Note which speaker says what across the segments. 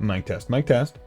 Speaker 1: Mic test, mic test.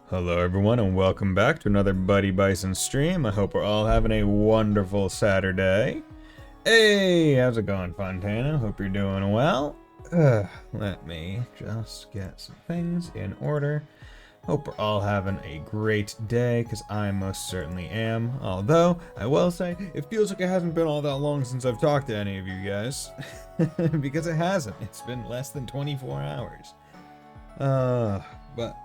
Speaker 1: Hello everyone and welcome back to another Buddy Bison stream. I hope we're all having a wonderful Saturday. Hey, how's it going, Fontana? Hope you're doing well. Let me just get some things in order. Hope we're all having a great day, because I most certainly am. Although, I will say, it feels like it hasn't been all that long since I've talked to any of you guys. Because it hasn't. It's been less than 24 hours. But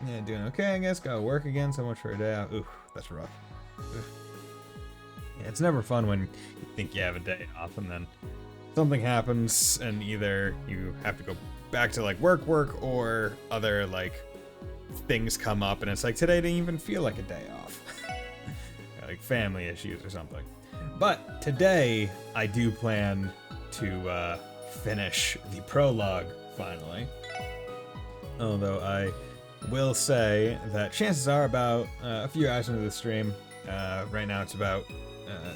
Speaker 1: yeah, doing okay, I guess. Gotta work again, so much for a day out. Oof, that's rough. Oof. Yeah, it's never fun when you think you have a day off and then something happens and either you have to go back to like work, or other like things come up, and it's like today didn't even feel like a day off. Like family issues or something. But today I do plan to finish the prologue finally. Although I will say that chances are about a few hours into the stream. Right now it's about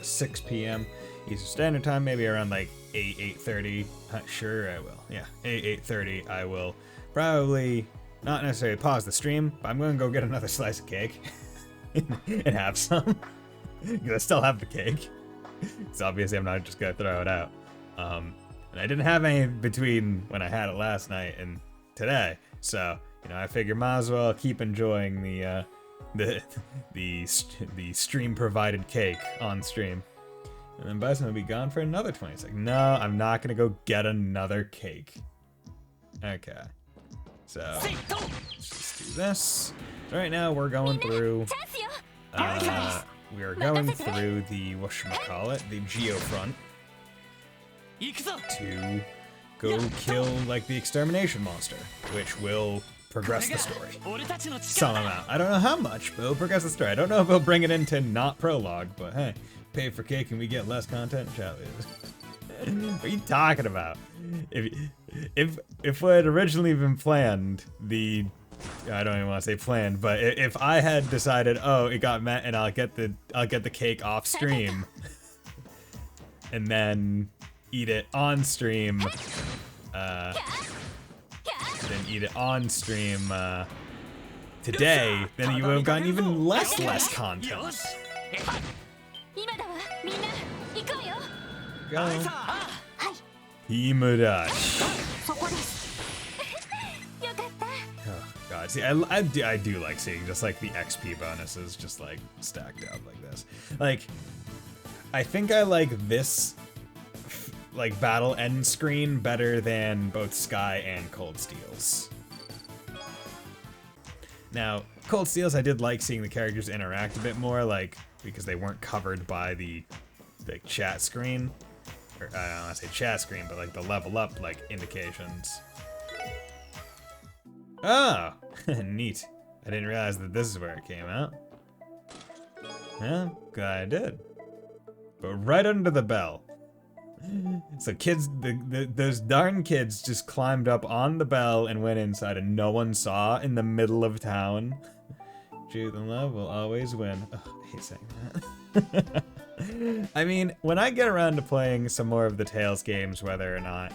Speaker 1: 6 p.m. Eastern Standard Time, maybe around like 8:30. Sure, I will. Yeah, 8:30. I will probably not necessarily pause the stream, but I'm going to go get another slice of cake and have some. Because I still have the cake. So obviously I'm not just going to throw it out. And I didn't have any between when I had it last night and today. So, you know, I figure might as well keep enjoying the stream provided cake on stream. And then Bison will be gone for another 20 seconds. No, I'm not gonna go get another cake. Okay. So let's just do this. So right now we're going through we are going through the whatchamacallit, the Geofront, to go kill like the extermination monster, which will progress the story some amount. I don't know how much, but it'll progress the story. I don't know if it'll bring it into not prologue, but hey, pay for cake and we get less content. What are you talking about? If it had originally been planned, I don't even want to say planned, but if I had decided, oh, it got met and I'll get the cake off stream and then eat it on stream, today, then you would have gotten even less content. Go. Himudash. Oh god, see, I do like seeing just like the XP bonuses just like stacked up like this. Like, I think I like this like battle end screen better than both Sky and Cold Steel's. Now, Cold Steel's I did like seeing the characters interact a bit more, like because they weren't covered by the chat screen. Or, I don't want to say chat screen, but like the level up like indications. Oh, neat. I didn't realize that this is where it came out. Yeah, glad I did. But right under the bell. So kids, those darn kids just climbed up on the bell and went inside and no one saw in the middle of town. Truth and love will always win. Oh, I hate saying that. I mean, when I get around to playing some more of the Tales games, whether or not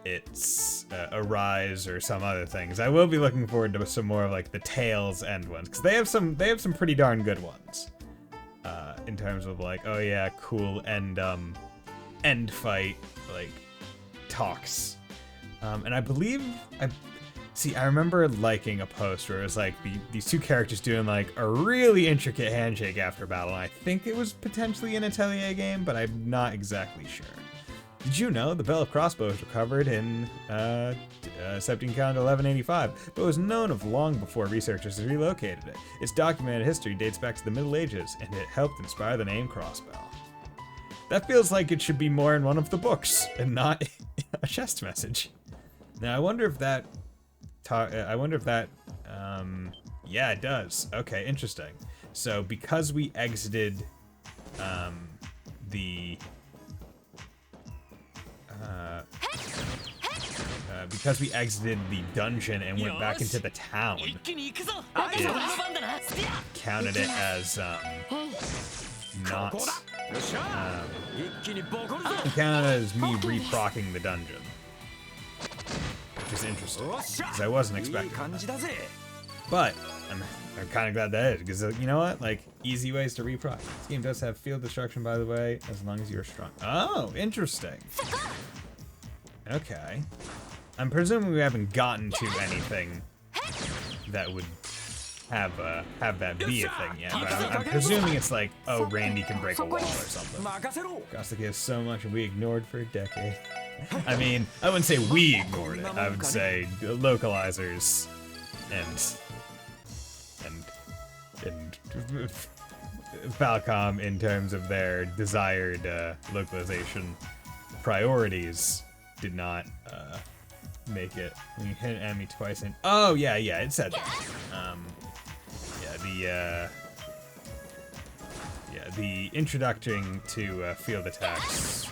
Speaker 1: it's Arise or some other things, I will be looking forward to some more of like the Tales end ones, because they have some pretty darn good ones. In terms of like, oh yeah, cool end fight like talks, and I believe I remember liking a post where it was like these two characters doing like a really intricate handshake after battle. And I think it was potentially an Atelier game, but I'm not exactly sure. Did you know the Bell of Crossbow was recovered in 17 calendar 1185, but was known of long before researchers relocated it. Its documented history dates back to the Middle Ages, and it helped inspire the name crossbow. That feels like it should be more in one of the books, and not a chest message. Now, I wonder if that... yeah, it does. Okay, interesting. So, because we exited because we exited the dungeon and went back into the town, it counted it as not it counted as me reprocking the dungeon, which is interesting because I wasn't expecting that. But I'm kind of glad that is, because you know what, like, easy ways to reproc. This game does have field destruction, by the way, as long as you're strong. Oh, interesting. Okay. I'm presuming we haven't gotten to anything that would have that be a thing yet, but I'm presuming it's like, oh, Randy can break a wall or something. Gothic has so much we ignored for a decade. I mean, I wouldn't say we ignored it. I would say localizers and Falcom, in terms of their desired localization priorities, did not make it when you hit an enemy twice and oh yeah, it said that. The introducing to field attacks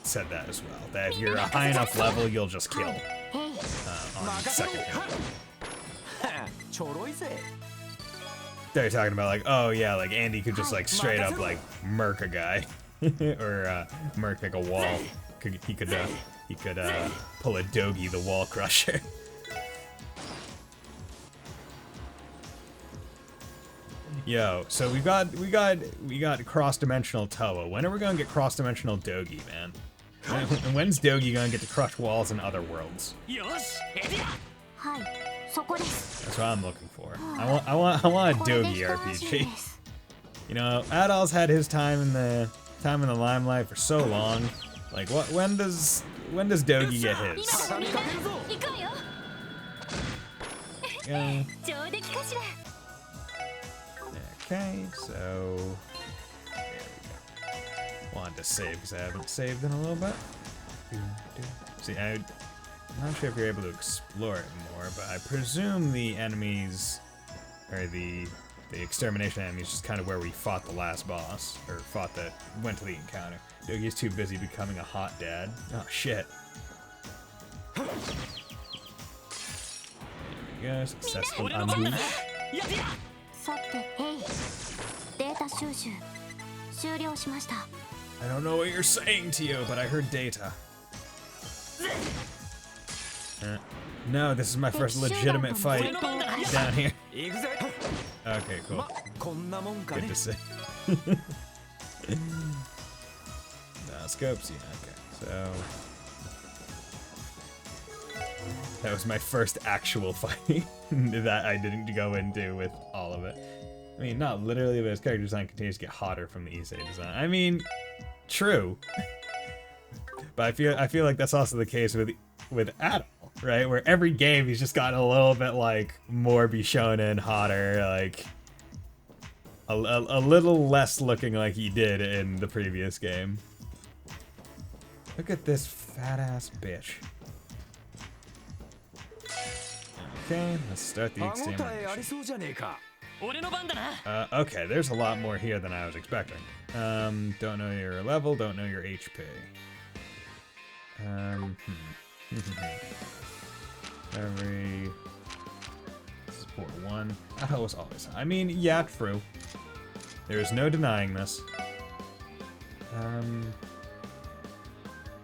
Speaker 1: said that as well. That if you're a high enough level, you'll just kill on second hit. They're talking about like, oh yeah, like Andy could just like straight up like murk a guy, or murk like a wall. He could pull a Dogi the Wall Crusher. Yo, so we got cross-dimensional Toa. When are we gonna get cross-dimensional Dogi, man? When's Dogi gonna get to crush walls in other worlds? That's what I'm looking for. I want a Dogi RPG. You know, Adol's had his time in the limelight for so long. Like, when does Dogi get his? Yeah. Okay, so there we go. Wanted to save because I haven't saved in a little bit. See, I'm not sure if you're able to explore it more, but I presume the enemies, or the extermination enemies, is just kind of where we fought the last boss, or went to the encounter. Dogi's too busy becoming a hot dad. Oh shit. There we go, successful ambush. I don't know what you're saying, Tio, but I heard data. No, this is my first legitimate fight down here. Okay, cool. Good to see. Scopes, yeah, okay. So that was my first actual fight that I didn't go into with all of it. I mean, not literally, but his character design continues to get hotter from the Issei design. I mean, true. But I feel like that's also the case with Adol, right? Where every game he's just gotten a little bit like more Bishonen, hotter, like a little less looking like he did in the previous game. Look at this fat ass bitch. Okay, let's start the extermination. Okay, there's a lot more here than I was expecting. Don't know your level, don't know your HP. Every support 1. That was always. I mean, yeah, true. There is no denying this.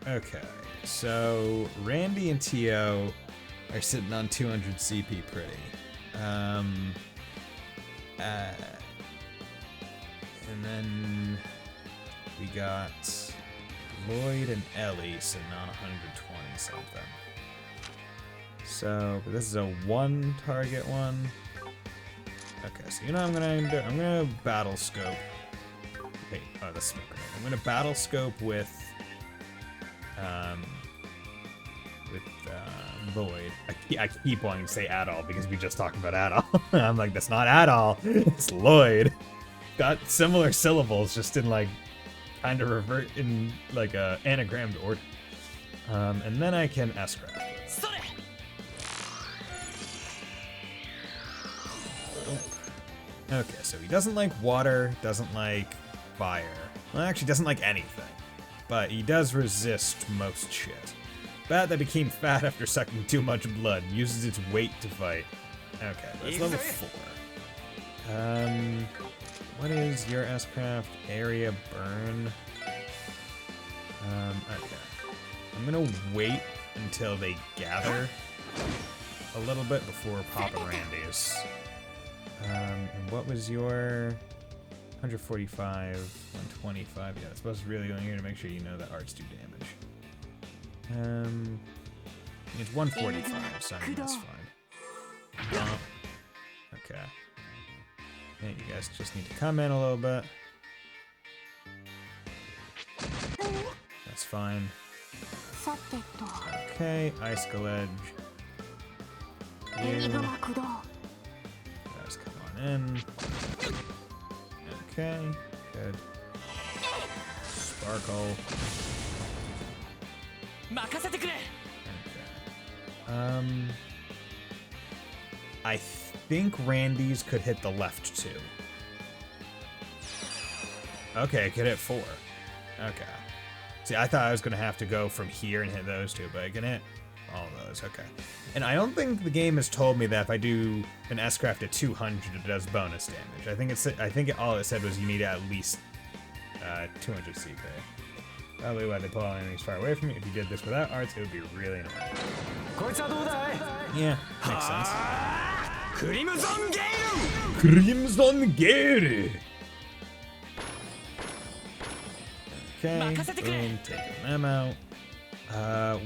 Speaker 1: Okay, so Randy and Tio are sitting on 200 CP pretty. And then we got Lloyd and Ellie sitting on 120 something. So, but this is a one target one. Okay, so you know what I'm gonna do? I'm gonna battle scope. Wait, oh, that's smoke grenade. I'm gonna battle scope with Lloyd. I keep wanting to say Adol because we just talked about Adol. I'm like, that's not Adol, it's Lloyd. Got similar syllables, just in like kind of revert in like a anagrammed order. And then I can S-craft. Okay, so he doesn't like water, doesn't like fire. Well, actually doesn't like anything. But he does resist most shit. Bat that became fat after sucking too much blood. Uses its weight to fight. Okay, that's level 4. What is your S-craft? Area burn. Okay. I'm gonna wait until they gather a little bit before popping Randy's. And what was your 145, 125? Yeah, that's supposed to really go in here to make sure you know that arts do damage. It's 145, so I mean, that's fine. Okay. Yeah, you guys just need to come in a little bit. That's fine. Okay, Ice Ledge. You guys come on in. Okay, good. Sparkle. Okay. I think Randy's could hit the left 2. Okay, it could hit 4. Okay. See, I thought I was going to have to go from here and hit those 2, but I can hit all those. Okay. And I don't think the game has told me that if I do an S-Craft at 200, it does bonus damage. I think all it said was you need at least 200 CP. Probably why they pull all enemies far away from you. If you did this without arts, it would be really annoying. Yeah, makes sense. Crimson Gale! Okay, boom, taking them out.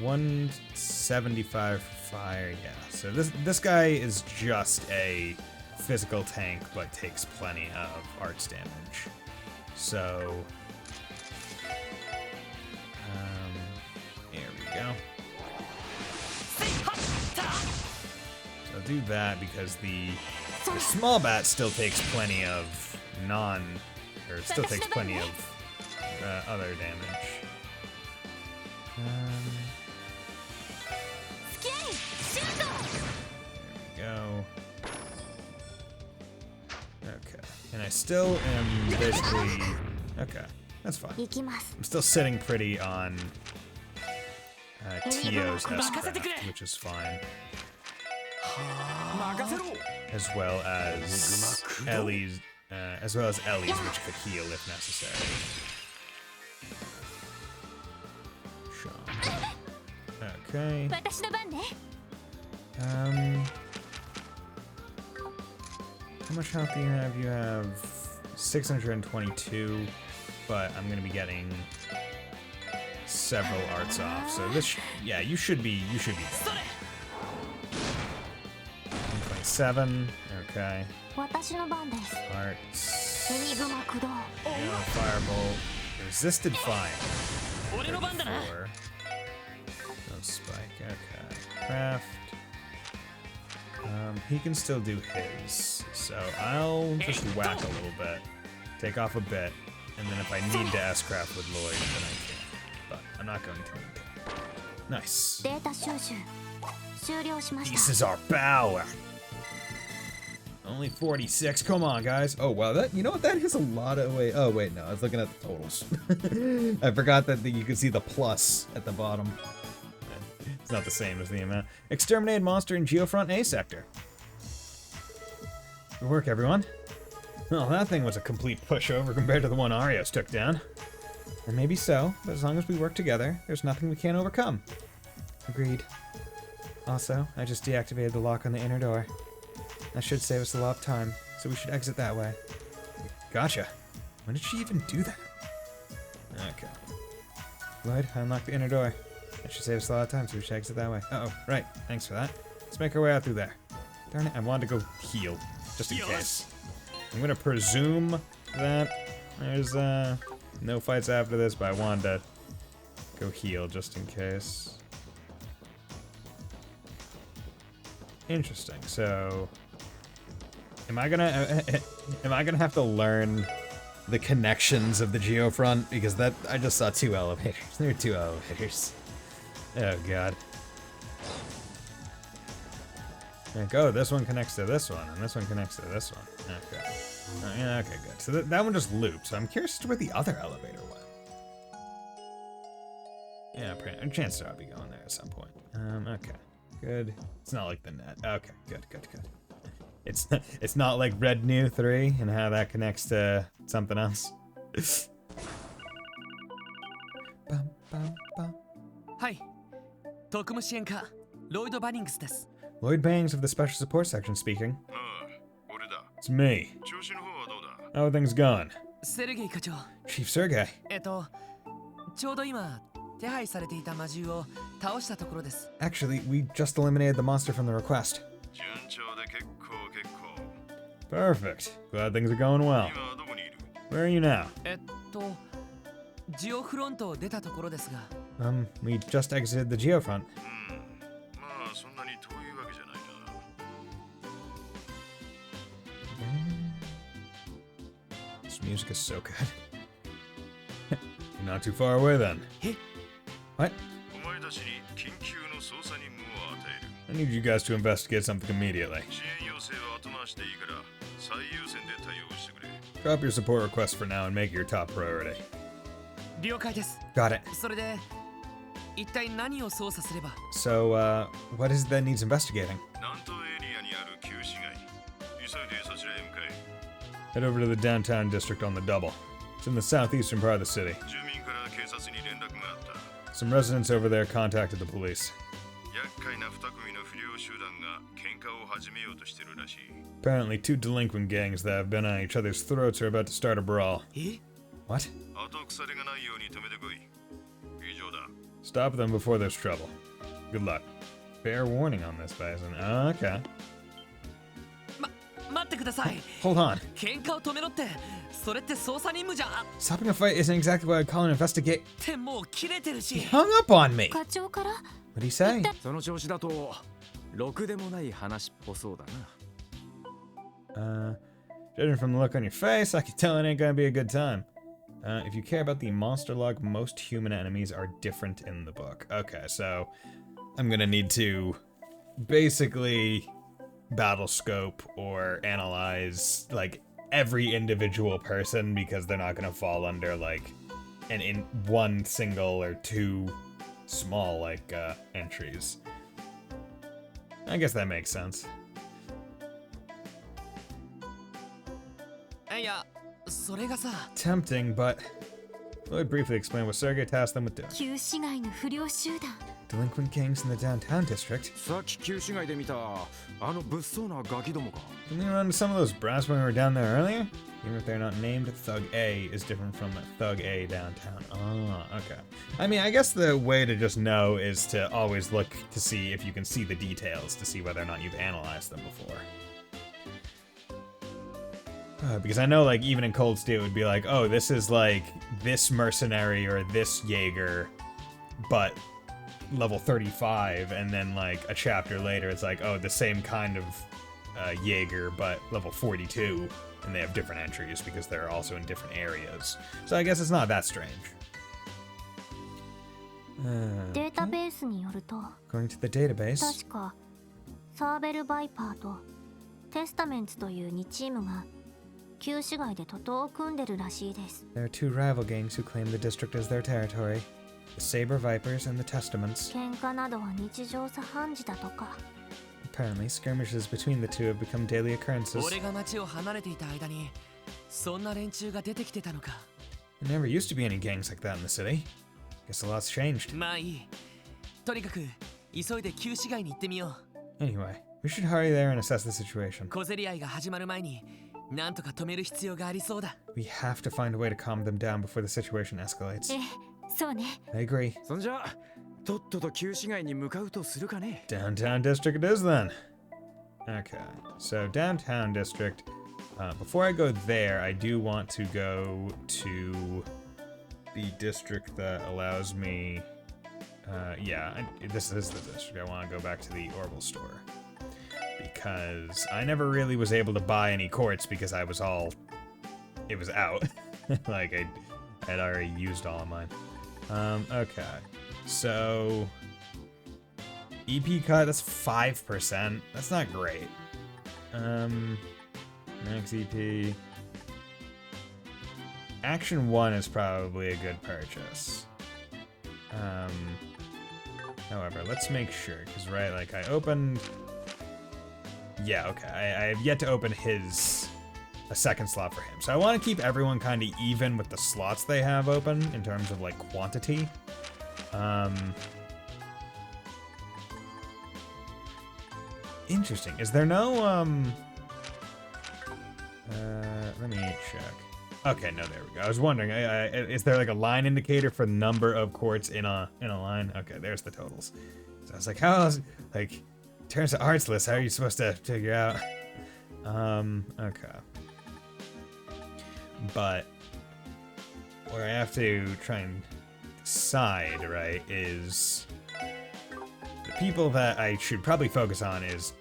Speaker 1: 175 fire, yeah. So this guy is just a physical tank, but takes plenty of arts damage. So, here we go. So I'll do that because the small bat still takes plenty of still takes plenty of other damage. There we go. Okay. And I still am basically... Okay, that's fine. I'm still sitting pretty on Tio's S-Craft, which is fine. As well as Ellie's, which could heal if necessary. Okay. How much health do you have? You have 622, but I'm gonna be getting several arts off. So this, yeah, you should be good. 127. Okay. Arts. Firebolt. Resisted fire. 34. No spike. Okay. Craft. He can still do his, so I'll just whack a little bit, take off a bit, and then if I need to S-Craft with Lloyd, then I can. But I'm not going to. Nice. This is our power. Only 46. Come on, guys. Oh wow, you know what? That is a lot of weight. Oh wait, no, I was looking at the totals. I forgot that you could see the plus at the bottom. It's not the same as the amount. Exterminated monster in Geofront A sector. Good work, everyone. Well, that thing was a complete pushover compared to the one Arios took down. And maybe so, but as long as we work together, there's nothing we can't overcome. Agreed. Also, I just deactivated the lock on the inner door. That should save us a lot of time, so we should exit that way. Gotcha. When did she even do that? Okay. Lloyd, unlock the inner door. That should save us a lot of time, so we should exit that way. Uh-oh, right. Thanks for that. Let's make our way out through there. Darn it, I wanted to go heal, just in case. I'm gonna presume that there's, no fights after this, but I wanted to go heal, just in case. Interesting, so... Am I gonna have to learn the connections of the Geofront? Because I just saw 2 elevators. There are 2 elevators. Oh god. Like, oh, this one connects to this one, and this one connects to this one. Okay. Oh, yeah, okay, good. So that one just looped, so I'm curious as to where the other elevator went. Yeah, chances are I'll be going there at some point. Okay. Good. It's not like the net. Okay, good. It's not like Red New 3 and how that connects to something else. Bum, bum, bum.
Speaker 2: Hi.
Speaker 1: Lloyd Bangs of the Special Support Section speaking. It's me. How are things going? Chief Sergei. Actually, we just eliminated the monster from the request. Perfect. Glad things are going well. Where are you now? We just exited the Geofront. This music is so good. You're not too far away then. What? I need you guys to investigate something immediately. Drop your support requests for now and make it your top priority. Got it. So, what is it that needs investigating? Head over to the downtown district on the double. It's in the southeastern part of the city. Some residents over there contacted the police. Apparently, two delinquent gangs that have been on each other's throats are about to start a brawl. What? Stop them before there's trouble. Good luck. Fair warning on this, Bison. Okay. Hold on. Stopping a fight isn't exactly what I'd call an investigate. He hung up on me. What'd he say? Judging from the look on your face, I can tell it ain't gonna be a good time. If you care about the monster log, most human enemies are different in the book. Okay, so I'm gonna need to basically battle scope or analyze like every individual person because they're not gonna fall under like in one single or two small like entries. I guess that makes sense. Tempting, but Lloyd briefly explained what Sergei tasked them with doing. Delinquent gangs in the downtown district. Didn't you run into some of those brats when we were down there earlier? Even if they're not named, Thug A is different from Thug A downtown. Oh, okay. I mean, I guess the way to just know is to always look to see if you can see the details to see whether or not you've analyzed them before. Because I know, like, even in Cold Steel, it would be like, oh, this is, like, this mercenary or this Jaeger, but level 35, and then, like, a chapter later, it's like, oh, the same kind of Jaeger, but level 42, and they have different entries because they're also in different areas. So I guess it's not that strange. Going to the database. There are two rival gangs who claim the district as their territory. The Saber Vipers and the Testaments. Apparently, skirmishes between the two have become daily occurrences. There never used to be any gangs like that in the city. Guess a lot's changed. Anyway, we should hurry there and assess the situation. We have to find a way to calm them down before the situation escalates. I agree. Downtown district it is then. Okay, so downtown district. Before I go there, I do want to go to the district that allows me... this is the district. I want to go back to the Orbital store. Because I never really was able to buy any quartz because it was out. Like, I'd already used all of mine. Okay. So... EP cut, that's 5%. That's not great. Max EP... Action 1 is probably a good purchase. However, let's make sure, because, right, like, I opened... Yeah, okay, I have yet to open a second slot for him. So I want to keep everyone kind of even with the slots they have open in terms of, like, quantity. Interesting. Is there no, let me check. Okay, no, there we go. I was wondering, is there like a line indicator for the number of quartz in a line? Okay, there's the totals. So I was like, how else, like, in terms of arts list, how are you supposed to figure out? Okay. But where I have to try and decide, right, is the people that I should probably focus on is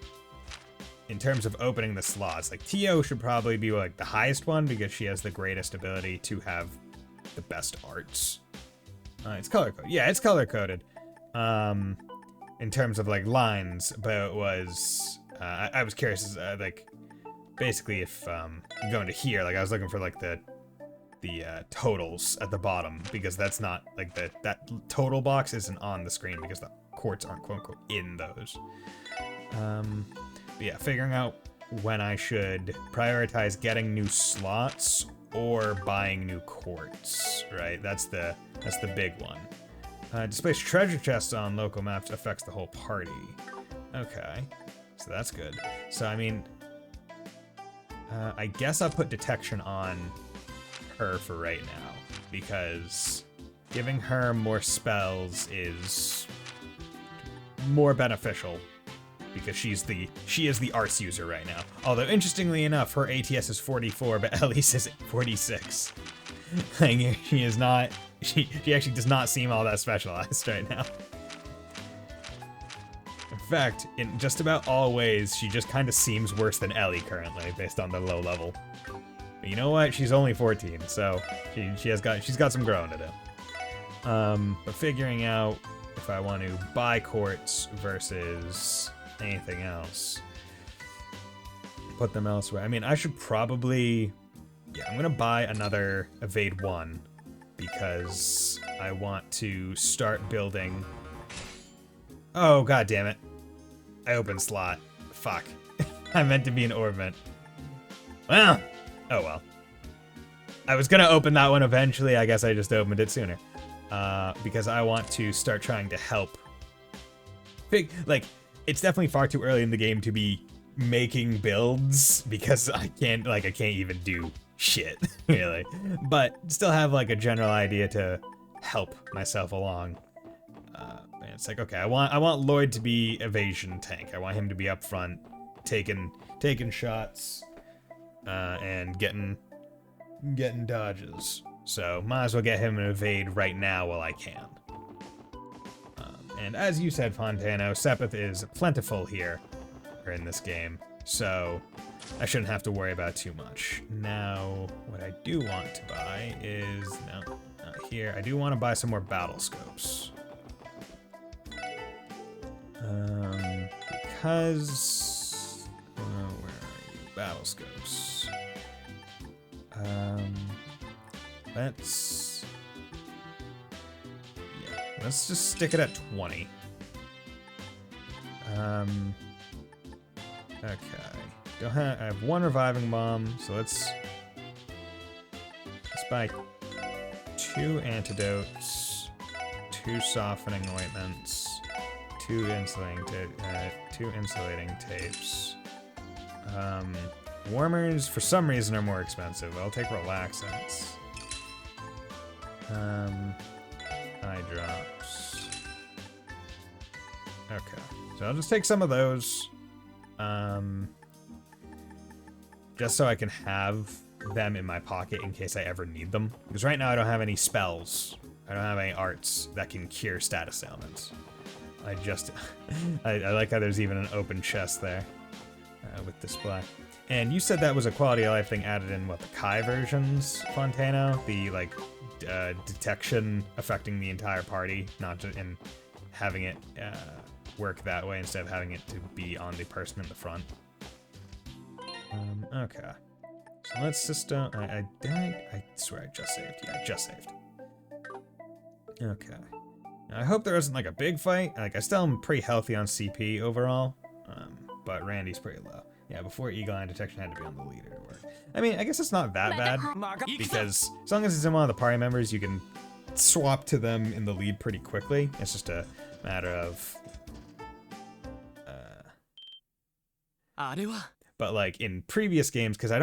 Speaker 1: in terms of opening the slots. Like, Tio should probably be like the highest one because she has the greatest ability to have the best arts. It's color coded. Yeah, it's color coded. in terms of like lines, but it was I was curious like basically if you go into here, like I was looking for like the totals at the bottom, because that's not like that total box isn't on the screen because the quartz aren't quote unquote in those. But yeah, figuring out when I should prioritize getting new slots or buying new quartz, right? That's the big one. Displays treasure chests on local maps affects the whole party. Okay, so that's good. So I mean, I guess I'll put detection on her for right now, because giving her more spells is more beneficial, because she is the arts user right now. Although interestingly enough, her ATS is 44, but Elise is 46. Like, she is not. She actually does not seem all that specialized right now. In fact, in just about all ways, she just kind of seems worse than Ellie currently, based on the low level. But you know what? She's only 14, so she's got some growing to do. But figuring out if I want to buy quartz versus anything else, put them elsewhere. I mean, I should probably, yeah, I'm gonna buy another Evade 1 because I want to start building. Oh, god damn it. I opened slot. Fuck. I meant to be an Orvent. Well, oh well. I was gonna open that one eventually, I guess I just opened it sooner. Because I want to start trying to help. Like, it's definitely far too early in the game to be making builds, because I can't even do shit, really. But still have like a general idea to help myself along. And it's like, okay, I want Lloyd to be evasion tank. I want him to be up front, taking shots, and getting dodges. So might as well get him an evade right now while I can. And as you said, Fontano, Sepith is plentiful here, or in this game, so I shouldn't have to worry about too much. Now, what I do want to buy is, no, not here. I do want to buy some more battle scopes. Because, where are you? Battle scopes. Let's just stick it at 20. Okay. I have one reviving bomb, so let's buy 2 antidotes, 2 softening ointments, 2 insulating tapes. Warmers, for some reason, are more expensive. I'll take relaxants. Eye drops. Okay, so I'll just take some of those. Just so I can have them in my pocket in case I ever need them. Because right now I don't have any spells. I don't have any arts that can cure status ailments. I like how there's even an open chest there with display. And you said that was a quality of life thing added in, what, the Kai versions, Fontano? The, like, detection affecting the entire party, not just in having it work that way instead of having it to be on the person in the front. Okay. So let's just, I swear I just saved. Yeah, I just saved. Okay. Now, I hope there isn't, like, a big fight. Like, I still am pretty healthy on CP overall, but Randy's pretty low. Yeah, before Eagle Eye detection had to be on the leader to work. I mean, I guess it's not that bad, because as long as it's in one of the party members, you can swap to them in the lead pretty quickly. It's just a matter of... But like in previous games, because I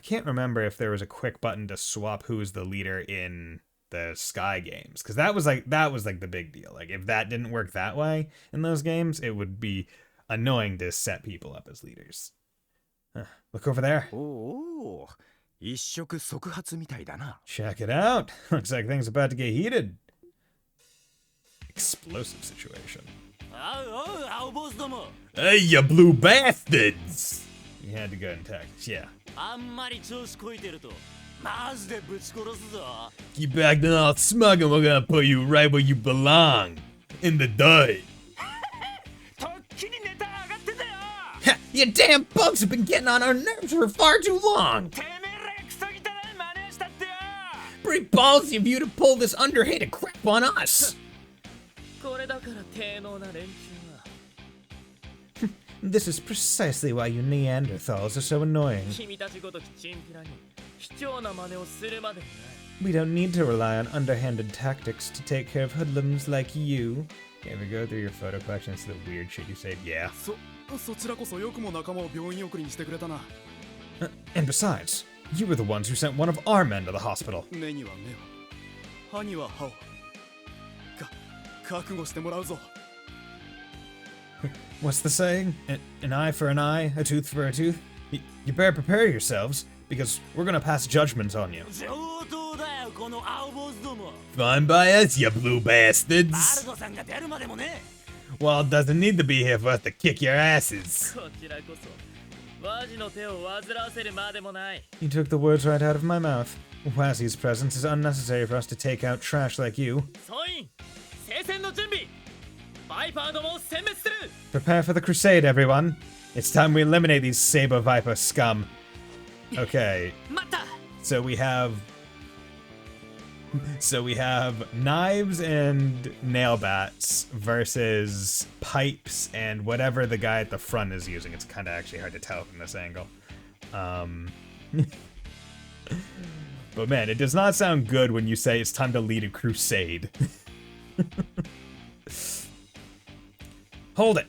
Speaker 1: can't remember if there was a quick button to swap who is the leader in the Sky games, because that was like the big deal. Like if that didn't work that way in those games, it would be annoying to set people up as leaders. Look over there. Check it out. Looks like things are about to get heated. Explosive situation. Hey, you blue bastards! You had to go in text, yeah. Keep acting all smug and we're gonna put you right where you belong. In the dirt. You damn bugs have been getting on our nerves for far too long! Pretty ballsy of you to pull this underhanded crap on us! This is precisely why you Neanderthals are so annoying. We don't need to rely on underhanded tactics to take care of hoodlums like you. You ever go through your photo collection and see the weird shit you saved? Yeah. And besides, you were the ones who sent one of our men to the hospital. What's the saying? An eye for an eye, a tooth for a tooth? You better prepare yourselves, because we're gonna pass judgment on you. Fine by us, you blue bastards! Well, it doesn't need to be here for us to kick your asses. You took the words right out of my mouth. Wazi's presence is unnecessary for us to take out trash like you. Prepare for the crusade, everyone. It's time we eliminate these saber viper scum. Okay. So we have knives and nail bats versus pipes and whatever the guy at the front is using. It's kind of actually hard to tell from this angle. But man, it does not sound good when you say it's time to lead a crusade. Hold it.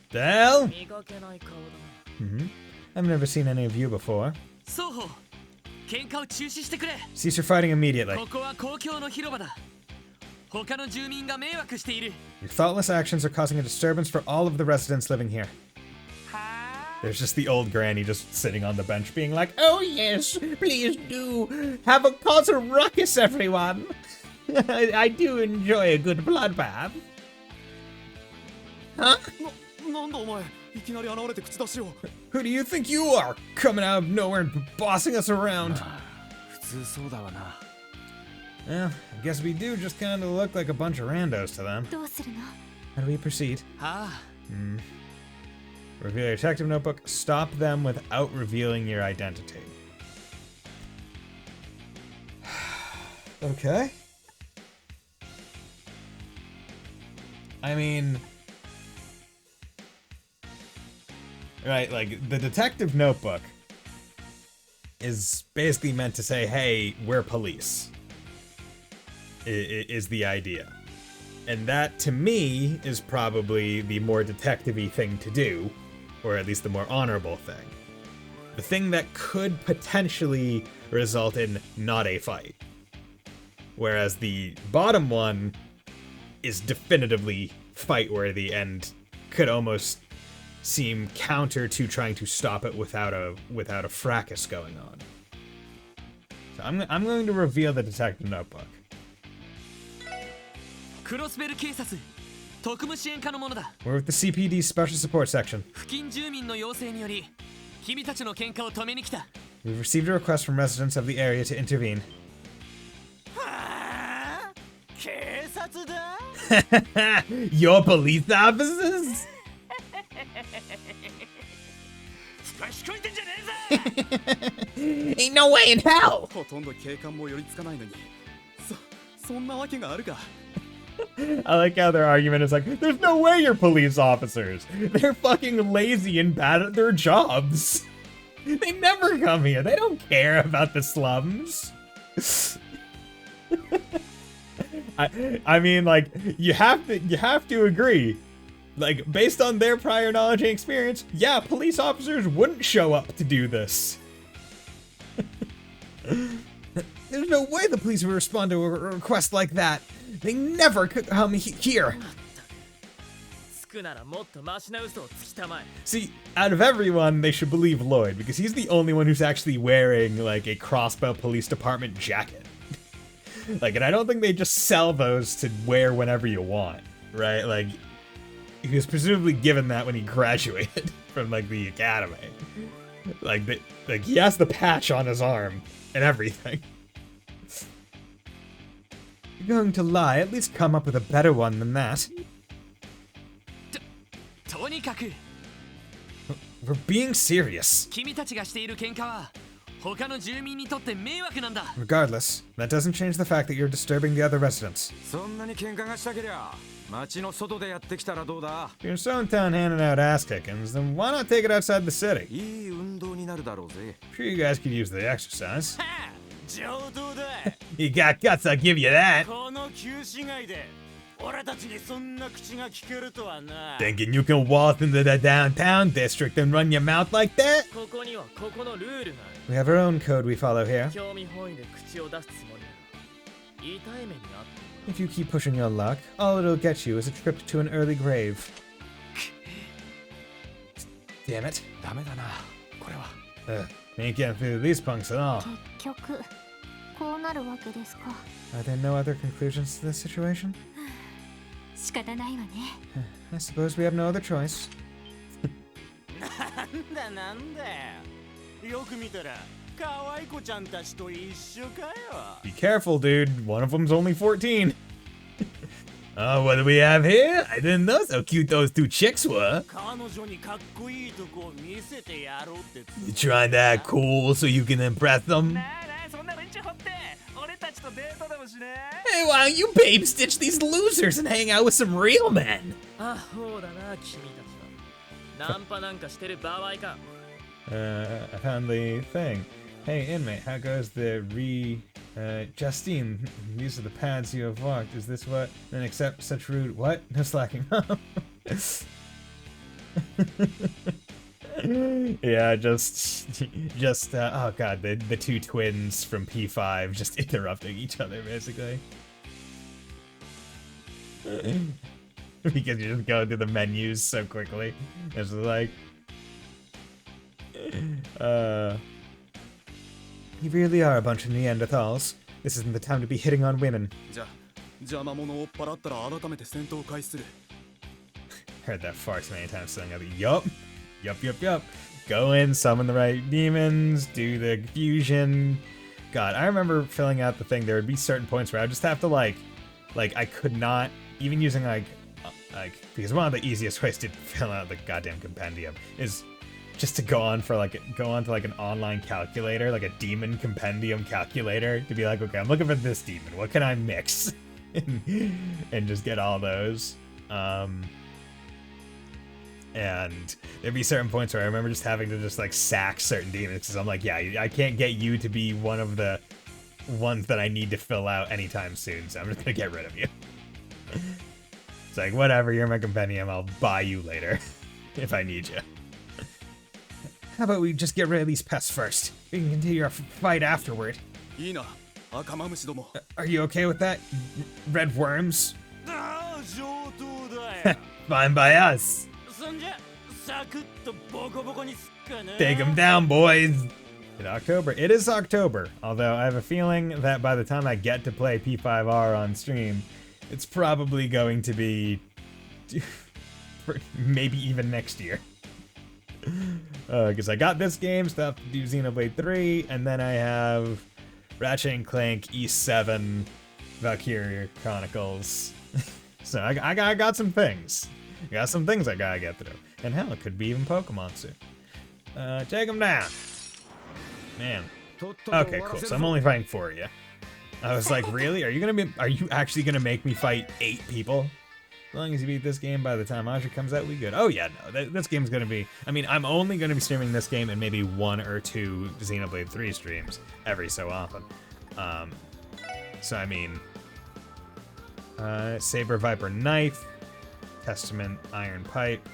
Speaker 1: The hell? I've never seen any of you before. Cease your fighting immediately. Your thoughtless actions are causing a disturbance for all of the residents living here. There's just the old granny just sitting on the bench being like, oh yes, please do. Cause a ruckus, everyone. I do enjoy a good bloodbath. Huh? Who do you think you are, coming out of nowhere and bossing us around? Well, I guess we do just kind of look like a bunch of randos to them. How do we proceed? Reveal your detective notebook. Stop them without revealing your identity. Okay. I mean... Right, like, the detective notebook is basically meant to say, hey, we're police. Is the idea. And that, to me, is probably the more detective-y thing to do, or at least the more honorable thing. The thing that could potentially result in not a fight. Whereas the bottom one is definitively fight-worthy and could almost seem counter to trying to stop it without a fracas going on. So I'm going to reveal the detective notebook. We're with the CPD Special Support Section. We've received a request from residents of the area to intervene. Your police officers? Ain't no way in hell! I like how their argument is like, there's no way you're police officers. They're fucking lazy and bad at their jobs. They never come here. They don't care about the slums. I mean, like, you have to agree. Like, based on their prior knowledge and experience, yeah, police officers wouldn't show up to do this. There's no way the police would respond to a request like that. They never could come here. See, out of everyone, they should believe Lloyd, because he's the only one who's actually wearing, like, a Crossbow Police Department jacket. Like, and I don't think they just sell those to wear whenever you want, right? Like, he was presumably given that when he graduated from, like, the academy. Like, he has the patch on his arm and everything. you're going to lie, at least come up with a better one than that.
Speaker 2: とにかく
Speaker 1: We're being serious.
Speaker 2: 君たちがしている喧嘩は他の住民にとって迷惑なんだ。
Speaker 1: Regardless, that doesn't change the fact that you're disturbing the other residents.
Speaker 3: そんなに喧嘩がしたけりゃ街の外でやってきたらどうだ。
Speaker 1: If you're so in town handing out ass kickings, then why not take it outside the city?
Speaker 3: いい運動になるだろうぜ。
Speaker 1: I'm sure you guys could use the exercise.
Speaker 4: 上等だ。
Speaker 1: You got guts, I'll give you that.
Speaker 4: この旧市街で俺たちにそんな口が聞けるとはな。
Speaker 1: Thinking you can waltz into the downtown district and run your mouth like that?
Speaker 5: ここにはここのルールがある。
Speaker 1: We have our own code we follow here.
Speaker 5: 興味本位で口を出すつもりなら痛い目にあって
Speaker 1: If you keep pushing your luck, all it'll get you is a trip to an early grave. Damn it.
Speaker 3: ダメだなこれは。
Speaker 1: Ain't getting through these punks at all.
Speaker 6: 結局こうなるわけですか。
Speaker 1: Are there no other conclusions to this situation?
Speaker 6: 仕方ないわね。
Speaker 1: I suppose we have no other choice.
Speaker 4: なんだよ。よく見たら可愛い子ちゃんたちと一緒かよ。
Speaker 1: Be careful, dude. One of them's only 14. Oh, what do we have here? I didn't know how cute those two chicks were.
Speaker 4: 彼女にかっこいいとこ見せてやろうって。
Speaker 1: You trying to act cool so you can impress them?
Speaker 5: なあそんな連中掘って俺たちとデートでもしね
Speaker 1: Hey, why don't you babe stitch these losers and hang out with some real men?
Speaker 5: あそうだな君たちはナンパなんかしてる場合か
Speaker 1: I found the thing. Hey, inmate, how goes the Justine, these are the paths you have walked. Is this what? Then accept such rude. What? No slacking. Yeah, oh god, the two twins from P5 just interrupting each other, basically. Because you just go through the menus so quickly. It's like... You really are a bunch of Neanderthals. This isn't the time to be hitting on women.
Speaker 3: じゃあ邪魔者を追っ払ったら改めて戦闘を開始する。
Speaker 1: Heard that far too many times, so I'm gonna be, yup. Go in, summon the right demons, do the fusion. God, I remember filling out the thing. There would be certain points where I would just have to like I could not, even using because one of the easiest ways to fill out the goddamn compendium is just to go onto like an online calculator, like a demon compendium calculator, to be like, okay, I'm looking for this demon. What can I mix? and just get all those. And there'd be certain points where I remember just having to just like sack certain demons because I'm like, yeah, I can't get you to be one of the ones that I need to fill out anytime soon, so I'm just gonna get rid of you. It's like, whatever, you're my compendium, I'll buy you later if I need you. How about we just get rid of these pests first? We can continue our fight afterward.
Speaker 3: いいな赤マムシども。
Speaker 1: Are you okay with that, red worms?
Speaker 4: ああ上等だよ。
Speaker 1: Fine by us.
Speaker 4: そんじゃサクッとボコボコにすっかな。
Speaker 1: Take them down, boys. In October. It is October, although I have a feeling that by the time I get to play P5R on stream, it's probably going to be maybe even next year. Because I got this game, stuff to do Xenoblade 3, and then I have Ratchet & Clank, E7, Valkyria Chronicles. So I got some things. I got some things I gotta get through. And hell, it could be even Pokemon soon. Take them down. Man. Okay, cool. So I'm only fighting 4 of you. I was like, really? Are you actually gonna make me fight 8 people? As long as you beat this game by the time Aja comes out, we good. Oh yeah, no, this game's gonna be... I mean, I'm only gonna be streaming this game and maybe 1 or 2 Xenoblade 3 streams every so often. So I mean... Saber Viper Knife, Testament Iron Pipe,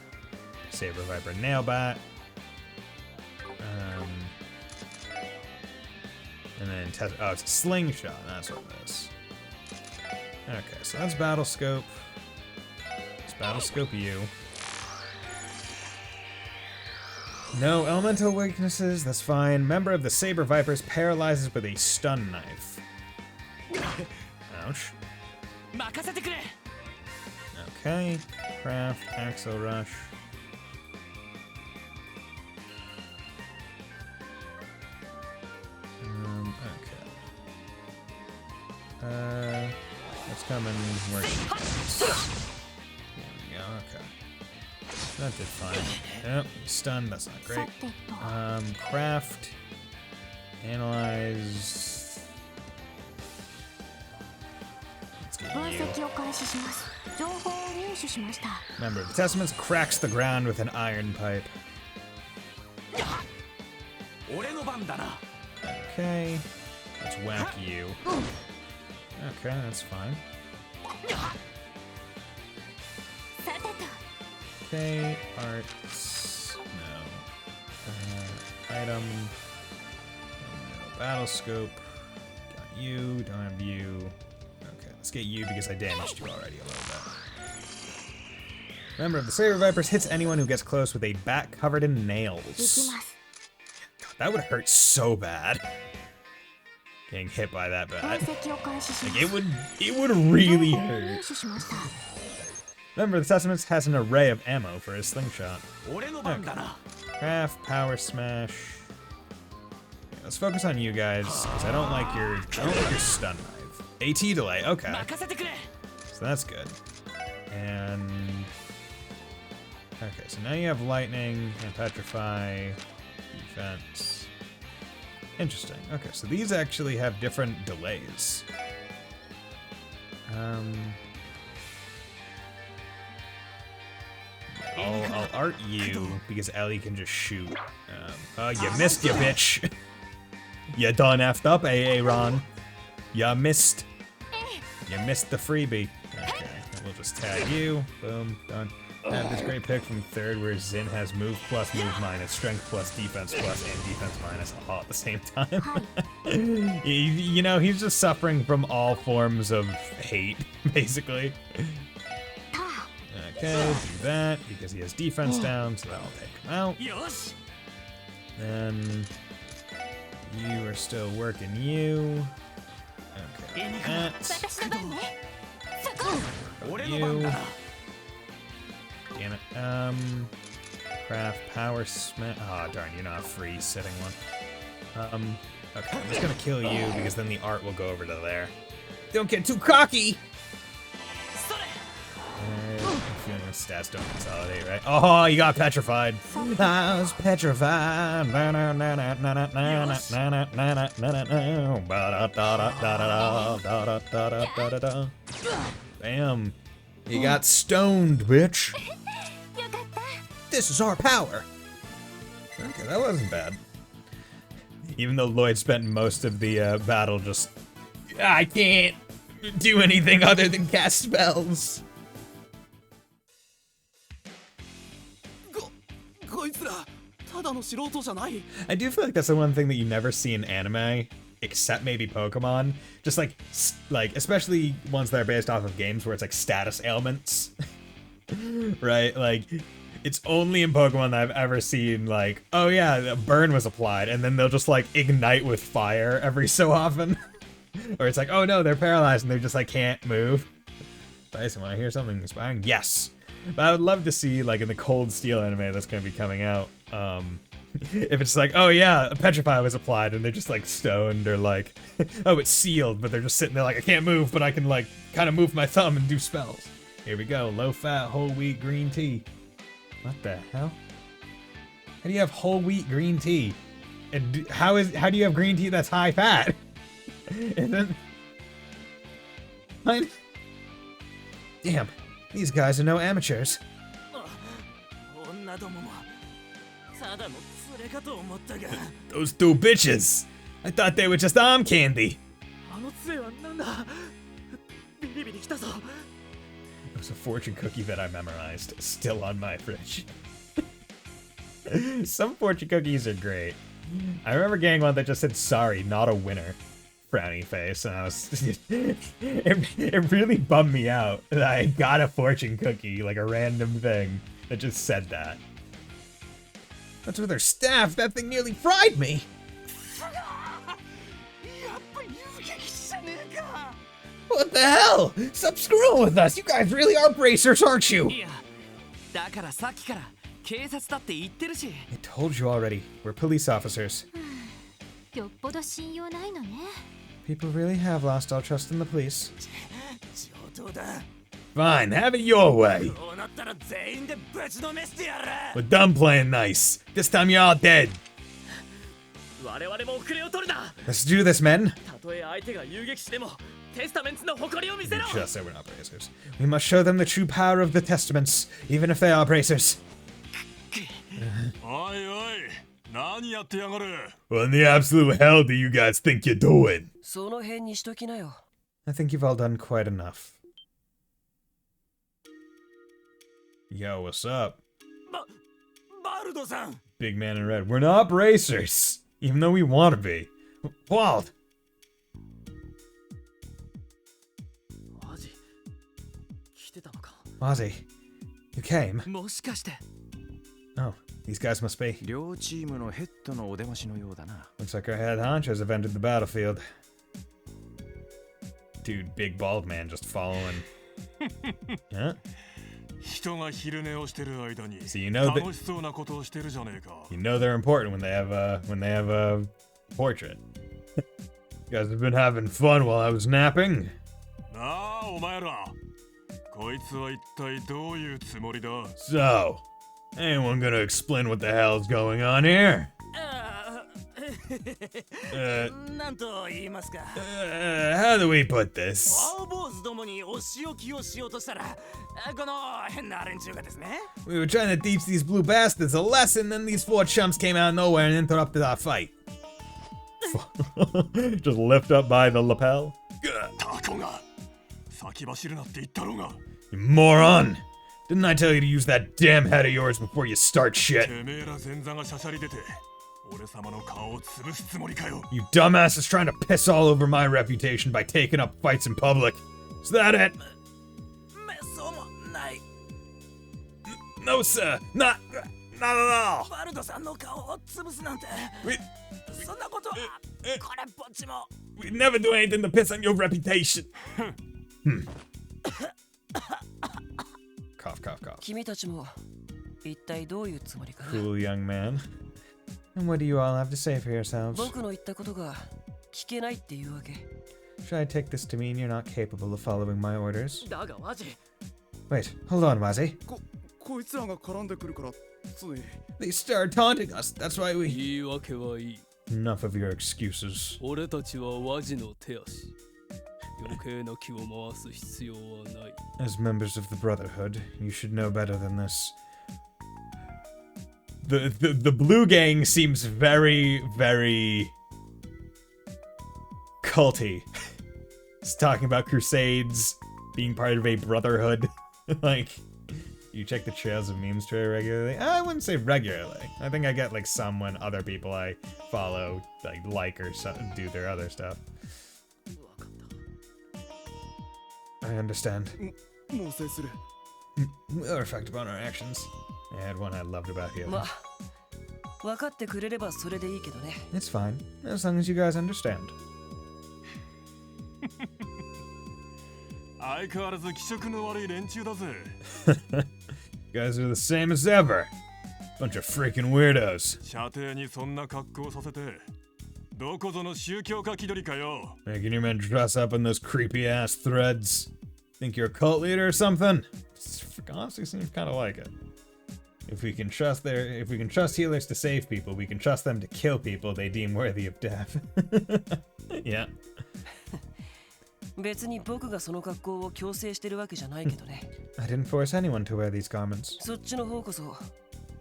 Speaker 1: Saber Viper Nailbat, and then it's a Slingshot, that's what it is. Okay, so that's Battle Scope. Let's Battle Scope you. No elemental weaknesses, that's fine. Member of the Saber Vipers paralyzes with a stun knife. Ouch.
Speaker 2: 任せてくれ
Speaker 1: Okay, Craft, Axel Rush. Okay. come and work. There we go, okay. That did fine. Yep, stunned, that's not great.
Speaker 6: さてと
Speaker 1: Craft. Analyze. Let's get
Speaker 6: 分
Speaker 1: you.
Speaker 6: 析を開始します。情報を入手しました。
Speaker 1: Member of the Testaments cracks the ground with an iron pipe.
Speaker 3: 俺の番だな。
Speaker 1: Okay. Let's whack you. Okay, that's fine.
Speaker 6: さてと
Speaker 1: Okay, arts. No. Item. No, battle scope. Got you, don't have you. Okay, let's get you because I damaged you already a little bit. Member of the Saber Vipers hits anyone who gets close with a bat covered in
Speaker 6: でき
Speaker 1: nails.
Speaker 6: ます。
Speaker 1: That would hurt so bad. Getting hit by that
Speaker 6: 分
Speaker 1: bat.
Speaker 6: 析を開始しま
Speaker 1: Like
Speaker 6: す。
Speaker 1: it would really
Speaker 6: 情報を
Speaker 1: hurt.
Speaker 6: 入手しました。
Speaker 1: Member of the Testaments has an array of ammo for his slingshot.
Speaker 3: 俺の番だな。
Speaker 1: Craft, power smash. Yeah, let's focus on you guys, because I don't like your stun knife. AT delay, okay.
Speaker 2: 任せてくれ
Speaker 1: So that's good. And okay, so now you have lightning and petrify, defense. Interesting. Okay, so these actually have different delays. I'll art you because Ellie can just shoot. Oh, you missed, you bitch. You done effed up, Aaron. You missed. You missed the freebie. Okay, we'll just tag you. Boom, done. I have this great pick from third where Zin has move plus, move minus, strength plus, defense plus, and defense minus all at the same time. you know, he's just suffering from all forms of hate, basically. Okay, do that because he has defense down, so that'll take him out.
Speaker 2: よし
Speaker 1: Then you are still working you. Okay, that.
Speaker 6: 私の番ね。そこ
Speaker 3: 俺の番だな。
Speaker 1: Damn it. Craft, power, smash. Oh, darn, you're not a free sitting one. Okay, I'm just gonna kill you because then the art will go over to there. Don't get too cocky!
Speaker 2: それ
Speaker 1: I'm feeling the stats don't consolidate, right? Oh, you got petrified. I was petrified. Bam. You got stoned, bitch.
Speaker 6: よかった。
Speaker 1: This is our power. Okay, that wasn't bad. Even though Lloyd spent most of the battle just... I can't do anything other than cast spells.
Speaker 4: こいつらただの素人じゃない。
Speaker 1: I do feel like that's the one thing that you never see in anime, except maybe Pokemon. Just like especially ones that are based off of games where it's like status ailments. Right? Like, it's only in Pokemon that I've ever seen like, oh yeah, a burn was applied, and then they'll just like ignite with fire every so often. Or it's like, oh no, they're paralyzed and they just like can't move. Bison, want to hear something inspiring? Yes. But I would love to see, like, in the Cold Steel anime that's going to be coming out, if it's like, oh yeah, a petrify was applied, and they're just, like, stoned, or like, oh, it's sealed, but they're just sitting there like, I can't move, but I can, like, kind of move my thumb and do spells. Here we go, low-fat, whole wheat green tea. What the hell? How do you have whole wheat green tea? And how do you have green tea that's high-fat? And then... Damn. These guys are no amateurs.
Speaker 4: 女どももただの連れかと思ったが、
Speaker 1: Those two bitches! I thought they were just arm candy!
Speaker 4: あの杖はなんだ。ビリビリ来たぞ。
Speaker 1: It was a fortune cookie that I memorized, still on my fridge. Some fortune cookies are great. I remember getting one that just said, sorry, not a winner. Frowny face, and I was it really bummed me out that I got a fortune cookie, like a random thing that just said that. What's with her staff? That thing nearly fried me.
Speaker 4: やっぱ柚木吉じゃねえか。
Speaker 1: What the hell? Stop screwing with us. You guys really are bracers, aren't you?
Speaker 2: いやだからさっきから警察だって言ってるし
Speaker 1: I told you already. We're police officers.
Speaker 6: よっぽど信用ないのね。
Speaker 1: People really have lost all trust in the police.
Speaker 4: 冗当だ。
Speaker 1: Fine, have it your way.
Speaker 4: こうなったら全員でぶちのめしてやる。
Speaker 1: We're done playing nice. This time you're all dead.
Speaker 5: 我々も遅れを取るな。
Speaker 1: Let's do this, men.
Speaker 5: たとえ相手が遊撃士でもテスタメンツの誇りを見せろ。
Speaker 1: Just say we're not bracers. We must show them the true power of the testaments, even if they are bracers.
Speaker 3: おいおい、何やってやがる。
Speaker 1: What in the absolute hell do you guys think you're doing?
Speaker 7: その辺にしときなよ。
Speaker 1: I think you've all done quite enough. Yo, what's up?
Speaker 4: バルドさん。
Speaker 1: Big man in red. We're not bracers, even though we want to be. Wald!
Speaker 5: マジ来てたのか。
Speaker 1: Ozzy, you came?
Speaker 5: もしかして。
Speaker 1: Oh, these guys must be.
Speaker 3: 両チームのヘッドのお出ましのようだな。
Speaker 1: Looks like our head honchos have entered the battlefield. Dude, big bald man just following. Huh?
Speaker 3: 人が昼寝をしてる間に
Speaker 1: So you know that-
Speaker 3: 楽しそうなことをしてるじゃねえか。
Speaker 1: You know they're important when they have a portrait. You guys have been having fun while I was napping.
Speaker 3: なあ、お前ら。こいつは一体どういうつもりだ。
Speaker 1: So, anyone gonna explain what the hell's going on here?
Speaker 4: なんと言いますか。
Speaker 1: How do we put this?
Speaker 4: 青坊主どもにお仕置きをしようとしたら、この変な連中がですね。
Speaker 1: We were trying to teach these blue bastards a lesson, then these four chumps came out of nowhere and interrupted our fight. Just lift up by the lapel.
Speaker 3: タコが先走るなって言ったろうが。
Speaker 1: You moron! Didn't I tell you to use that damn head of yours before you start shit?
Speaker 3: てめえら前座がしゃしゃり出て、俺様の顔を潰すつもりかよ。
Speaker 1: You dumbasses trying to piss all over my reputation by taking up fights in public. Is that it?
Speaker 4: めそうもない。
Speaker 1: No, sir. Not at all.
Speaker 4: バルドさんの顔を潰すなんて。
Speaker 1: We,
Speaker 4: そんなことはこれっぽっちも。
Speaker 1: we'd never do anything to piss on your reputation. Cough, cough, cough.
Speaker 7: 君たちも一体どういうつもりかな。
Speaker 1: Cool young man. And what do you all have to say for yourselves?
Speaker 7: 僕の言ったことが聞けないっていうわけ。
Speaker 1: Should I take this to mean you're not capable of following my orders?
Speaker 5: だがマジ
Speaker 1: Wait, hold on, Wazzy.
Speaker 8: こいつらが絡んでくるからつい。
Speaker 1: They started taunting us. That's why we.
Speaker 5: 言い訳はいい。
Speaker 1: Enough of your excuses.
Speaker 5: 俺たちはワジの手足。余計な気を回す必要はない。
Speaker 1: As members of the Brotherhood, you should know better than this. The blue gang seems very, very culty. It's talking about crusades, being part of a brotherhood. Like, you check the trails of memes Twitter regularly? I wouldn't say regularly. I think I get like some when other people I follow like or do their other stuff. I understand.
Speaker 8: 猛省する。
Speaker 1: We'll reflect upon our actions. I had one I loved about healing.
Speaker 7: まあ、分かってくれればそれでいいけどね。
Speaker 1: It's fine, as long as you guys understand.
Speaker 3: 相変わらず気色の悪い連中だぜ。
Speaker 1: You guys are the same as ever. Bunch of freaking weirdos.
Speaker 3: 射程にそんな格好させて、どこぞの宗教家気取りかよ。
Speaker 1: Making your men dress up in those creepy ass threads. Think you're a cult leader or something? Honestly, seems kind of like it. If we can trust healers to save people, we can trust them to kill people they deem worthy of death. Yeah.
Speaker 7: 別に僕がその格好を強制してるわけじゃないけどね。
Speaker 1: I didn't force anyone to wear these garments.
Speaker 7: そっちの方こそ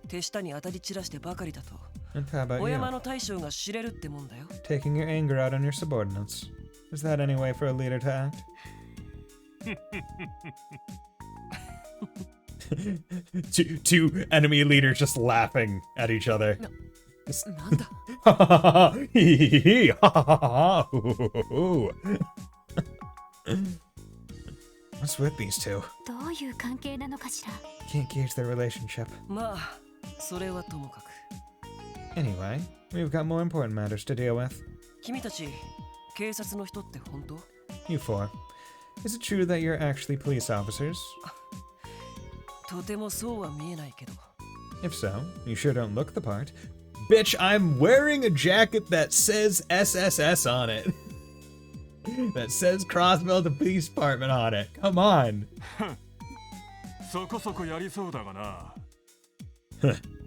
Speaker 7: 手下に当たり散らしてばかりだと。
Speaker 1: And how about
Speaker 7: お
Speaker 1: you?
Speaker 7: 山の大将が知れるってもんだよ。
Speaker 1: Taking your anger out on your subordinates. Is that any way for a leader to act? Two enemy leaders just laughing at each other.
Speaker 7: なんだ
Speaker 1: What's with these two?
Speaker 6: どういう関係なのかしら。
Speaker 1: Can't gauge their relationship.
Speaker 7: まあ、それはともかく。
Speaker 1: Anyway, we've got more important matters to deal with.
Speaker 7: 君たち、警察の人って本当？
Speaker 1: You four. Is it true that you're actually police officers?
Speaker 7: とてもそうは見えないけど。
Speaker 1: If so, you sure don't look the part. Bitch, I'm wearing a jacket that says SSS on it. that says Crossbell the Police Department on it. Come on.
Speaker 3: そこそこやりそうだがな。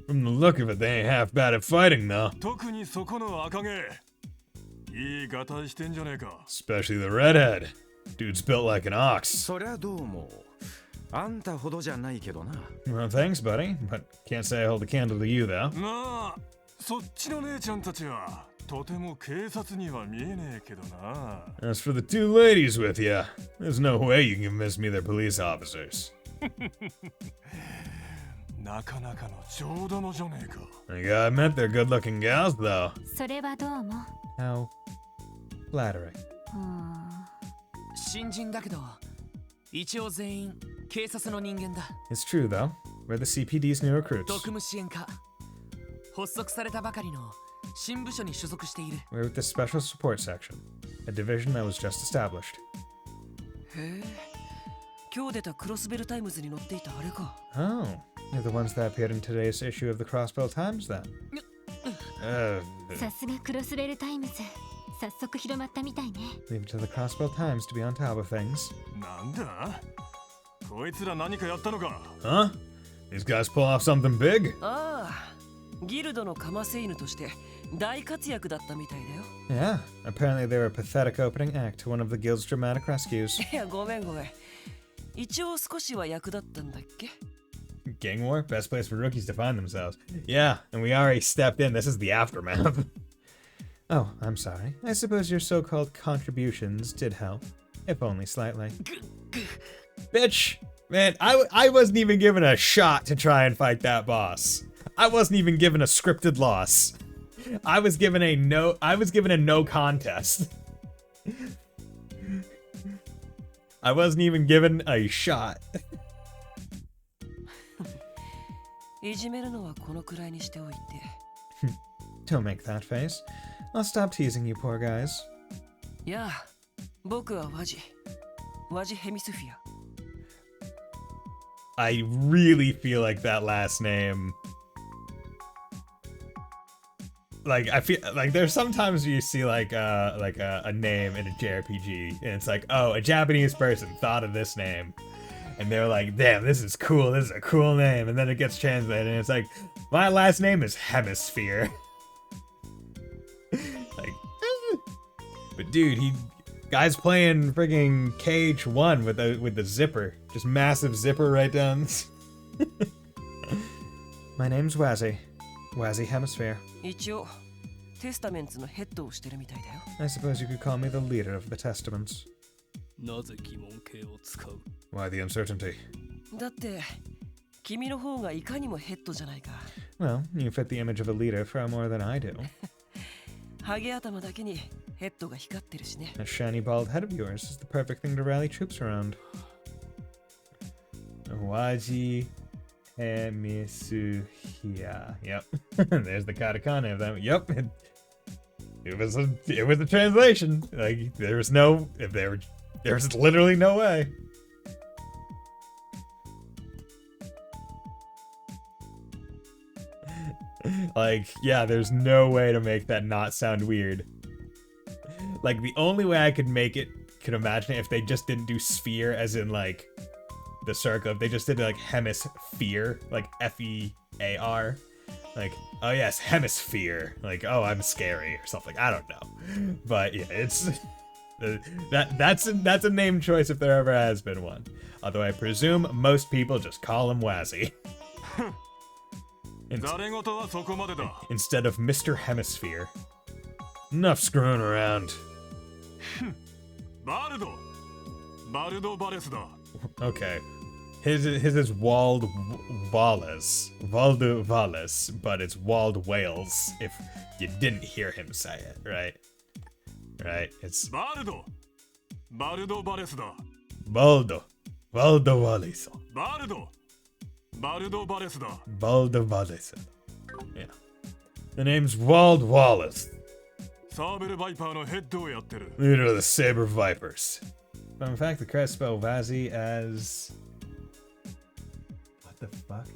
Speaker 1: From the look of it, they ain't half bad at fighting, though.
Speaker 3: 特にそこの赤毛。いいガタイしてんじゃねえか。
Speaker 1: Especially the redhead. Dude's built like an ox.
Speaker 9: そりゃどうも。あんたほどじゃないけどな。
Speaker 1: Well, thanks, buddy, but can't say I hold a candle to you, though.
Speaker 3: なあ、そっちの姉ちゃんたちはとても警察には見えねえけどな。
Speaker 1: As for the two ladies with you, there's no way you can convince me they're police officers.
Speaker 3: なかなかの上玉じゃねえか。
Speaker 1: I gotta admit, they're good-looking gals, though.
Speaker 6: それはどうも。
Speaker 1: How flattering.
Speaker 2: 新人だけど一応全員警察の人間だ。
Speaker 1: It's true, though. We're the CPD's new recruits.
Speaker 2: 特務支援課発足されたばかりの新部署に所属している。
Speaker 1: We're with the Special Support Section, a division that was just established.
Speaker 7: へえ。今日出たクロスベルタイムズに載っていたあれか。
Speaker 1: Oh, you're the ones that appeared in today's issue of the Crossbell Times, then.
Speaker 6: さすがクロスベルタイムズ。早速広まったみたいね。
Speaker 1: Leave it to the Crossbell Times to be on top of things.
Speaker 3: なんだこいつら何かやったのか。
Speaker 1: Huh? These guys pull off something big?
Speaker 7: ああ、ギルドのカマセイヌとして大活躍だったみたいだよ。
Speaker 1: Yeah, apparently they were a pathetic opening act to one of the guild's dramatic rescues.
Speaker 7: いや、ごめんごめん。一応少しは役立ったんだっけ？
Speaker 1: Gang war? Best place for rookies to find themselves. Yeah, and we already stepped in. This is the aftermath. Oh, I'm sorry. I suppose your so-called contributions did help, if only slightly. Bitch! Man, I wasn't even given a shot to try and fight that boss. I wasn't even given a scripted loss. I was given a no contest. I wasn't even given a shot.
Speaker 7: いじめるのはこのくらいにしておいて。
Speaker 1: Don't make that face. I'll stop teasing you poor guys.
Speaker 7: いや、僕はワジヘミスフィア。
Speaker 1: I really feel like that last name. Like I feel like there's sometimes you see like a name in a JRPG and it's like, oh, a Japanese person thought of this name. And they're like, damn, this is cool. This is a cool name. And then it gets translated and it's like, my last name is Hemisphere. Like, but dude, guy's playing frigging KH1 with the zipper, just massive zipper right down. My name's Wazzy Hemisphere.
Speaker 7: 一応、テスタメンツのヘッドをしてるみたいだよ。
Speaker 1: I suppose you could call me the leader of the Testaments.
Speaker 5: なぜ疑問形を使う？
Speaker 1: Why the uncertainty?
Speaker 7: だって、君の方がいかにもヘッドじゃないか。
Speaker 1: Well, you fit the image of a leader far more than I do.
Speaker 7: ハゲ頭だけにヘッドが光ってるしね。
Speaker 1: That shiny bald head of yours is the perfect thing to rally troops around. Waji Hemisphere. Yep. There's the katakana of that. Yep. It was a translation. Like there was literally no way. Like, yeah, there's no way to make that not sound weird. Like, the only way I could imagine it if they just didn't do sphere as in, like, the circle. If they just did, like, hemisphere, like, F-E-A-R. Like, oh yes, hemisphere. Like, oh, I'm scary or something. I don't know. But, yeah, it's... that's a name choice if there ever has been one. Although I presume most people just call him Wazzy. Instead of Mr. Hemisphere. Enough screwing around. Okay. His is Wald Wallace. Waldo Wallace, but it's Wald Wales if you didn't hear him say it, right? Right? It's Baldo Wallace. Baldo Wallace. Yeah. The name's Wald Wallace. Leader of the Saber Vipers. But in fact, the crest spell Vazzy as... What the fuck?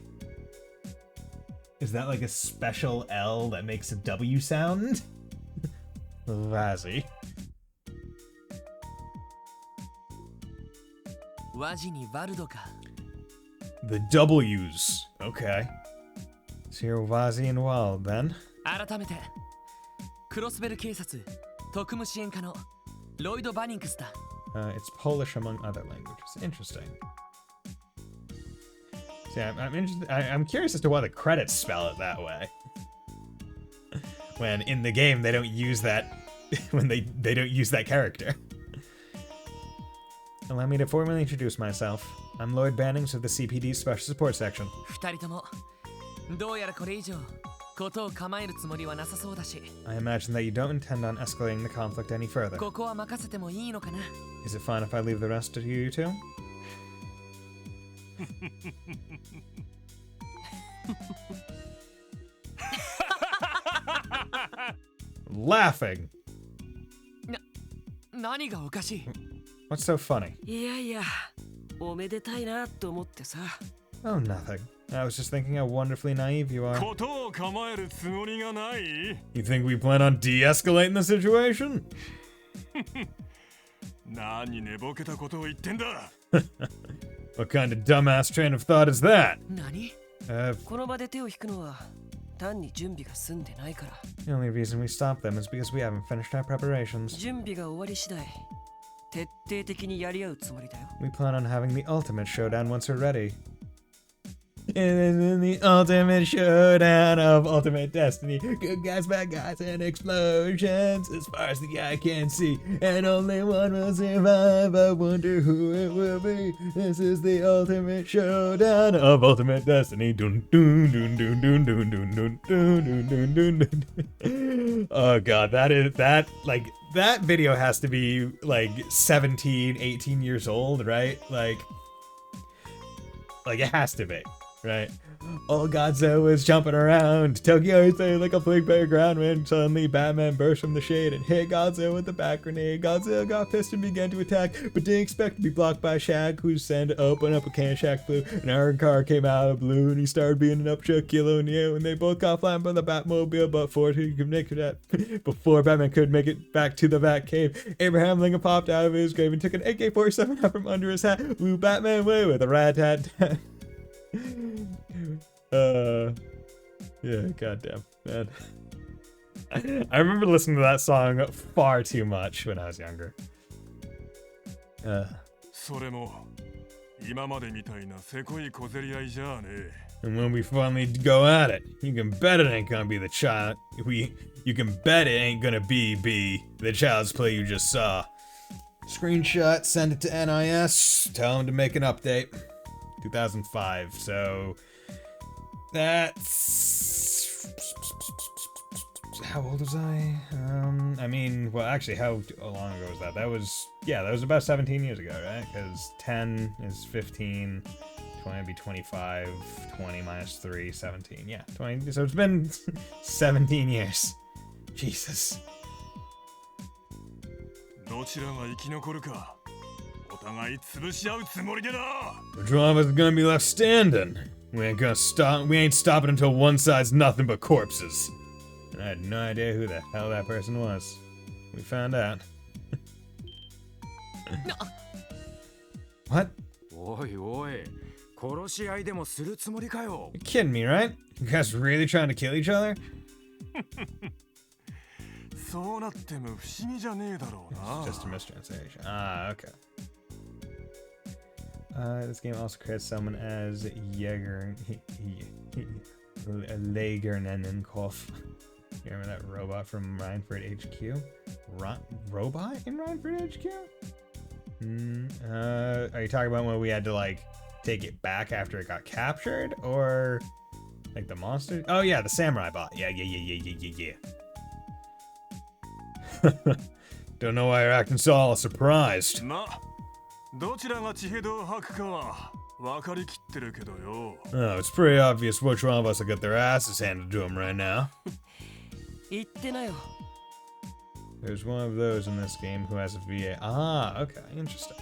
Speaker 1: Is that like a special L that makes a W sound? Vazzy.
Speaker 2: ワジにワルドか。
Speaker 1: The W's. Okay. So you're Wazi and Wald then?
Speaker 2: 改めてクロスベル警察特務支援課のロイド・バニンクスだ。
Speaker 1: It's Polish among other languages. Interesting. See, I'm interested. I'm curious as to why the credits spell it that way. When in the game they don't use that. When they don't use that character. Allow me to formally introduce myself. I'm Lloyd Bannings of the CPD's Special Support Section.
Speaker 2: 二人ともどうやらこれ以上ことを構えるつもりはなさそうだし。
Speaker 1: I imagine that you don't intend on escalating the conflict any further.
Speaker 2: ここは任せてもいいのかな。
Speaker 1: Is it fine if I leave the rest to you two? Laughing.
Speaker 2: 何がおかしい。
Speaker 1: What's so funny?
Speaker 7: いやいや、おめでたいなと思ってさ。
Speaker 1: Oh, nothing. I was just thinking how wonderfully naive you are.
Speaker 3: ことを構えるつもりがない。
Speaker 1: You think we plan on de-escalating the situation?
Speaker 3: 何寝ぼけたことを言ってんだ。
Speaker 1: What kind of dumbass train of thought is that?
Speaker 2: 何？
Speaker 7: この場で手を引くのは単に準備が済んでないから。
Speaker 1: The only reason we stopped them is because we haven't finished our preparations.
Speaker 7: 準備が終わり次第、徹底的にやり合うつもりだよ。
Speaker 1: We plan on having the ultimate showdown once we're ready. It is in the ultimate showdown of ultimate destiny. Good guys, bad guys, and explosions as far as the eye can see. And only one will survive. I wonder who it will be. This is the ultimate showdown of ultimate destiny. Dun, dun, dun, dun, dun, dun, dun, dun, dun, dun, dun, dun. Oh god, that video has to be like 17, 18 years old, right? Like it has to be. Right. All Godzilla was jumping around. Tokyo is like a big background when suddenly Batman burst from the shade and hit Godzilla with the back grenade. Godzilla got pissed and began to attack, but didn't expect to be blocked by Shaq, who sent to open up a can. Shaq flew. An iron car came out of blue and he started beating up Chuck Kilo and you, and they both got flattened by the Batmobile, but before Batman could make it back to the Batcave, Abraham Lincoln popped out of his grave and took an AK-47 out from under his hat, blew Batman away with a rat-tat-tat. Yeah, goddamn, man. I remember listening to that song far too much when I was younger.
Speaker 3: それも今までみたいなせこい小競り合いじゃねえ。
Speaker 1: And when we finally go at it, you can bet it ain't gonna be the child. You can bet it ain't gonna be the child's play you just saw. Screenshot, send it to NIS, tell them to make an update. 2005, so that's how old was I? I mean, well, actually, how long ago was that? That was about 17 years ago, right? Because 10 is 15, 20 would be 25, 20 minus 3, 17. Yeah, 20. So it's been 17 years. Jesus.
Speaker 3: どちらが生き残るか。お互い潰し合うつもりでな。
Speaker 1: Which one of us is gonna be left standing? We ain't stopping until one side's nothing but corpses. And I had no idea who the hell that person was. We found out. What?
Speaker 9: おいおい、殺し合いでもするつもりかよ。
Speaker 1: You're kidding me, right? You guys really trying to kill each other?
Speaker 3: そうなっても不思議じゃねえだろうな。
Speaker 1: It's just a mistranslation. Ah, okay. This game also creates someone as Lagernenkopf. You remember that robot from Rhineford HQ? Robot in Rhineford HQ? Are you talking about when we had to like take it back after it got captured, or like the monster? Oh yeah, the samurai bot. Yeah. Don't know why you're acting so all surprised.
Speaker 3: まあ、どちらが血ヘドを吐くかは分かりきってるけどよ。
Speaker 1: Oh, it's pretty obvious which one of us will get their asses handed to them right now.
Speaker 7: 言ってなよ。
Speaker 1: There's one of those in this game who has a VA. Ah, okay, interesting.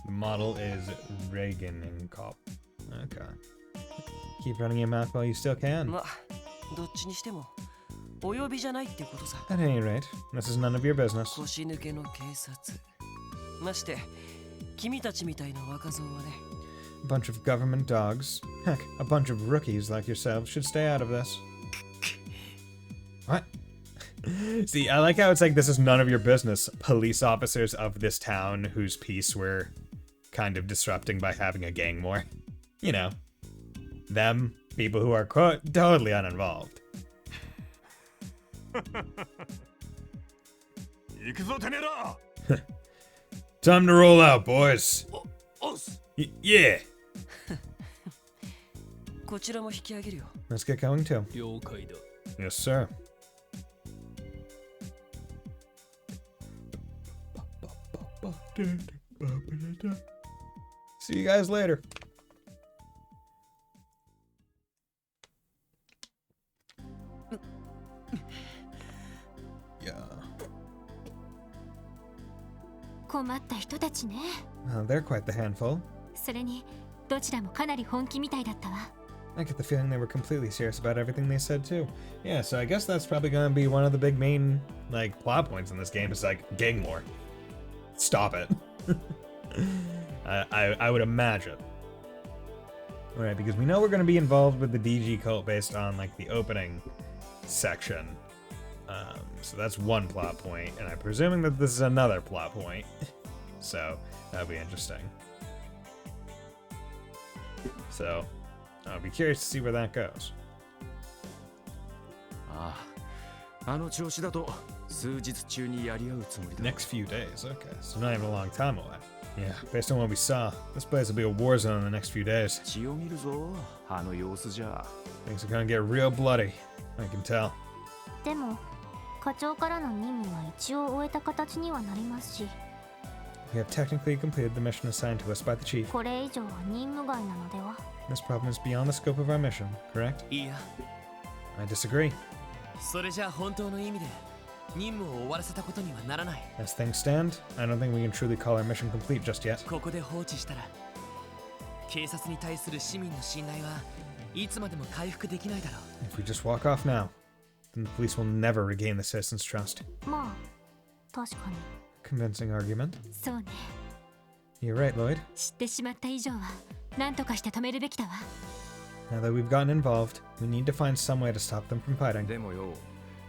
Speaker 1: The model is Reagan-Kopf. Okay. Keep running your mouth while you still can.
Speaker 7: まあ、どっちにしてもお呼びじゃないってことさ。
Speaker 1: At any rate, this is none of your business.
Speaker 7: 腰抜けの警察。まして君たちみたいな若造はね。
Speaker 1: A bunch of government dogs. Heck, a bunch of rookies like yourselves should stay out of this. What? See, I like how it's like this is none of your business. Police officers of this town whose peace we're kind of disrupting by having a gang war. You know, them, people who are totally uninvolved.
Speaker 3: 行くぞてめえら。
Speaker 1: Time to roll out, boys.
Speaker 3: おっす。
Speaker 1: Yeah,
Speaker 7: こちらも引き上げるよ。
Speaker 1: let's get going too.
Speaker 5: 了解だ。
Speaker 1: Yes, sir. See you guys later. Yeah.
Speaker 6: 困った人たちね。
Speaker 1: Well, they're quite the handful.
Speaker 6: それにどちらもかなり本気みたいだったわ。
Speaker 1: I get the feeling they were completely serious about everything they said too. Yeah, so I guess that's probably gonna be one of the big main like plot points in this game is like gang war. Stop it. I would imagine. Right, because we know we're gonna be involved with the DG cult based on like the opening section. So that's one plot point, and I'm presuming that this is another plot point. So that'll be interesting. So I'll be curious to see where that goes.
Speaker 9: ああ、あの調子だと数日中にやり合うつもりだ。
Speaker 1: Next few days, okay. So not even a long time away. Yeah, based on what we saw, this place will be a war zone in the next few days.
Speaker 9: 血を見るぞ、あの様子じゃ。
Speaker 1: Things are gonna get real bloody. I can tell.
Speaker 6: でも課長からの任務は一応終えた形にはなりますし、
Speaker 1: We have technically completed the mission assigned to us by the chief.
Speaker 6: これ以上は任務外なのでは。
Speaker 1: This problem is beyond the scope of our mission, correct?
Speaker 2: いや、
Speaker 1: I disagree.
Speaker 2: それじゃあ本当の意味で任務を終わらせたことにはならない。
Speaker 1: As things stand, I don't think we can truly call our mission complete just yet.
Speaker 2: ここで放置したら警察に対する市民の信頼はいつまでも回復できないだろう。
Speaker 1: If we just walk off now, then the police will never regain the citizens' trust.
Speaker 6: まあ確かに。
Speaker 1: Convincing argument.
Speaker 6: そうね。
Speaker 1: You're right, Lloyd.
Speaker 6: 知ってしまった以上は何とかして止めるべきだわ。
Speaker 1: Now that we've gotten involved, we need to find some way to stop them from fighting.
Speaker 9: でもよ、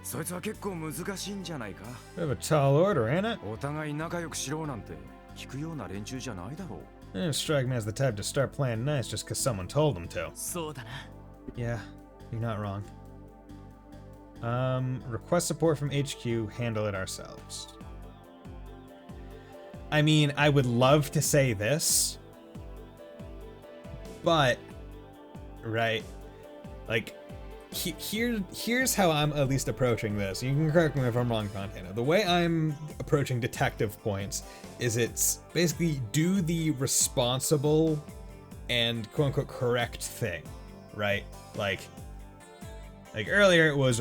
Speaker 9: そいつは結構難しいんじゃないか。
Speaker 1: Bit of a tall order, ain't it?
Speaker 9: お互い仲良くしろなんて聞くような連中じゃないだろう。
Speaker 1: They don't strike me as the type to start playing nice just because someone told them to.
Speaker 2: そうだな。
Speaker 1: Yeah, you're not wrong. Request support from HQ, handle it ourselves. I mean, I would love to say this, but, right, like, here's how I'm at least approaching this. You can correct me if I'm wrong, Fontana. The way I'm approaching detective points is it's basically do the responsible and quote-unquote correct thing, right? Like earlier it was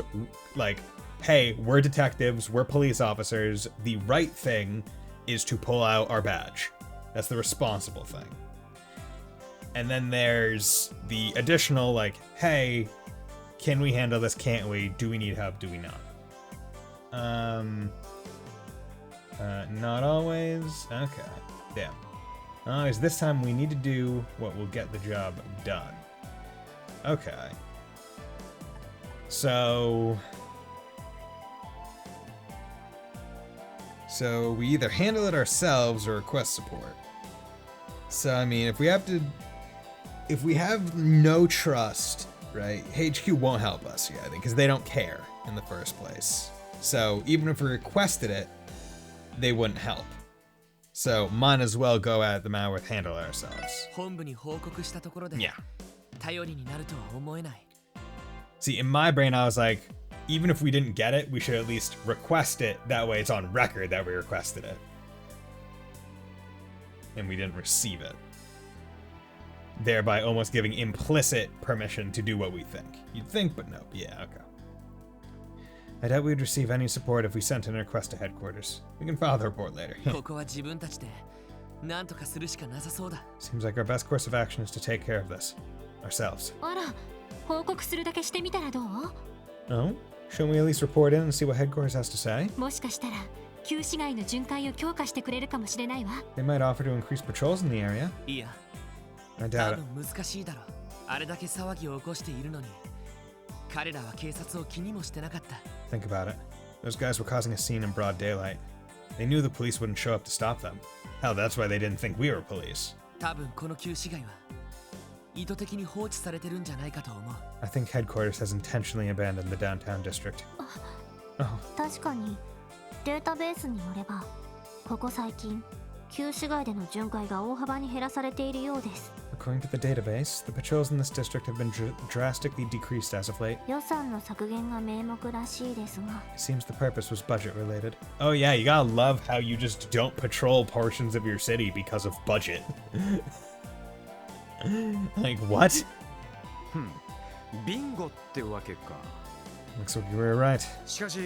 Speaker 1: like, hey, we're detectives, we're police officers, the right thing is to pull out our badge. That's the responsible thing. And then there's the additional, like, hey, can we handle this? Can't we? Do we need help? Do we not? Not always. Okay. Damn. Always this time we need to do what will get the job done. Okay. So we either handle it ourselves or request support. So I mean, if we have no trust, right, HQ won't help us yet because they don't care in the first place. So even if we requested it, they wouldn't help. So might as well go at the matter with handle it ourselves.
Speaker 2: 本部に報告したところで
Speaker 1: Yeah.
Speaker 2: 頼りになるとは思えない。
Speaker 1: See, in my brain, I was like, even if we didn't get it, we should at least request it. That way it's on record that we requested it. And we didn't receive it. Thereby almost giving implicit permission to do what we think. You'd think, but no. Yeah, okay. I doubt we'd receive any support if we sent in a request to headquarters. We can file the report later.
Speaker 2: ここは自分たちで何とかするしかなさそうだ。
Speaker 1: Seems like our best course of action is to take care of this. Ourselves.
Speaker 6: あら、報告するだけしてみたらどう？
Speaker 1: Oh? Shouldn't we at least report in and see what headquarters has to say?
Speaker 6: もしかしたら旧市街の巡回を強化してくれるかもしれないわ。
Speaker 1: They might offer to increase patrols in the area.
Speaker 2: いや
Speaker 1: I
Speaker 2: 多
Speaker 1: doubt it.
Speaker 2: 分難しいだろう。あれだけ騒ぎを起こしているのに彼らは警察を気にもしてなかった。
Speaker 1: Think about it. Those guys were causing a scene in broad daylight. They knew the police wouldn't show up to stop them. Hell, that's why they didn't think we were police.
Speaker 2: 多分この旧市街は意図的に放置されてるんじゃないかと思う。
Speaker 1: I think headquarters has intentionally abandoned the downtown district. Oh,
Speaker 6: 確かにデータベースによればここ最近旧市街での巡回が大幅に減らされているようです。
Speaker 1: according to the database, the patrols in this district have been drastically decreased as of late.
Speaker 6: 予算の削減が名目らしいですが
Speaker 1: It seems the purpose was budget related. Oh yeah, you gotta love how you just don't patrol portions of your city because of budget. Like, what?
Speaker 9: ビンゴってわけか。
Speaker 1: Looks like you were right.
Speaker 9: しかし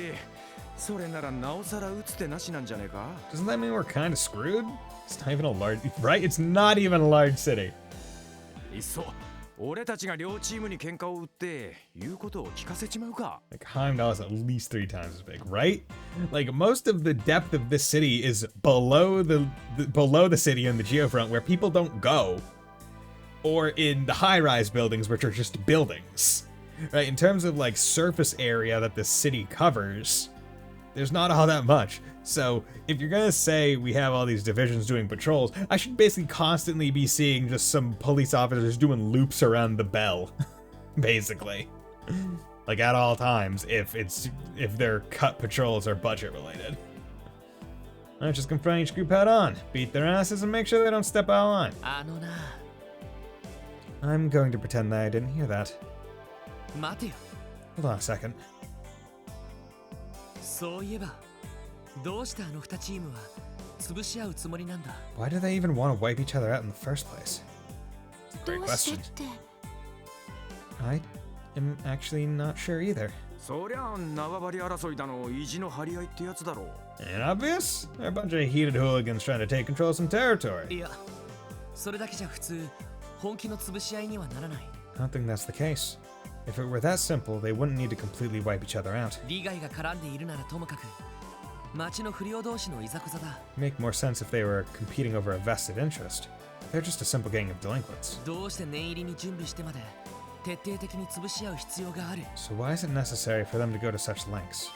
Speaker 9: それならなおさら打つ手なしなんじゃねえか。
Speaker 1: Doesn't that mean we're kind of screwed? It's not even a large... Right? It's not even a large city.
Speaker 9: いっそ俺たちが両チームに喧嘩を売って言うことを聞かせちまうか。
Speaker 1: Like, Heimdall is at least 3 times as big, right? Like, most of the depth of this city is below the city in the geofront where people don't go. Or in the high-rise buildings, which are just buildings. Right? In terms of, like, surface area that this city covers, there's not all that much. So, if you're gonna say we have all these divisions doing patrols, I should basically constantly be seeing just some police officers doing loops around the bell. Basically. Like, at all times, if their cut patrols are budget related. Alright, just confront each group head on. Beat their asses and make sure they don't step out of line.
Speaker 2: あのな
Speaker 1: I'm going to pretend that I didn't hear that.
Speaker 2: 待てよ。
Speaker 1: Hold on a second.
Speaker 2: そういえばどうしてあの2チームは潰し合うつもりなんだ。
Speaker 1: Why do they even want to wipe each other out in the first place? Great
Speaker 6: どうして
Speaker 1: question.
Speaker 6: って
Speaker 1: I am actually not sure either.
Speaker 9: そりゃ縄張り争いだの意地の張り合いってやつだろう。
Speaker 1: Ain't obvious? They're a bunch of heated hooligans trying to take control of some territory.
Speaker 2: いやそれだけじゃ普通本気の潰し合いにはならない。
Speaker 1: I don't think that's the case. If it were that simple, they wouldn't need to completely wipe each other out.
Speaker 2: 利害が絡んでいるならともかく町の不良同士のいざこざだ。
Speaker 1: It'd make more sense if they were competing over a vested interest. They're just a simple gang of delinquents.
Speaker 2: どうして念入りに準備してまで徹底的に潰し合う必要がある。
Speaker 1: So why is it necessary for them to go to such lengths?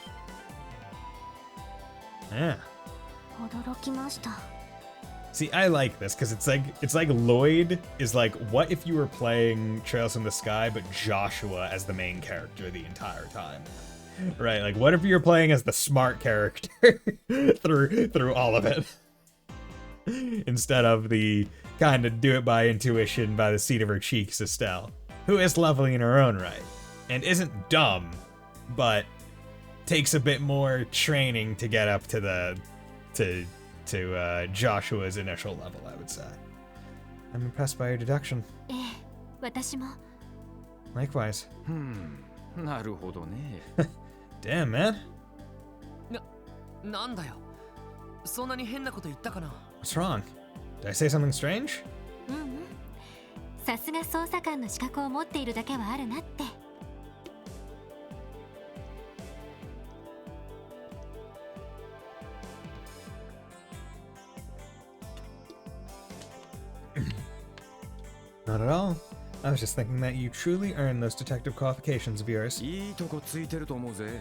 Speaker 1: Yeah.
Speaker 6: 驚きました。
Speaker 1: See, I like this because it's like Lloyd is like, what if you were playing Trails in the Sky but Joshua as the main character the entire time? Right? Like, what if you're playing as the smart character through all of it? Instead of the kind of do it by intuition by the seat of her cheeks Estelle, who is lovely in her own right and isn't dumb, but takes a bit more training to get up to Joshua's initial level, I would say. I'm impressed by your deduction.
Speaker 6: ええ、私も
Speaker 1: Likewise.
Speaker 9: なるほどね。
Speaker 1: Damn, man.
Speaker 2: なんだよ。そんなに変なこと言ったかな。
Speaker 1: What's wrong? Did I say something strange?
Speaker 6: うんうん、さすが捜査官の資格を持っているだけはあるなって。
Speaker 1: Not at all. I was just thinking that you truly earned those detective qualifications of yours.
Speaker 9: いいとこついてると思うぜ。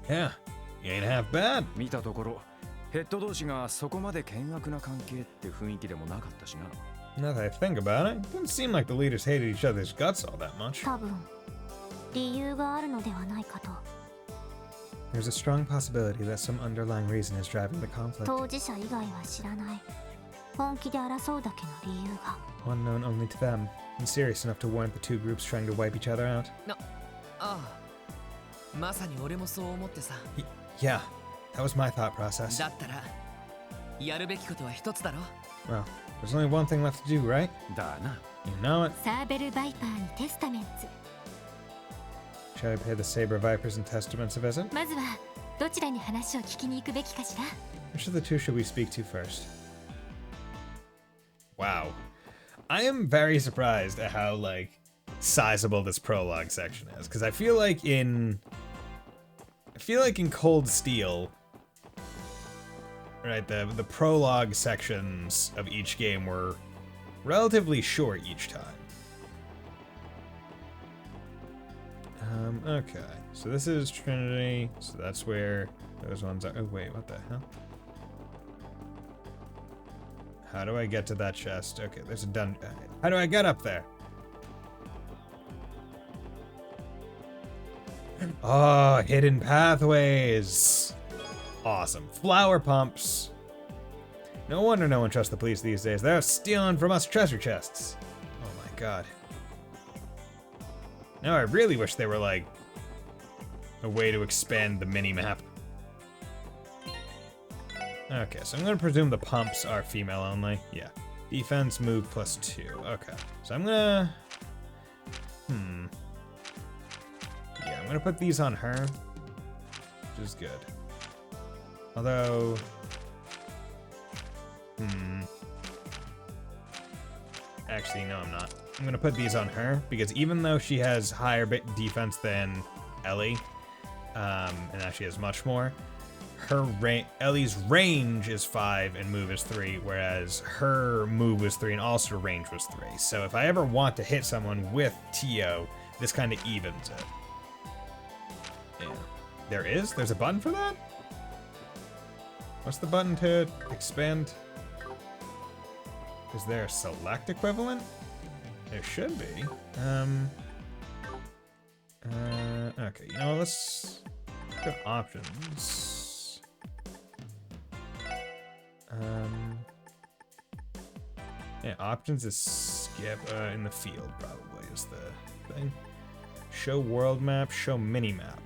Speaker 1: Yeah, you ain't half bad.
Speaker 9: 見たところヘッド同士がそこまで険悪な関係って雰囲気でもなかったしな。
Speaker 1: Now that I think about it, it didn't seem like the leaders hated each other's guts all that much.
Speaker 6: 多分理由があるのではないかと。
Speaker 1: There's a strong possibility that some underlying reason is driving the conflict.
Speaker 6: 当事者以外は知らない本気で争うだけの理由が。
Speaker 1: One known only to them, and serious enough to warrant the two groups trying to wipe each other out.
Speaker 2: ああまさに俺もそう思ってさ。
Speaker 1: Yeah, that was my thought process.
Speaker 2: だったらやるべきことは一つだろ。
Speaker 1: Well, there's only one thing left to do, right?
Speaker 9: だな。
Speaker 1: You know it.
Speaker 6: サーベル・バイパーにテスタメンツ。
Speaker 1: Shall I pay the Saber Vipers and Testaments a visit?
Speaker 6: まずはどちらに話を聞きに行くべきかしら。
Speaker 1: Which of the two should we speak to first? Wow. I am very surprised at how, like, sizable this prologue section is. Because I feel like in Cold Steel, right, the prologue sections of each game were relatively short each time. Okay, so this is Trinity, so that's where those ones are. Oh wait, what the hell? How do I get to that chest? Okay, there's a dungeon. How do I get up there? Oh, hidden pathways. Awesome. Flower pumps. No wonder no one trusts the police these days. They're stealing from us treasure chests. Oh my god. Now I really wish they were like a way to expand the mini-map. Okay, so I'm gonna presume the pumps are female only. Yeah. Defense, move, +2. Okay. So I'm gonna... Yeah, I'm gonna put these on her. Which is good. Although... Actually, no, I'm not. I'm gonna put these on her, because even though she has higher defense than Ellie, and actually has much more, Ellie's range is 5 and move is 3, whereas her move was 3 and also range was 3. So if I ever want to hit someone with Tio, this kind of evens it. Yeah. There's a button for that? What's the button to expand? Is there a select equivalent? There should be. Okay, you know, let's go options. Yeah, options is skip in the field probably is the thing. Show world map, show mini map.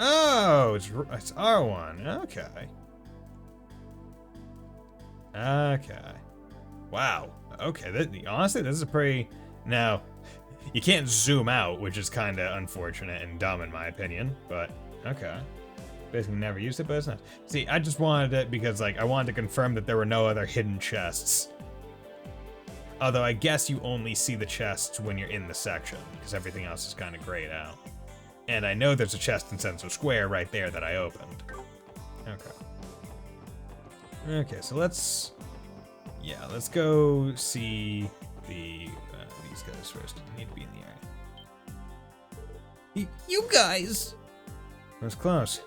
Speaker 1: Oh, it's R1. Okay. Okay. Wow. Okay. Honestly, this is a pretty. Now, you can't zoom out, which is kind of unfortunate and dumb in my opinion. But okay. Basically, never used it, but it's not. See, I just wanted it because, like, I wanted to confirm that there were no other hidden chests. Although I guess you only see the chests when you're in the section, because everything else is kind of grayed out. And I know there's a chest in Central Square right there that I opened. Okay. Okay, so let's go see these guys first. They need to be in the area. You guys! That was close.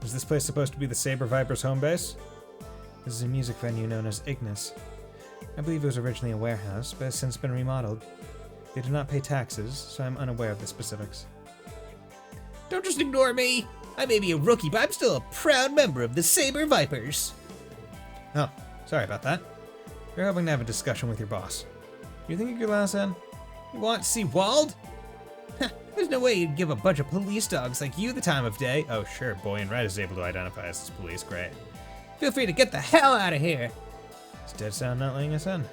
Speaker 1: Was this place supposed to be the Saber Vipers' home base? This is a music venue known as Ignis. I believe it was originally a warehouse, but has since been remodeled. They do not pay taxes, so I'm unaware of the specifics.
Speaker 10: Don't just ignore me! I may be a rookie, but I'm still a proud member of the Saber Vipers.
Speaker 1: Oh, sorry about that. You're hoping to have a discussion with your boss. You think you could let us in?
Speaker 10: You want to see Wald? There's no way you'd give a bunch of police dogs like you the time of day.
Speaker 1: Oh sure, Boy in Red is able to identify us as police, great.
Speaker 10: Feel free to get the hell out of here.
Speaker 1: Is Dead Sound not letting us in?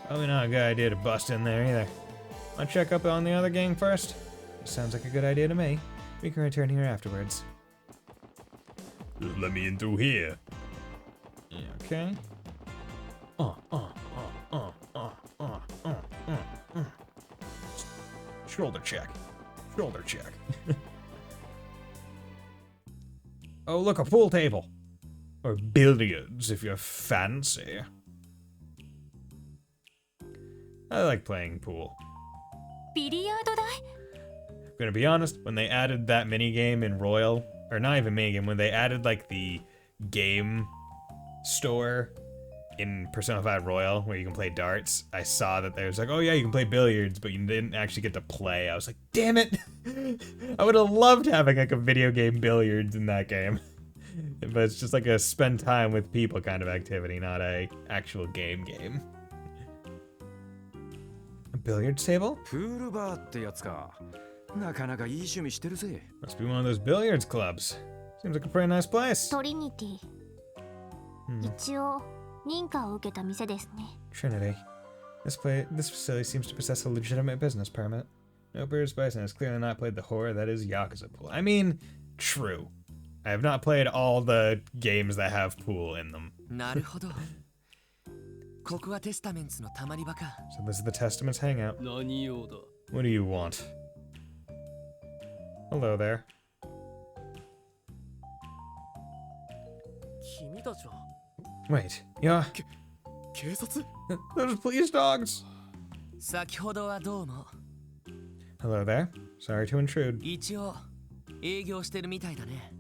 Speaker 1: Probably not a good idea to bust in there either. Want to check up on the other gang first? Sounds like a good idea to me. We can return here afterwards. Let me in through here. Yeah, okay. Shoulder check. Shoulder check. Oh, look, a pool table. Or billiards, if you're fancy. I like playing pool. I'm gonna be honest, when they added that minigame in Royal, or not even minigame, when they added like the game store in Persona 5 Royal where you can play darts, I saw that there's like, oh yeah, you can play billiards, but you didn't actually get to play. I was like, damn it! I would have loved having like a video game billiards in that game. But it's just like a spend time with people kind of activity, not a actual game. A billiards table?
Speaker 9: Must
Speaker 1: be one of those billiards clubs. Seems like a pretty nice place.
Speaker 6: トリニティ。一応認可を受けた店ですね。
Speaker 1: Trinity. This facility seems to possess a legitimate business permit. No Bears Bison has clearly not played the horror that is Yakuza Pool. I mean, true. I have not played all the games that have pool in them.
Speaker 2: なるほど。ここはテスタメンツのたまり場か。
Speaker 1: So this is the Testament's hangout.
Speaker 5: 何用だ
Speaker 1: What do you want? Hello there.
Speaker 5: たちは
Speaker 1: Wait, yeah,
Speaker 8: 警察？
Speaker 1: those police dogs.
Speaker 2: 先ほどはどうも。
Speaker 1: Hello there. Sorry to intrude.
Speaker 2: 一応営業してるみたいだね。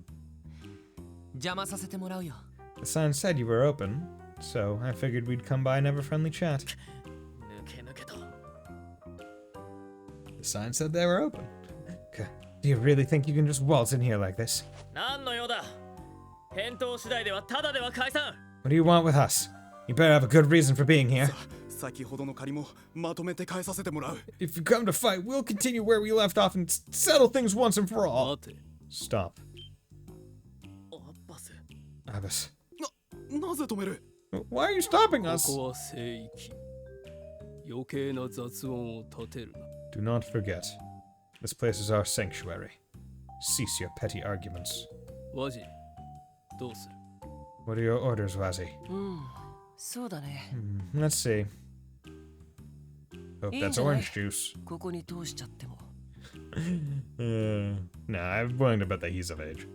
Speaker 2: 邪魔させてもらうよ。
Speaker 1: The sign said you were open, so I figured we'd come by and have a friendly chat.
Speaker 5: 抜け抜けと
Speaker 1: The sign said they were open. Do you really think you can just waltz in here like this?
Speaker 5: 何の用だ返答次第ではただでは解散
Speaker 1: What do you want with us? You better have a good reason for being here.
Speaker 8: 先ほどの借りもまとめて返させてもらう。
Speaker 1: If you come to fight, we'll continue where we left off and settle things once and for all.
Speaker 5: 待て
Speaker 1: Stop.
Speaker 5: アッバス
Speaker 1: Abbas.
Speaker 8: なぜ止める？
Speaker 1: Why are you stopping
Speaker 5: こ
Speaker 1: us?
Speaker 5: こは聖域余計な雑音を立てるな
Speaker 1: Do not forget. This place is our sanctuary. Cease your petty arguments.
Speaker 5: ワジどうする
Speaker 1: What are your orders, Wazi?
Speaker 7: うんそうだね
Speaker 1: Let's see. Hope that's orange juice.
Speaker 7: ここに通しちゃっても
Speaker 1: Nah, I'm willing to bet that he's of age.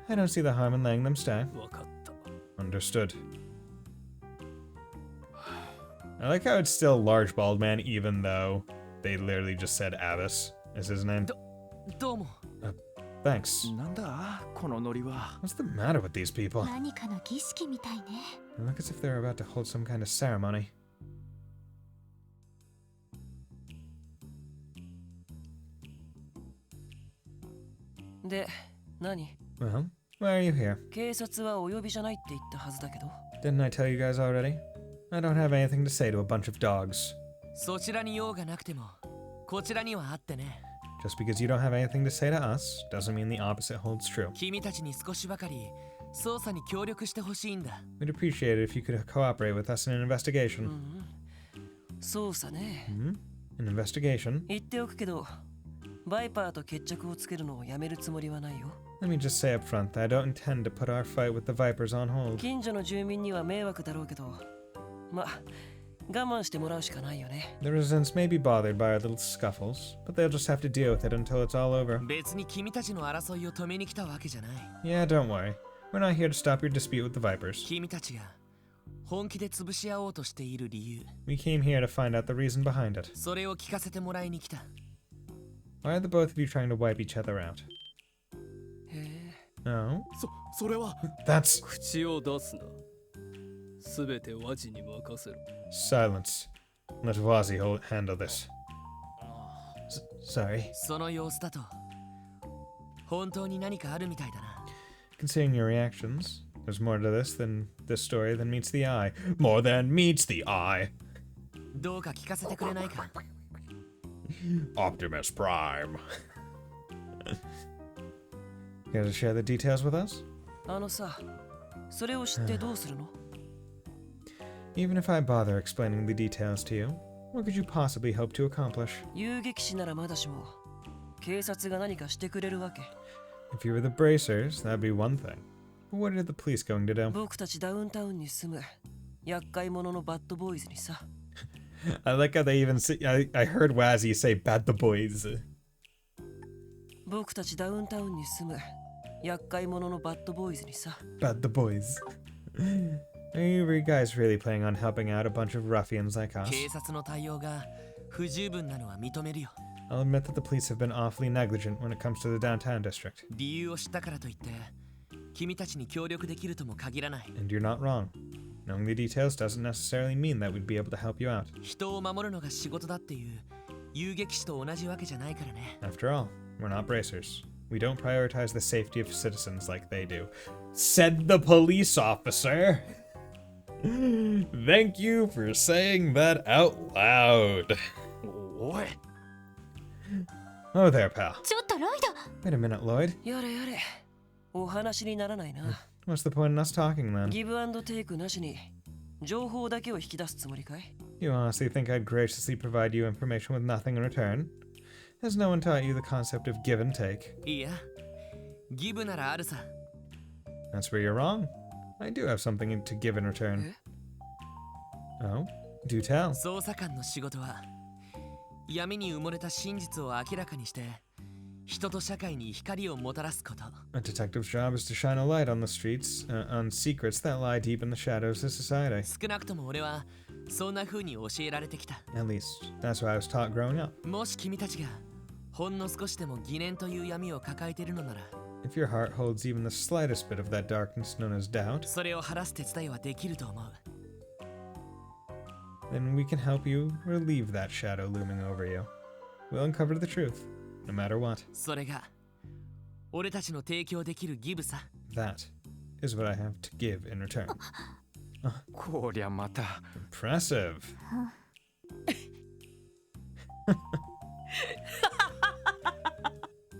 Speaker 1: I don't see the harm in letting them stay.
Speaker 5: 分かった
Speaker 1: Understood. I like how it's still Large Bald Man, even though they literally just said Abbas is his name.
Speaker 2: どうも。
Speaker 1: Thanks.
Speaker 3: なんだこのノリは。
Speaker 1: What's the matter with these people?
Speaker 6: 何かの儀式みたいね。
Speaker 1: They look as if they're about to hold some kind of ceremony.
Speaker 7: で何
Speaker 1: Well, why are you here?
Speaker 7: 警察はお呼びじゃないって言ったはずだけど
Speaker 1: Didn't I tell you guys already? I don't have anything to say to a bunch of dogs.
Speaker 2: そちらに用がなくても、こちらにはあってね。
Speaker 1: Just because you don't have anything to say to us doesn't mean the opposite holds true.
Speaker 2: 君たちに少しばかり捜査に協力してほしいんだ。
Speaker 1: We'd appreciate it if you could cooperate with us in an investigation.
Speaker 7: 捜査ね
Speaker 1: An investigation?
Speaker 7: 言っておくけどバイパーと決着をつけるのをやめるつもりはないよ
Speaker 1: Let me just say up front that I don't intend to put our fight with the Vipers on hold.
Speaker 7: 近所の住民には迷惑だろうけどま我慢してもらうしかないよね
Speaker 1: The residents may be bothered by our little scuffles, but they'll just have to deal with it until it's all over.
Speaker 2: 別に君たちの争いを止めに来たわけじゃない。
Speaker 1: Yeah, don't worry. We're not here to stop your dispute with the Vipers.
Speaker 2: 君たちが本気で潰し合おうとしている理由、
Speaker 1: We came here to find out the reason behind it.
Speaker 2: それを聞かせてもらいに来た。
Speaker 1: Why are the both of you trying to wipe each other out?
Speaker 7: へえ
Speaker 1: No?
Speaker 8: それは
Speaker 1: That's
Speaker 5: 口を出すなすべてワジに任せろ
Speaker 1: silence. Let Wazi handle this. Sorry.
Speaker 2: その様子だと本当に何かあるみたいだな。
Speaker 1: Considering your reactions, there's more to this story than meets the eye. More than meets the eye.
Speaker 2: どうか聞かせてくれないか。
Speaker 1: Optimus Prime. You guys share the details with us?
Speaker 7: あのさそれを知ってどうするの
Speaker 1: Even if I bother explaining the details to you, what could you possibly hope to accomplish?
Speaker 7: 遊撃士ならまだしも警察が何かしてくれるわけ
Speaker 1: If you were the bracers, that'd be one thing. But what are the police going to do?
Speaker 7: 僕たちダウンタウンに住む厄介者のバッドボーイズにさ
Speaker 1: I like how they even say, I heard Wazzy say bad the boys.
Speaker 7: 僕たちダウンタウンに住む厄介者のバッドボーイズにさ
Speaker 1: Bad the boys. Are you guys really planning on helping out a bunch of ruffians like us?
Speaker 2: 警察の対応が不十分なのは認めるよ。
Speaker 1: I'll admit that the police have been awfully negligent when it comes to the downtown district.
Speaker 2: 理由を知ったからといって君たちに協力できるとも限らない。
Speaker 1: And you're not wrong. Knowing the details doesn't necessarily mean that we'd be able to help you out.
Speaker 2: 人を守るのが仕事だっていう遊撃士と同じわけじゃないからね。
Speaker 1: After all, we're not bracers. We don't prioritize the safety of citizens like they do. Said the police officer. Thank you for saying that out loud.
Speaker 3: おい
Speaker 1: Oh there, pal.
Speaker 6: ちょっとロイド
Speaker 1: Wait a minute, Lloyd.
Speaker 7: やれやれお話にならないな
Speaker 1: What's the point in us talking then?
Speaker 7: ギブアンドテイクなしに情報だけを引き出すつもりかい
Speaker 1: You honestly think I'd graciously provide you information with nothing in return? Has no one taught you the concept of give and take?
Speaker 2: いや、ギブならあるさ。
Speaker 1: That's where you're wrong. I do have something to give in return. Oh? Do tell.
Speaker 2: 捜査官の仕事は闇に埋もれた真実を明らかにして人と社会に光をもたらすこと。
Speaker 1: A detective's job is to shine a light on the streets, on secrets that lie deep in the shadows of society.
Speaker 2: 少なくとも俺はそんな風に教えられてきた。
Speaker 1: At least, that's what I was taught growing up.
Speaker 2: もし君たちがほんの少しでも疑念という闇を抱えているのなら、
Speaker 1: If your heart holds even the slightest bit of that darkness known as doubt,
Speaker 2: それを晴らす手伝いはできると思う。
Speaker 1: then we can help you relieve that shadow looming over you. We'll uncover the truth, no matter what.
Speaker 2: それが俺たちの提供できるギブさ。
Speaker 1: That is what I have to give in return.
Speaker 9: こりゃまた。
Speaker 1: Impressive.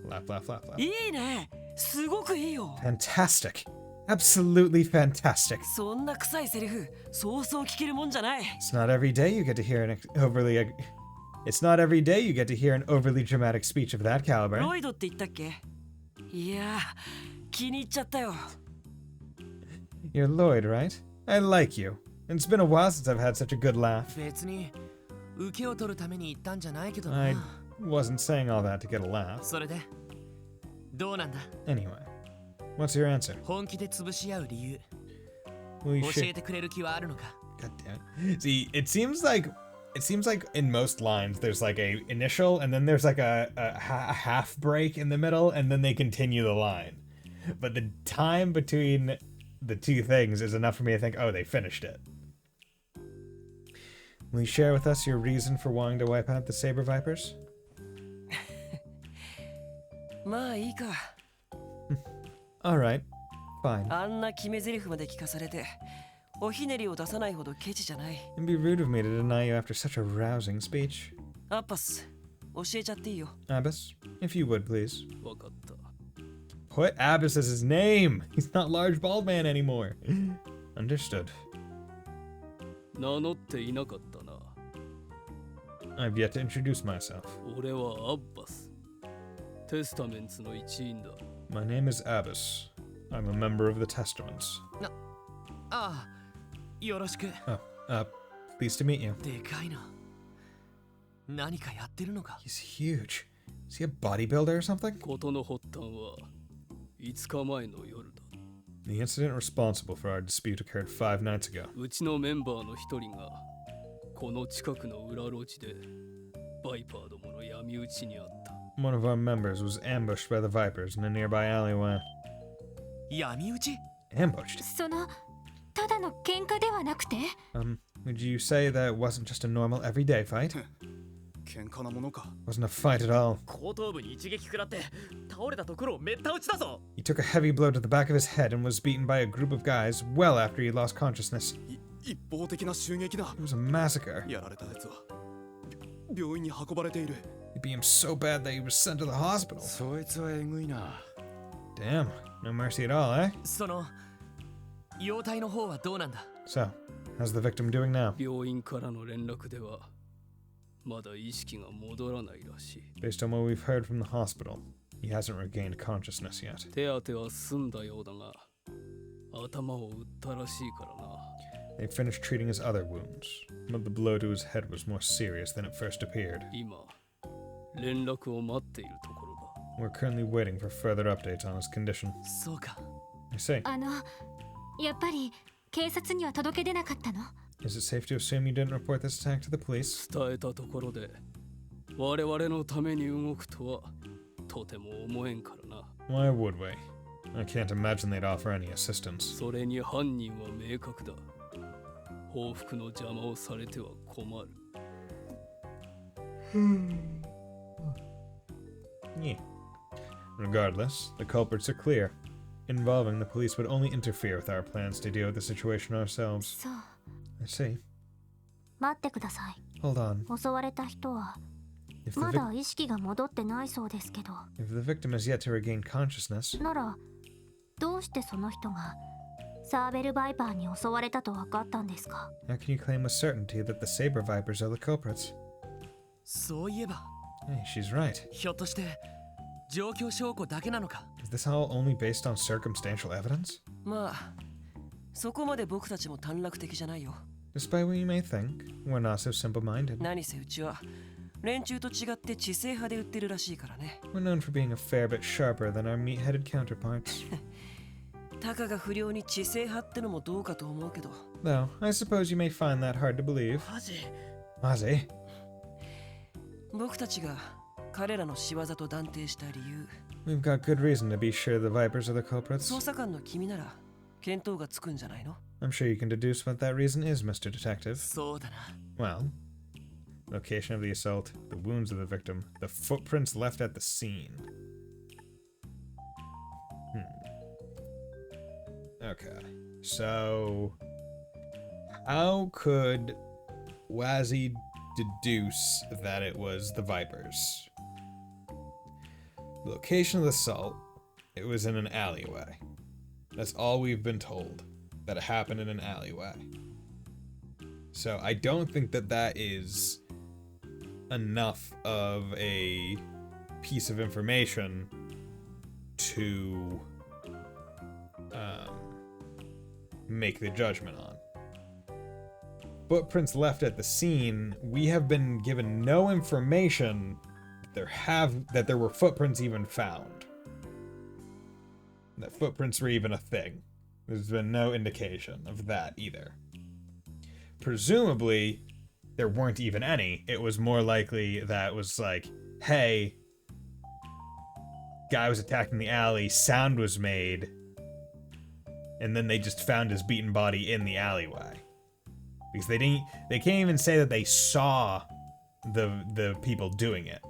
Speaker 1: Laugh, laugh, laugh, laugh.
Speaker 7: いいね。すごくいいよ。
Speaker 1: Fantastic. Absolutely fantastic.
Speaker 7: そんな臭いセリフ、そうそう聞けるもんじゃない。
Speaker 1: It's not every day you get to hear It's not every day you get to hear an overly dramatic speech of that caliber.
Speaker 7: ロイドって言ったっけ？いや、気に入っちゃったよ。
Speaker 1: You're Lloyd, right? I like you. It's been a while since I've had such a good laugh.
Speaker 2: 別に受けを取るために言ったんじゃないけど
Speaker 1: I
Speaker 2: な。
Speaker 1: wasn't saying all that to get a laugh.
Speaker 2: それでどうなんだ？
Speaker 1: Anyway, what's your answer?
Speaker 2: 本気で潰し合う理由
Speaker 1: Will you
Speaker 2: 教
Speaker 1: share?
Speaker 2: えてくれる気はあるのか？
Speaker 1: God damn it. See, it seems like in most lines there's like a initial and then there's like a half break in the middle and then they continue the line. But the time between the two things is enough for me to think, oh, they finished it. Will you share with us your reason for wanting to wipe out the Saber Vipers?
Speaker 7: まあいいか。
Speaker 1: Alright, fine.
Speaker 7: あんな決め台詞まで聞かされて、おひねりを出さないほどケチじゃない。
Speaker 1: It'd be rude of me to deny you after such a rousing speech.
Speaker 7: アッパス、教えちゃっていいよ。
Speaker 1: Abbas, if you would, please.
Speaker 5: わかった。
Speaker 1: Put Abbas as his name! He's not Large Bald Man anymore. Understood.
Speaker 5: 名乗っていなかったな。
Speaker 1: I've yet to introduce myself.
Speaker 5: 俺はアッバス。テスタメンツの一員だ。
Speaker 1: My name is Abbas. I'm a member of the Testaments.
Speaker 2: ああ、よろしく。
Speaker 1: Oh, pleased to meet you.
Speaker 2: でかいな。何かやってるのか？
Speaker 1: He's huge. Is he a bodybuilder or something?
Speaker 5: 事の発端は5日前の夜だ。
Speaker 1: The incident responsible for our dispute occurred 5 nights ago.
Speaker 5: うちのメンバーの一人がこの近くの裏路地でバイパーどもの闇討ちにあった。
Speaker 1: One of our members was ambushed by the Vipers in a nearby alleyway.
Speaker 2: 闇討ち？
Speaker 1: Ambushed?
Speaker 6: そのただの喧嘩ではなくて、
Speaker 1: Would you say that it wasn't just a normal everyday fight?
Speaker 8: 喧嘩なものか。
Speaker 1: Wasn't a fight at all.
Speaker 4: 後頭部に一撃食らって倒れたところをめった打ちだぞ。
Speaker 1: He took a heavy blow to the back of his head and was beaten by a group of guys well after he lost consciousness.
Speaker 8: 一方的な襲撃だ。
Speaker 1: It was a massacre.
Speaker 8: やられたやつは病院に運ばれている。
Speaker 1: He beat him so bad that he was sent to the hospital.
Speaker 9: そいつはえぐいな。
Speaker 1: Damn, no mercy at all, eh?
Speaker 2: その容体の方はどうなんだ？
Speaker 1: So, how's the victim doing now?
Speaker 5: 病院からの連絡ではまだ意識が戻らないらしい。
Speaker 1: Based on what we've heard from the hospital, he hasn't regained consciousness yet.
Speaker 5: 手当ては済んだようだが頭を打ったらしいからな。
Speaker 1: They finished treating his other wounds, but the blow to his head was more serious than it first appeared.
Speaker 5: 今連絡を待っているところだ。
Speaker 1: We're currently waiting for further updates on his condition.
Speaker 2: そうか。
Speaker 1: I see.
Speaker 6: やっぱり警察には届け出なかったの？
Speaker 1: Is it safe to assume you didn't report this attack to the police?
Speaker 5: 伝えたところで我々のために動くとはとても思えんからな。
Speaker 1: Why would we? I can't imagine they'd offer any assistance.
Speaker 5: それに犯人は明確だ。報復の邪魔をされては困る。
Speaker 1: Yeah. Regardless, the culprits are clear. Involving the police would only interfere with our plans to deal with the situation ourselves.
Speaker 6: そう。
Speaker 1: I see.
Speaker 6: 待ってください。
Speaker 1: Hold on.
Speaker 6: 襲われた人は
Speaker 1: If
Speaker 6: ま
Speaker 1: the,
Speaker 6: だ意識が戻ってないそうですけど、
Speaker 1: if the victim has yet to regain consciousness,
Speaker 6: ならどうしてその人がサーベルバイパーに襲われたと分かったんですか？
Speaker 1: how can you claim with certainty that the Saber Vipers are the culprits?
Speaker 2: そういえば、
Speaker 1: Hey, she's right.
Speaker 2: ひょっとして状況証拠だけなのか？
Speaker 1: Is this all only based on circumstantial evidence?
Speaker 7: まあ、そこまで僕たちも短絡的じゃないよ。
Speaker 1: Despite what you may think, we're not so simple-minded.
Speaker 7: 何せうちは連中と違って知性派で売ってるらしいからね。
Speaker 1: We're known for being a fair bit sharper than our meat-headed counterparts.
Speaker 7: たかが不良に知性派ってのもどうかと思うけど。
Speaker 1: Though, I suppose you may find that hard to believe.
Speaker 7: マジ
Speaker 1: Ozzy.
Speaker 7: 僕たちが彼らの仕業と断定した理由。
Speaker 1: We've got good reason to be sure the Vipers are the culprits.
Speaker 7: 捜査官の君なら見当がつくんじゃないの？
Speaker 1: I'm sure you can deduce what that reason is, Mr. Detective.
Speaker 2: そうだな。
Speaker 1: Well, location of the assault, the wounds of the victim, the footprints left at the scene. Okay, so how could Wazzy deduce that it was the Vipers? The location of the assault, it was in an alleyway. That's all we've been told, that it happened in an alleyway. So I don't think that that is enough of a piece of information to make the judgment on. Footprints left at the scene, we have been given no information that there were footprints even found. That footprints were even a thing. There's been no indication of that either. Presumably, there weren't even any. It was more likely that it was like, hey, guy was attacked in the alley, sound was made, and then they just found his beaten body in the alleyway. Because they can't even say that they saw the people doing it.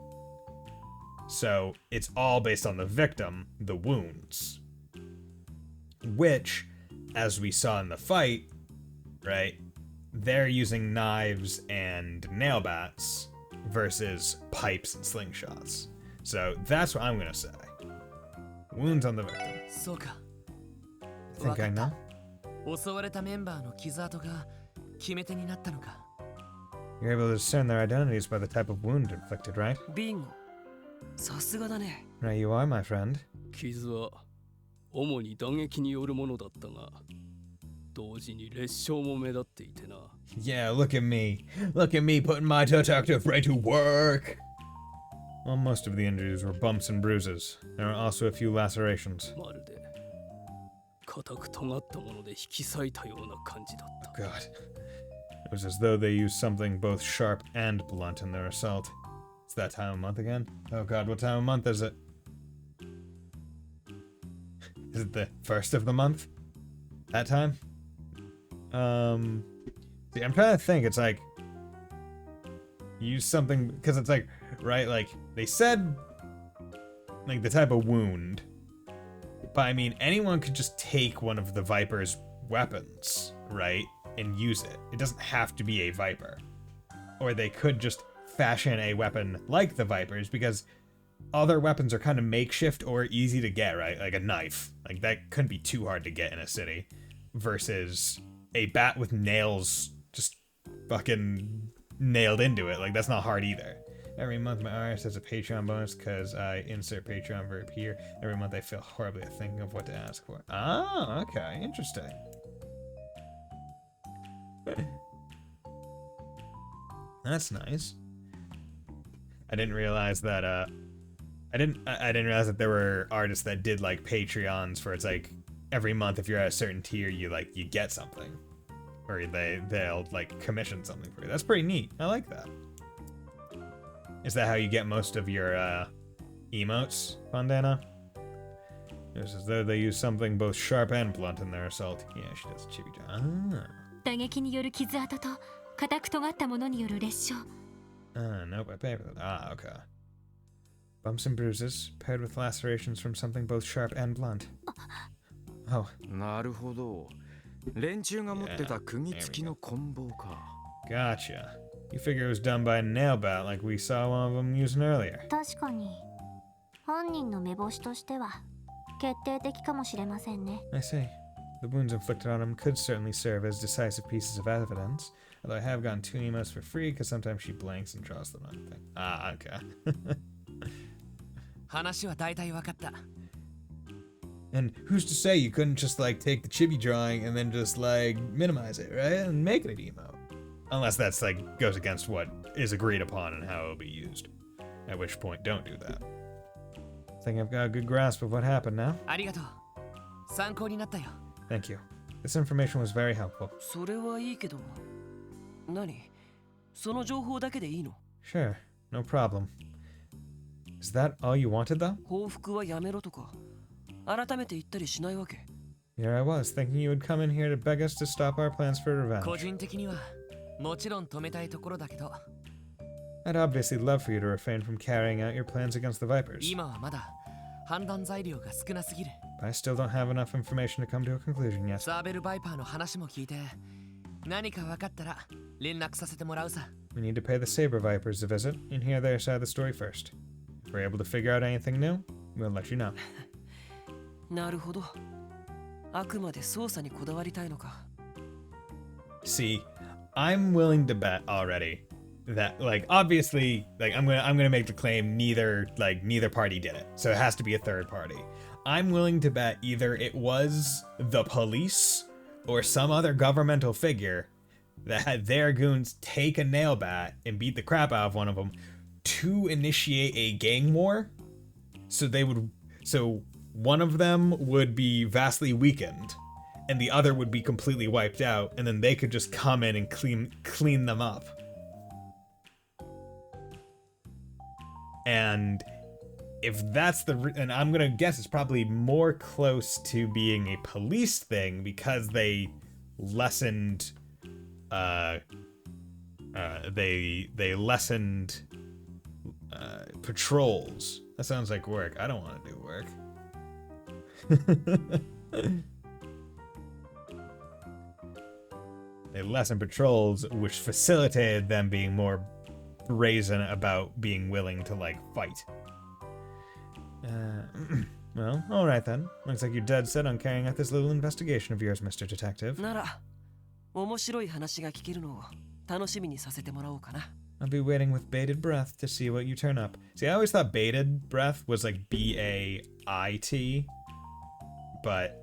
Speaker 1: So it's all based on the victim, the wounds. Which, as we saw in the fight, right, they're using knives and nail bats versus pipes and slingshots. So that's what I'm gonna say. Wounds on the victim.
Speaker 2: そうか。
Speaker 1: I think I know.
Speaker 2: 襲われたメンバーの傷跡が決め手になったのか。
Speaker 1: You're able to discern their identities by the type of wound inflicted, right?
Speaker 7: ビンゴ。さすがだね。
Speaker 1: Right, you are, my friend.
Speaker 5: 傷は主に打撃によるものだったが、同時に裂傷も目立っていてな。
Speaker 1: Yeah, look at me. Look at me putting my detective brain to work. Well, most of the injuries were bumps and bruises. There were also a few lacerations.
Speaker 5: まるで固く尖ったもので引き裂いたような感じだった。
Speaker 1: God. It was as though they used something both sharp and blunt in their assault. It's that time of month again? Oh God, what time of month is it? Is it the first of the month? That time? See, I'm trying to think. It's like use something because it's like, right? Like they said, like the type of wound, but I mean, anyone could just take one of the Viper's weapons, right, and use it. It doesn't have to be a Viper, or they could just fashion a weapon like the Viper's because other weapons are kind of makeshift or easy to get, right? Like a knife, like that couldn't be too hard to get in a city, versus a bat with nails just fucking nailed into it. Like that's not hard either. Every month my artist has a Patreon bonus because I insert Patreon verb here. Every month I feel horribly at thinking of what to ask for. Ah, okay, interesting. That's nice. I didn't realize that I didn't realize that there were artists that did like Patreons for it's like every month if you're at a certain tier you get something, or they'll like commission something for you. That's pretty neat. I like that. Is that how you get most of your emotes, Fondana? It's as though they use something both sharp and blunt in their assault. Yeah, she does chibi. Ah.
Speaker 6: 打撃による傷跡と固く尖ったものによる裂傷。
Speaker 1: Nope, I pay for that. Ah, okay. Bumps and bruises, paired with lacerations from something both sharp and blunt. Oh.
Speaker 9: なるほど。連中が持ってた釘付きの棍棒か。
Speaker 1: Gotcha. You figure it was done by a nail bat like we saw one of them using earlier.
Speaker 6: 確かに本人の目星としては決定的かもしれませんね。
Speaker 1: I see. The wounds inflicted on him could certainly serve as decisive pieces of evidence, although I have gotten 2 emos for free because sometimes she blanks and draws the wrong thing. Ah, okay.
Speaker 2: 話は大体分かった。
Speaker 1: And who's to say you couldn't just like take the chibi drawing and then just like minimize it, right? And make it an emote. Unless that's like goes against what is agreed upon and how it will be used. At which point, don't do that. I think I've got a good grasp of what happened now.
Speaker 2: ありがとう。参考になったよ。
Speaker 1: Thank you. This information was very helpful.
Speaker 7: それはいいけど、何？その情報だけでいいの？
Speaker 1: Sure, no problem. Is that all you wanted, though?
Speaker 7: 報復はやめろとか、改めて言ったりしないわけ。
Speaker 1: Here I was, thinking you would come in here to beg us to stop our plans for revenge.
Speaker 2: 個人的にはもちろん止めたいところだけど、
Speaker 1: I'd obviously love for you to refrain from carrying out your plans against the Vipers.
Speaker 2: 今はまだ判断材料が少なすぎる。
Speaker 1: But I still don't have enough information to come to a conclusion yet.
Speaker 2: サーベルバイパーの話も聞いて、何か分かったら連絡させてもらうさ。
Speaker 1: We need to pay the Saber Vipers a visit and hear their side of the story first. If we're able to figure out anything new, we'll let you know.
Speaker 7: なるほど。あくまで捜査にこだわりたいのか。
Speaker 1: See, I'm willing to bet already that, like, obviously, like, I'm gonna make the claim neither party did it, so it has to be a third party. I'm willing to bet either it was the police or some other governmental figure that had their goons take a nail bat and beat the crap out of one of them to initiate a gang war. So one of them would be vastly weakened and the other would be completely wiped out, and then they could just come in and clean them up. And if that's and I'm gonna guess it's probably more close to being a police thing because they lessened they lessened patrols. That sounds like work. I don't want to do work. They lessened patrols, which facilitated them being more brazen about being willing to, like, fight. Well, alright then. Looks like you're dead set on carrying out this little investigation of yours, Mr. Detective.
Speaker 7: なら、面白い話が聞けるのを楽しみにさせてもらおうかな。
Speaker 1: I'll be waiting with bated breath to see what you turn up. See, I always thought bated breath was like B-A-I-T, but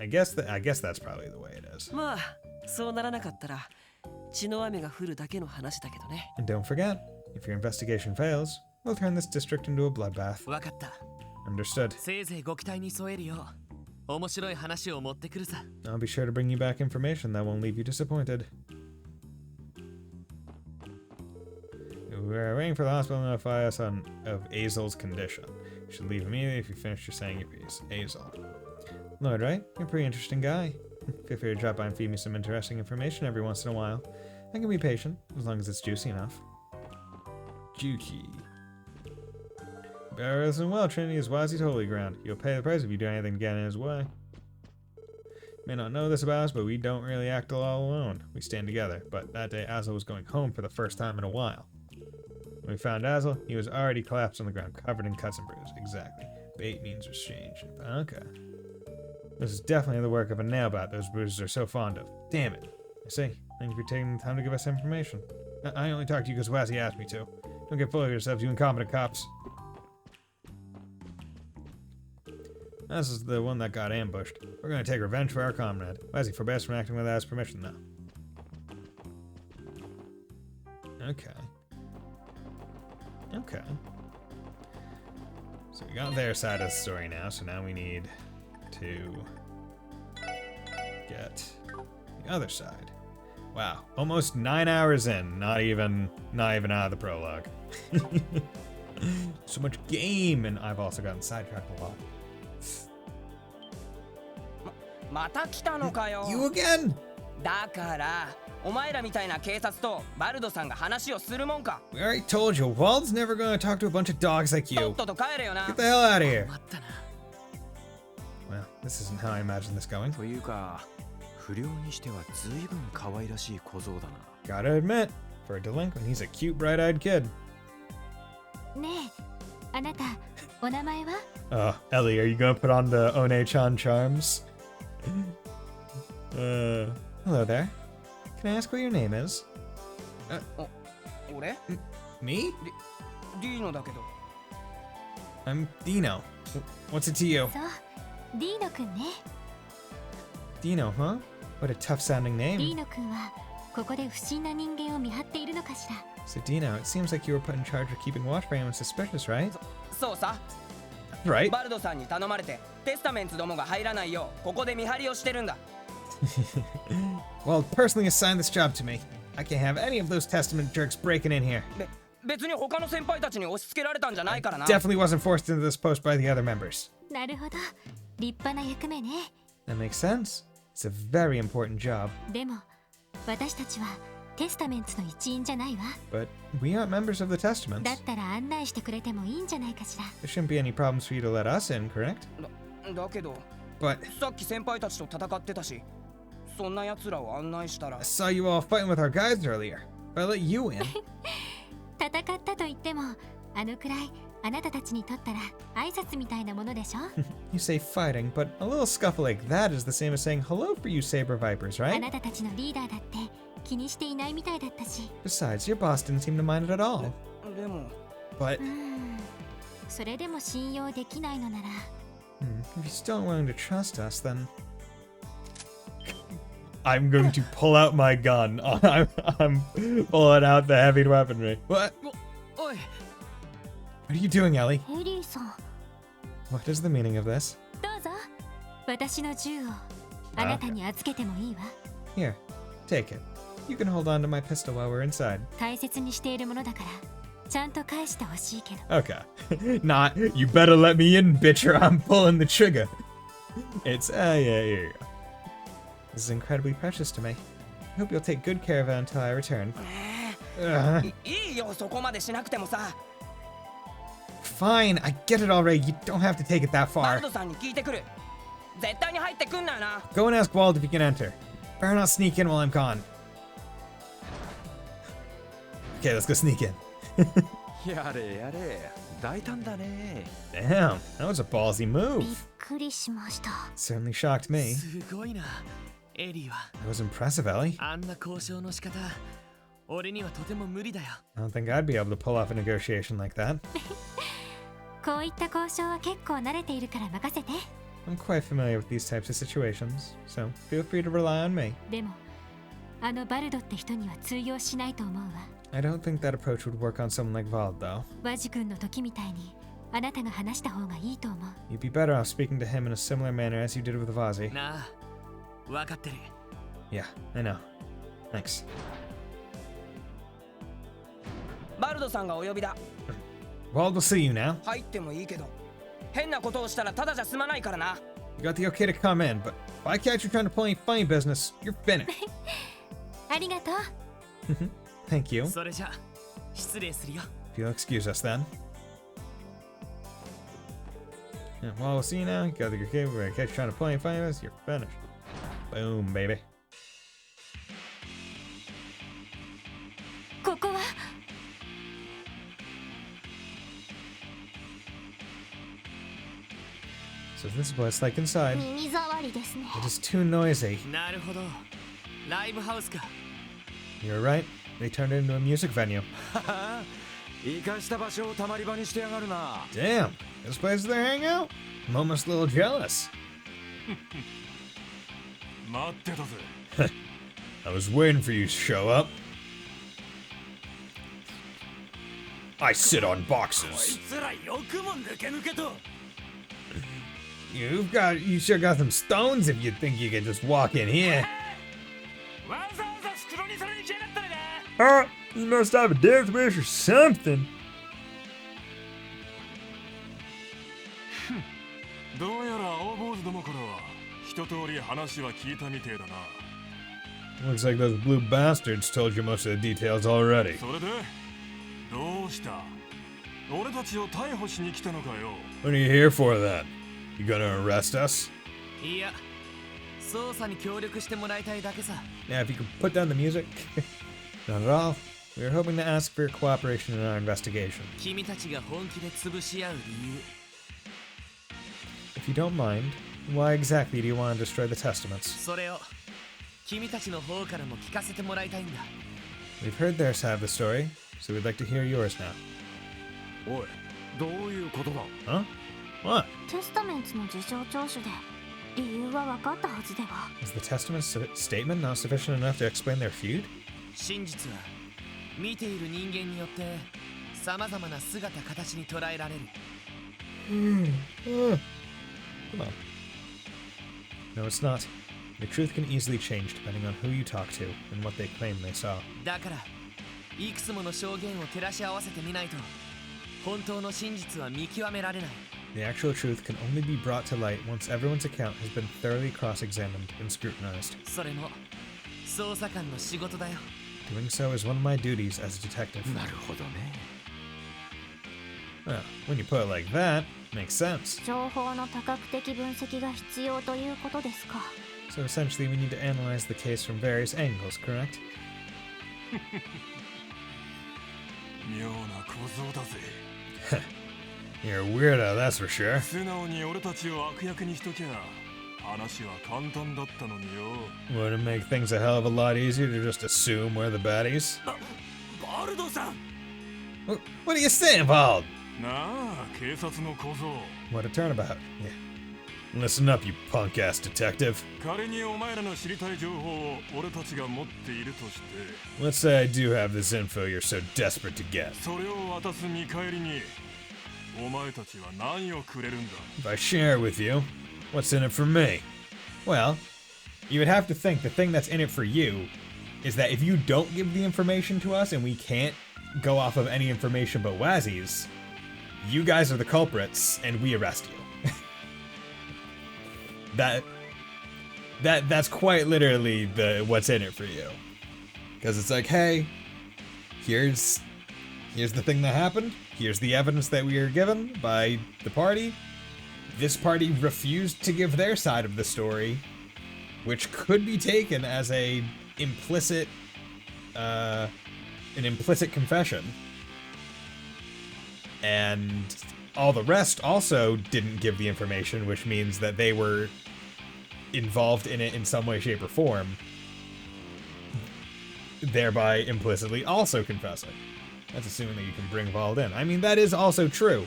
Speaker 1: I guess that's probably the way it is.
Speaker 7: まあ、そうならなかったら血の雨が降るだけの話だけどね。
Speaker 1: And don't forget, if your investigation fails, we'll turn this district into a bloodbath.
Speaker 2: 分かった。
Speaker 1: Understood.
Speaker 2: せいぜいご期待に添えるよう面白い話を持ってくるさ。
Speaker 1: I'll be sure to bring you back information that won't leave you disappointed. We're waiting for the hospital to notify us of Azel's condition. You should leave immediately if you finish your saying your piece. Azel. Lloyd, right? You're a pretty interesting guy. Feel free to drop by and feed me some interesting information every once in a while. I can be patient, as long as it's juicy enough. Juicy. Better listen well, Trinity is Wazzy's holy ground. You'll pay the price if you do anything to get in his way. You may not know this about us, but we don't really act all alone. We stand together, but that day Azel was going home for the first time in a while. When we found Azel, he was already collapsed on the ground, covered in cuts and bruises. Exactly. Bait means exchange. Okay. This is definitely the work of a nailbat those bruises are so fond of. Damn it. I see. Thank you for taking the time to give us information. I only talked to you because Wazzy asked me to. Don't get full of yourselves, you incompetent cops. This is the one that got ambushed. We're gonna take revenge for our comrade. Wazzy forbears from acting without his permission, though. Okay. Okay. So we got their side of the story now, so now we need to get the other side. Wow, almost 9 hours in, not even out of the prologue. So much game, and I've also gotten sidetracked a lot.
Speaker 11: また来たのかよ。
Speaker 1: You again?
Speaker 11: だからお前らみたいな警察とバルドさんが話をするもんか。
Speaker 1: We already told you, Wald's never gonna talk to a bunch of dogs like
Speaker 11: と
Speaker 1: you.
Speaker 11: っとと帰れよな。
Speaker 1: Get the hell out of here.
Speaker 2: 困ったな。
Speaker 1: Well, this isn't how I imagined this going.
Speaker 9: というか、不良にしては随分可愛らしい小僧だな。
Speaker 1: Gotta admit, for a delinquent, he's a cute, bright-eyed kid.
Speaker 6: ねえ、あなた、お名前は？
Speaker 1: Oh, Ellie, are you gonna put on the One-chan charms? Hello there. Can I ask what your name is?
Speaker 11: 俺？
Speaker 1: Me?
Speaker 11: ディーノだけど。
Speaker 1: I'm Dino. What's it to you?
Speaker 6: そう、ディーノくんね。
Speaker 1: Dino, huh? What a tough-sounding
Speaker 6: ディ
Speaker 1: name.
Speaker 6: ーノくんはここで不審な人間を見張っているのかしら。
Speaker 1: So Dino, it seems like you were put in charge of keeping watch for anyone suspicious, right?
Speaker 11: そうさ
Speaker 1: Right.
Speaker 11: バルドさんに頼まれてテスタメンツどもが入らないようここで見張りをしてるんだ
Speaker 1: Well, personally assign this job to me. I can't have any of those testament jerks breaking in here.
Speaker 11: 別に他の先輩たちに押し付けられたんじゃないからな
Speaker 1: Definitely wasn't forced into this post by the other members.
Speaker 6: なるほど、立派な役目ね。
Speaker 1: That makes sense. It's a very important job.
Speaker 6: でも私たちはテスタメンツの一員じゃないわ。
Speaker 1: But we aren't members of the testaments.
Speaker 6: だったら案内してくれてもいいんじゃないかしら。
Speaker 1: There shouldn't be any problems for you to let us in, correct?
Speaker 11: だけど
Speaker 1: But
Speaker 11: さっき先輩たちと戦ってたしそんな奴らを案内したら
Speaker 1: I saw you all fighting with our guys earlier. If I let you in,
Speaker 6: 戦ったと言ってもあのくらいあなたたちにとったら挨拶みたいなものでしょ。
Speaker 1: you say fighting, but a little scuffle like that is the same as saying hello for you Saber Vipers,
Speaker 6: あ
Speaker 1: right?
Speaker 6: なたたちのリーダーだって気にしていないみたいだったし。
Speaker 1: Besides, your boss didn't seem to mind it at all.
Speaker 11: でも
Speaker 1: But
Speaker 6: それでも信用できないのなら
Speaker 1: if you're still willing to trust us, then I'm going to pull out my gun. I'm pulling out the heavy weaponry. What?
Speaker 2: おい
Speaker 1: What are you doing, Ellie?
Speaker 6: エリーさん、
Speaker 1: What is the meaning of this?
Speaker 6: どうぞ私の銃をあなたに預けてもいいわ。
Speaker 1: Here, take it. You can hold on to my pistol while we're inside.
Speaker 6: 大切にしているものだからちゃんと返してほしいけど。
Speaker 1: Okay. Not, you better let me in, bitch, or I'm pulling the trigger. It's, yeah, here you go. This is incredibly precious to me. I hope you'll take good care of it until I return.
Speaker 11: いいよそこまでしなくてもさ
Speaker 1: Fine, I get it already. You don't have to take it that
Speaker 11: バル
Speaker 1: far.
Speaker 11: ドさんに聞いてくる絶対に入ってくんなよな
Speaker 1: Go and ask Wald if he can enter. Better not sneak in while I'm gone. Okay, let's go sneak in.
Speaker 9: やれやれ大胆だね
Speaker 1: Damn, that was a ballsy
Speaker 6: びっ
Speaker 1: move.
Speaker 6: くりしました。
Speaker 1: Certainly shocked me.
Speaker 2: すごいなエリーは
Speaker 1: That was impressive, Ellie.
Speaker 2: あんな交渉の仕方俺にはとても無理だよ
Speaker 1: I don't think I'd be able to pull off a negotiation like that.
Speaker 6: こういった交渉は結構慣れているから任せて。
Speaker 1: I'm quite familiar with these types of situations, so feel free to rely on me.
Speaker 6: でもあのバルドって人には通用しないと思うわ。
Speaker 1: I don't think that approach would work on someone like Vald, though.
Speaker 6: ワジ君の時みたいにあなたが話した方がいいと思う。
Speaker 1: You'd be better off speaking to him in a similar manner as you did with Vazi.
Speaker 2: なあ分かってる
Speaker 1: Yeah, I know. Thanks.
Speaker 11: バルドさんがお呼びだ
Speaker 1: Wald will see you now.
Speaker 11: 入ってもいいけど変なことをしたらただじゃ済まないからな
Speaker 1: You got the okay to come in, but if I catch you trying to pull any funny business, you're finished.
Speaker 6: ありがとう。
Speaker 1: Thank you.
Speaker 2: それじゃ失礼するよ
Speaker 1: If you'll excuse us then. Yeah, well, we'll see you now. You got the okay, we're gonna catch you trying to pull any funny business, you're finished. Boom, baby.
Speaker 6: ここは
Speaker 1: So this is what it's like inside.
Speaker 6: 耳障りですね。
Speaker 1: It is too noisy.
Speaker 2: なるほどライブハウスか
Speaker 1: You're right. They turned it into a music venue.
Speaker 9: 生かした場所をたまり場にしてやがるな
Speaker 1: Damn, this place is their hangout? I'm almost a little jealous.
Speaker 3: 待ってたぜ
Speaker 1: I was waiting for you to show up. I sit on
Speaker 4: こい
Speaker 1: boxes.
Speaker 4: つらよくも抜け抜けと
Speaker 1: You sure got some stones if you think you can just walk in here.
Speaker 4: わざわざ袋にされに来やがったのか
Speaker 1: Huh? You must have a death wish or something.
Speaker 3: どうやら青坊主どもからは一通り話は聞いたみてえだな
Speaker 1: Looks like those blue bastards told you most of the details already.
Speaker 3: それでどうした俺たちを逮捕しに来たのかよ
Speaker 1: What are you here for then? You gonna arrest us?
Speaker 2: いや捜査に協力してもらいたいだけさ
Speaker 1: Yeah, if you could put down the music. Not at all. We were hoping to ask for your cooperation in our investigation.
Speaker 2: 君たちが本気で潰し合う理由
Speaker 1: If you don't mind, why exactly do you want to destroy the testaments?
Speaker 2: それを君たちの方からも聞かせてもらいたいんだ
Speaker 1: We've heard their side of the story, so we'd like to hear yours now.
Speaker 9: おいどういうことだ
Speaker 1: Huh? What?
Speaker 6: テスタメンツの事情聴取で理由は分かったはずでは。
Speaker 1: Is the testament statement not sufficient enough to explain their feud?
Speaker 2: 真実は見ている人間によって様々な姿形に捉えられる。
Speaker 1: Come on. No, it's not. The truth can easily change depending on who you talk to and what they claim they saw.
Speaker 2: だからいくつもの証言を照らし合わせてみないと本当の真実は見極められない。
Speaker 1: The actual truth can only be brought to light once everyone's account has been thoroughly cross-examined and scrutinized.
Speaker 2: それも捜査官の仕事だよ。
Speaker 1: Doing so is one of my duties as a detective.
Speaker 9: なるほどね。
Speaker 1: Well, when you put it like that, makes sense.
Speaker 6: 情報の多角的分析が必要ということですか。
Speaker 1: So essentially we need to analyze the case from various angles, correct?
Speaker 3: 妙な小僧だぜ。
Speaker 1: You're a weirdo, that's for sure.
Speaker 3: 素直に俺たちを悪役にしときゃ話は簡単だったのによ。
Speaker 1: Would it make things a hell of a lot easier to just assume we're the baddies?
Speaker 4: バルドさん。
Speaker 1: What are you saying, Paul?
Speaker 3: なあ、警察の小僧。
Speaker 1: What a turnabout. Yeah. Listen up, you punk-ass detective.
Speaker 3: 仮にお前らの知りたい情報を俺たちが持っているとして。
Speaker 1: Let's say I do have this info you're so desperate to get.
Speaker 3: それを渡す見返りに、お前たちは何をくれるんだ。
Speaker 1: If I share it with you, what's in it for me? Well, you would have to think the thing that's in it for you is that if you don't give the information to us and we can't go off of any information but Wazzy's, you guys are the culprits and we arrest you. That's quite literally the what's in it for you. Because it's like, hey, here's the thing that happened. Here's the evidence that we are given by the party. This party refused to give their side of the story, which could be taken as an implicit confession. And all the rest also didn't give the information, which means that they were involved in it in some way, shape, or form, thereby implicitly also confessing. That's assuming that you can bring Vald in. I mean, that is also true.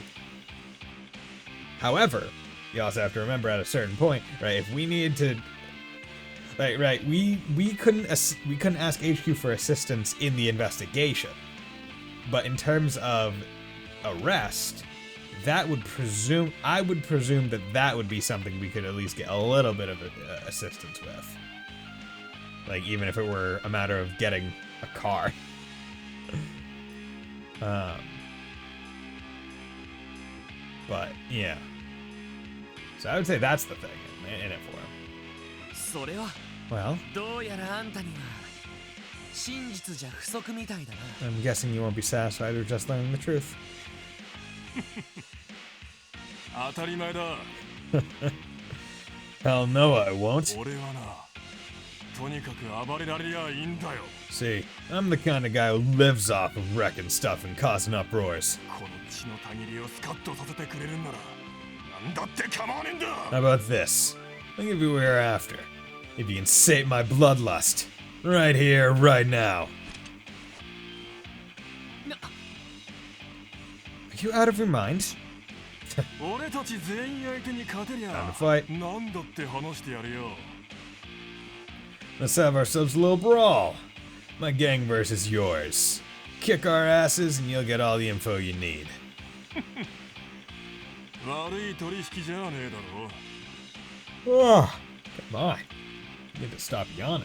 Speaker 1: However, you also have to remember at a certain point, right? If we needed to, right, we couldn't ask HQ for assistance in the investigation, but in terms of arrest, I would presume that would be something we could at least get a little bit of assistance with. Like, even if it were a matter of getting a car. But, yeah. So I would say that's the thing in it for him.
Speaker 2: それは
Speaker 1: Well,
Speaker 2: どうやらあんたには真実じゃ不足みたいだな。
Speaker 1: I'm guessing you won't be satisfied with just learning the truth.
Speaker 3: 当たり前だ。
Speaker 1: Hell no, I won't.
Speaker 3: 俺はな、とにかく暴れられりゃいいんだよ。
Speaker 1: See, I'm the kind of guy who lives off of wrecking stuff and causing uproars.
Speaker 3: この血のたぎりをスカッとさせてくれるんなら、なんだって構わねえんだ。
Speaker 1: How about this? I'll give you what you're after. If you can sate my bloodlust. Right here, right now. Are you out of your mind?
Speaker 3: 俺たち全員相手に勝てりゃ、
Speaker 1: Time to fight.
Speaker 3: なんだって話してやるよ。
Speaker 1: Let's have ourselves a little brawl. My gang versus yours. Kick our asses and you'll get all the info you need.
Speaker 3: 悪い取引じゃねえだろ。
Speaker 1: Oh, come on. You need to stop yawning.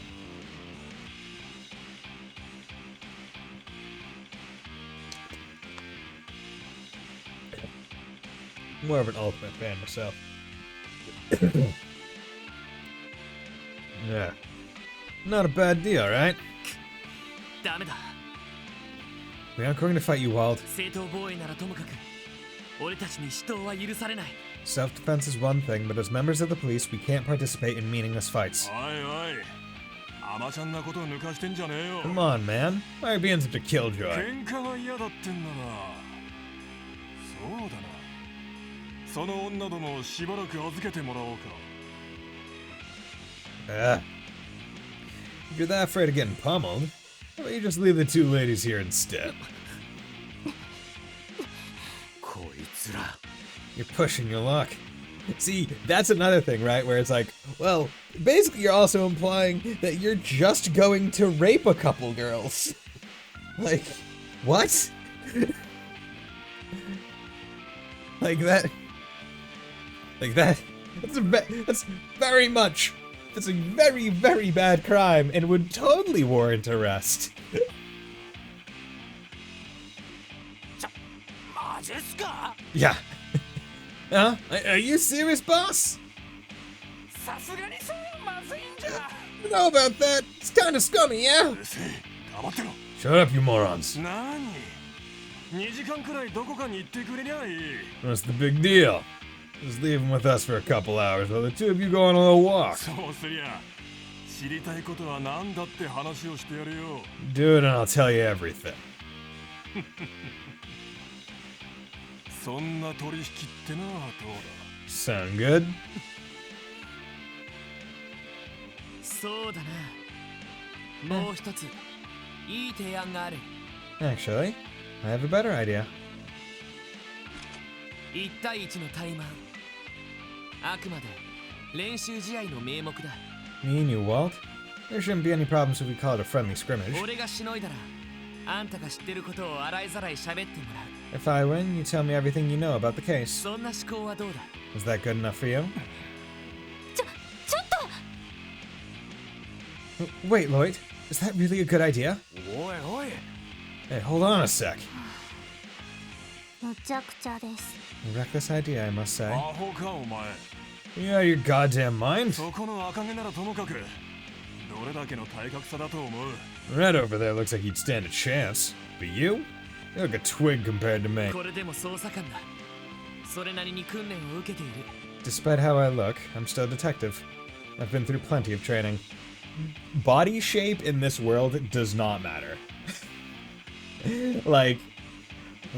Speaker 1: More of an Ultimate fan myself. Yeah. Not a bad deal, right?
Speaker 2: ダメだ。
Speaker 1: We aren't going to fight you, Wald.
Speaker 2: 正当防衛ならともかく、俺たちに死闘は許されない。
Speaker 1: Self-defense is one thing, but as members of the police, we can't participate in meaningless fights.
Speaker 3: おいおい、甘ちゃんなこと抜かしてんじゃねえよ。
Speaker 1: Come on, man. Why are you being such a killjoy?
Speaker 3: 喧嘩が嫌だってんなら、そうだな。その女どもをしばらく預けてもらおうか。
Speaker 1: If you're that afraid of getting pummeled, how about you just leave the two ladies here instead?
Speaker 9: こいつら。
Speaker 1: You're pushing your luck. See, that's another thing, right? Where it's like, well, basically you're also implying that you're just going to rape a couple girls. Like, what? Like that. That's very much. That's a very, very bad crime and would totally warrant arrest.
Speaker 4: マジっすか?
Speaker 1: Yeah. Huh? Are you serious, boss?
Speaker 4: さすがにそれはまずいんじゃ。
Speaker 1: You know about that? It's kind of scummy, yeah?
Speaker 3: うるせえ、黙ってろ。
Speaker 1: Shut up, you morons.
Speaker 3: 何 ?2 時間くらいどこかに行ってくれりゃいい。
Speaker 1: What's the big deal? Just leave him with us for a couple hours while the two of you go on a little walk.
Speaker 3: そうすりゃ、知りたいことは何だって話をしてやるよ。
Speaker 1: Do it and I'll tell you everything.
Speaker 3: そんな取引ってのはどうだ?
Speaker 1: Sound good?
Speaker 2: そうだな。もう一ついい提案がある。
Speaker 1: Actually, I have a better idea.
Speaker 2: 1対1の対マン。あくまで練習試合の名目だ。
Speaker 1: Me and you, Walt? There shouldn't be any problems if we call it a friendly scrimmage.
Speaker 2: 俺がしのいだら、あんたが知ってることを洗いざらい喋ってもらう。
Speaker 1: If I win, you tell me everything you know about the case.
Speaker 2: そんな思考はどうだ?
Speaker 1: Is that good enough for you?
Speaker 6: ちょっと
Speaker 1: Wait, Lloyd. Is that really a good idea?
Speaker 3: おいおい。
Speaker 1: Hey, hold on a sec.
Speaker 6: むちゃくちゃです。
Speaker 1: A reckless idea, I must say.
Speaker 3: アホかお前。
Speaker 1: You out of your goddamn mind?
Speaker 3: そこの赤毛ならともかく、どれだけの体格差だと思う?
Speaker 1: Red over there looks like he'd stand a chance. But you? You're like a twig compared to me.
Speaker 2: これでも捜査官だ。それなりに訓練を受けている。
Speaker 1: Despite how I look, I'm still a detective. I've been through plenty of training. Body shape in this world does not matter. Like,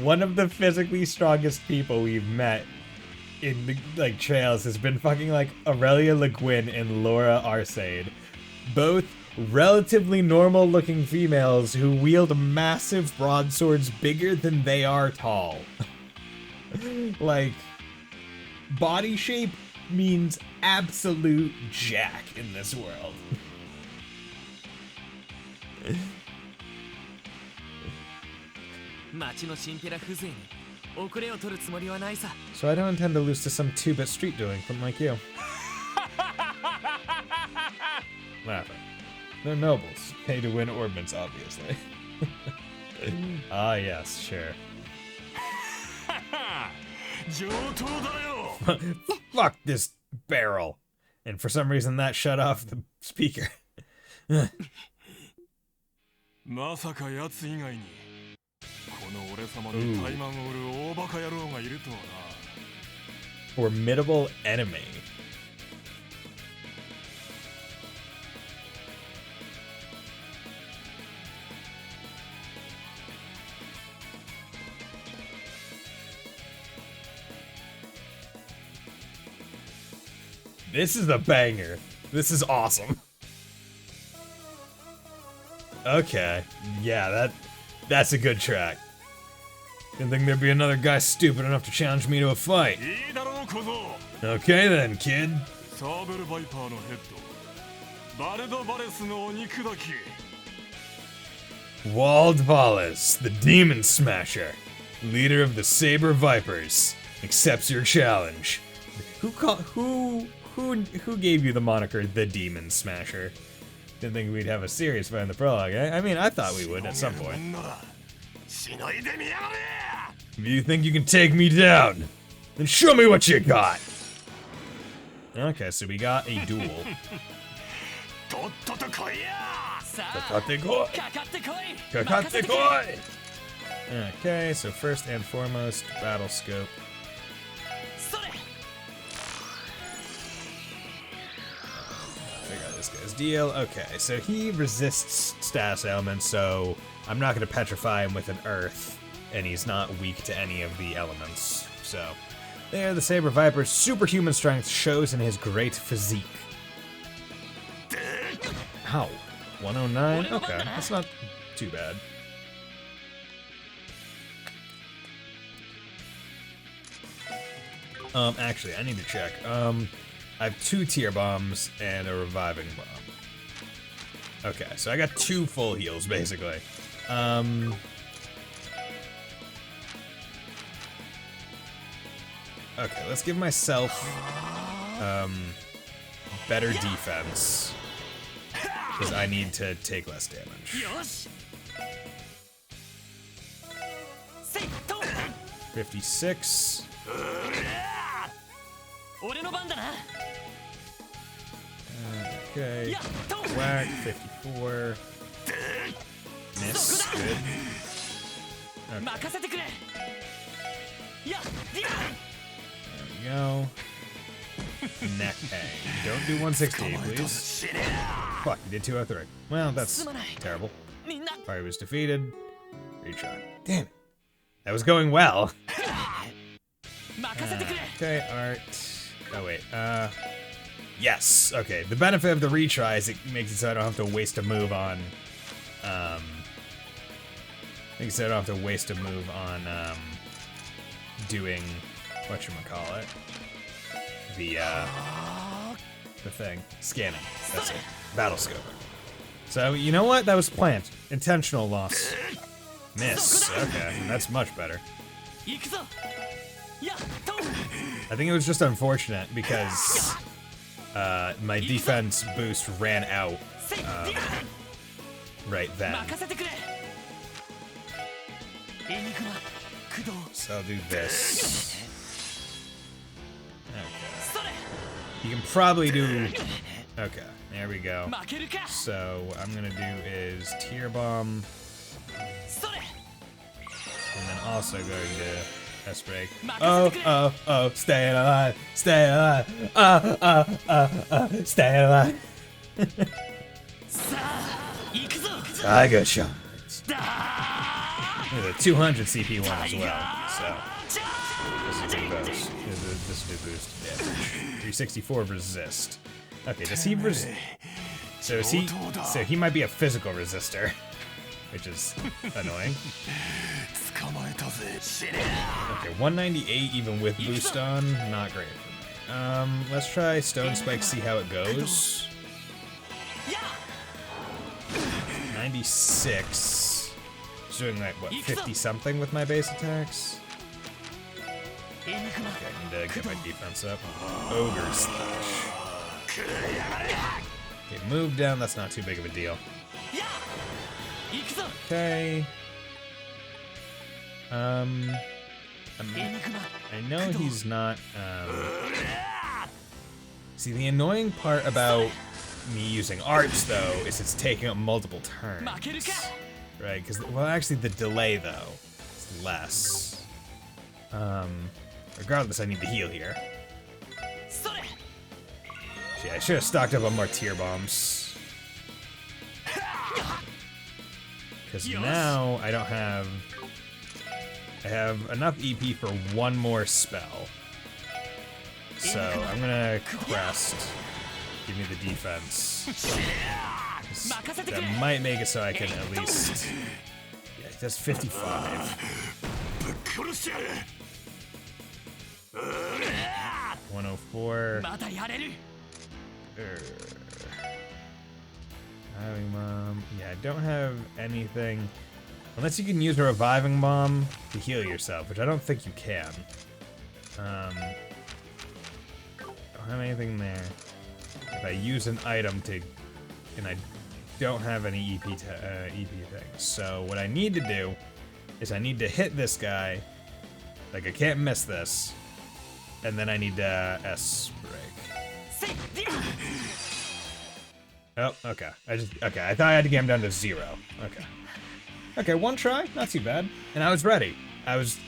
Speaker 1: one of the physically strongest people we've met in the like trails has been fucking like Aurelia Le Guin and Laura Arcade. Both relatively normal looking females who wield massive broadswords bigger than they are tall. Like, body shape means absolute jack in this world. So I don't intend to lose to some two-bit street delinquent like you. Laughing. They're nobles, paid to win orbits, obviously. Ah, yes, sure. Fuck this barrel. And for some reason that shut off the speaker.
Speaker 3: まさか奴以外にこの俺様に怠慢を売る大バカ野郎がいるとはな。
Speaker 1: Formidable enemy. This is a banger. This is awesome. Okay. Yeah, that's a good track. Didn't think there'd be another guy stupid enough to challenge me to a fight. Okay then, kid. Wald Valles, the Demon Smasher, leader of the Saber Vipers, accepts your challenge. Who gave you the moniker the Demon Smasher? Didn't think we'd have a serious fight in the prologue, eh? I mean, I thought we would at some point. If you think you can take me down, then show me what you got! Okay, so we got a duel. Okay, so first and foremost, battle scope. Figure out this guy's deal. Okay, so he resists status elements, so I'm not going to petrify him with an earth, and he's not weak to any of the elements. So, there, the Saber Viper's superhuman strength shows in his great physique. Ow. 109? Okay, that's not too bad. Actually, I need to check. I have 2 tier bombs and a reviving bomb. Okay, so I got 2 full heals, basically. Okay, let's give myself, better defense. Because I need to take less damage. 56. Okay. Whack. 54. Miss. Good. Okay. There we go. Neck hang. Don't do 160, please. Fuck, you did 203. Well, that's terrible. Fire was defeated. Retry. Damn it. That was going well. Okay, art. Oh, wait. Yes. Okay, the benefit of the retry is it makes it so I don't have to waste a move on, makes it so I don't have to waste a move on, doing, whatchamacallit, the thing. Scanning. That's it. Battle scope. So, you know what? That was planned. Intentional loss. Miss. Okay, that's much better. I think it was just unfortunate because my defense boost ran out right then. So I'll do this. Okay. You can probably do... Okay, there we go. So what I'm gonna do is tier bomb. And then also going to S-break. Oh, staying alive, stay alive, stay alive. I got shots. There's a 200 CP one as well, so this is a good boost. This is a good boost damage. 364 resist. Okay, does he resist? So he might be a physical resistor, which is annoying. Okay, 198 even with boost on, not great for me. Let's try Stone Spike, see how it goes. 96. Just doing like, what, 50 something with my base attacks? Okay, I need to get my defense up. Ogre Slash. Okay, move down, that's not too big of a deal. Okay. I know he's not, See, the annoying part about me using arts, though, is it's taking up multiple turns. Right, because, well, actually, the delay, though, is less. Regardless, I need to heal here. Yeah, I should have stocked up on more tier bombs. Because now I don't have... I have enough EP for one more spell. So I'm gonna crest. Give me the defense. That might make it so I can at least... Yeah, he does 55. 104. Reviving bomb. Yeah, I don't have anything. Unless you can use a reviving bomb to heal yourself, which I don't think you can. Don't have anything there. If I use an item to, and I don't have any EP things. So what I need to do is I need to hit this guy. Like I can't miss this, and then I need to S break. Oh, okay. I thought I had to get him down to 0. Okay. Okay, one try, not too bad. And I was ready. I was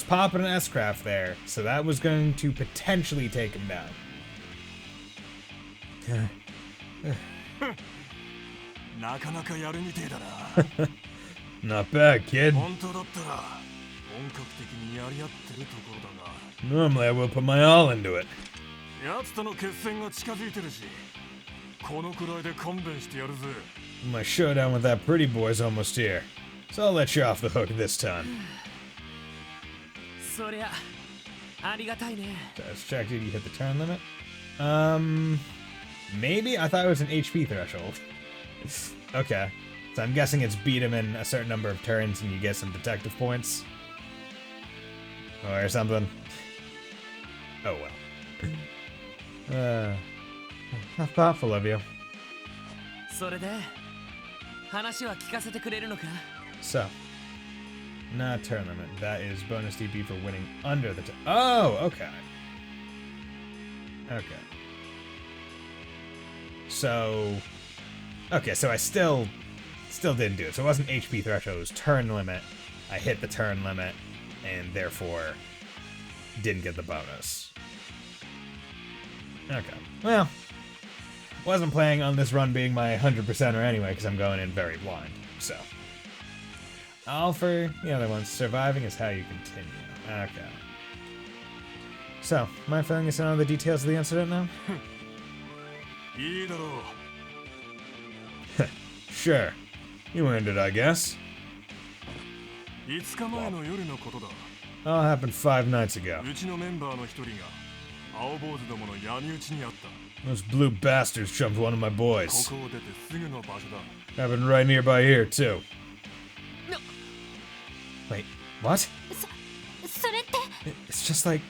Speaker 1: popping an S-craft there, so that was going to potentially take him down. Not bad, kid. Normally I will put my all into it. My showdown with that pretty boy's almost here, so I'll let you off the hook this time.
Speaker 2: ありがたいね。
Speaker 1: Let's check, did you hit the turn limit? Maybe? I thought it was an HP threshold. Okay. So I'm guessing it's beat him in a certain number of turns and you get some detective points. Or something. Oh well. How thoughtful of you.
Speaker 2: それで話は聞かせてくれるのか?
Speaker 1: So, not turn limit. That is bonus DP for winning under the turn. Oh, okay. Okay. So, okay, so I still didn't do it. So it wasn't HP threshold, it was turn limit. I hit the turn limit, and therefore didn't get the bonus. Okay, well, wasn't planning on this run being my 100%er anyway, because I'm going in very blind, so. All for the other ones. Surviving is how you continue. Okay. So, am I filling us in on the details of the incident now?
Speaker 3: いいだろう。
Speaker 1: Sure. You earned it, I guess.
Speaker 3: 5日前の夜のことだ。
Speaker 1: All happened 5 nights ago.
Speaker 3: うちのメンバーの一人が青坊主どもの闇討ちにあった。
Speaker 1: Those blue bastards jumped one of my
Speaker 3: こ
Speaker 1: boys.
Speaker 3: こを出てすぐの場所だ。
Speaker 1: Happened right nearby here, too. Wait, what?
Speaker 6: それって
Speaker 1: It's just like...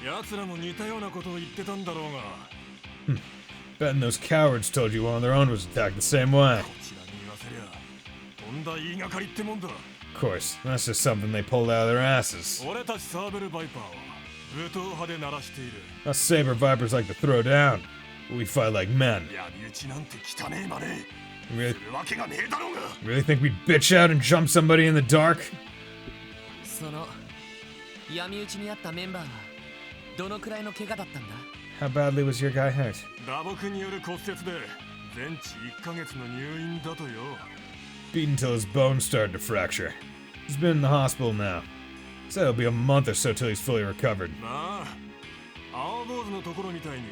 Speaker 3: 奴らも似たようなことを言ってたんだろうが。
Speaker 1: Betting those cowards told you one of their own was attacked the same way.
Speaker 3: こちらに言わせりゃ、とんだ言いがかりってもんだ。
Speaker 1: Of course, that's just something they pulled out of their asses.
Speaker 3: 俺たちサーベルバイパーは武闘派で鳴らしている。
Speaker 1: Us saber vipers like to throw down, but we fight like men.
Speaker 3: 闇討ちなんて汚ねえまね。
Speaker 1: Really,
Speaker 3: するわけがねえだろうが。
Speaker 1: really think we'd bitch out and jump somebody in the dark?
Speaker 2: その闇討ちにあったメンバーはどのくらいの怪我だったんだ?
Speaker 1: How badly was your guy hurt?
Speaker 3: 打撲による骨折で全治1ヶ月の入院だとよ。
Speaker 1: Beaten till his bones started to fracture. He's been in the hospital now. Said it'll be a month or so till he's fully recovered.
Speaker 3: まあ、青坊主のところみたいに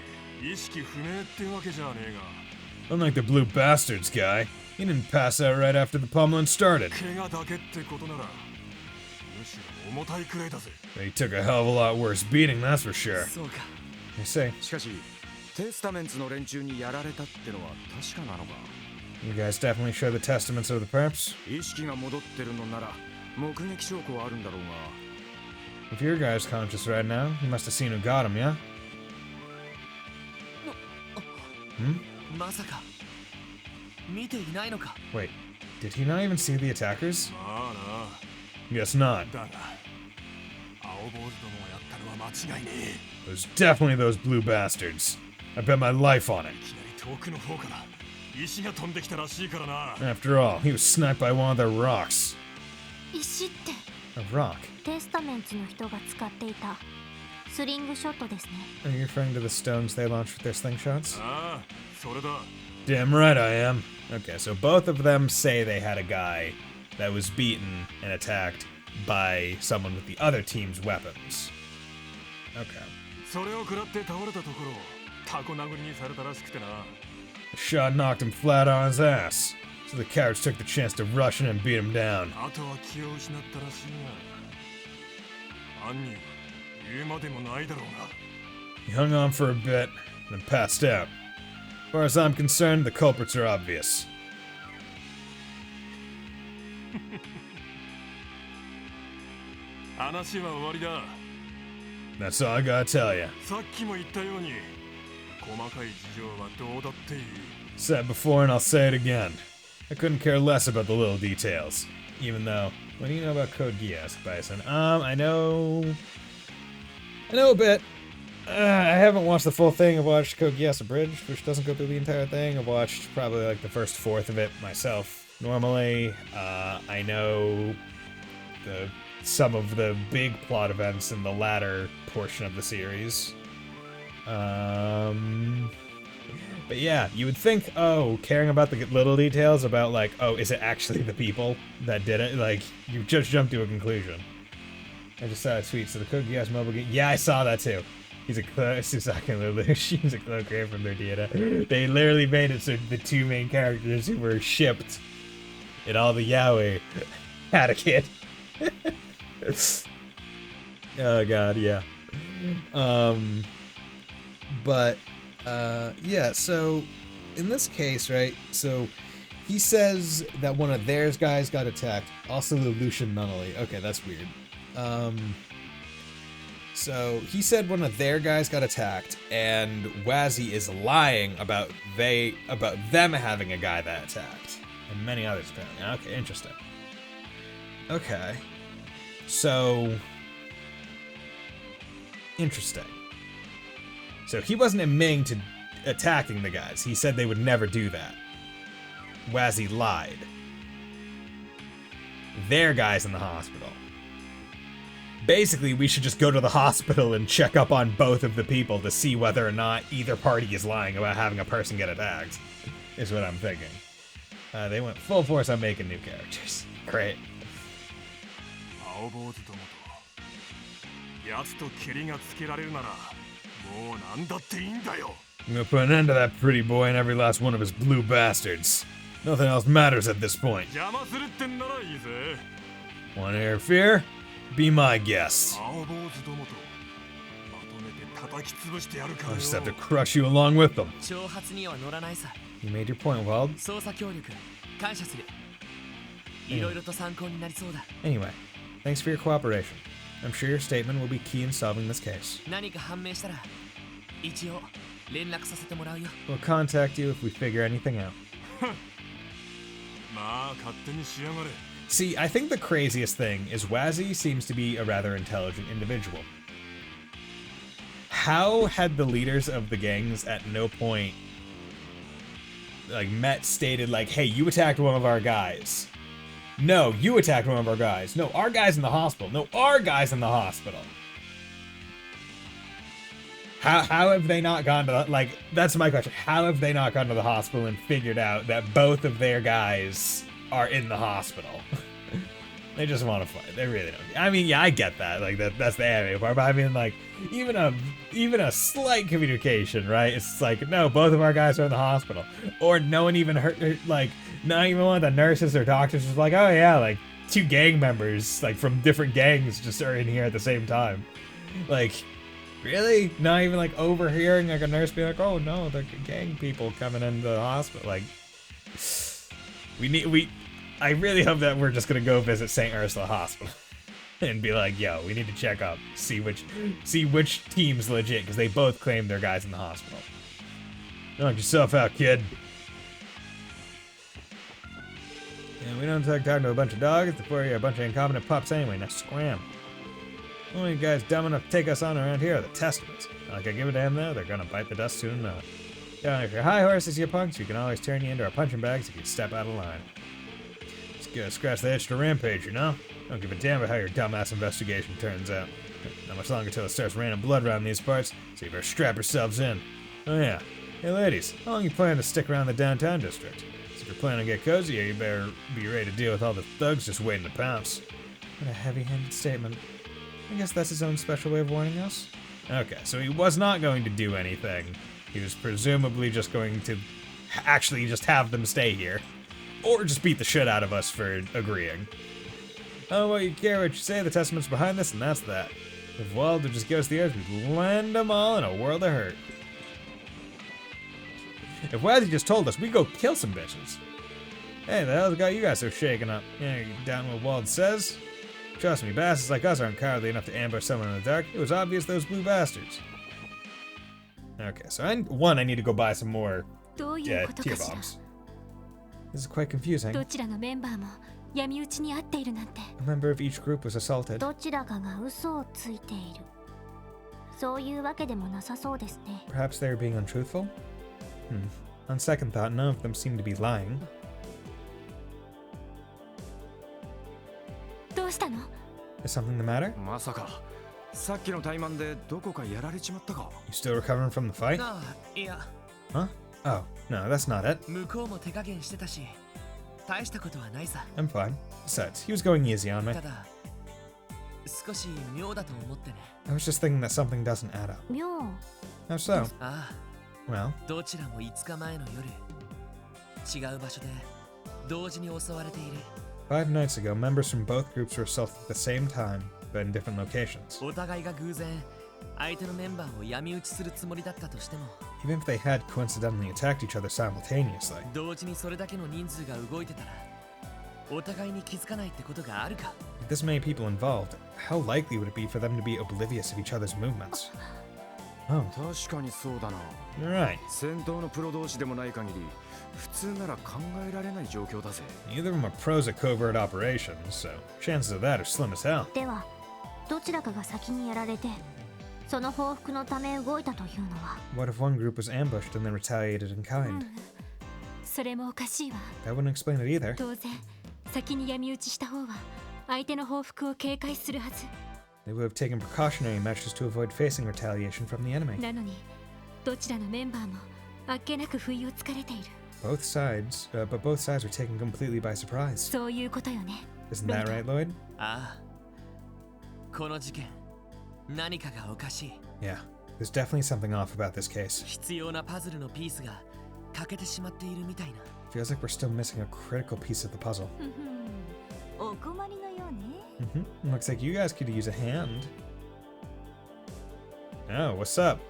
Speaker 3: 意識不明ってわけじゃねえが。
Speaker 1: Unlike the blue bastards guy, he didn't pass out right after the pummeling started.
Speaker 3: 怪我だけってことなら、むしろ重たいくらいだぜ。
Speaker 1: He took a hell of a lot worse beating, that's for sure.
Speaker 2: そうか。
Speaker 1: I say,
Speaker 9: しかしテスタメンツの連中にやられたってのは確かなのか?
Speaker 1: you guys definitely share the testaments of the perps?
Speaker 9: 意識が戻ってるのなら目撃証拠はあるんだろうが。
Speaker 1: If your guy's conscious right now, you must have seen who got him, yeah?
Speaker 2: まさか見ていないのか?
Speaker 1: Wait, did he not even see the attackers?
Speaker 3: まあな。
Speaker 1: Guess not.
Speaker 3: だが、青坊主どもがやったのは間違いねえ。
Speaker 1: It was definitely those blue bastards. I bet my life on it.
Speaker 3: いきなり遠くの方から石が飛んできたらしいからな。
Speaker 1: After all, he was sniped by one of their rocks.
Speaker 6: 石って
Speaker 1: A rock?
Speaker 6: テスタメンツの人が使っていたスリングショットですね。
Speaker 1: Are you referring to the stones they launched with their slingshots?
Speaker 3: ああ、それだ。
Speaker 1: Damn right I am. Okay, so both of them say they had a guy that was beaten and attacked by someone with the other team's weapons. Okay.
Speaker 3: それを食らって倒れたところをタコ殴りにされたらしくてな。
Speaker 1: The shot knocked him flat on his ass, so the cowards took the chance to rush in and beat him down.
Speaker 3: あとは気を失ったらしいが、犯人は言うまでもないだろうが。
Speaker 1: He hung on for a bit, then passed out. As far as I'm concerned, the culprits are obvious.
Speaker 3: 話は終わりだ。
Speaker 1: That's all I gotta tell you.
Speaker 3: さっきも言ったように、細かい事情はどうだっていい。
Speaker 1: Said before and I'll say it again. I couldn't care less about the little details. Even though, what do you know about Code Geass, Bison? I know a bit. I haven't watched the full thing. I've watched Code Geass Abridged, which doesn't go through the entire thing. I've watched probably like the first fourth of it myself. Normally, I know some of the big plot events in the latter portion of the series. But yeah, you would think, oh, caring about the little details about like, oh, is it actually the people that did it? Like, you just jumped to a conclusion. I just saw a tweet, so the Code Geass mobile game. Yeah, I saw that too. He's a Susaki she's a cloak here from their data. They literally made it so the two main characters who were shipped in all the yaoi had a kid. Oh god, yeah. Yeah, so in this case, right, so he says that one of theirs guys got attacked. Also the Lucian Nunnally. Okay, that's weird. So he said one of their guys got attacked, and Wazzy is lying about them having a guy that attacked. And many others apparently. Okay, interesting. Okay. So interesting. So he wasn't admitting to attacking the guys. He said they would never do that. Wazzy lied. Their guy's in the hospital. Basically, we should just go to the hospital and check up on both of the people to see whether or not either party is lying about having a person get attacked, is what I'm thinking. They went full force on making new characters. Great. I'm gonna put an end to that pretty boy and every last one of his blue bastards. Nothing else matters at this point. Want to interfere? Be my guest. I'll just have to crush you along with them. You made your point, Wald. Anyway, thanks for your cooperation. I'm sure your statement will be key in solving this case. We'll contact you if we figure anything out. See, I think the craziest thing is Wazzy seems to be a rather intelligent individual. How had the leaders of the gangs at no point stated hey, you attacked one of our guys. No, you attacked one of our guys. No, our guy's in the hospital. No, our guy's in the hospital. How have they not gone to that's my question. How have they not gone to the hospital and figured out that both of their guys are in the hospital? They just want to fight. They really don't. I mean, yeah, I get that. That's the anime part. But I mean, even a slight communication, right? It's no, both of our guys are in the hospital, or no one even heard. Not even one of the nurses or doctors was oh yeah, two gang members from different gangs just are in here at the same time. Really? Not even overhearing a nurse be oh no, the gang people coming into the hospital. I really hope that we're just gonna go visit St. Ursula Hospital and be yo, we need to check up, see which team's legit, because they both claim their guys in the hospital. Knock yourself out, kid. Yeah, we don't talk to a bunch of dogs before you're a bunch of incompetent pups anyway. Now scram. Only guys dumb enough to take us on around here are the Testaments. I give it to them though, they're gonna bite the dust soon enough. Yeah, if your high horses, you punks, we can always turn you into our punching bags if you step out of line. Just gotta scratch the itch to rampage, you know? Don't give a damn about how your dumbass investigation turns out. Not much longer till it starts raining blood around these parts, so you better strap yourselves in. Oh yeah. Hey ladies, how long you plan to stick around the downtown district? So if you're planning to get cozy, you better be ready to deal with all the thugs just waiting to pounce. What a heavy-handed statement. I guess that's his own special way of warning us? Okay, so he was not going to do anything. He was presumably just going to actually just have them stay here. Or just beat the shit out of us for agreeing. Oh, well, you care what you say, the Testament's behind this, and that's that. If Wald would just give us the earth, we'd land them all in a world of hurt. If Wazzy just told us, we'd go kill some bitches. Hey, the hell's got you guys so shaken up? Yeah, you down what Wald says? Trust me, bastards like us aren't cowardly enough to ambush someone in the dark. It was obvious those blue bastards. Okay, so I need to go buy some more tier bombs. This is quite confusing. A member of each group was assaulted. Perhaps they were being untruthful? On second thought, none of them seem to be lying. Is something the matter? You still recovering from the fight? Huh? Oh, no, that's not it. I'm fine. Besides, he was going easy on me. I was just thinking that something doesn't add up. How so? Well, 5 nights ago, members from both groups were assaulted at the same time. but in different locations.
Speaker 2: お互いが偶然相手のメンバーを闇討ちするつもりだったとしても
Speaker 1: Even if they had coincidentally attacked each other simultaneously.
Speaker 2: 同時にそれだけの人数が動いてたらお互いに気づかないってことがあるか
Speaker 1: With this many people involved, how likely would it be for them to be oblivious of each other's movements? Oh,
Speaker 9: 確かにそうだな。
Speaker 1: you're right.
Speaker 9: 戦闘のプロ同士でもない限り、普通なら考えられない状況だぜ。
Speaker 1: Neither of them are pros at covert operations, so chances of that are slim as hell.
Speaker 6: ではどちらかが先にやられてその報復のため動いたというのは
Speaker 1: What if one group was ambushed and then retaliated in kind?
Speaker 12: それもおかしいわ。
Speaker 1: That wouldn't explain it either.
Speaker 12: 当然先に闇討ちした方は相手の報復を警戒するはず。
Speaker 1: They would have taken precautionary measures to avoid facing retaliation from the enemy.
Speaker 12: なのにどちらのメンバーもあっけなく不意をつかれている。
Speaker 1: But both sides were taken completely by surprise.
Speaker 12: そういうことよね。
Speaker 1: Isn't that right, Lloyd?
Speaker 2: ああこの事件何かがおかしい
Speaker 1: Yeah, there's definitely something off about this case.
Speaker 2: 必要なパズルのピースが欠けてしまっているみたいな
Speaker 1: Feels like we're still missing a critical piece of the puzzle.
Speaker 12: お困りのようね。
Speaker 1: Looks like you guys could use a hand. Oh, what's up?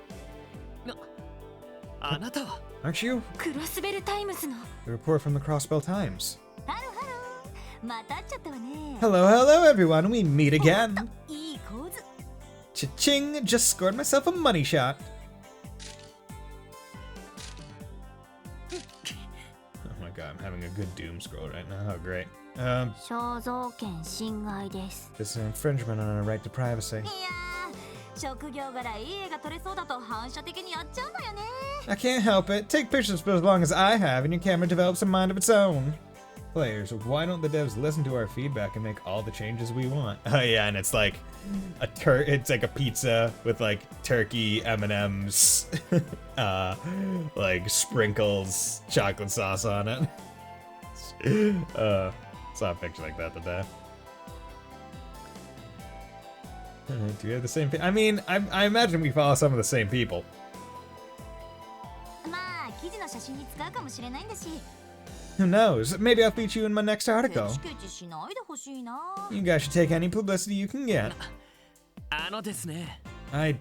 Speaker 2: あなたは
Speaker 1: Aren't you?
Speaker 12: クロスベルタイムズの。
Speaker 1: The report from the Crossbell Times.
Speaker 12: ハロハロ。また会っちゃったわね。
Speaker 1: Hello, hello, everyone. We meet again.
Speaker 12: いい構図。
Speaker 1: Cha-ching! Just scored myself a money shot. Oh my god, I'm having a good doom scroll right now. Oh, great.
Speaker 6: 肖像権侵害です
Speaker 1: This is an infringement on our right to privacy.
Speaker 12: いやー、職業柄いい絵が撮れそうだと反射的にやっちゃうのよね。
Speaker 1: I can't help it. Take pictures for as long as I have, and your camera develops a mind of its own. Players, why don't the devs listen to our feedback and make all the changes we want? Oh yeah, and it's like it's like a pizza with like turkey, M&Ms, like sprinkles, chocolate sauce on it. Saw a picture like that today. Do we have the same? I mean, I imagine we follow some of the same people.
Speaker 12: まあ記事の写真に使うかもしれないんだし。
Speaker 1: Who knows? Maybe I'll feature you in my next article.
Speaker 12: ケチケチしないでほしいな。
Speaker 1: You guys should take any publicity you can get.
Speaker 2: あのですね
Speaker 1: I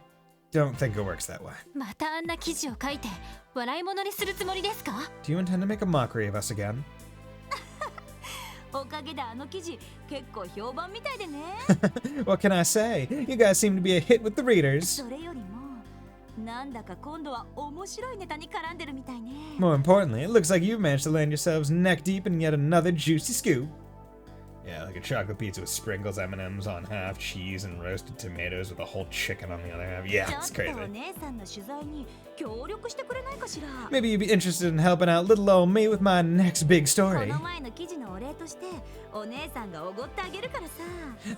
Speaker 1: don't think it works that way.
Speaker 12: またあんな記事を書いて笑い物にするつもりですか？
Speaker 1: Do you intend to make a mockery of us again?
Speaker 12: おかげであの記事結構評判みたいでね。
Speaker 1: What can I say? You guys seem to be a hit with the readers.
Speaker 12: それよりもなんだか今度は面白いネタに絡んでるみたいね。
Speaker 1: More importantly, it looks like you've managed to land yourselves neck deep in yet another juicy scoop. Yeah, like a chocolate pizza with sprinkles, M&Ms on half, cheese, and roasted tomatoes with a whole chicken on the other half. Yeah, it's
Speaker 12: ちょっと
Speaker 1: crazy.
Speaker 12: お姉さんの取材に協力してくれないかしら。
Speaker 1: Maybe you'd be interested in helping out little old me with my next big
Speaker 12: こ
Speaker 1: story.
Speaker 12: の前の記事のお礼としてお姉さんがおごってあげるからさ。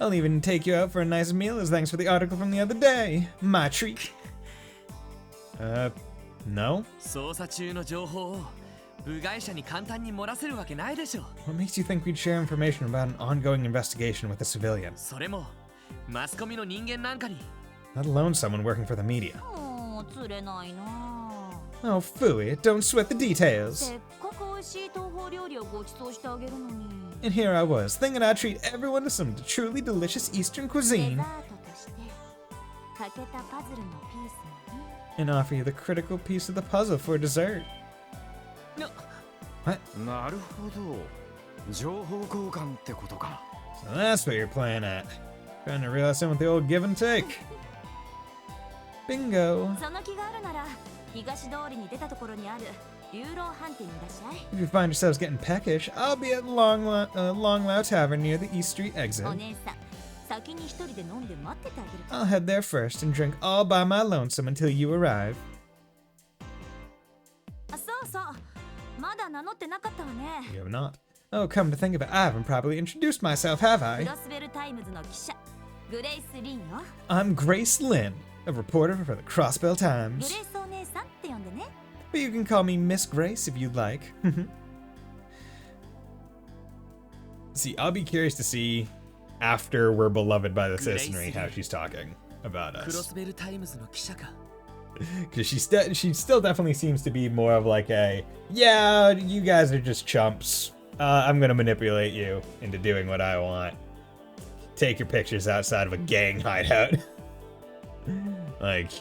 Speaker 1: I'll even take you out for a nice meal as thanks for the article from the other day. My treat. No?
Speaker 2: 捜査中の情報を部外者に簡単に漏らせるわけないでしょ
Speaker 1: What makes you think we'd share information about an ongoing investigation with a civilian?
Speaker 2: それもマスコミの人間なんかに
Speaker 1: Let alone someone working for the media.
Speaker 12: もう釣れないな。
Speaker 1: Oh, phooey, don't sweat the details.
Speaker 12: せっかく美味しい東方料理をご馳走してあげるのに。
Speaker 1: And here I was, thinking I'd treat everyone to some truly delicious Eastern
Speaker 12: デ
Speaker 1: cuisine
Speaker 12: ザートとして欠けたパズルのピースにね。
Speaker 1: and offer you the critical piece of the puzzle for dessert. What?
Speaker 9: なるほど。情報交換ってことか。
Speaker 1: So that's what you're playing at. Trying to reel us in with the old give and take. Bingo.
Speaker 12: その気があるなら東通りに出たところにある流浪飯店にいらっしゃい。
Speaker 1: If you find yourselves getting peckish, I'll be at Long Lao Tavern near the East Street
Speaker 12: お
Speaker 1: exit.
Speaker 12: 姉さん、先に一人で飲んで待っててあげる。
Speaker 1: I'll head there first and drink all by my lonesome until you arrive.
Speaker 12: あ、そうそう。まだ名乗ってなかったわね。
Speaker 1: You have not. Oh, come to think of it, I haven't properly introduced myself, have
Speaker 12: ク
Speaker 1: I?
Speaker 12: ロスベルタイムズの記者、グレイス・リンよ。
Speaker 1: I'm Grace Lynn, a reporter for the Crossbell
Speaker 12: グ
Speaker 1: Times.
Speaker 12: レイスお姉さんって呼んでね。
Speaker 1: But you can call me Miss Grace if you'd like. See, I'll be curious to see after we're beloved by the citizenry how she's talking about
Speaker 2: クロ
Speaker 1: us.
Speaker 2: スベルタイムズの記者か
Speaker 1: Because she still definitely seems to be more of like a, yeah, you guys are just chumps. I'm gonna manipulate you into doing what I want take your pictures outside of a gang hideout. Like,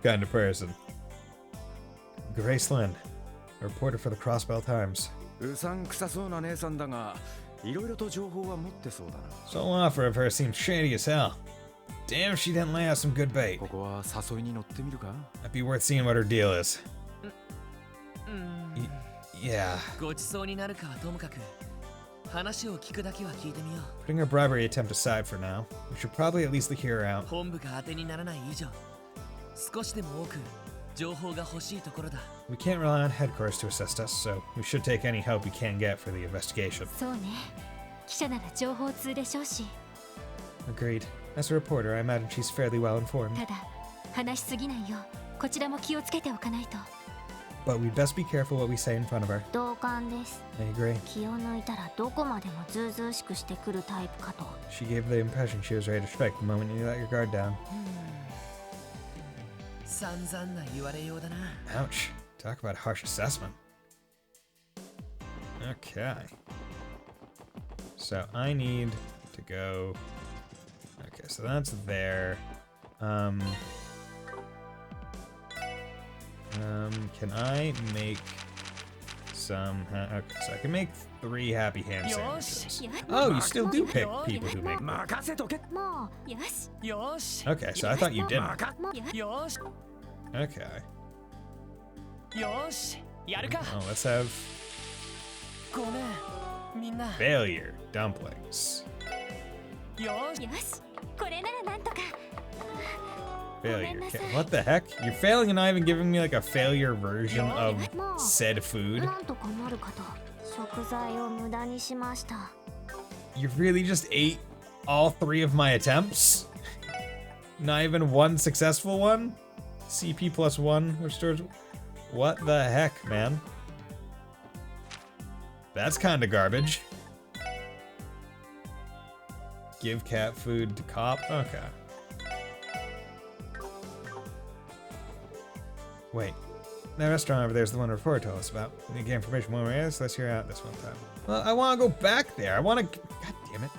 Speaker 1: kind of person. Grace Lynn, a reporter for the Crossbell Times.
Speaker 9: うさんくさそうな姉さんだが、いろいろと情報は持ってそうだな。
Speaker 1: So offer of her seems shady as hell. Damn, she didn't lay out some good bait.
Speaker 9: ここは誘いに乗ってみるか?
Speaker 1: Might be worth seeing what her deal is. Yeah.
Speaker 2: ごちそうになるかはともかく、話を聞くだけは聞いてみよう。
Speaker 1: Putting her bribery attempt aside for now, we should probably at least hear her out.
Speaker 2: 本部が当てにならない以上、少しでも多く情報が欲しいところだ。
Speaker 1: We can't rely on headquarters to assist us, so we should take any help we can get for the investigation.
Speaker 6: そうね。記者なら情報通でしょうし。
Speaker 1: Agreed. As a reporter, I imagine she's fairly well informed.
Speaker 6: ただ、話しすぎないよう、こちらも気をつけておかないと。
Speaker 1: But we'd best be careful what we say in front of her.
Speaker 6: 同感です。
Speaker 1: I agree.
Speaker 6: 気を抜いたらどこまでもずうずうしくしてくるタイプかと。
Speaker 1: She gave the impression she was ready to strike the moment you let your guard down.
Speaker 2: 散々な言われようだな。
Speaker 1: Ouch. Talk about harsh assessment. Okay. So I need to go... Okay, so that's there. Can I make some... Okay, so I can make 3 happy ham sandwiches. Oh, you still do pick people who make them.
Speaker 6: もう、よし。
Speaker 2: よし。
Speaker 1: Okay, so I thought you didn't.
Speaker 2: よし。
Speaker 1: Okay.
Speaker 2: よし。やるか。
Speaker 1: Well, let's have
Speaker 2: ごめん、みんな。
Speaker 1: failure dumplings.
Speaker 2: よし。
Speaker 6: よし。これならなんとか。
Speaker 1: Failure. What the heck? You're failing and not even giving me like a failure version of said food?
Speaker 6: なんとかなるかと。食材を無駄にしました。
Speaker 1: You really just ate all 3 of my attempts? Not even one successful one? CP plus 1 restores... What the heck, man? That's kind of garbage. Give cat food to cop? Okay. Wait. That restaurant over there is the one the reporter told us about. We need to get information one way or let's hear out this one time. Well, I want to go back there. I want to... God damn it.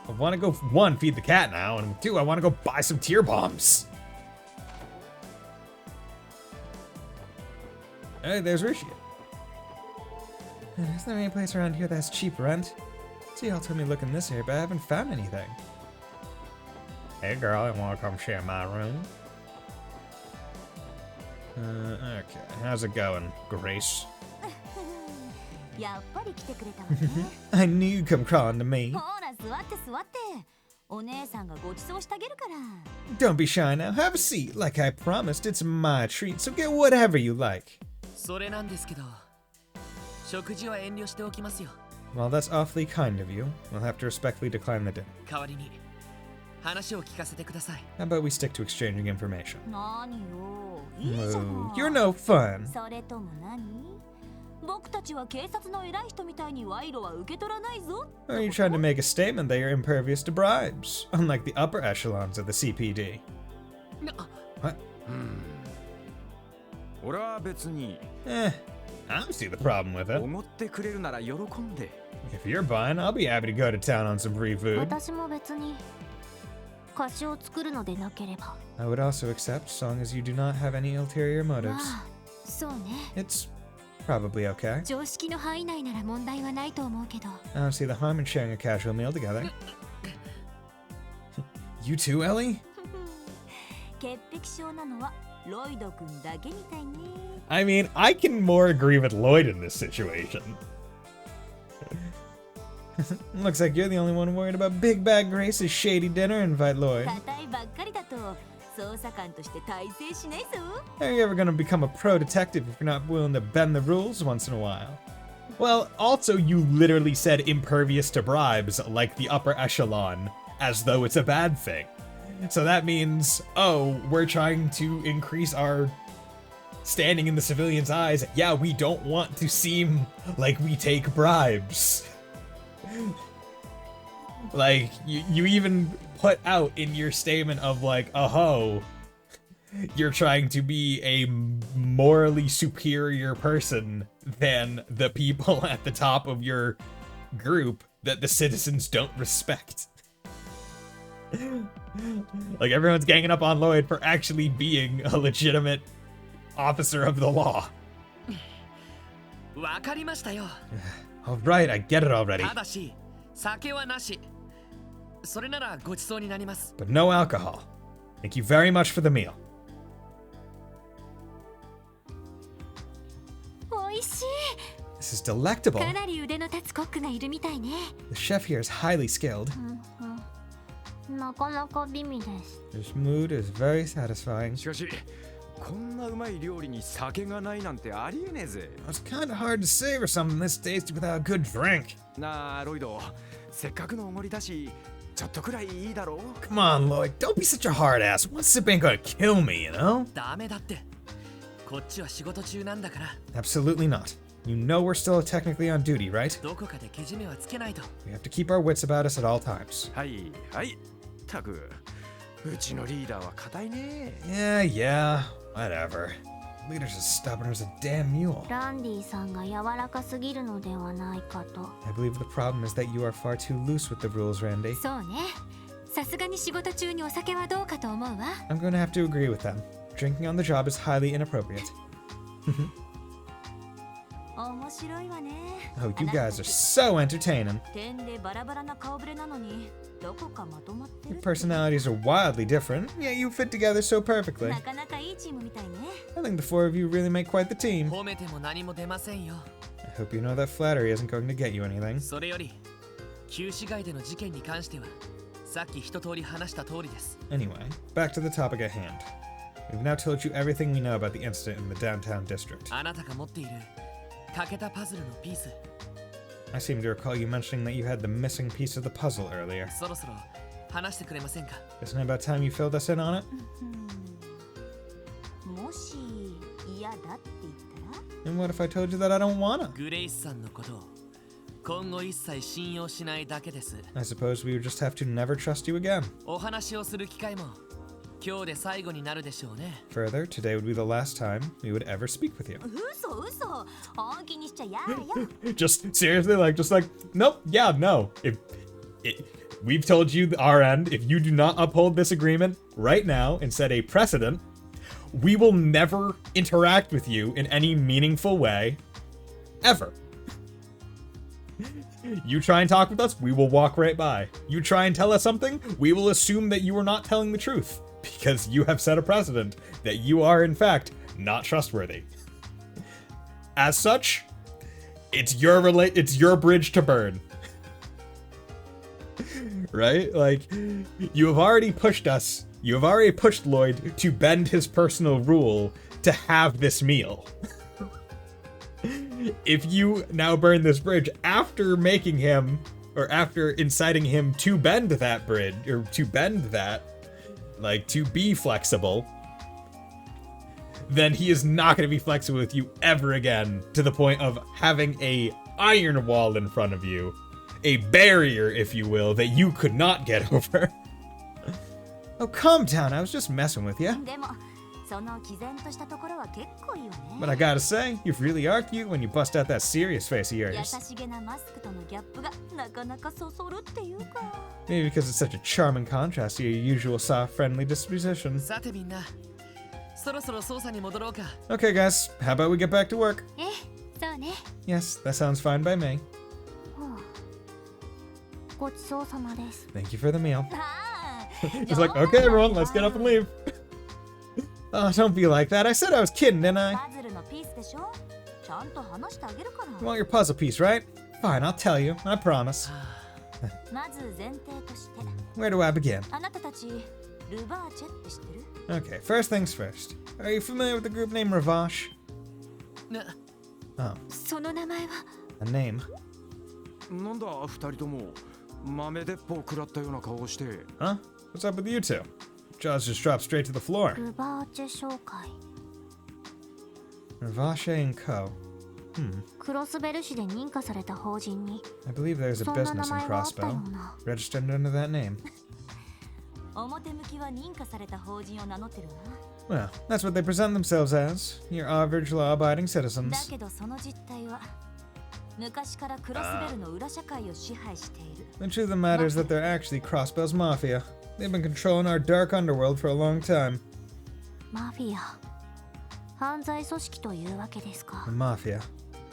Speaker 1: I want to go, 1, feed the cat now, and 2, I want to go buy some tear bombs. Hey, there's Rishi. Isn't there any place around here that's cheap rent? See, y'all told me to look in this area, but I haven't found anything. Hey girl, you want to come share my room? Okay, how's it going, Grace?
Speaker 12: やっぱり来てくれたわね。
Speaker 1: I knew you'd come crawling to me.
Speaker 12: ほら、座って座って。お姉さんがごちそうしてあげるから。
Speaker 1: Don't be shy now. Have a seat. Like I promised, it's my treat, so get whatever you like.
Speaker 2: それなんですけど、食事は遠慮しておきますよ。
Speaker 1: Well, that's awfully kind of you. We'll have to respectfully decline the dinner.
Speaker 2: 代わりに話を聞かせてください。
Speaker 1: How about we stick to exchanging information?
Speaker 12: 何よ、いいじゃない。
Speaker 1: Oh, you're no fun.
Speaker 12: それとも何？僕たちは警察の偉い人みたいに賄賂は受け取らないぞ。
Speaker 1: Or are you trying to make a statement that you're impervious to bribes, unlike the upper echelons of the CPD? What?
Speaker 9: 俺は別に
Speaker 1: I don't see the problem with it.
Speaker 9: おごってくれるなら喜んで。
Speaker 1: If you're buying, I'll be happy to go to town on some free food.
Speaker 6: 私も別に菓子を作るのでなければ。
Speaker 1: I would also accept, as long as you do not have any ulterior motives.
Speaker 6: まあ、そうね。
Speaker 1: It's probably okay.
Speaker 6: 常識の範囲内なら問題はないと思うけど。
Speaker 1: I don't see the harm in sharing a casual meal together. You too, Ellie?
Speaker 12: 潔癖症なのはロイド君だけみたいね。
Speaker 1: I mean, I can more agree with Lloyd in this situation. Looks like you're the only one worried about Big Bad Grace's shady dinner. Invite Lloyd.
Speaker 12: 硬いばっかりだと捜査官として大成しないぞ。
Speaker 1: How are you ever gonna become a pro detective if you're not willing to bend the rules once in a while? Well, also, you literally said impervious to bribes, like the upper echelon, as though it's a bad thing. So that means, oh, we're trying to increase our standing in the civilians' eyes. Yeah, we don't want to seem like we take bribes. Like, you even put out in your statement of like, oh, you're trying to be a morally superior person than the people at the top of your group that the citizens don't respect. Like everyone's ganging up on Lloyd for actually being a legitimate officer of the law.
Speaker 2: わかりましたよ。
Speaker 1: Alright, I get it already.
Speaker 2: ただし、酒はなし。それならごちそうになります。
Speaker 1: But no alcohol. Thank you very much for the meal.
Speaker 6: おいしい。
Speaker 1: This is delectable.
Speaker 6: かなり腕の立つコックがいるみたいね。
Speaker 1: The chef here is highly skilled.
Speaker 6: なかなか美味です。
Speaker 1: This mood is very satisfying.
Speaker 9: しかしこんなうまい料理に酒がないなんてありえねえぜ。
Speaker 1: It's kind of hard to savor something this tasty without a good drink.
Speaker 9: なあロイド、せっかくのおごりだしちょっとくらいいいだろう。
Speaker 1: Come on, Lloyd, don't be such a hard ass. One sip ain't gonna kill me, you know?
Speaker 2: ダメだって。こっちは仕事中なんだから。
Speaker 1: Absolutely not. You know we're still technically on duty, right?
Speaker 2: どこかでけじめはつけないと。
Speaker 1: We have to keep our wits about us at all times.
Speaker 9: はいはい。たくうちのリーダーは固いね。
Speaker 1: Yeah, whatever. Leader's as stubborn as a damn mule.
Speaker 6: ランディさんが柔らかすぎるのではないかと。
Speaker 1: I believe the problem is that you are far too loose with the rules, Randy.
Speaker 6: そうね。さすがに仕事中にお酒はどうかと思うわ。
Speaker 1: I'm going to have to agree with them. Drinking on the job is highly inappropriate.
Speaker 12: 面白いわね。
Speaker 1: Oh, you guys are so entertaining.
Speaker 12: 点でバラバラな顔ぶれなのにどこかまとまってる。
Speaker 1: Your personalities are wildly different, yet you fit together so perfectly.
Speaker 12: なかなかいいチームみたいね。
Speaker 1: I think the four of you really make quite the team.
Speaker 2: 褒めても何も出ませんよ。
Speaker 1: I hope you know that flattery isn't going to get you anything.
Speaker 2: それより、旧市街での事件に関しては、さっき一通り話した通りです。
Speaker 1: Anyway, back to the topic at hand. We've now told you everything we know about the incident in the downtown district.
Speaker 2: あなたが持っている欠けたパズルのピース。
Speaker 1: I seem to recall you mentioning that you had the missing piece of the puzzle earlier.
Speaker 2: そろそろ話してくれませんか？
Speaker 1: Isn't it about time you filled us in on it?
Speaker 12: もし嫌だって言ったら
Speaker 1: And what if I told you that I don't wanna?
Speaker 2: グレイスさんのことを今後一切信用しないだけです。
Speaker 1: I suppose we would just have to never trust you again.
Speaker 2: お話をする機会も今日で最後になるでしょうね。
Speaker 1: Further, today would be the last time we would ever speak with you.
Speaker 12: 嘘本気にしちゃやだよ。
Speaker 1: Just seriously, just like, nope, yeah, no. We've told you our end. If you do not uphold this agreement right now and set a precedent, we will never interact with you in any meaningful way, ever. You try and talk with us, we will walk right by. You try and tell us something, we will assume that you are not telling the truth, because you have set a precedent that you are, in fact, not trustworthy. As such, it's your bridge to burn. Right? Like, you have already pushed us. You have already pushed Lloyd to bend his personal rule to have this meal. If you now burn this bridge after making him, or after inciting him to bend that bridge, or to bend that, like, to be flexible, then he is not going to be flexible with you ever again, to the point of having a iron wall in front of you. A barrier, if you will, that you could not get over. Oh, calm down. I was just messing with you.
Speaker 12: でもその毅然としたところは結構いいよね。
Speaker 1: But I gotta say, you really are cute when you bust out that serious face of
Speaker 12: 優
Speaker 1: yours.
Speaker 12: しげなマスクとのギャップがなかなかそそるっていうか。
Speaker 1: Maybe because it's such a charming contrast to your usual soft, friendly disposition.
Speaker 2: さてみんな、そろそろ捜査に戻ろうか。
Speaker 1: Okay, guys, how about we get back to work?
Speaker 6: そうね。
Speaker 1: Yes, that sounds fine by me.
Speaker 6: ごちそうさまです。
Speaker 1: Thank you for the meal.
Speaker 12: ああ
Speaker 1: He's like, okay, everyone, let's get up and leave. Oh, don't be like that. I said I was kidding, didn't I?
Speaker 12: パズルのピースでしょ。ちゃんと話してあげるから。
Speaker 1: You want your puzzle piece, right? Fine, I'll tell you. I promise.
Speaker 12: まず前提として
Speaker 1: Where do I begin?
Speaker 12: あなたたちルバーチェって知ってる？
Speaker 1: Okay, first things first. Are you familiar with the group name Ravache?
Speaker 2: な、
Speaker 1: Oh,
Speaker 6: その名前は
Speaker 1: a name.
Speaker 9: なんだ二人とも豆鉄砲食らったような顔をして。
Speaker 1: Huh? What's up with you two? Jaws just dropped straight to the floor.
Speaker 6: ルバーチェ紹介。
Speaker 1: Ravache and Co.
Speaker 6: クロスベル市で認可された法人に
Speaker 1: I believe there's a
Speaker 6: そんな
Speaker 1: business
Speaker 6: 名
Speaker 1: in
Speaker 6: 前があったよ
Speaker 1: Crossbow
Speaker 6: うな。
Speaker 1: registered under that name.
Speaker 12: 表向きは認可された法人を名乗ってるわ。
Speaker 1: Well, that's what they present themselves as. Your average law-abiding
Speaker 12: だ
Speaker 1: citizens.
Speaker 12: けどその実態は昔からクロスベルの裏社会を支配している。
Speaker 1: The truth of the matter is that they're actually Crossbow's mafia. They've been controlling our dark underworld for a long time.
Speaker 6: マフィア。犯罪組織というわけですか。
Speaker 1: The Mafia.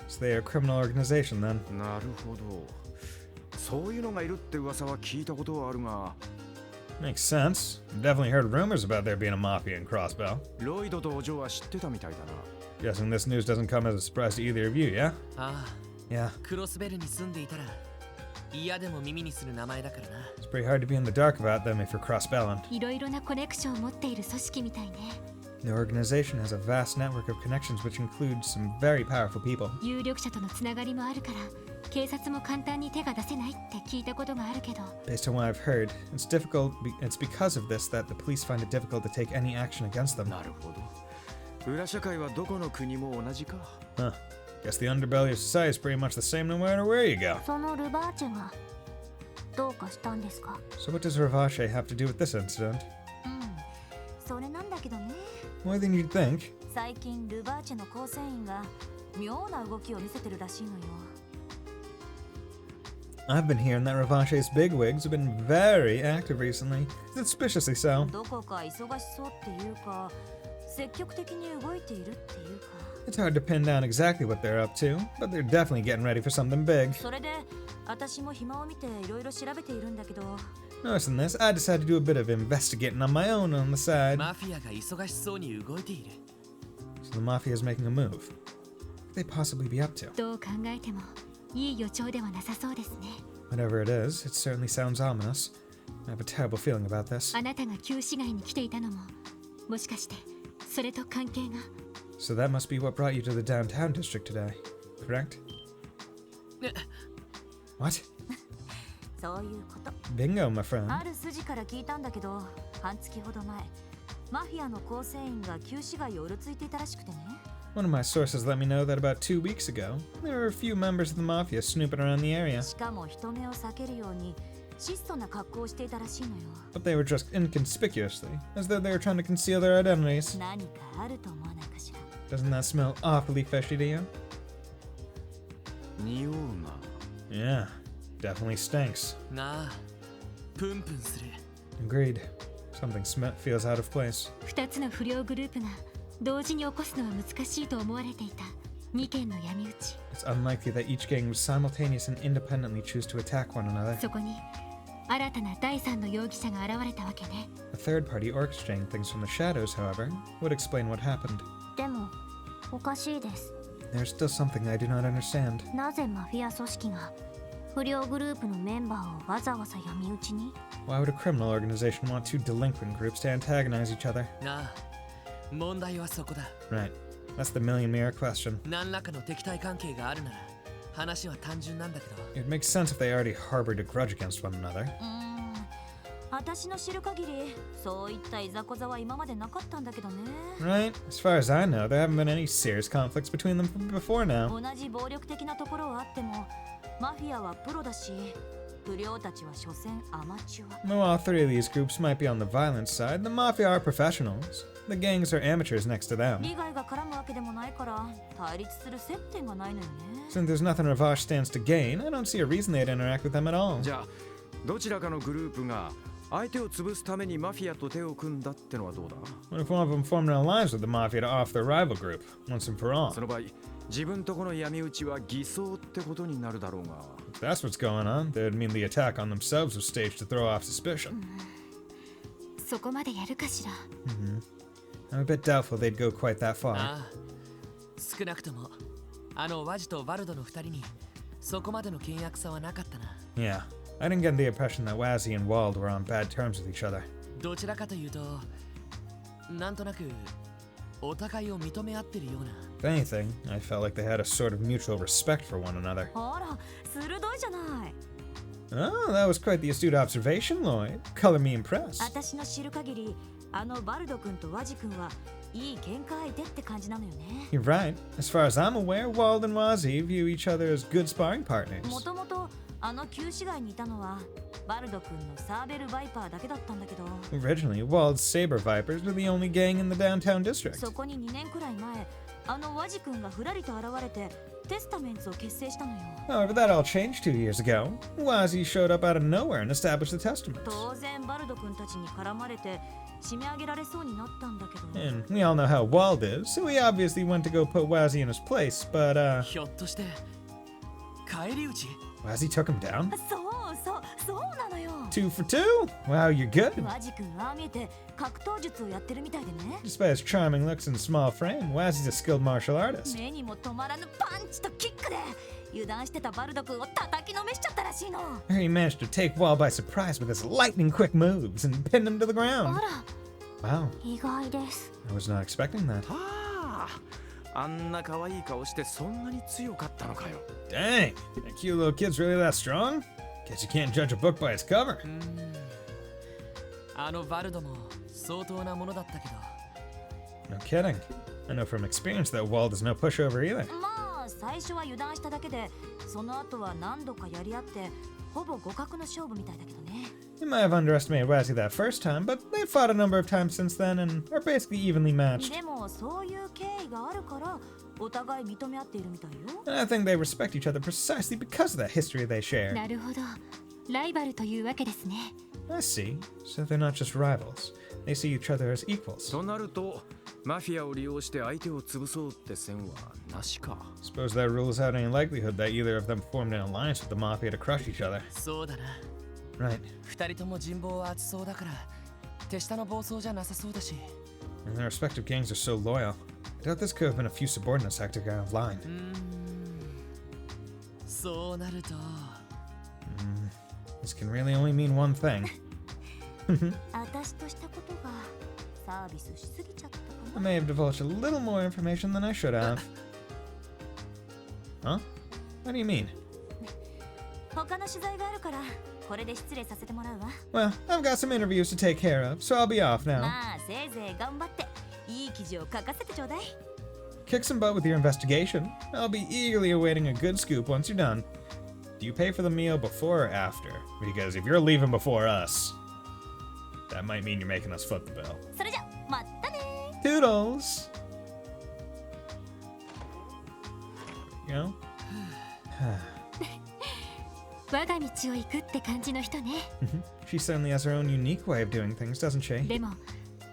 Speaker 1: So they are a criminal organization then.
Speaker 9: なるほど。そういうのがいるって噂は聞いたことはあるが。
Speaker 1: Makes sense. I've definitely heard rumors about there being a mafia in Crossbell.
Speaker 9: ロイドとお嬢は知ってたみたいだな。
Speaker 1: Guessing this news doesn't come as a surprise to either of you, yeah?
Speaker 2: ああ、
Speaker 1: Yeah.
Speaker 2: クロスベルに住んでいたら嫌でも耳にする名前だからな。
Speaker 1: It's pretty hard to be in the dark about them if you're cross-belling.
Speaker 6: いろいろなコネクションを持っている組織みたいね。
Speaker 1: The organization has a vast network of connections which includes some very powerful people.
Speaker 6: 有力者とのつながりもあるから、警察も簡単に手が出せないって聞いたことがあるけど。
Speaker 1: Based on what I've heard, it's because of this that the police find it difficult to take any action against them.
Speaker 9: なるほど。裏社会はどこの国も同じか。
Speaker 1: Huh. Guess the underbelly of society is pretty much the same no matter where you go.
Speaker 6: そのルバーチェがどうかしたんですか？
Speaker 1: So what does Ravache have to do with this incident?
Speaker 12: それなんだけどね。
Speaker 1: More than you'd think.
Speaker 12: 最近ルバーチェの構成員が妙な動きを見せてるらしいのよ。
Speaker 1: I've been hearing that Ravache's bigwigs have been very active recently. Suspiciously so.
Speaker 12: どこか忙しそうっていうか、積極的に動いているっていうか。
Speaker 1: It's hard to pin down exactly what they're up to, but they're definitely getting ready for something big.
Speaker 12: それで私も暇を見ていろいろ調べているんだけど。
Speaker 1: Noticing this, I decided to do a bit of investigating on my own on the side.
Speaker 2: マフィアが忙しそうに動いている。
Speaker 1: So the mafia is making a move. What could they possibly be up to?
Speaker 6: どう考えてもいい予兆ではなさそうですね。
Speaker 1: Whatever it is, it certainly sounds ominous. I have a terrible feeling about this.
Speaker 6: あなたが旧市街に来ていたのも、もしかしてそれと関係が。
Speaker 1: So that must be what brought you to the downtown district today, correct? What?
Speaker 12: そういうこと。
Speaker 1: Bingo, my friend.
Speaker 12: ある筋から聞いたんだけど、半月ほど前、マフィアの構成員が旧市街をうろついていたらしくてね。
Speaker 1: One of my sources let me know that about 2 weeks ago, there were a few members of the mafia snooping around the area.
Speaker 12: しかも人目を避けるように質素な格好をしていたらしいのよ。
Speaker 1: But they were dressed inconspicuously, as though they were trying to conceal their identities.
Speaker 12: 何かあると思わないかしら。
Speaker 1: Doesn't that smell awfully fishy to you?
Speaker 9: 匂うな。
Speaker 1: Yeah, definitely stinks.
Speaker 2: なあ、プンプンする。
Speaker 1: Agreed. Something feels out of place.
Speaker 6: 2つの不良グループが同時に起こすのは難しいと思われていた2件の闇討ち。
Speaker 1: It's unlikely that each gang would simultaneously and independently choose to attack one another.
Speaker 6: そこに新たな第3の容疑者が現れたわけね。
Speaker 1: A third party orchestrating things from the shadows, however, would explain what happened.
Speaker 6: でもおかしいです。
Speaker 1: There's still something I do not understand.
Speaker 6: なぜマフィア組織が不良グループのメンバーをわざわざ闇討ちに？
Speaker 1: Why would a criminal organization want two delinquent groups to antagonize each other?
Speaker 2: なあ、問題はそこだ。
Speaker 1: Right. That's the million-mirror question.
Speaker 2: 何らかの敵対関係があるなら話は単純なんだけど。
Speaker 1: It makes sense if they already harbored a grudge against one another.
Speaker 12: 私の知る限りそういったいざこざは今までなかったんだけどね。
Speaker 1: Right? As far as I know, there haven't been any serious conflicts between them before now.
Speaker 12: 同じ暴力的なところはあってもマフィアはプロだし不良たちは所詮アマチュア。
Speaker 1: Though all three of these groups might be on the violent side, the Mafia are professionals. The gangs are amateurs next to them.
Speaker 12: 利害が絡むわけでもないから対立する接点がないのよね。
Speaker 1: Since there's nothing Ravache stands to gain, I don't see a reason they'd interact with them at all.
Speaker 9: じゃあどちらかのグループが相手を潰すためにマフィアと手を組んだってのはどうだ？
Speaker 1: What if one of them formed an alliance with the Mafia to off their rival group, once and for all?
Speaker 9: その場合、自分とこの闇討ちは偽装ってことになるだろうが。
Speaker 1: If that's what's going on, that would mean the attack on themselves was staged to throw off suspicion.
Speaker 6: そこまでやるかしら。
Speaker 1: I'm a bit doubtful they'd go quite that far.
Speaker 2: ああ、少なくともあのワジとバルドの2人にそこまでの険悪さはなかったな。
Speaker 1: Yeah, I didn't get the impression that Wazzy and Wald were on bad terms with each other.
Speaker 2: どちらかというと、なんとなくお互いを認め合ってるような。
Speaker 1: If anything, I felt like they had a sort of mutual respect for one another.
Speaker 12: あら、鋭いじゃない。
Speaker 1: Oh, that was quite the astute observation, Lloyd. Color me impressed.
Speaker 12: 私の知る限り、あのバルド君とワジ君はいい喧嘩相手って感じなのよね。
Speaker 1: You're right. As far as I'm aware, Wald and Wazzy view each other as good sparring partners.
Speaker 12: もともとあの旧市街にいたのはバルド君のサーベルバイパーだけだったんだけど、
Speaker 1: Originally, Wald's Saber Vipers were the only gang in the downtown district.
Speaker 12: そこに2年くらい前、あのワジ君がふらりと現れてテスタメンツを結成したのよ。
Speaker 1: However, that all changed 2 years ago. Wazi showed up out of nowhere and established the Testaments.
Speaker 12: 当然バルド君たちに絡まれて締め上げられそうになったんだけど。
Speaker 1: And we all know how Wald is, so we obviously went to go put Wazi in his place, but,
Speaker 2: ひょっとして返り討ち？
Speaker 1: Wazi took him down?
Speaker 12: そうなのよ。
Speaker 1: 2 for 2? Wow, you're good.
Speaker 12: ワジ君ああ見えて格闘術をやってるみたいでね。
Speaker 1: Despite his charming looks and small frame, Wazi's a skilled martial artist.
Speaker 12: 目にも止まらぬパンチとキックで油断してたバルド君を叩きのめしちゃったらしいの。
Speaker 1: He managed to take Wald by surprise with his lightning quick moves and pinned him to the
Speaker 12: あ
Speaker 1: ground.
Speaker 12: ら、
Speaker 1: Wow,
Speaker 12: 意外です。
Speaker 1: I was not expecting that.
Speaker 9: ああ、あんな可愛い顔してそんなに強かったのかよ。
Speaker 1: Dang, that cute little kid's really that strong? Guess you can't judge a book by its cover.
Speaker 2: あのバルドも相当なものだったけど。
Speaker 1: No kidding. I know from experience that Wald is no pushover either.
Speaker 12: まあ最初は油断しただけで、その後は何度かやり合ってほぼ互角の勝負みたいだけどね。
Speaker 1: You might have underestimated Wazi that first time, but they've fought a number of times since then and are basically evenly matched.
Speaker 12: でもそういう経緯があるからお互い認め合っているみたいよ。
Speaker 1: And I think they respect each other precisely because of that history they share.
Speaker 6: なるほど。ライバルというわけですね。
Speaker 1: I see. So they're not just rivals. They see each other as equals.
Speaker 9: となると、マフィアを利用して相手を潰そうって線はなしか。
Speaker 1: Suppose that rules out any likelihood that either of them formed an alliance with the Mafia to crush each other.
Speaker 2: そうだな。
Speaker 1: Right.
Speaker 2: 二人とも人望は厚そうだから手下の暴走じゃなさそうだし。
Speaker 1: And their respective gangs are so loyal. I doubt this could have been a few subordinates acting out of line.
Speaker 2: そうなると。
Speaker 1: This can really only mean one thing.
Speaker 12: 私としたことがサービスしすぎちゃったか
Speaker 1: I
Speaker 12: な。
Speaker 1: may have divulged a little more information than I should have. Huh? What do you mean?
Speaker 12: 他の取材があるからこれで失礼させてもらうわ。
Speaker 1: Well, I've got some interviews to take care of, so I'll be off now.
Speaker 12: まあせいぜい頑張っていい記事を書かせてちょうだい。
Speaker 1: Kick some butt with your investigation. I'll be eagerly awaiting a good scoop once you're done. Do you pay for the meal before or after? Because if you're leaving before us, that might mean you're making us foot the bill.
Speaker 12: それじゃまたね。
Speaker 1: Toodles! You know?
Speaker 6: 我が道を行くって感じの人ね。
Speaker 1: She certainly has her own unique way of doing things, doesn't she?
Speaker 6: でも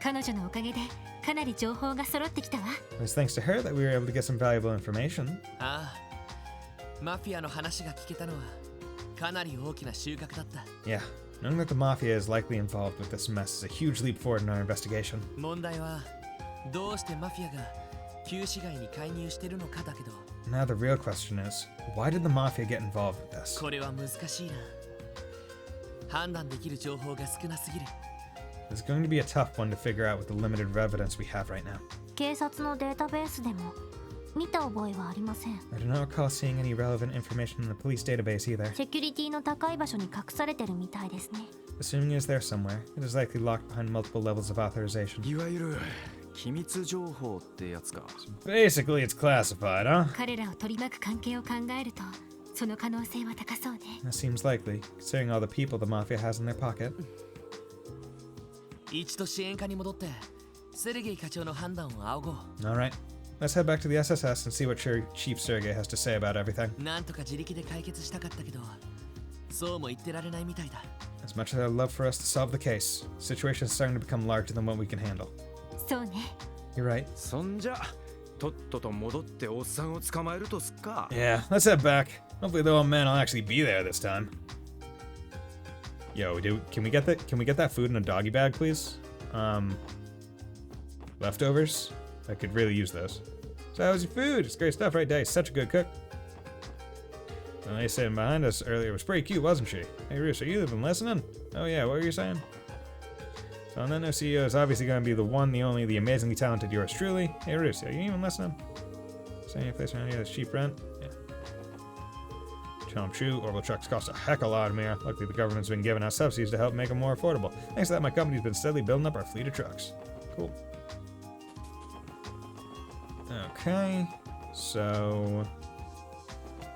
Speaker 6: 彼女のおかげでかなり情報が揃ってきたわ。
Speaker 1: It was thanks to her that we were able to get some valuable information.
Speaker 2: ああ、マフィアの話が聞けたのはかなり大きな収穫だった。
Speaker 1: Yeah, knowing that the Mafia is likely involved with this mess is a huge leap forward in our investigation.
Speaker 2: 問題はどうしてマフィアが旧市街に介入してるのかだけど。
Speaker 1: Now the real question is, why did the Mafia get involved with this?
Speaker 2: これは難しいな。判断できる情報が少なすぎる。
Speaker 1: It's going to be a tough one to figure out with the limited evidence we have right now.
Speaker 6: 警察のデータベースでも見た覚えはありません。
Speaker 1: I do not recall seeing any relevant information in the police database either.
Speaker 6: セキュリティの高い場所に隠されてるみたいですね。
Speaker 1: Assuming it's there somewhere, it is likely locked behind multiple levels of authorization.
Speaker 9: いわゆる機密情報ってやつか。
Speaker 1: Basically, it's classified, huh?
Speaker 6: 彼らを取り巻く関係を考えるとその可能性は高そうね。
Speaker 1: That seems likely, considering all the people the Mafia has in their pocket.
Speaker 2: 一度支援課に戻ってセルゲイ課長の判断を仰ごう。
Speaker 1: Alright, let's head back to the SSS and see what Chief Sergei has to say about everything.
Speaker 2: なんとか自力で解決したかったけど、そうも言ってられないみたいだ。
Speaker 1: As much as I'd love for us to solve the case, the situation is starting to become larger than what we can handle.
Speaker 6: そうね。
Speaker 1: You're right.
Speaker 9: そんじゃ、とっとと戻っておっさんを捕まえるとすっか。
Speaker 1: Yeah, let's head back. Hopefully the old man will actually be there this time. Yo, dude, can we get that food in a doggy bag, please? Leftovers? I could really use those. So how's your food? It's great stuff, right, Day? Such a good cook. The lady sitting behind us earlier was pretty cute, wasn't she? Hey, Roos, are you even listening? Oh yeah, what were you saying? So on that note, CEO is obviously going to be the one, the only, the amazingly talented yours truly. Hey, Roos, are you even listening? Saying your place around here that's cheap rent? Yeah. Tell them true, orbital trucks cost a heck of a lot more. Luckily, the government's been giving us subsidies to help make them more affordable. Thanks to that, my company's been steadily building up our fleet of trucks. Cool. Okay, so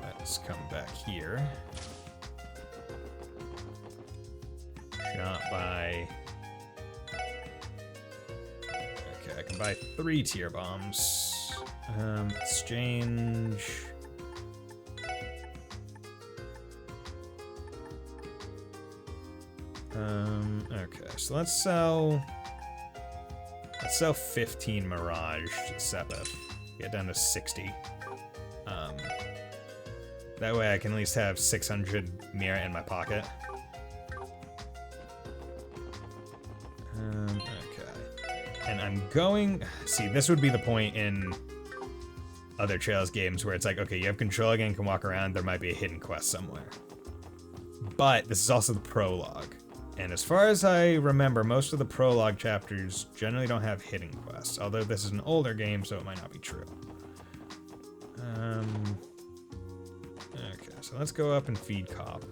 Speaker 1: let's come back here. Not buy. Okay, I can buy 3 tier bombs. Exchange Okay, so let's sell 15 Mirage to Sepith. Get down to 60. That way I can at least have 600 Mira in my pocket. Okay. And I'm going... See, this would be the point in other Trails games where it's like, okay, you have control again, can walk around, there might be a hidden quest somewhere. But this is also the prologue. And as far as I remember, most of the prologue chapters generally don't have hidden quests. Although this is an older game, so it might not be true. Okay, so let's go up and feed Cop.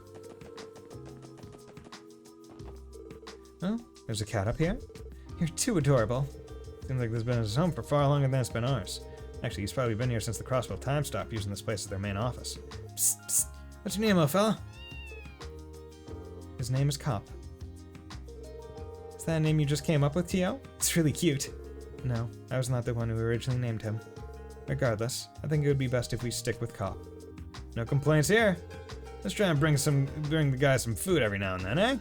Speaker 1: Oh, there's a cat up here. You're too adorable. Seems like this has been his home for far longer than it's been ours. Actually, he's probably been here since the Crossville Time stopped using this place as their main office. Psst, psst. What's your name, old fella? His name is Cop. Is that a name you just came up with, Tio? It's really cute. No, I was not the one who originally named him. Regardless, I think it would be best if we stick with Cop. No complaints here. Let's try and bring the guy some food every now and then, eh?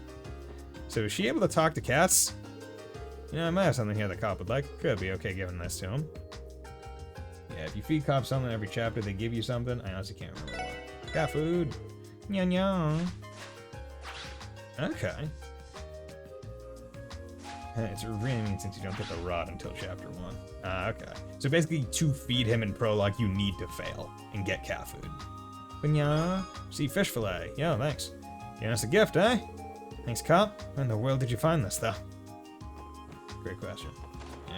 Speaker 1: So is she able to talk to cats? Yeah, I might have something here that Cop would like. Could be okay giving this to him. Yeah, if you feed Cop something every chapter, they give you something. I honestly can't remember what. Cat food. Nya nya. Okay. It's really mean since you don't get the rod until chapter 1. Okay. So basically, to feed him in Prologue, you need to fail and get cat food. Nya. See, fish fillet. Yo, thanks. Giving us a gift, eh? Thanks, Cop. Where in the world did you find this, though? Great question.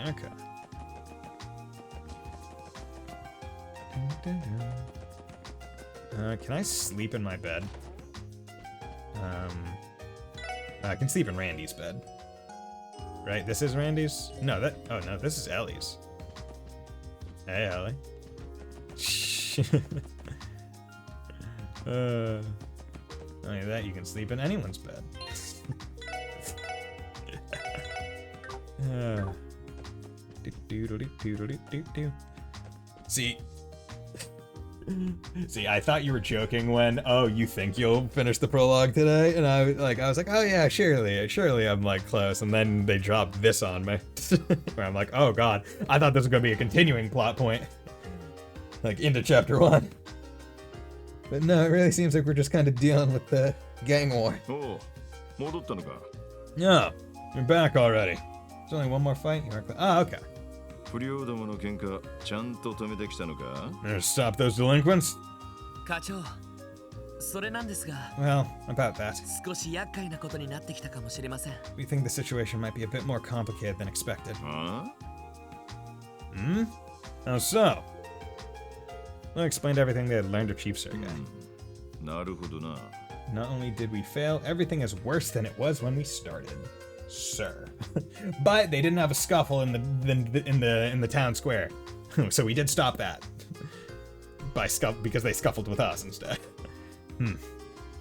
Speaker 1: Okay. Can I sleep in my bed? I can sleep in Randy's bed. Right? This is Randy's? No, oh no, this is Ellie's. Hey, Ellie. Only that you can sleep in anyone's bed. See, I thought you were joking when, oh, you think you'll finish the prologue today? And I was like, oh yeah, surely I'm like close. And then they dropped this on me. Where I'm like, oh god, I thought this was gonna be a continuing plot point. Like into chapter 1. But no, it really seems like we're just kind of dealing with the gang war.
Speaker 3: Oh,
Speaker 1: yeah, you're back already. There's only one more fight. Ah, okay. Better stop those delinquents?
Speaker 2: 課長、それなんですが、
Speaker 1: Well, about that.
Speaker 2: 少し厄介なことになってきたかもしれません。
Speaker 1: We think the situation might be a bit more complicated than expected. Huh? Hmm? How so? I explained everything they had learned of Chief Sergei. Not only did we fail, everything is worse than it was when we started. Sir. But they didn't have a scuffle in the town square. So we did stop that. Because they scuffled with us instead.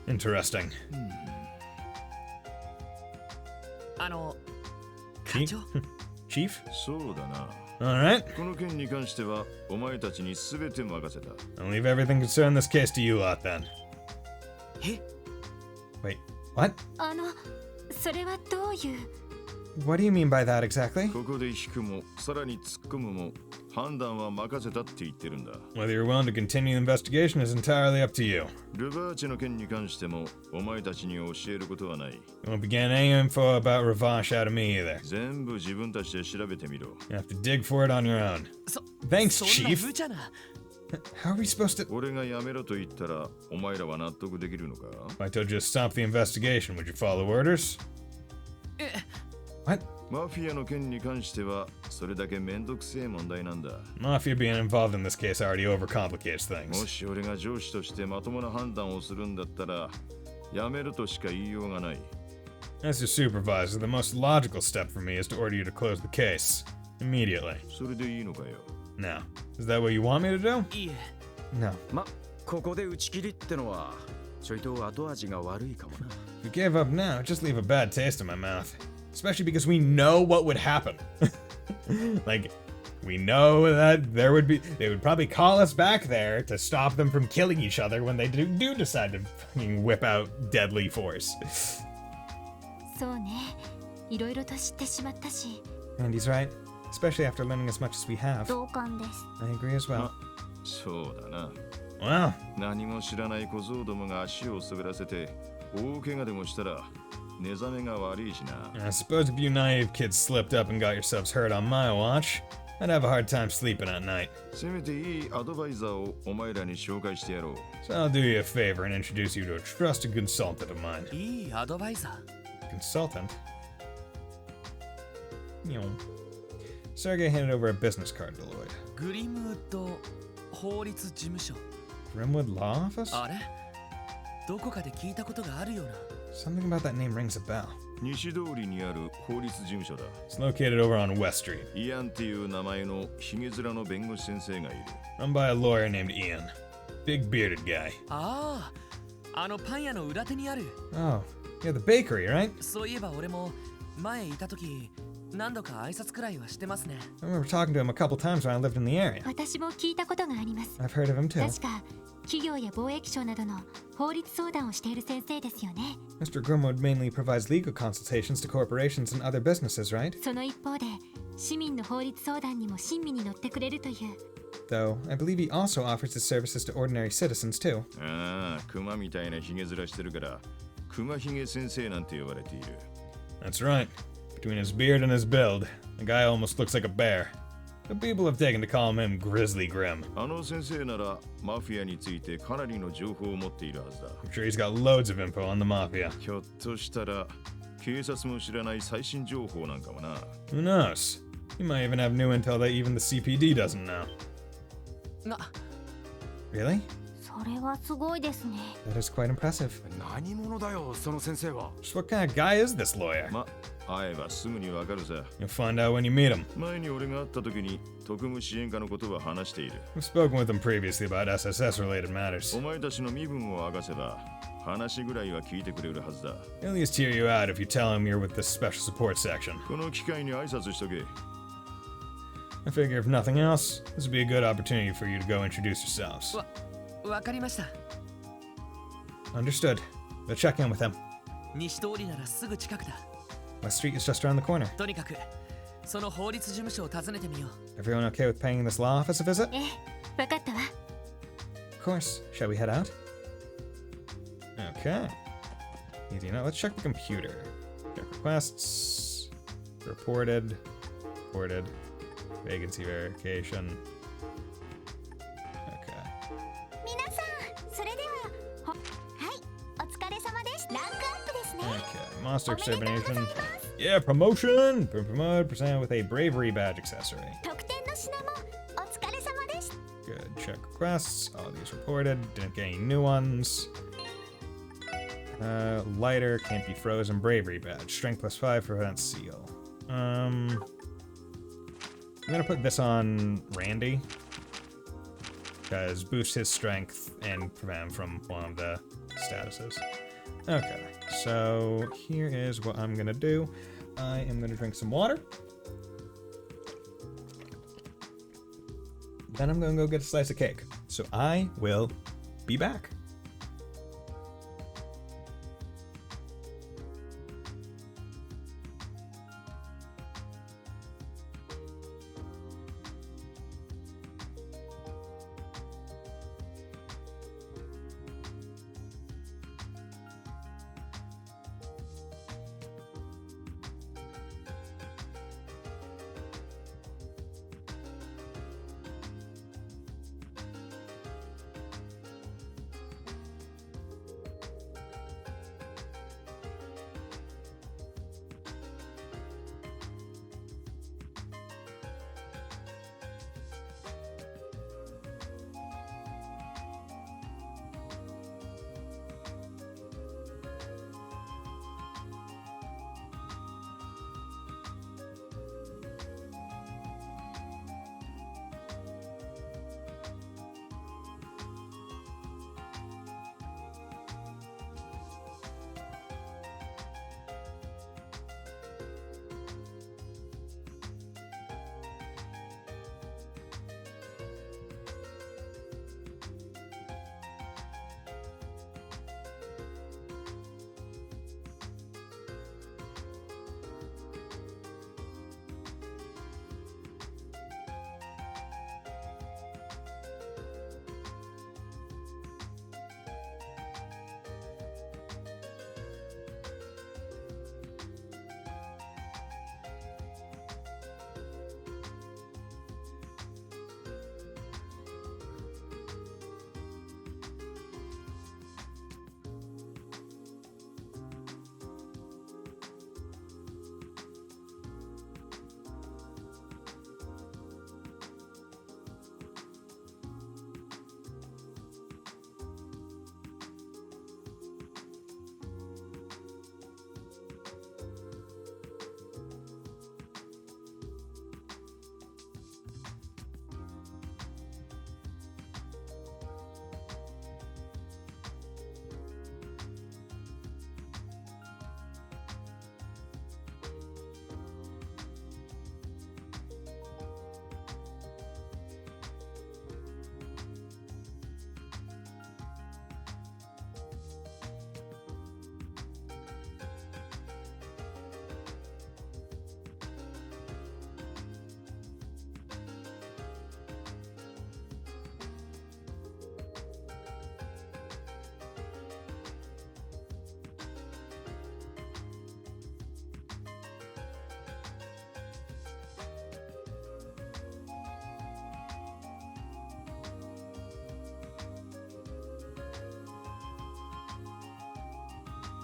Speaker 1: Interesting. Chief? Alright. I'll leave everything concerning this case to you lot then. Wait, what?
Speaker 6: それはどういう
Speaker 1: What do you mean by that exactly? Whether you're willing to continue the investigation is entirely up to you. You won't be getting any info about Ravash out of me either. You have to dig for it on your own. Thanks, Chief. How are we supposed to... If I told you to stop the investigation, would you follow orders? What? Mafia being involved in this case already overcomplicates things. As your supervisor, the most logical step for me is to order you to close the case. Immediately. Now, is that what you want me to do? No. If you gave up now, it'd just leave a bad taste in my mouth. Especially because we know what would happen. Like, we know that they would probably call us back there to stop them from killing each other when they do decide to fucking whip out deadly force.
Speaker 6: そうね。いろいろと知ってしまったし。
Speaker 1: Andy's right, especially after learning as much as we have.
Speaker 6: 同感です。
Speaker 1: I agree as well.
Speaker 3: そうだな。
Speaker 1: Well,
Speaker 3: 何も知らない小僧どもが足を滑らせて大怪我でもしたら寝覚めが悪いしな。
Speaker 1: I suppose if you naive kids slipped up and got yourselves hurt on my watch, I'd have a hard time sleeping at night.
Speaker 3: せめていいアドバイザーをお前らに紹介してやろう。
Speaker 1: So I'll do you a favor and introduce you to a trusted consultant of mine.
Speaker 2: いいアドバイザー。
Speaker 1: Consultant? Sergey handed over a business card to Lloyd.
Speaker 2: グリムウッド法律事務所。
Speaker 1: Grimwood Law Office?
Speaker 2: あれどこかで聞いたことがあるような。
Speaker 1: Something about that name rings a bell.
Speaker 3: 西通りにある法律事務所だ。
Speaker 1: It's located over on West Street,
Speaker 3: イアンっていう名前のヒゲ面の弁護士先生がいる。
Speaker 1: run by a lawyer named Ian. Big bearded guy.
Speaker 2: ああ、あのパン屋の裏手にある。
Speaker 1: Oh, yeah, the bakery, right?
Speaker 2: そういえば俺も前いた時何度か挨拶くらいはしてますね。
Speaker 1: I remember talking to him a couple times when I lived in the area.
Speaker 6: 私も聞いたことがあります。
Speaker 1: I've heard of him too.
Speaker 6: 確か企業や貿易省などの法律相談をしている先生ですよね。
Speaker 1: Mr. Grimwood mainly provides legal consultations to corporations and other businesses, right?
Speaker 6: その一方で市民の法律相談にも親身に乗ってくれるという。
Speaker 1: Though, I believe he also offers his services to ordinary citizens too.
Speaker 3: ああ、クマみたいなヒゲ面してるからクマヒゲ先生なんて呼ばれている。
Speaker 1: That's right. Between his beard and his build, the guy almost looks like a bear. But people have taken to call him Grizzly Grim.
Speaker 3: あの先生ならマフィアについてかなりの情報を持っているはずだ。
Speaker 1: I'm sure he's got loads of info on the mafia.
Speaker 3: ひょっとしたら警察も知らない最新情報なんかもな。
Speaker 1: Who knows? He might even have new intel that even the CPD doesn't know.
Speaker 2: な、
Speaker 1: Really?
Speaker 6: それはすごいですね。
Speaker 1: That is quite impressive.
Speaker 9: 何者だよその先生は。
Speaker 1: Just what kind of guy is this lawyer?
Speaker 3: ま、会えばすぐにわかるさ。
Speaker 1: You'll find out when you meet him.
Speaker 3: 前に俺が会った時に特務支援課のことは話している。
Speaker 1: We've spoken with him previously about SSS-related
Speaker 3: お
Speaker 1: matters.
Speaker 3: 前たちの身分を明かせば話ぐらいは聞いてくれるはずだ。
Speaker 1: He'll at least hear you out if you tell him you're with the special support section.
Speaker 3: この機会に挨拶しとけ。
Speaker 1: I figure if nothing else, this would be a good opportunity for you to go introduce yourselves.
Speaker 2: わかりました。
Speaker 1: Understood. We'll check in with him.
Speaker 2: 西通りならすぐ近くだ。
Speaker 1: West Street is just around the corner.
Speaker 2: とにかくその法律事務所を訪ねてみよう。
Speaker 1: Everyone okay with paying this law office a visit?
Speaker 6: ええ、わかったわ。
Speaker 1: Of course. Shall we head out? Okay. Easy enough. Let's check the computer. Check requests. Reported. Reported. Vacancy verification. Okay.
Speaker 6: 皆さん、それでは、はい、お疲れ様です。ランクアップですね。
Speaker 1: Okay. Monster extermination. Yeah, promotion! Promoted percent with a bravery badge accessory.
Speaker 6: 特典の品もお疲れ様です。
Speaker 1: Good. Check requests. All these reported. Didn't get any new ones. Lighter can't be frozen. Bravery badge. Strength +5 prevents seal. I'm gonna put this on Randy because boosts his strength and prevent him from one of the statuses. Okay, so here is what I'm gonna do. I am gonna drink some water. Then I'm gonna go get a slice of cake. So I will be back.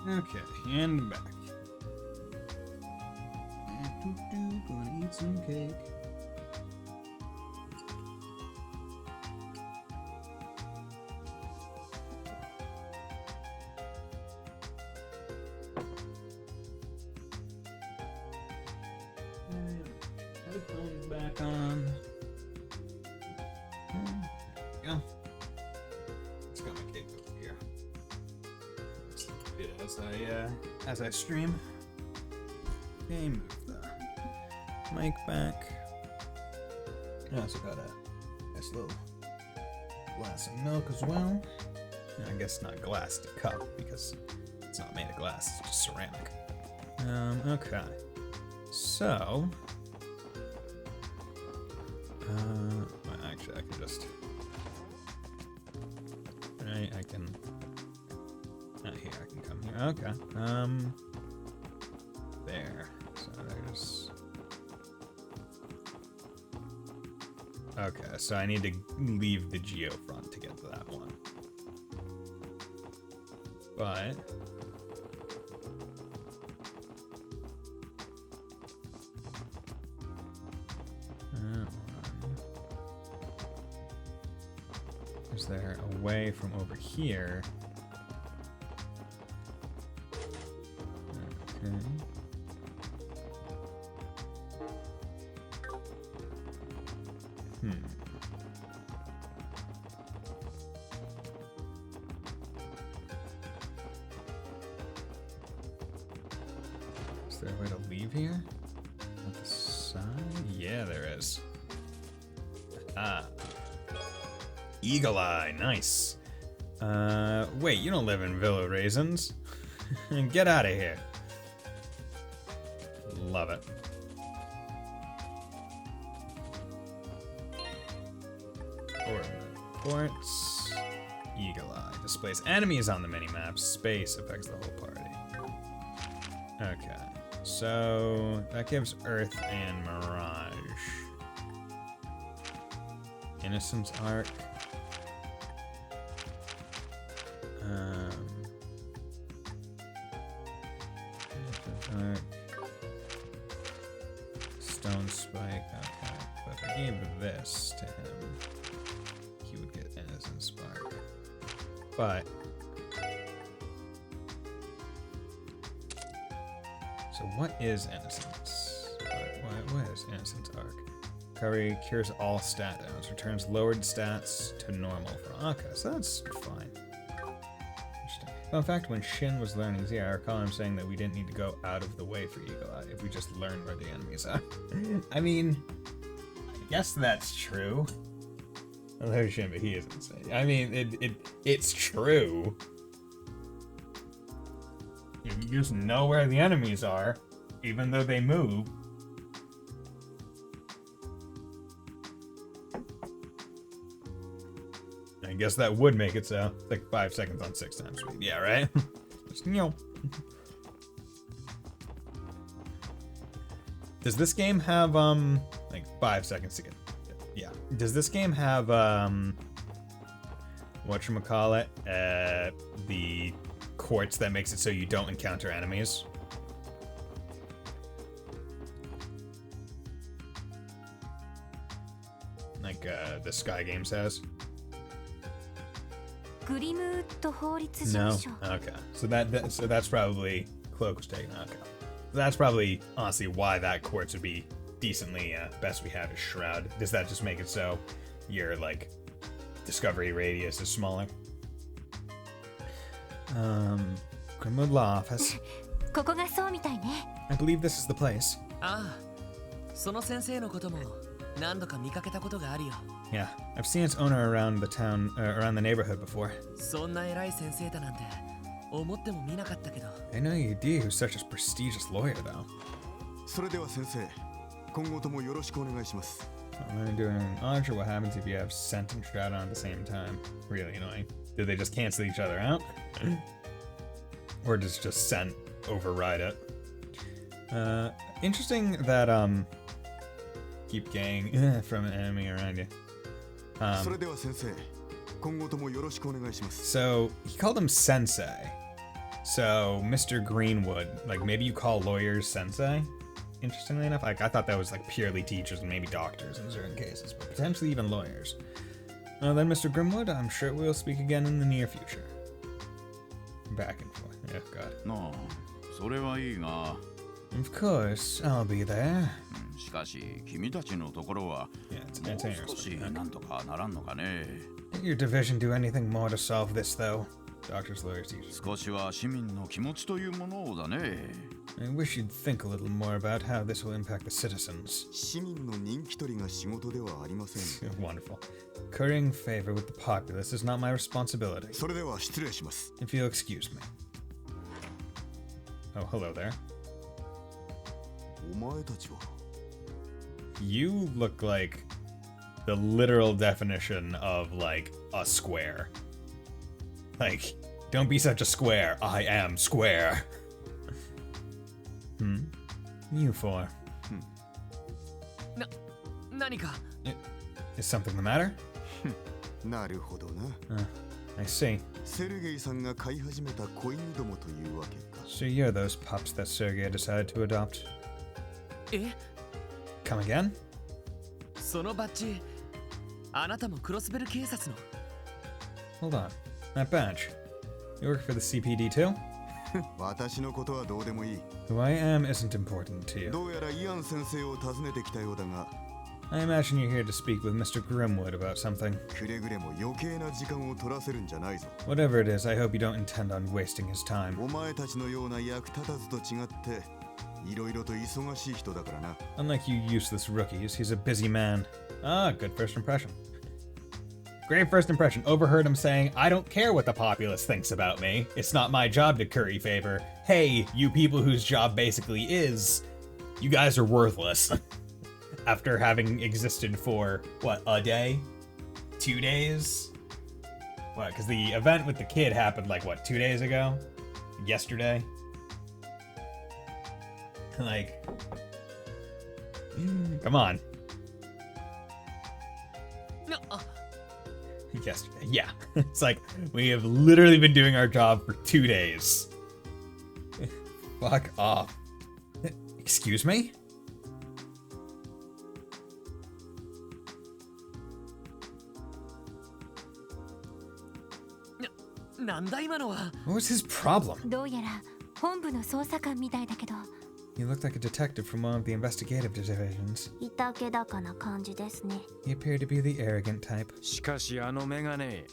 Speaker 1: Okay, and back. Gonna eat some cake. Headphones back on. There we go. Let's get my cake over here. Let's do it as I stream. Okay, move the mic back. I also got a nice little glass of milk as well. I guess not glass, it's a cup because it's not made of glass, it's just ceramic. Okay. So, well, actually, I can just. Right, I can. Not here. I can come here. Okay. There. So there's. Okay, so I need to leave the geofront to get to that one. But. Is there a way from over here? Okay. Is there a way to leave here? At the side? Yeah, there is. Ah. Eagle Eye, nice. Wait, you don't live in Villa Raisins. Get out of here. Love it. Quartz. Eagle Eye. Displays enemies on the minimap. Space affects the whole party. Okay. So, that gives Earth and Mirage. Innocence Arc. Stone Spike, okay. But if I gave this to him, he would get Innocent Spark. But so what is Innocence? What is Innocence Arc? Recovery cures all stat downs, returns lowered stats to normal for okay, so that's fine. Fun fact, when Shin was learning Z, I recall him saying that we didn't need to go out of the way for Eagle Eye if we just learn where the enemies are. I mean, I guess that's true. I love Shin, but he isn't saying. I mean, it's true. You just know where the enemies are, even though they move. I guess that would make it so. It's like 5 seconds on 6 times speed. Yeah, right? Just, you know. Does this game have, like 5 seconds to get... Yeah. Does this game have, whatchamacallit, the quartz that makes it so you don't encounter enemies? Like, the Sky Games has? No. Okay. So that's probably Cloak was taken. Okay. That's probably honestly why that quartz would be decently best we have is Shroud. Does that just make it so your like discovery radius is smaller? Grimwood Law Office. I believe this is the place. Yeah, I've seen its owner around the town, around the neighborhood before. I know you do, who's such a prestigious lawyer, though. I'm gonna do an honor. What happens if you have Scent and Shroud on at the same time? Really annoying. Did they just cancel each other out? Or does just Scent override it? Interesting that, keep getting from an enemy around you. So he called him Sensei. So, Mr. Greenwood, like maybe you call lawyers sensei? Interestingly enough, like I thought that was like purely teachers and maybe doctors in certain cases, but potentially even lawyers. Well then, Mr. Grimwood, I'm sure we'll speak again in the near future. Back and forth. Yeah, God.
Speaker 13: No, それはいいが。
Speaker 1: Of course, I'll be there.
Speaker 13: しかし、君たちのところは、もう少しなんとかならんのかね。
Speaker 1: Did your division do anything more to solve this, though? Doctors, lawyers, teachers.
Speaker 13: 少しは市民の気持ちというものだね。
Speaker 1: I wish you'd think a little more about how this will impact the citizens.
Speaker 14: 市民の人気取りが仕事ではありません。
Speaker 1: Wonderful. Currying favor with the populace is not my responsibility.
Speaker 14: それでは失礼します。
Speaker 1: If you'll excuse me. Oh, hello there.
Speaker 14: お前たちは
Speaker 1: You look like the literal definition of like a square. Like, don't be such a square. I am square. You four.
Speaker 2: 何か
Speaker 1: Is something the matter?
Speaker 14: なるほどな。
Speaker 1: I see.
Speaker 14: セルゲイさんが飼い始めた子犬どもというわけか。
Speaker 1: So you're those pups that Sergei decided to adopt.
Speaker 2: え
Speaker 1: Come again?
Speaker 2: そのバッジあなたもクロスベル警察の
Speaker 1: Hold on. That badge. You work for the CPD too?
Speaker 14: 私のことはどうでもいい。
Speaker 1: Who I am isn't important to you.
Speaker 14: どうやらイアン先生を訪ねてきたようだが。
Speaker 1: I imagine you're here to speak with Mr. Grimwood about something.
Speaker 14: くれぐれも余計な時間を取らせるんじゃないぞ。
Speaker 1: Whatever it is, I hope you don't intend on wasting his time.
Speaker 14: お前たちのような役立たずと違って、いろいろと忙しい人だからな。
Speaker 1: Unlike you useless rookies, he's a busy man. Ah, good first impression. Great first impression. Overheard him saying, I don't care what the populace thinks about me. It's not my job to curry favor. Hey, you people whose job basically is, you guys are worthless. After having existed for, what, a day? 2 days? What, because the event with the kid happened like, what, 2 days ago? Yesterday? Like, come on. Yesterday, yeah. It's like, we have literally been doing our job for 2 days. Fuck off. Excuse me? What was his problem?
Speaker 6: どうやら本部の捜査官みたいだけど。
Speaker 1: He looked like a detective from one of the investigative divisions.
Speaker 6: いたけだかな感じですね。
Speaker 1: He appeared to be the arrogant type.
Speaker 9: しかしあのメガネ、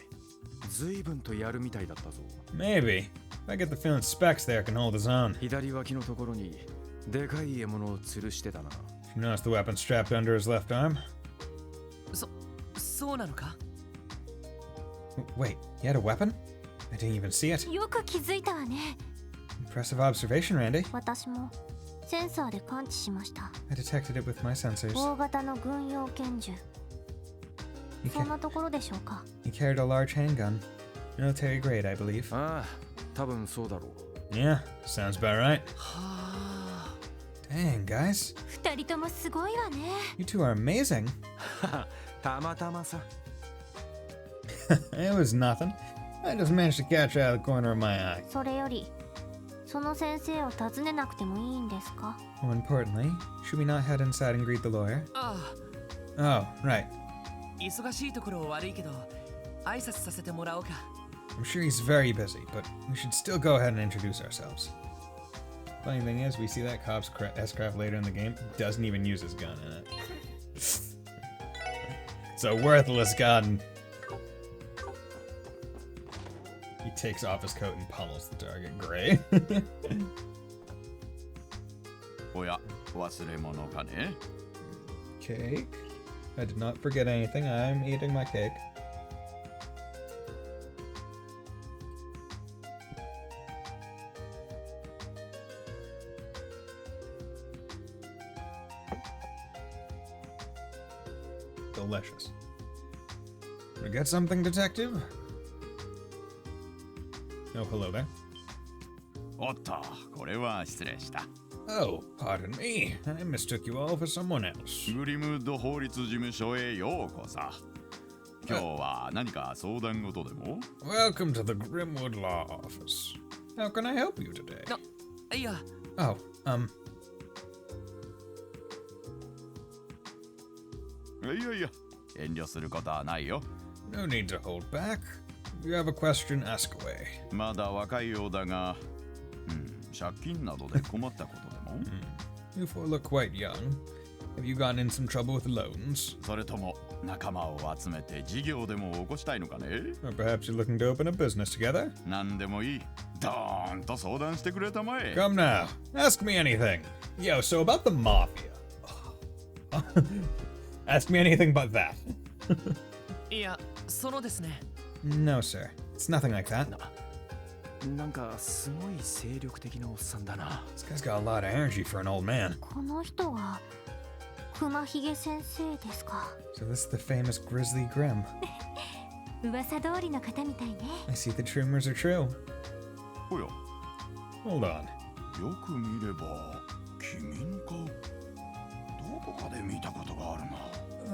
Speaker 9: 随分とやるみたいだったぞ。
Speaker 1: Maybe. I get the feeling Specs there can hold his own.
Speaker 9: 左脇のところにでかい獲物を吊るしてたな。
Speaker 1: You notice the weapon strapped under his left arm?
Speaker 2: そうなのか?
Speaker 1: Wait, he had a weapon? I didn't even see it.
Speaker 6: よく気づいたわね。
Speaker 1: Impressive observation, Randy.
Speaker 6: 私もセンサーで感知しました。
Speaker 1: I detected it with my sensors.
Speaker 6: 大型の軍用拳銃。そんなところでしょうか。
Speaker 1: He carried a large handgun. Military grade, I believe.
Speaker 9: ああ、多分そうだろう。
Speaker 1: Yeah, sounds about right. Dang, guys.
Speaker 6: 二人ともすごいわね。
Speaker 1: You two are amazing.
Speaker 9: たまたまさ。
Speaker 1: It was nothing. I just managed to catch it out of the corner of my eye.
Speaker 6: それより、その先生を訪ねなくてもいいんですか?
Speaker 1: More importantly, should we not head inside and greet the lawyer? Oh, right.
Speaker 2: 忙しいところ悪いけど、挨拶させてもらおうか。
Speaker 1: I'm sure he's very busy, but we should still go ahead and introduce ourselves. Funny thing is, we see that cop's S-craft later in the game doesn't even use his gun in it. It's a worthless gun. He takes off his coat and pummels the target. Great.
Speaker 13: おや、忘れ物かね?
Speaker 1: Cake? I did not forget anything. I'm eating my cake. Delicious. Forget something, detective? Oh, hello there.
Speaker 13: おっと、これは失礼した。
Speaker 1: Oh, pardon me. I mistook you all for someone else.
Speaker 13: グリムウッド法律事務所へようこそ。今日は何か相談事でも?
Speaker 1: Welcome to the Grimwood Law Office. How can I help you today?
Speaker 2: いや
Speaker 1: Oh,
Speaker 13: いやいや、遠慮することはないよ。
Speaker 1: no need to hold back. If you have a question, ask away.
Speaker 13: まだ若いようだが、借金などで困ったことでも
Speaker 1: You four look quite young. Have you gotten in some trouble with loans?
Speaker 13: それとも仲間を集めて事業でも起こしたいのかね
Speaker 1: Or perhaps you're looking to open a business together?
Speaker 13: 何でもいい。ドーンと相談してくれたまえ。
Speaker 1: Come now, ask me anything. Yo, so about the mafia. Ask me anything but that.
Speaker 2: いやそのですね
Speaker 1: No, sir. It's nothing like that.
Speaker 9: なんかすごい精力的なおっさんだな。
Speaker 1: This guy's got a lot of energy for an old man.
Speaker 6: この人は熊ひげ先生ですか。
Speaker 1: So this is the famous Grizzly Grim.
Speaker 6: 噂通りの方みたいね。
Speaker 1: I see the rumors are true.
Speaker 13: おや、
Speaker 1: Hold on.
Speaker 13: よく見れば君の顔どこかで見たことがあるな。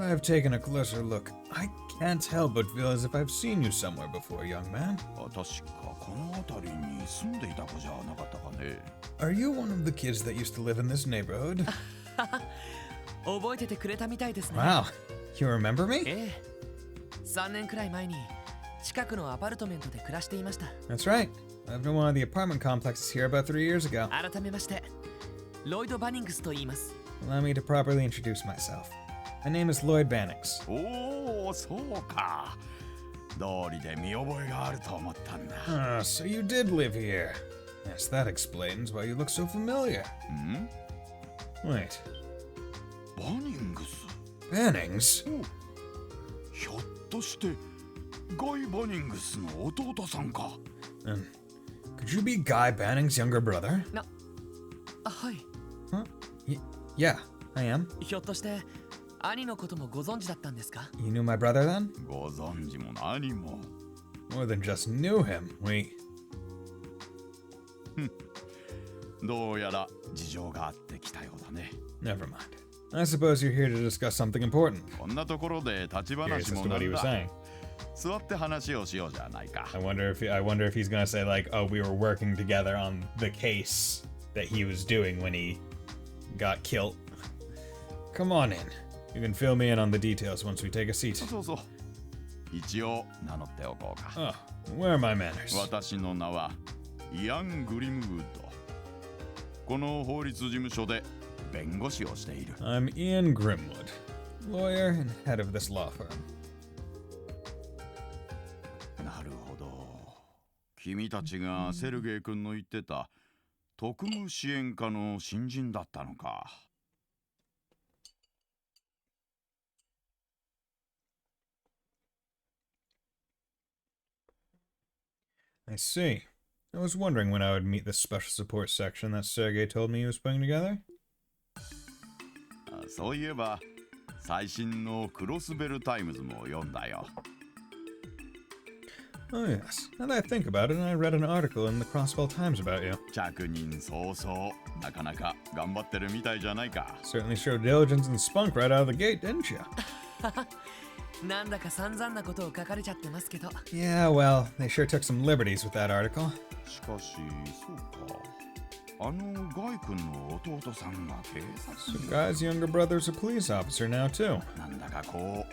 Speaker 1: I've taken a closer look. I can't help but feel as if I've seen you somewhere before, young man.
Speaker 13: 確かこの辺りに住んでいた子じゃなかったかね。
Speaker 1: Are you one of the kids that used to live in this neighborhood?
Speaker 2: 覚えててくれたみたいですね
Speaker 1: Wow. You remember me?
Speaker 2: ええ3年くらい前に近くのアパルトメントで暮らしていました
Speaker 1: That's right. I've been one of the apartment complexes here about 3 years ago.
Speaker 2: 改めましてロイド・バニングスと言います
Speaker 1: Allow me to properly introduce myself. My name is Lloyd Bannix.
Speaker 13: おお、そうか。道理で見覚えがあると思ったんだ。
Speaker 1: Ah, so you did live here. Yes, that explains why you look so familiar. Wait.
Speaker 13: バニングス
Speaker 1: Bannings?
Speaker 13: ひょっとしてガイ・バニングスの弟さんか。
Speaker 1: Could you be Guy Banning's younger brother?
Speaker 2: はい
Speaker 1: Huh? Yeah, I am.
Speaker 2: ひょっとして兄のこともご存知だったんですか
Speaker 1: You knew my brother then?
Speaker 13: ご存知も何も。
Speaker 1: More than just knew him. We...
Speaker 13: どうやら事情があってきたようだね。
Speaker 1: Never mind. I suppose you're here to discuss something important.
Speaker 13: こんなところで立ち
Speaker 1: Curious
Speaker 13: 話
Speaker 1: as
Speaker 13: も
Speaker 1: to
Speaker 13: な
Speaker 1: what he
Speaker 13: ん
Speaker 1: was
Speaker 13: だ。
Speaker 1: saying.
Speaker 13: 座って話をしようじゃないか。
Speaker 1: I wonder if he's gonna say like, oh, we were working together on the case that he was doing when he got killed. Come on in. You can fill me in on the details once we take a seat.
Speaker 13: そうそう。一応名乗っておこうか。
Speaker 1: Oh, where are my manners?
Speaker 13: 私の名はイアン・グリムウッド。この法律事務所で弁護士をしている。
Speaker 1: I'm Ian Grimwood, lawyer and head of this law firm.
Speaker 13: なるほど。君たちがセルゲイ君の言ってた特務支援課の新人だったのか。
Speaker 1: I see. I was wondering when I would meet the special support section that Sergey told me he was putting together.
Speaker 13: そういえば最新のクロスベルタイムズも読んだよ。
Speaker 1: Oh yes. Now that I think about it, I read an article in the Crossbell Times about you.
Speaker 13: 着任早々、なかなか頑張ってるみたいじゃないか。
Speaker 1: Certainly showed diligence and spunk right out of the gate, didn't you?
Speaker 2: なんだか散々なことを書かれちゃってますけど
Speaker 1: Yeah, well, they sure took some liberties with that article.
Speaker 13: しかし、そうか。あのガイ君の弟さんが警察
Speaker 1: So Guy's younger brother's a police officer now too.
Speaker 13: なんだかこ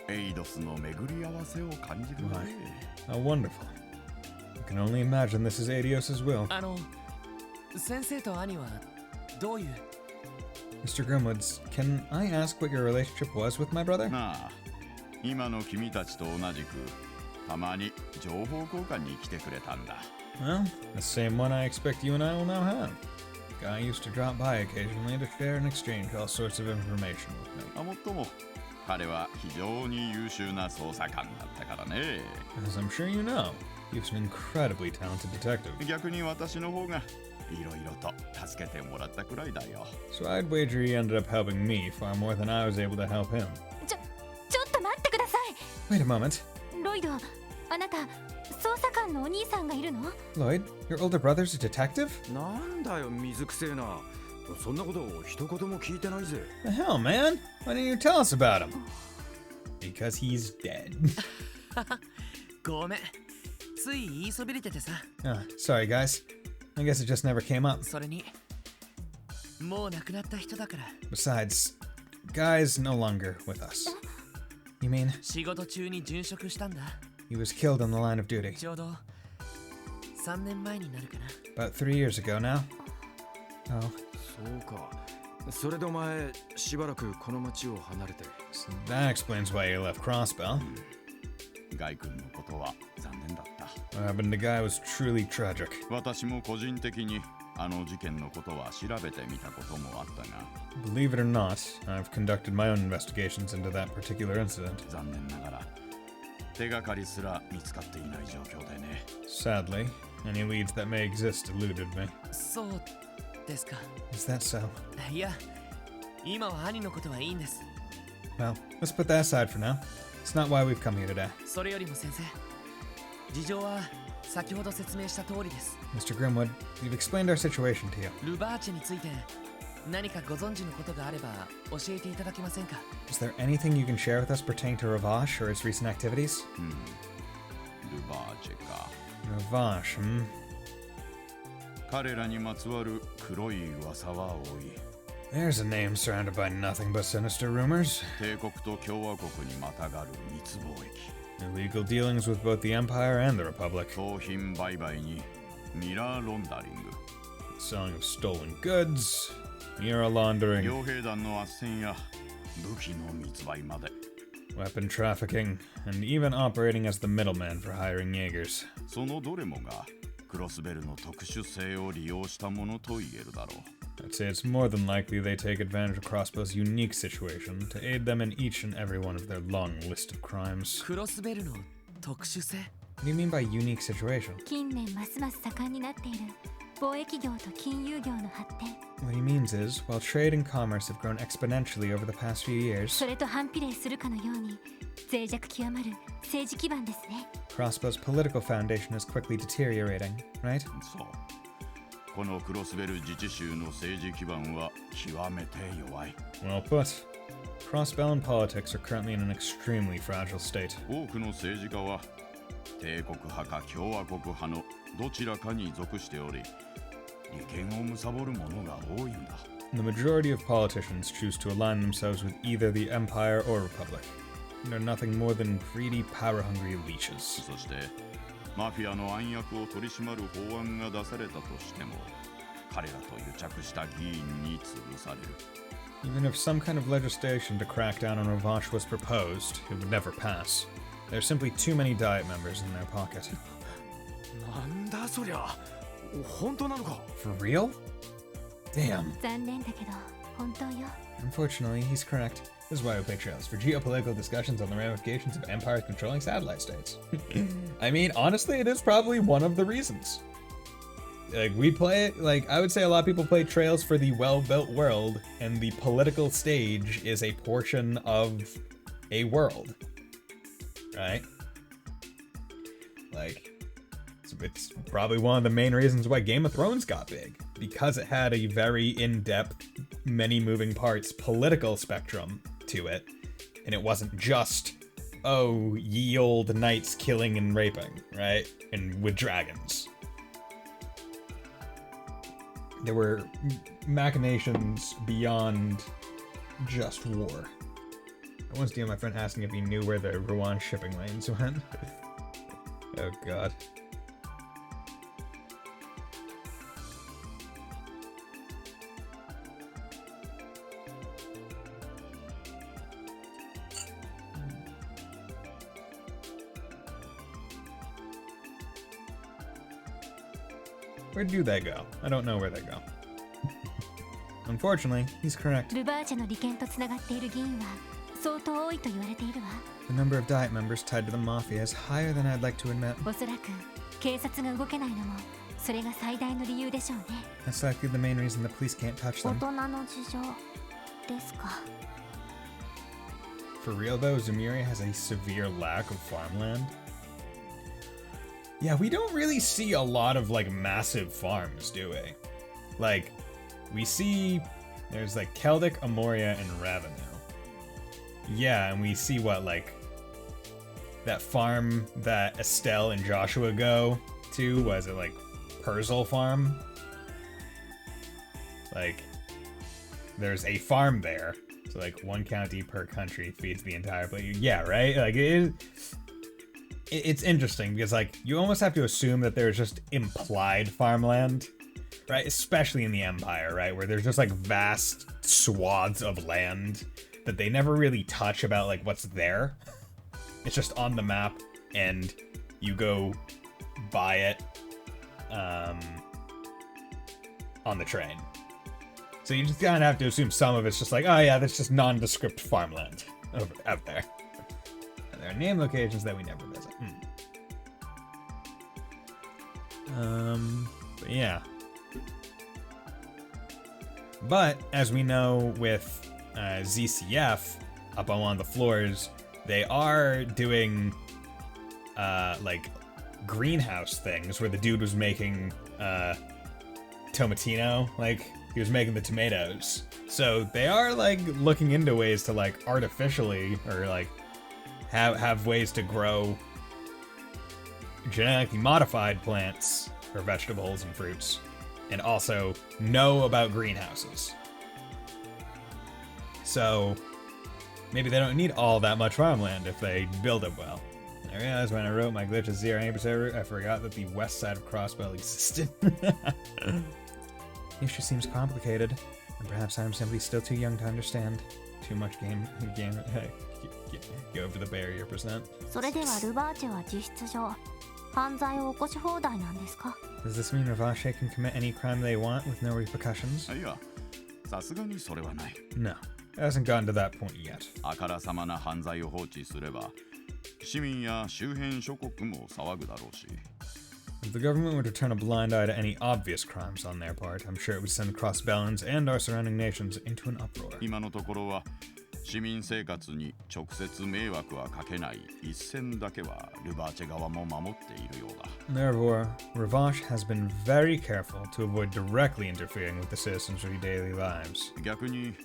Speaker 13: う、エイドスの巡り合わせを感じるね。
Speaker 1: How wonderful. I can only imagine this is Adios's will.
Speaker 2: 先生と兄はどういう
Speaker 1: Mr. Grimwoods, can I ask what your relationship was with my brother?
Speaker 13: なあ、今の君たちと同じく、たまに情報交換に来てくれたんだ。
Speaker 1: Well, the same one I expect you and I will now have. Guy used to drop by occasionally to share and exchange all sorts of information with me.
Speaker 13: もっとも、彼は非常に優秀な捜査官だったからね。
Speaker 1: As I'm sure you know, he was an incredibly talented detective.
Speaker 13: 逆に私の方がいろいろと助けてもらったくらいだよ。
Speaker 1: So I'd wager he ended up helping me far more than I was able to help him.
Speaker 6: ちょっと待ってください。
Speaker 1: Wait a moment.
Speaker 6: ロイド、あなた捜査官のお兄さんがいるの？
Speaker 1: Lloyd, your older brother's a detective?
Speaker 9: なんだよ、水くせえな。そんなことを一言も聞いてないぜ。
Speaker 1: The hell, man? Why didn't you tell us about him? Because he's dead.
Speaker 2: ごめんつい言いそびれててさ
Speaker 1: Sorry, guys. I guess it just never came up.
Speaker 2: それにもう亡くなった人だから。
Speaker 1: Besides, Guy's no longer with us. You mean?
Speaker 2: 仕事中に殉職したんだ。
Speaker 1: He was killed on the line of duty.
Speaker 2: ちょうど3年前になるかな。
Speaker 1: About 3 years ago now. Oh.
Speaker 9: そうか。それでお前しばらくこの町を離れて。
Speaker 1: So that explains why you left Crossbell.
Speaker 13: ガイ君のことは残念だった。
Speaker 1: What happened to Guy was truly tragic.
Speaker 13: 私も個人的にあの事件のことは調べてみたこともあったが。
Speaker 1: Believe it or not, I've conducted my own investigations into that particular incident.
Speaker 13: 残念ながら手がかりすら見つかっていない状況でね。
Speaker 1: Sadly, any leads that may exist eluded me.
Speaker 2: そうですか。
Speaker 1: Is that so?
Speaker 2: いや、今は兄のことはいいんです。
Speaker 1: Well, let's put that aside for now. It's not why we've come here today.
Speaker 2: それよりも先生、事情は先ほど説明した通りです。
Speaker 1: Mr. Grimwood, we've explained our situation to you.
Speaker 2: ルバーチェについて何かご存知のことがあれば教えていただけませんか？
Speaker 1: Is there anything you can share with us pertaining to Ravash or its recent activities?
Speaker 13: ルバーチェか。
Speaker 1: Ravash, hmm?
Speaker 13: 彼らにまつわる黒い噂は多い。
Speaker 1: There's a name surrounded by nothing but sinister rumors.
Speaker 13: 帝国と共和国にまたがる密貿易。
Speaker 1: Illegal dealings with both the Empire and the Republic.
Speaker 13: 商品売買にミラーロンダリング。
Speaker 1: Selling of stolen goods. Mirror laundering.
Speaker 13: 傭兵団の斡旋や武器の密売まで。
Speaker 1: Weapon trafficking. And even operating as the middleman for hiring Jaegers.
Speaker 13: そのどれもがクロスベルの特殊性を利用したものと言えるだろう。
Speaker 1: I'd say it's more than likely they take advantage of Crossbow's unique situation to aid them in each and every one of their long list of crimes.
Speaker 2: クロスベルの特殊性？
Speaker 1: What do you mean by unique situation?
Speaker 6: 近年ますます盛んになっている貿易業と金融業の発展。
Speaker 1: What he means is, while trade and commerce have grown exponentially over the past few years,
Speaker 6: それと反比例するかのように脆弱極まる政治基盤ですね。
Speaker 1: Crossbow's political foundation is quickly deteriorating, right?
Speaker 13: そう。このクロスベル自治州の政治基盤は極めて弱い。
Speaker 1: Well put. Crossbell and politics are currently in an extremely fragile state.
Speaker 13: 多くの政治家は帝国派か共和国派のどちらかに属しており、利権を貪る者が多いんだ。
Speaker 1: The majority of politicians choose to align themselves with either the Empire or Republic. They're nothing more than greedy, power-hungry leeches.
Speaker 13: そしてマフィアの暗躍を取り締まる法案が出されたとしても、彼らと癒着した議員に潰される。
Speaker 1: Even if some kind of legislation to crack down on Ravash was proposed, it would never pass. There are simply too many Diet members in their pocket.
Speaker 3: なんだそりゃ。本当なのか？
Speaker 1: For real? Damn.
Speaker 6: 残念だけど本当よ。
Speaker 1: Unfortunately, he's correct. This is why we play Trails, for geopolitical discussions on the ramifications of empires controlling satellite states. I mean, honestly, it is probably one of the reasons. Like, we play it, like, I would say a lot of people play Trails for the well-built world, and the political stage is a portion of a world. Right? Like, it's probably one of the main reasons why Game of Thrones got big, because it had a very in-depth, many moving parts political spectrum to it, and it wasn't just, oh, ye old knights killing and raping, right? And with dragons. There were machinations beyond just war. I once DM'd my friend asking if he knew where the Rouen shipping lanes went. Oh god. Where do they go? I don't know where they go. Unfortunately, he's correct.
Speaker 6: ルバーチェの利権とつながっている議員は相当多いと言われているわ。
Speaker 1: The number of Diet members tied to the Mafia is higher than I'd like to admit.
Speaker 6: おそらく警察が動けないのもそれが最大の理由でしょうね。
Speaker 1: That's likely the main reason the police can't touch
Speaker 6: 大
Speaker 1: them.
Speaker 6: 人の事情ですか。
Speaker 1: For real though, Zemiri has a severe lack of farmland. Yeah, we don't really see a lot of like massive farms, do we? Like, we see there's like Celtic, Amoria, and Ravenel. Yeah, and we see what, like that farm that Estelle and Joshua go to, was it like Persil farm. Like, there's a farm there. So, like, one county per country feeds the entire place. Yeah, right? Like, it's interesting because, like, you almost have to assume that there's just implied farmland, right? Especially in the Empire, right? Where there's just, like, vast swaths of land that they never really touch about, like, what's there. It's just on the map, and you go buy it on the train. So you just kind of have to assume some of it's just like, oh yeah, that's just nondescript farmland out there. And there are name locations that we never visit. But yeah. But as we know with ZCF, up on one of the floors, they are doing like greenhouse things where the dude was making tomatino, like he was making the tomatoes. So they are like looking into ways to like artificially or like have ways to grow genetically modified plants or vegetables and fruits, and also know about greenhouses. So maybe they don't need all that much farmland if they build it well. I realized when I wrote my glitch as 0% route, I forgot that the west side of Crossbell existed. The issue seems complicated, and perhaps I'm simply still too young to understand. Too much game. Hey, get over the barrier %.
Speaker 6: それではルバーチェは実質上犯罪を起こし放題なんですか?
Speaker 1: Does this mean Ravache can commit any crime they want with no repercussions?
Speaker 13: いや、さすがにそれはない。
Speaker 1: No, it hasn't gotten to that point yet.
Speaker 13: あからさまな犯罪を放置すれば、市民や周辺諸国も騒ぐだろうし。
Speaker 1: If the government were to turn a blind eye to any obvious crimes on their part, I'm sure it would send Crossbellans and our surrounding nations into an uproar.
Speaker 13: 今のところは市民生活に直接迷惑はかけない一線だけはルバーチェ側も守っているようだ。
Speaker 1: Therefore, Ravache has been very careful to avoid directly interfering with the citizens' daily lives.
Speaker 13: 逆に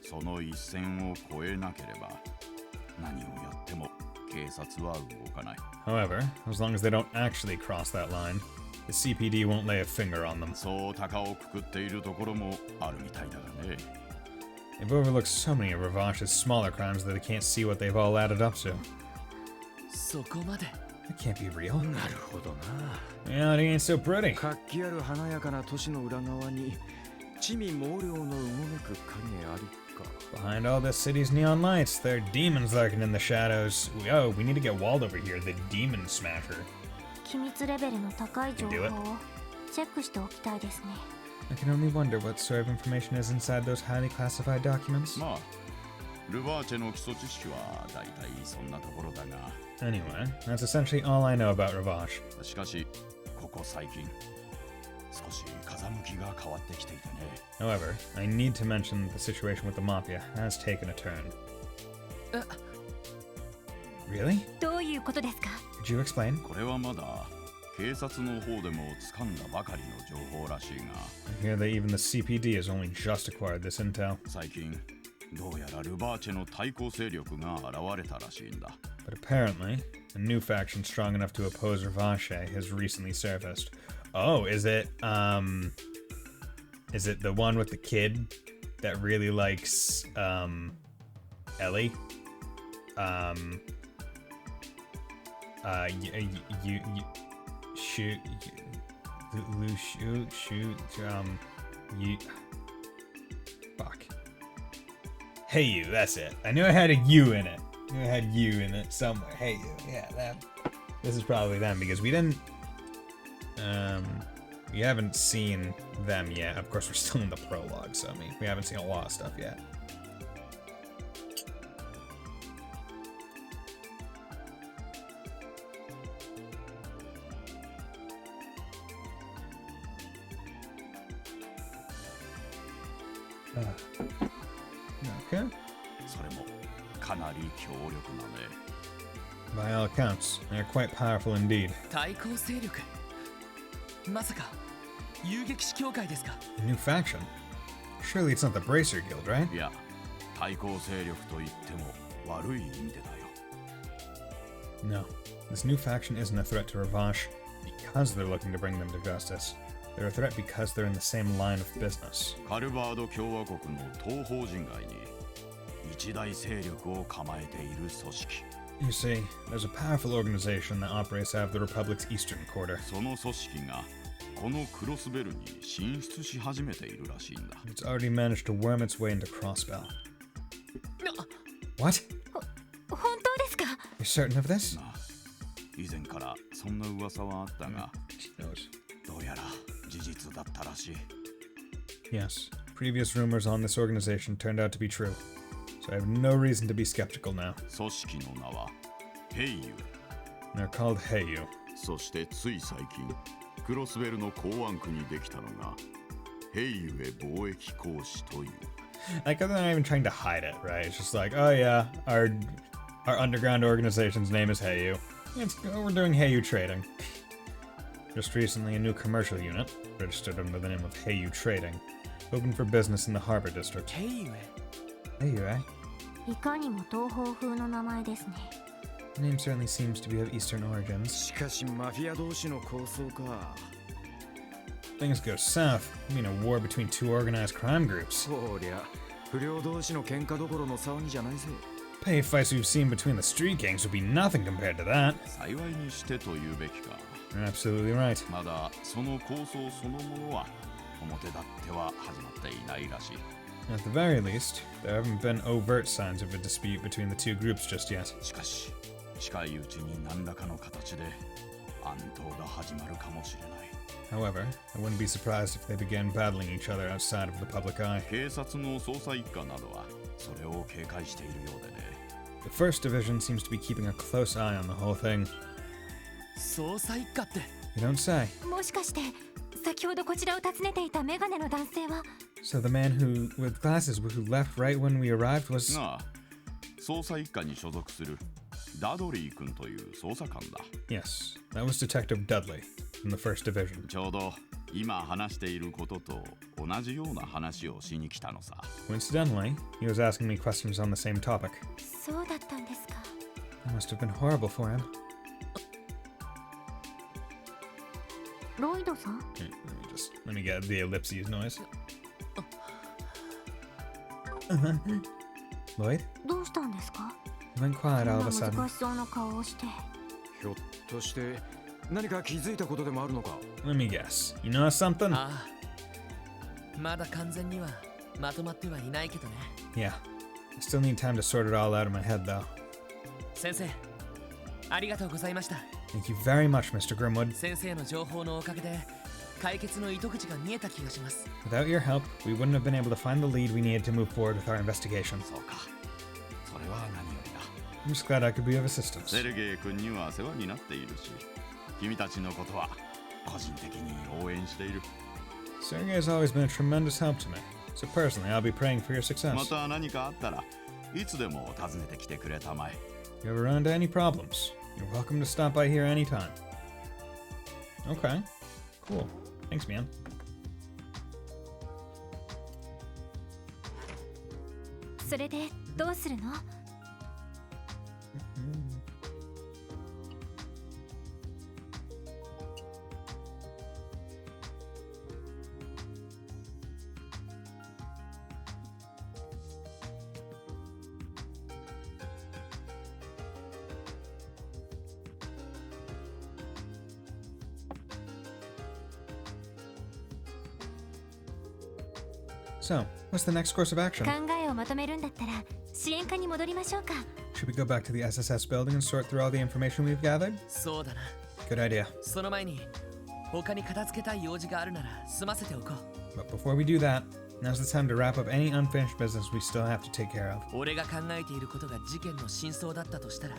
Speaker 13: その一線を越えなければ何をやっても警察は動かない。
Speaker 1: However, as long as they don't actually cross that line, the CPD won't lay a finger on them.
Speaker 13: そう高をくくっているところもあるみたいだがね。
Speaker 1: They've overlooked so many of Ravache's smaller crimes that they can't see what they've all added up to.
Speaker 2: そこまで。
Speaker 1: That can't be real.
Speaker 9: なるほどな。
Speaker 1: Reality ain't so pretty.
Speaker 9: 活気ある華やかな都市の裏側に地味猛量のうごめく影ありか。
Speaker 1: Behind all this city's neon lights, there are demons lurking in the shadows. We need to get Wald over here, the demon smasher.
Speaker 6: 機密レベルの高い情報をチェックしておきたいですね。
Speaker 1: I can only wonder what sort of information is inside those highly classified documents.
Speaker 13: まあ、ルバーチェの基礎知識はだいたいそんなところだが。
Speaker 1: Anyway, that's essentially all I know about Ravache.
Speaker 13: しかし、ここ最近少し風向きが変わってきていてね。
Speaker 1: However, I need to mention the situation with the Mafia has taken a turn. Really?
Speaker 6: どういうことですか?
Speaker 1: Could you explain?
Speaker 13: これはまだ警察の方でも掴んだばかりの情報らしいが。
Speaker 1: I hear that even the CPD has only just acquired this intel.
Speaker 13: 最近どうやらルバーチェの対抗勢力が現れたらしいんだ。
Speaker 1: But apparently, a new faction strong enough to oppose Ravache has recently surfaced. Oh, is it the one with the kid that really likes Ellie? Fuck. Hey you, that's it. I knew I had a U in it. I knew I had U in it somewhere. Hey you, yeah, that. This is probably them because we didn't. We haven't seen them yet. Of course, we're still in the prologue, so I mean, we haven't seen a lot of stuff yet. Okay.
Speaker 13: それもかなり強力なね。
Speaker 1: By all accounts, they're quite powerful indeed.
Speaker 2: 対抗勢力。まさか遊撃士協会ですか?
Speaker 1: A new faction? Surely it's not the Bracer Guild, right?
Speaker 13: いや、対抗勢力と言っても悪い意味でだよ。
Speaker 1: No, this new faction isn't a threat to Ravache because they're looking to bring them to justice. They're a threat because they're in the same line of business.
Speaker 13: カルバード共和国の東方人街に一大勢力を構えている組織。
Speaker 1: You see, there's a powerful organization that operates out of the Republic's eastern quarter.
Speaker 13: その組織がこのクロスベルに進出し始めているらしいんだ。
Speaker 1: It's already managed to worm its way into Crossbell. What?
Speaker 6: 本当ですか？
Speaker 1: You're certain of this?
Speaker 13: 以前からそんな噂はあったが、どうやら事実だったらしい。
Speaker 1: Yes, previous rumors on this organization turned out to be true, so I have no reason to be skeptical now.
Speaker 13: 組織の名はヘイユ。
Speaker 1: They're called Heiyu.
Speaker 13: そしてつい最近、クロスベルの港湾区にできたのがヘイユへ貿易公使という。
Speaker 1: Like they're not even trying to hide it, right? It's just like, oh yeah, our underground organization's name is Heiyu. We're doing Heiyu trading. Just recently, a new commercial unit, registered under the name of Heiyu Trading, opened for business in the Harbor District.
Speaker 2: Heiyu?
Speaker 1: Heiyu, eh?
Speaker 6: いかにも東方風の名前ですね。
Speaker 1: The name certainly seems to be of Eastern origins.
Speaker 9: しかしマフィア同士の抗争か。
Speaker 1: Things go south. You mean a war between two organized crime groups?
Speaker 9: そりゃ、不良同士の喧嘩どころの騒ぎじゃないぜ。
Speaker 1: Pay fights we've seen between the street gangs would be nothing compared to that.
Speaker 13: 幸いにしてと言うべきか。
Speaker 1: You're absolutely right.
Speaker 13: まだその構想そのものは表立っては始まっていないらしい。
Speaker 1: At the very least, there haven't been overt signs of a dispute between the two groups just yet.
Speaker 13: しかし、近いうちに何らかの形で暗闘が始まるかもしれない。
Speaker 1: However, I wouldn't be surprised if they began battling each other outside of the public eye.
Speaker 13: 警察の捜査一課などはそれを警戒しているようでね。
Speaker 1: The first division seems to be keeping a close eye on the whole thing.
Speaker 2: 捜査一課って
Speaker 1: You don't say.
Speaker 6: もしかして先ほどこちらを訪ねていたメガネの男性は
Speaker 1: So the man who with glasses who left right when we arrived was...
Speaker 13: なあ、捜査一課に所属するダドリー君という捜査官だ。
Speaker 1: Yes, that was Detective Dudley from the first division.
Speaker 13: ちょうど今話していることと同じような話をしに来たのさ。
Speaker 1: Coincidentally, he was asking me questions on the same topic.
Speaker 6: そうだったんですか。
Speaker 1: It must have been horrible for him.
Speaker 6: ロイドさん
Speaker 1: Let me get the ellipses noise. Lloyd?
Speaker 6: どうしたんですか？
Speaker 1: You went quiet all of a
Speaker 6: そん
Speaker 1: sudden.
Speaker 6: な難しそうな顔をして
Speaker 9: ひょっとして何か気づいたことでもあるのか。
Speaker 1: Let me guess. You know something?
Speaker 2: ああ、まだ完全にはまとまってはいないけどね。
Speaker 1: Yeah. I still need time to sort it all out in my head, though.
Speaker 2: 先生、ありがとうございました。
Speaker 1: Thank you very much, Mr. Grimwood.
Speaker 2: 先生の情報のおかげで解決の糸口が見えた気がします。
Speaker 1: Without your help, we wouldn't have been able to find the lead we needed to move forward with our investigation.
Speaker 13: そうか。それは何よりだ。
Speaker 1: I'm just glad I could be of assistance.
Speaker 13: セルゲイ君には世話になっているし、君たちのことは個人的に応援している。
Speaker 1: Sergey's always been a tremendous help to me, so personally, I'll be praying for your success.
Speaker 13: また何かあったらいつでも訪ねてきてくれたまえ。
Speaker 1: If you ever run into any problems, you're welcome to stop by here anytime. Okay, cool. Thanks, man.
Speaker 6: それでどうするの？
Speaker 1: So, what's the next course of action?
Speaker 6: 考えをまとめるんだったら支援課に戻りましょうか。
Speaker 1: Should we go back to the SSS building and sort through all the information we've gathered?
Speaker 2: そうだな。
Speaker 1: Good idea.
Speaker 2: その前に他に片付けたい用事があるなら済ませておこう。
Speaker 1: But before we do that, now's the time to wrap up any unfinished business we still have to take care of.
Speaker 2: 俺が考えていることが事件の真相だったとしたら、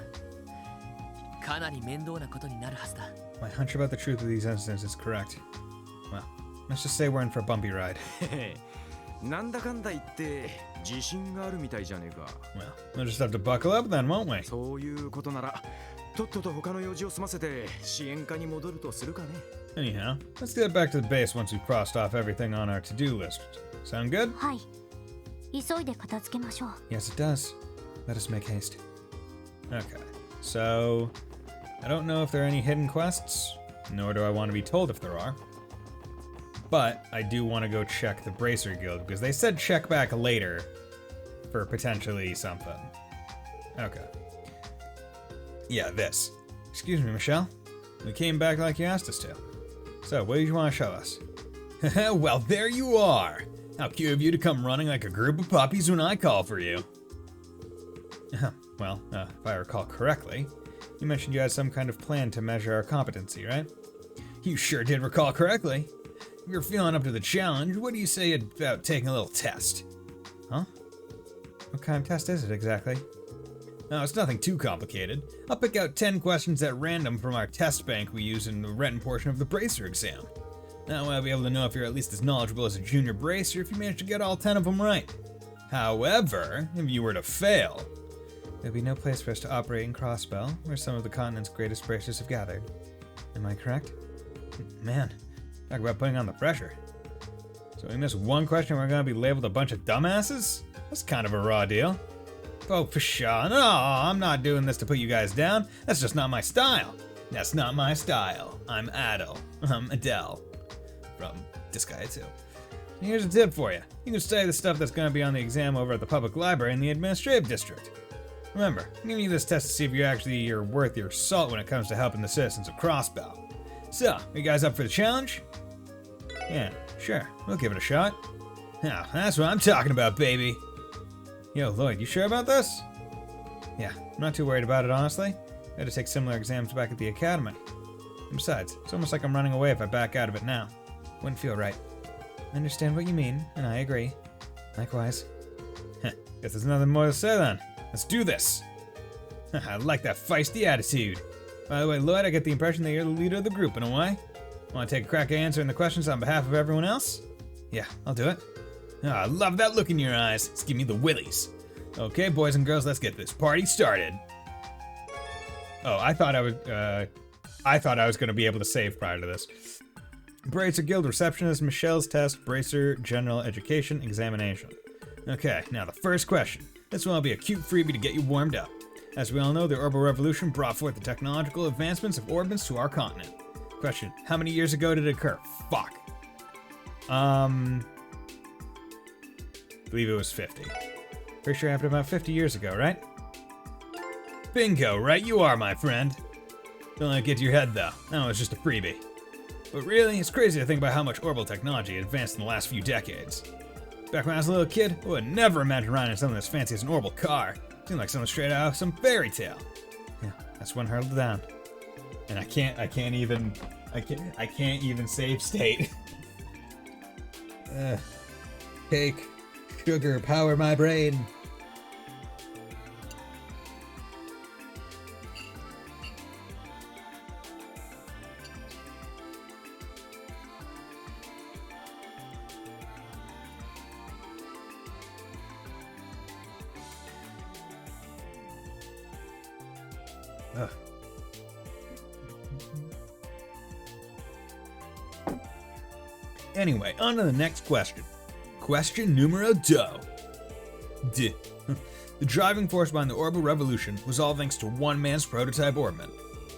Speaker 2: かなり面倒なことになるはずだ。
Speaker 1: My hunch about the truth of these incidents is correct. Well, let's just say we're in for a bumpy ride.
Speaker 9: なんだかんだ言って自信があるみたいじゃねえか。
Speaker 1: Well, we'll just have to buckle up then, won't we?
Speaker 9: そういうことならとっとと他の用事を済ませて支援課に戻るとするかね。
Speaker 1: Anyhow, let's get back to the base once we've crossed off everything on our to-do list. Sound good?
Speaker 6: はい。急いで片付けましょう。
Speaker 1: Yes, it does. Let us make haste. Okay, so I don't know if there are any hidden quests, nor do I want to be told if there are. But I do want to go check the Bracer Guild, because they said check back later for potentially something. Okay. Yeah, this. Excuse me, Michelle. We came back like you asked us to. So, what do you want to show us? Well, there you are! How cute of you to come running like a group of puppies when I call for you. Well, if I recall correctly, you mentioned you had some kind of plan to measure our competency, right? You sure did recall correctly. If you're feeling up to the challenge, what do you say about taking a little test? Huh? What kind of test is it exactly? No, it's nothing too complicated. I'll pick out 10 questions at random from our test bank we use in the written portion of the Bracer exam. That way I'll be able to know if you're at least as knowledgeable as a junior Bracer if you manage to get all 10 of them right. However, if you were to fail, there'd be no place for us to operate in Crossbell, where some of the continent's greatest Bracers have gathered. Am I correct? Man, talk about putting on the pressure. So we miss one question, we're gonna be labeled a bunch of dumbasses? That's kind of a raw deal. Oh, pshaw, no, I'm not doing this to put you guys down. That's just not my style. That's not my style. I'm Adele. I'm Adele. From Disgaea 2. Here's a tip for you. You can study the stuff that's going to be on the exam over at the public library in the administrative district. Remember, I'm giving you this test to see if you're worth your salt when it comes to helping the citizens of Crossbell. So, are you guys up for the challenge? Yeah, sure. We'll give it a shot. Now, that's what I'm talking about, baby. Yo, Lloyd, you sure about this? Yeah, I'm not too worried about it, honestly. I had to take similar exams back at the academy. And besides, it's almost like I'm running away if I back out of it now. Wouldn't feel right. I understand what you mean, and I agree. Likewise. Guess there's nothing more to say then. Let's do this! I like that feisty attitude. By the way, Lloyd, I get the impression that you're the leader of the group in a way. Want to take a crack at answering the questions on behalf of everyone else? Yeah, I'll do it. Oh, I love that look in your eyes. It's giving me the willies. Okay, boys and girls, let's get this party started. Oh, I thought I was going to be able to save prior to this. Bracer Guild Receptionist Michelle's Test Bracer General Education Examination. Okay, now the first question. This one will be a cute freebie to get you warmed up. As we all know, the Orbital Revolution brought forth the technological advancements of orbits to our continent. Question, how many years ago did it occur? Fuck. I believe it was 50. Pretty sure it happened about 50 years ago, right? Bingo, right you are, my friend. Don't let it get to your head, though. That was just a freebie. But really, it's crazy to think about how much orbital technology advanced in the last few decades. Back when I was a little kid, I would never imagine riding in something as fancy as an orbital car. It seemed like something straight out of some fairy tale. Yeah, that's one hurdle down. And I can't even save state. Cake, sugar, power my brain. Ugh. Anyway, on to the next question. Question numero dos. The driving force behind the orbital revolution was all thanks to one man's prototype orbit.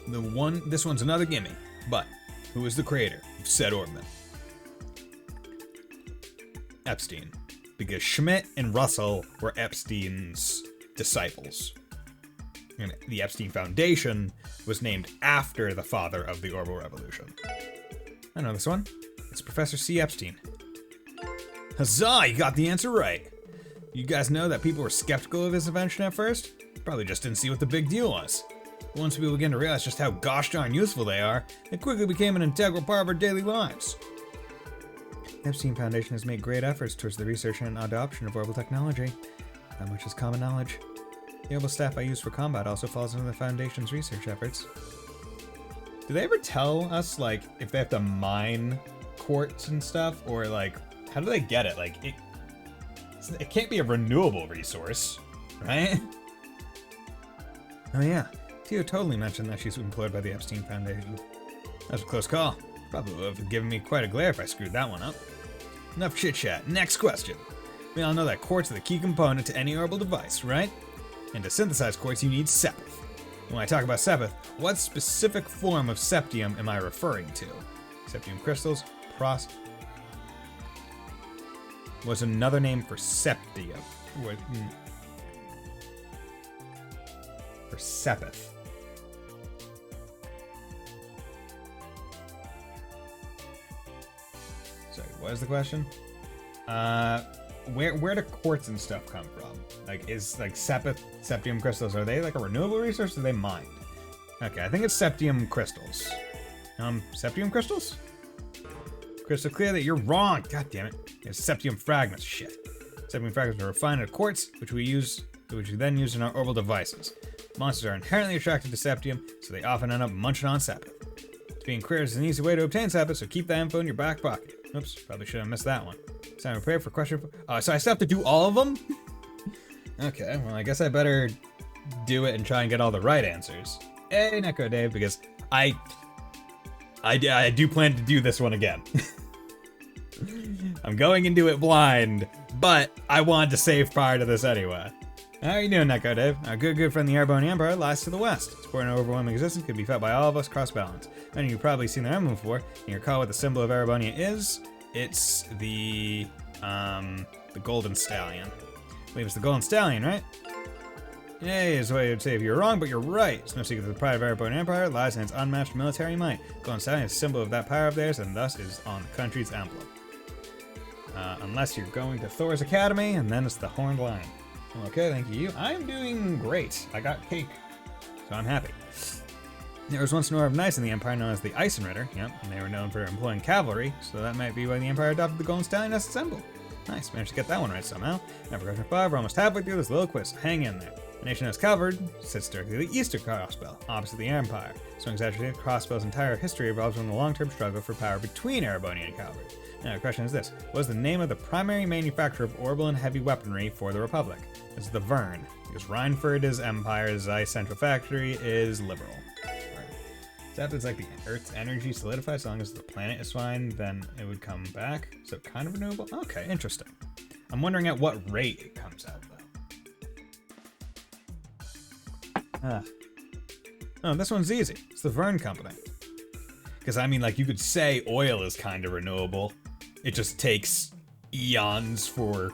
Speaker 1: This one's another gimme, but who is the creator of said orbit? Epstein, because Schmidt and Russell were Epstein's disciples. And the Epstein Foundation was named after the father of the orbital revolution. I know this one. It's Professor C. Epstein. Huzzah! You got the answer right. You guys know that people were skeptical of his invention at first? Probably just didn't see what the big deal was. But once people began to realize just how gosh darn useful they are, it quickly became an integral part of our daily lives. The Epstein Foundation has made great efforts towards the research and adoption of orbital technology. That much is common knowledge. The orbital staff I use for combat also falls into the Foundation's research efforts. Do they ever tell us, like, if they have to mine quartz and stuff? Or, like, how do they get it? Like, it can't be a renewable resource, right? Oh yeah, Tio totally mentioned that she's employed by the Epstein Foundation. That was a close call. Probably would have given me quite a glare if I screwed that one up. Enough chit-chat. Next question. We all know that quartz is the key component to any orbital device, right? And to synthesize quartz, you need sepith. When I talk about sepith, what specific form of septium am I referring to? Septium crystals, was another name for Septia. For Sepith. Sorry, what is the question? Where do quartz and stuff come from? Like, is like Sepith, Septium crystals, are they like a renewable resource or are they mined? Okay, I think it's Septium crystals. Septium crystals? Crystal clear that you're wrong. God damn it. It's Septium fragments. Shit. Septium fragments are refined into quartz, which we then use in our orbital devices. Monsters are inherently attracted to Septium, so they often end up munching on Sepith. Being clear is an easy way to obtain Sepith, so keep that info in your back pocket. Oops, probably should have missed that one. So I'm prepared for question. Oh, so I still have to do all of them? Okay, well, I guess I better do it and try and get all the right answers. Hey, Neko Dave, because I do plan to do this one again. I'm going into it blind, but I wanted to save prior to this anyway. How are you doing, Neko Dave? Our good friend the Erebonian Empire lies to the west. Supporting an overwhelming existence can be felt by all of us cross-balance. Many of you have probably seen their emblem before, and you recall what the symbol of Erebonia is. It's the golden stallion. I believe it's the golden stallion, right? Yay, is what I would say if you're wrong, but you're right. It's no secret that the pride of Erebonian Empire lies in its unmatched military might. Golden stallion is a symbol of that power of theirs, and thus is on the country's emblem. Unless you're going to Thor's Academy, and then it's the horned lion. Okay, thank you. I'm doing great. I got cake, so I'm happy. There was once an order of knights in the Empire known as the Eisenritter. Yep, and they were known for employing cavalry, so that might be why the Empire adopted the golden stallion as its symbol. Nice, managed to get that one right somehow. Now for question 5, we're almost halfway through this little quiz, so hang in there. The nation that's covered sits directly to the eastern crossbell, opposite the Empire. So exaggerated, crossbell's entire history revolves around the long-term struggle for power between Erebonian and cavalry. Now the question is this: what is the name of the primary manufacturer of orbital and heavy weaponry for the Republic? It's the Vern, because Rhineford is Empire, Zeiss Central Factory is Liberal. So if it's like the Earth's energy solidifies, as long as the planet is fine, then it would come back. So kind of renewable? Okay, interesting. I'm wondering at what rate it comes out, though. Oh, this one's easy. It's the Vern Company. Because, I mean, like, you could say oil is kind of renewable. It just takes eons for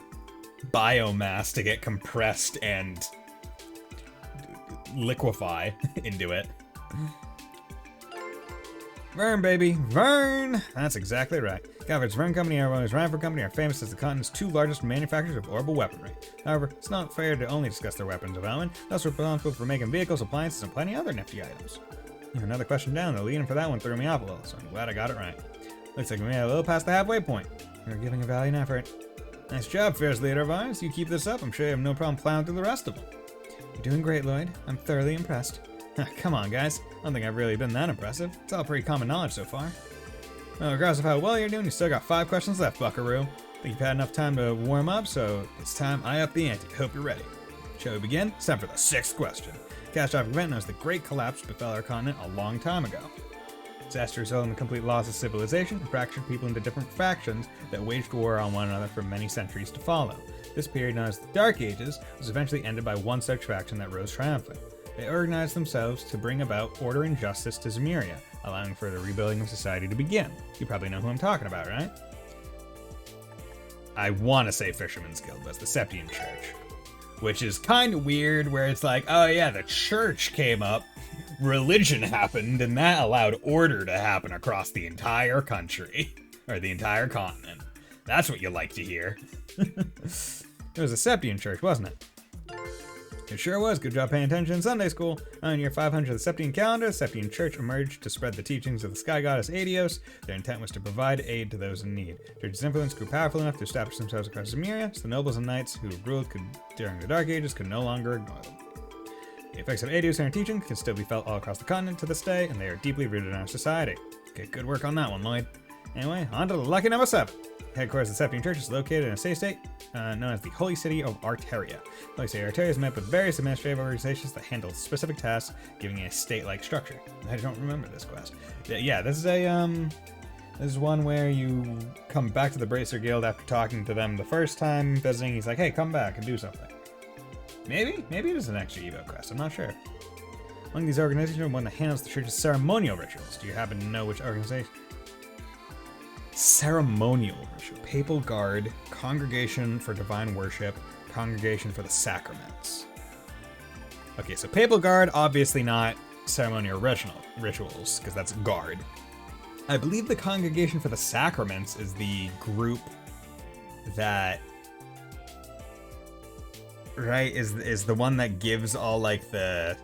Speaker 1: biomass to get compressed and liquefy into it. Vern, baby. Vern! That's exactly right. Calvert's Vern Company and Erebonia's Rhineford Company are famous as the continent's 2 largest manufacturers of orbital weaponry. However, it's not fair to only discuss their weapons development. They're also responsible for making vehicles, appliances, and plenty of other nifty items. Another question down, the leading for that one threw me off a little, so I'm glad I got it right. Looks like we made a little past the halfway point. You're giving a valiant effort. Nice job, Fierce Leader of ours. You keep this up, I'm sure you have no problem plowing through the rest of them. You're doing great, Lloyd. I'm thoroughly impressed. Come on, guys. I don't think I've really been that impressive. It's all pretty common knowledge so far. Well, regardless of how well you're doing, you still got 5 questions left, buckaroo. I think you've had enough time to warm up, so it's time I up the ante. Hope you're ready. Shall we begin? It's time for the 6th question. Catastrophic event known as the Great Collapse befell our continent a long time ago. Disaster resulted in the complete loss of civilization and fractured people into different factions that waged war on one another for many centuries to follow. This period, known as the Dark Ages, was eventually ended by one such faction that rose triumphant. They organized themselves to bring about order and justice to Zemuria, allowing for the rebuilding of society to begin. You probably know who I'm talking about, right? I want to say Fisherman's Guild, but it's the Septian Church. Which is kind of weird, where it's like, oh yeah, the church came up, religion happened, and that allowed order to happen across the entire country. Or the entire continent. That's what you like to hear. It was a Septian Church, wasn't it? It sure was. Good job paying attention in Sunday school. On year 500 of the Septian calendar, the Septian Church emerged to spread the teachings of the sky goddess Adios. Their intent was to provide aid to those in need. The Church's influence grew powerful enough to establish themselves across Zemuria, so the nobles and knights who ruled during the Dark Ages could no longer ignore them. The effects of Adios and her teaching can still be felt all across the continent to this day, and they are deeply rooted in our society. Okay, good work on that one, Lloyd. Anyway, on to the lucky number 7. Headquarters of the Septian Church is located in a city-state known as the Holy City of Arteria. The Holy City of Arteria is made up of various administrative organizations that handle specific tasks, giving it a state-like structure. I don't remember this quest. Yeah, this is a this is one where you come back to the Bracer Guild after talking to them the first time, visiting. He's like, hey, come back and do something. Maybe it is an extra Evo quest. I'm not sure. Among these organizations, one that handles the church's ceremonial rituals. Do you happen to know which organization? Ceremonial worship. Papal Guard. Congregation for Divine Worship. Congregation for the Sacraments. Okay, so Papal Guard, obviously not ceremonial rituals, because that's guard. I believe the Congregation for the Sacraments is the group that, right, is the one that gives all the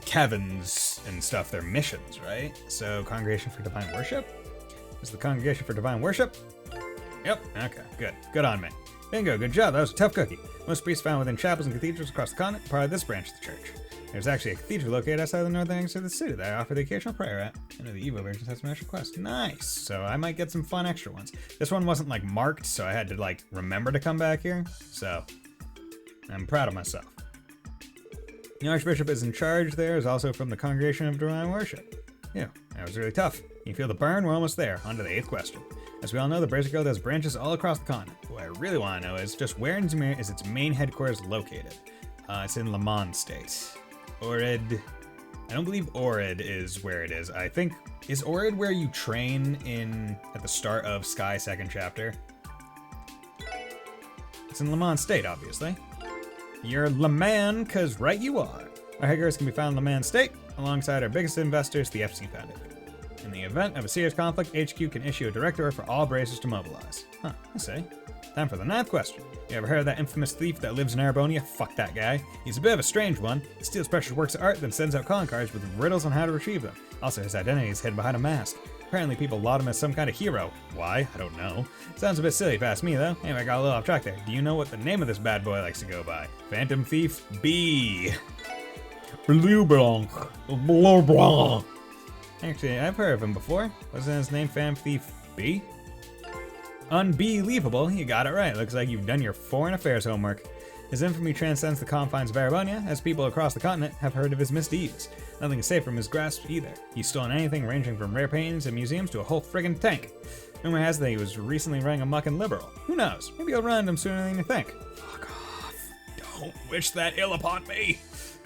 Speaker 1: Kevins and stuff their missions, right? So Congregation for Divine Worship? Is the Congregation for Divine Worship? Yep, okay, good. Good on me. Bingo, good job, that was a tough cookie. Most priests found within chapels and cathedrals across the continent, part of this branch of the church. There's actually a cathedral located outside the northern exit of the city that I offer the occasional prayer at. I know the Evo version has some extra quests. Nice, so I might get some fun extra ones. This one wasn't marked, so I had to remember to come back here, so I'm proud of myself. The Archbishop is in charge there, is also from the Congregation of Divine Worship. Yeah, that was really tough. You feel the burn? We're almost there. On to the 8th question. As we all know, the Brazier Guild has branches all across the continent. What I really want to know is just where in Zemir is its main headquarters located? It's in Le Mans State. Orid. I don't believe Orid is where it is. I think, is Orid where you train at the start of Sky 2nd chapter? It's in Le Mans State, obviously. You're Le Mans, cause right you are. Our headquarters can be found in Le Mans State, alongside our biggest investors, the FC Foundation. In the event of a serious conflict, HQ can issue a direct order for all Brazers to mobilize. Huh, I see. Time for the 9th question. You ever heard of that infamous thief that lives in Arabonia? Fuck that guy. He's a bit of a strange one. He steals precious works of art, then sends out calling cards with riddles on how to retrieve them. Also, his identity is hidden behind a mask. Apparently people laud him as some kind of hero. Why? I don't know. Sounds a bit silly if you ask me, though. Anyway, I got a little off track there. Do you know what the name of this bad boy likes to go by? Phantom Thief B. Blue Blanc. Blue Blanc. Actually, I've heard of him before. Wasn't his name Phantom Thief B? Unbelievable, you got it right. Looks like you've done your foreign affairs homework. His infamy transcends the confines of Arabonia, as people across the continent have heard of his misdeeds. Nothing is safe from his grasp either. He's stolen anything ranging from rare paintings and museums to a whole friggin' tank. Rumor has it that he was recently running amok in Liberal. Who knows? Maybe you'll run into him sooner than you think. Fuck off. Don't wish that ill upon me.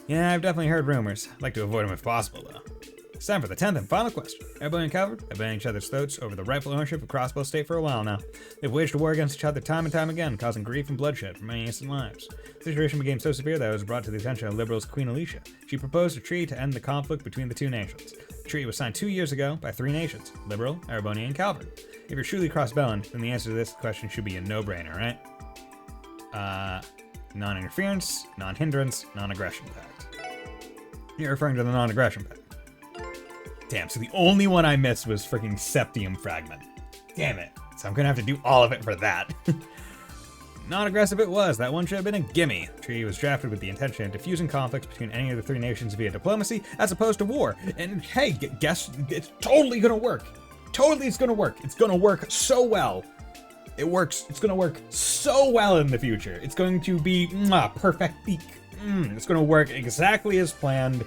Speaker 1: Yeah, I've definitely heard rumors. I'd like to avoid them if possible, though. It's time for the 10th and final question. Arabonia and Calvard have been at each other's throats over the rightful ownership of Crossbow State for a while now. They've waged a war against each other time and time again, causing grief and bloodshed for many innocent lives. The situation became so severe that it was brought to the attention of Liberal's Queen Alicia. She proposed a treaty to end the conflict between the two nations. The treaty was signed 2 years ago by 3 nations, Liberal, Arabonia, and Calvard. If you're truly cross-bound, then the answer to this question should be a no-brainer, right? Non-interference, non-hindrance, non-aggression pact. You're referring to the non-aggression pact. Damn, so the only one I missed was freaking Septium Fragment. Damn it. So I'm gonna have to do all of it for that. Non-aggressive it was. That one should have been a gimme. The treaty was drafted with the intention of diffusing conflicts between any of the 3 nations via diplomacy, as opposed to war. And hey, guess it's totally gonna work. Totally it's gonna work. It's gonna work so well. It works. It's gonna work so well in the future. It's going to be perfectique. It's going to work exactly as planned.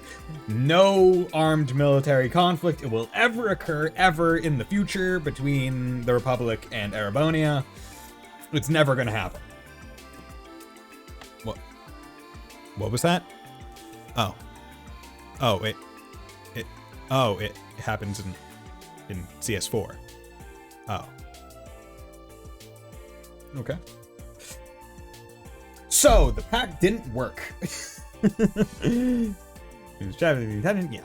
Speaker 1: No armed military conflict will ever occur ever in the future between the Republic and Arabonia. It's never going to happen. What was that? Oh, it happens in CS4. Oh. Okay. So, the pact didn't work. He was driving the attention, yeah.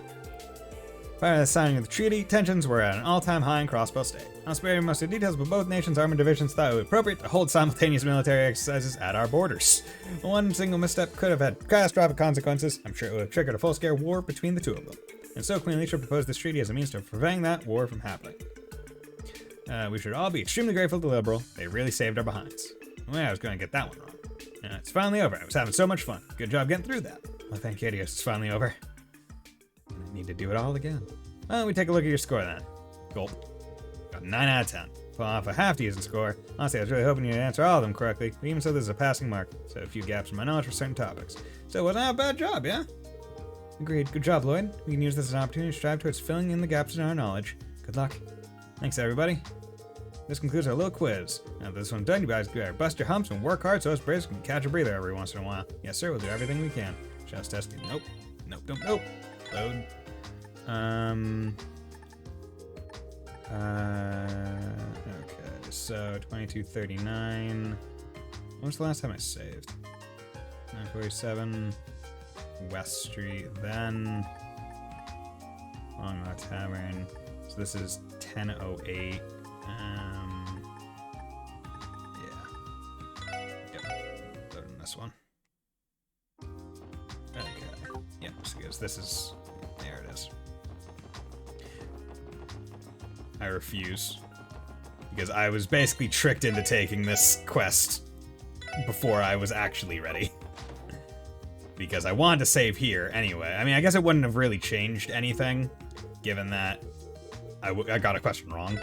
Speaker 1: Prior to the signing of the treaty, tensions were at an all-time high in Crossbow State. I'll spare you most of the details, but both nations' armored divisions thought it would be appropriate to hold simultaneous military exercises at our borders. One single misstep could have had catastrophic consequences. I'm sure it would have triggered a full-scale war between the two of them. And so Queen Alicia proposed this treaty as a means of preventing that war from happening. We should all be extremely grateful to Liberal. They really saved our behinds. Well, I was going to get that one wrong. It's finally over. I was having so much fun. Good job getting through that. Well, thank you, Idios. It's finally over. I need to do it all again. Well, we take a look at your score then. Gulp. Got 9 out of 10. Fall off a half-decent score. Honestly, I was really hoping you'd answer all of them correctly, but even so, there's a passing mark, so a few gaps in my knowledge for certain topics. So it wasn't a bad job, yeah? Agreed. Good job, Lloyd. We can use this as an opportunity to strive towards filling in the gaps in our knowledge. Good luck. Thanks, everybody. This concludes our little quiz. Now that this one's done, you guys better bust your humps and work hard so us Braves can catch a breather every once in a while. Yes, sir, we'll do everything we can. Just testing. Nope. Nope. Load. Okay, so 2239. When was the last time I saved? 947. West Street, then Longmont Tavern. So this is 1008. Yeah. Yep. Better than this one. Okay. Yeah, because this is. There it is. I refuse. Because I was basically tricked into taking this quest before I was actually ready. Because I wanted to save here anyway. I mean, I guess it wouldn't have really changed anything, given that I got a question wrong.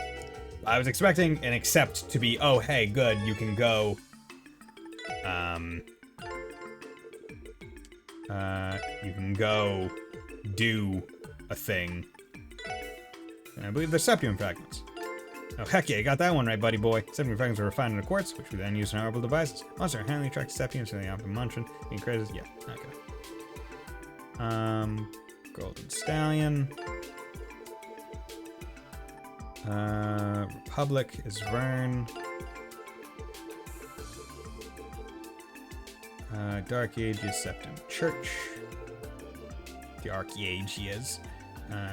Speaker 1: I was expecting an accept to be, oh, hey, good, you can go, you can go do a thing. And I believe they're Sepium fragments. Oh, heck yeah, you got that one right, buddy boy. Sepium fragments are refined into quartz, which we then use in our orbital devices. Also, inherently attract Sepium, so they often munch and being crazy. Yeah, okay. Golden Stallion. Republic is Vern. Dark Age is Septim Church. The Archage is.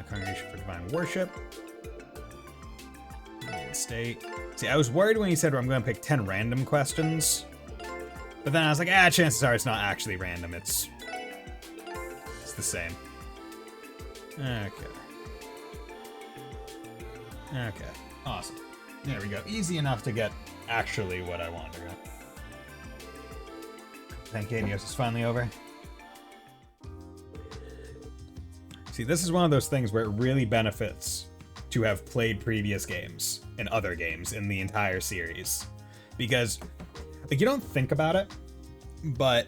Speaker 1: Congregation for Divine Worship. State. See, I was worried when he said I'm going to pick 10 random questions. But then I was like, chances are it's not actually random. It's the same. Okay. Okay. Awesome. There we go. Easy enough to get actually what I want to get. Thank Adios is finally over. See, this is one of those things where it really benefits to have played previous games and other games in the entire series. Because, like, you don't think about it, but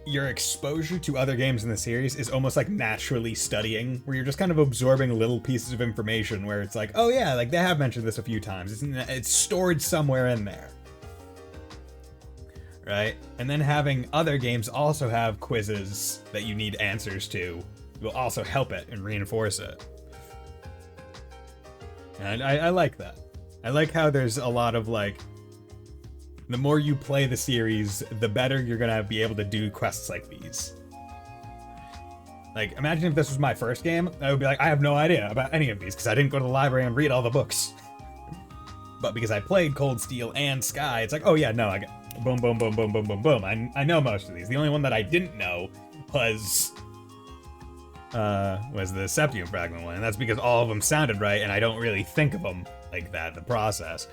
Speaker 1: your exposure to other games in the series is almost like naturally studying, where you're just kind of absorbing little pieces of information where it's like, oh yeah, like they have mentioned this a few times. It's stored somewhere in there. Right? And then having other games also have quizzes that you need answers to will also help it and reinforce it. And I like that. I like how there's a lot of, like, the more you play the series, the better you're gonna be able to do quests like these. Like, imagine if this was my first game, I would be like, I have no idea about any of these, because I didn't go to the library and read all the books. But because I played Cold Steel and Sky, it's like, oh yeah, no, I got boom, boom, boom, boom, boom, boom, boom. I know most of these. The only one that I didn't know was the Septium Fragment one, and that's because all of them sounded right, and I don't really think of them like that, the process.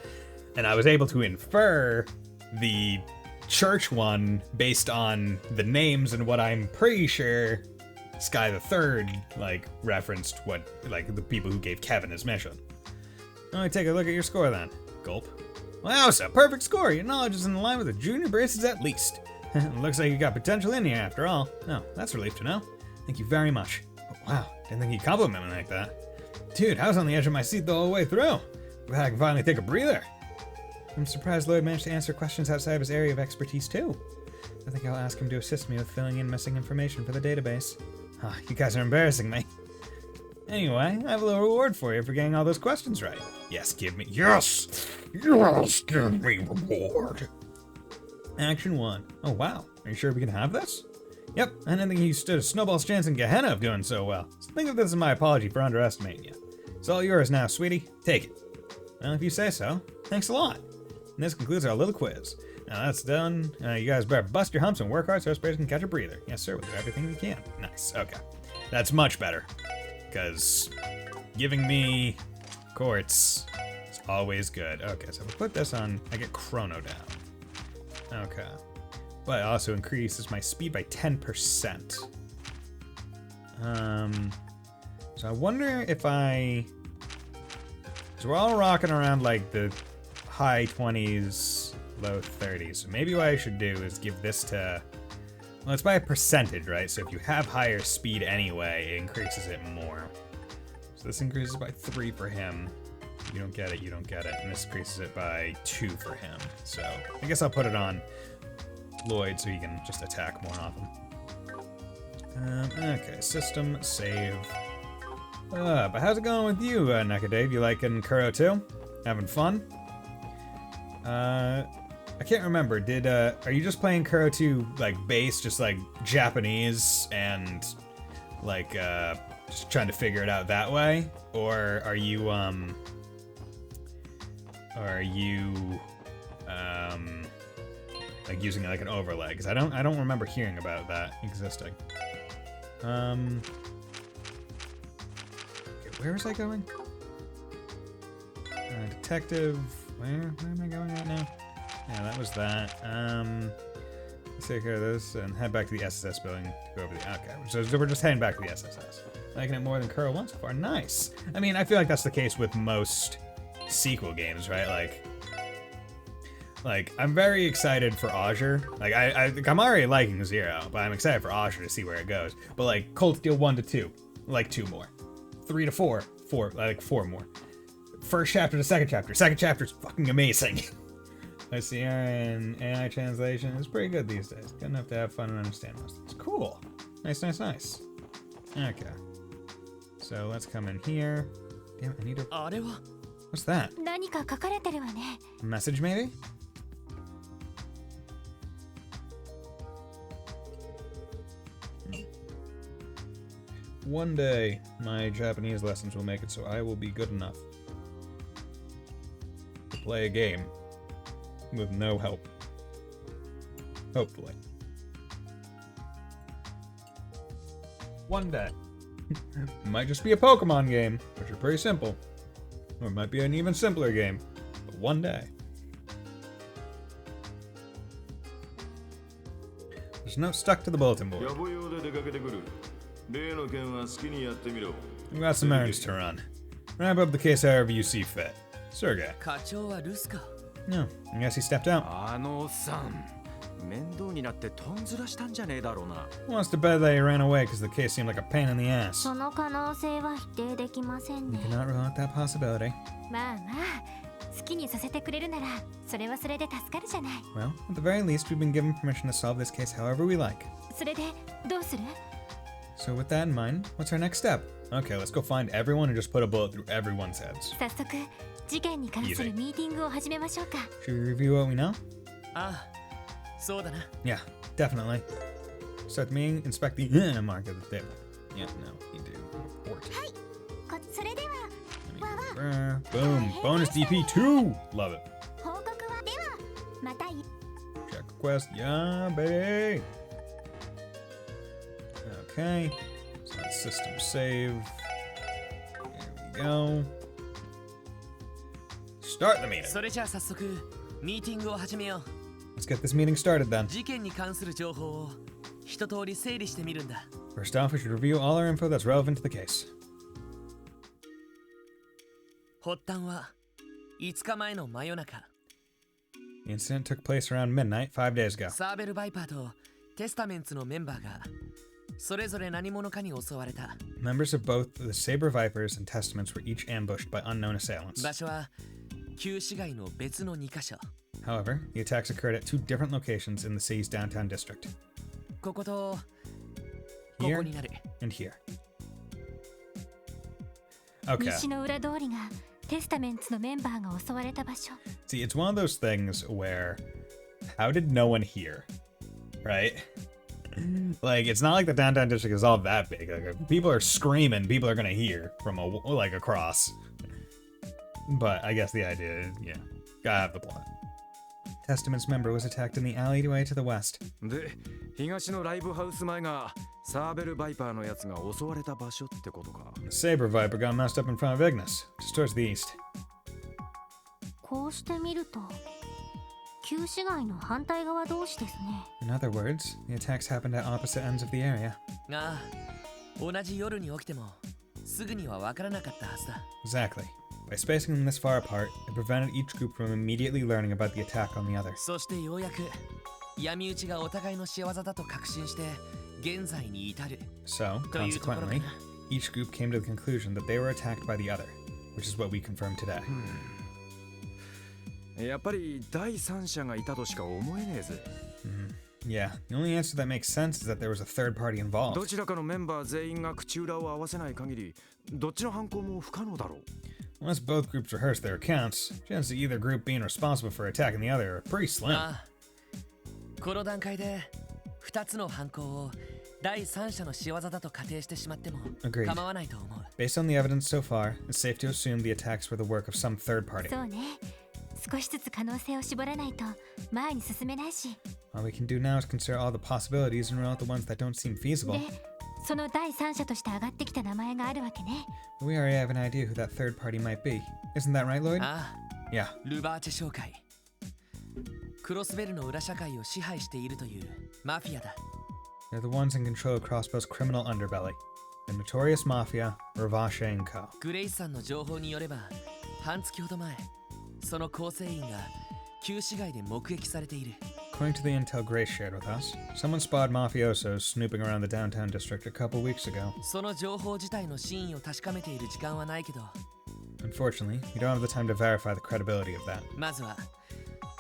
Speaker 1: And I was able to infer the church one based on the names and what I'm pretty sure Sky the Third, like, referenced what, like, the people who gave Kevin his mission. Let me take a look at your score then. Gulp. Wow, it's a perfect score. Your knowledge is in line with the junior braces at least. Looks like you got potential in here after all. Oh, that's a relief to know. Thank you very much. Oh, wow, didn't think you'd compliment me like that. Dude, I was on the edge of my seat the whole way through. Glad I can finally take a breather. I'm surprised Lloyd managed to answer questions outside of his area of expertise too. I think I'll ask him to assist me with filling in missing information for the database. Oh, you guys are embarrassing me. Anyway, I have a little reward for you for getting all those questions right. Yes, give me... Yes! Yes, give me reward! Action 1. Oh, wow. Are you sure we can have this? Yep, I didn't think you stood a snowball's chance in Gehenna of doing so well. So think of this as my apology for underestimating you. It's all yours now, sweetie. Take it. Well, if you say so. Thanks a lot. And this concludes our little quiz. Now that's done. You guys better bust your humps and work hard so our spirits can catch a breather. Yes, sir, we'll do everything we can. Nice, okay. That's much better. Because giving me quartz is always good. Okay, so if we put this on, I get chrono down. Okay. But it also increases my speed by 10%. So I wonder if so we're all rocking around like the high 20s, low 30s. So maybe what I should do is give this to, well, it's by a percentage, right? So if you have higher speed anyway, it increases it more. So this increases by 3 for him. You don't get it, you don't get it. And this increases it by 2 for him. So I guess I'll put it on Lloyd so he can just attack more often. Okay, system, save. But how's it going with you, Nakadave? You liking Kuro too? Having fun? I can't remember. Are you just playing Kuro 2 like base, just like Japanese and like just trying to figure it out that way, or are you like using like an overlay? Because I don't remember hearing about that existing. Okay, where was I going? Detective. Where am I going right now? Yeah, that was that. Let's take care of this and head back to the SSS building to go over the. Okay, so we're just heading back to the SSS. Liking it more than Kuro 1 so far. Nice. I mean, I feel like that's the case with most sequel games, right? Like I'm very excited for Azure. Like I'm already liking 0, but I'm excited for Azure to see where it goes. But like Cold Steel 1 to 2, like 2 more. 3 to 4, like 4 more. First chapter to second chapter. Second chapter is fucking amazing. ICR and AI translation is pretty good these days. Good enough to have fun and understand most things. Cool. Nice. Okay. So let's come in here. Damn it, I need to... What's that? A message maybe? One day, my Japanese lessons will make it so I will be good enough to play a game with no help. Hopefully. One day. It might just be a Pokemon game, which are pretty simple. Or it might be an even simpler game. But one day. There's no stuck to the bulletin board. We've got some errands to run. Wrap up the case however you see fit. Sergey. No, I guess he stepped out. Wants to bet that he ran away because the case seemed like a pain in the ass. We cannot rule out that possibility. Well, at the very least, we've been given permission to solve this case however we like. So with that in mind, what's our next step? Okay, let's go find everyone and just put a bullet through everyone's heads. Easy. Should we review what we know? Yeah, definitely. Start the meeting, inspect the mark of the table. Yeah, no, you do. Report. Boom, bonus DP 2! Love it. Check request, yeah, baby! Okay, so that's system save. There we go. Start the meeting. Let's get this meeting started then. First off, we should review all our info that's relevant to the case. The incident took place around midnight 5 days ago. Members of both the Saber Vipers and Testaments were each ambushed by unknown assailants. However, the attacks occurred at 2 different locations in the city's downtown district. Here and here. Okay. See, it's one of those things where, how did no one hear? Right? Like, it's not like the downtown district is all that big. Like, people are screaming, people are gonna hear from across. But I guess the idea is, yeah, gotta have the plot. Testament's member was attacked in the alleyway to the west. The Saber Viper got messed up in front of Ignis, just towards the east. In other words, the attacks happened at opposite ends of the area. Exactly. By spacing them this far apart, it prevented each group from immediately learning about the attack on the other. So, consequently, each group came to the conclusion that they were attacked by the other, which is what we confirmed today. Yeah, the only answer that makes sense is that there was a third party involved.
Speaker 9: どちらかのメンバー全員が口裏を合わせない限り、どっちの犯行も不可能だろう。
Speaker 1: Once both groups rehearse their accounts, chances of either group being responsible for attacking the other are pretty slim.
Speaker 2: ああ、この段階で2つの犯行を第三者の仕業だと仮定してしまっても
Speaker 1: Agreed.
Speaker 2: 構わないと思う。
Speaker 1: Based on the evidence so far, it's safe to assume the attacks were the work of some third party.
Speaker 6: そうね。少しずつ可能性を絞らないと前に進めないし。
Speaker 1: All we can do now is consider all the possibilities and rule out the ones that don't seem feasible.
Speaker 6: で、その第三者として上がってきた名前があるわけね。
Speaker 1: We already have an idea who that third party might be. Isn't that right, Lloyd?
Speaker 2: ああ、
Speaker 1: Yeah.
Speaker 2: ルバーチェ商会。クロスベルの裏社会を支配しているというマフィアだ。
Speaker 1: They're the ones in control of Crossbow's criminal underbelly. The notorious mafia, Ravache & Co.
Speaker 2: グレイスさんの情報によれば、半月ほど前、その構成員が旧市街で目撃されている。
Speaker 1: According to the intel Grace shared with us, someone spotted mafiosos snooping around the downtown district a couple weeks ago.
Speaker 2: その情報自体の真意を確かめている時間はないけど、
Speaker 1: Unfortunately, we don't have the time to verify the credibility of that.
Speaker 2: まずは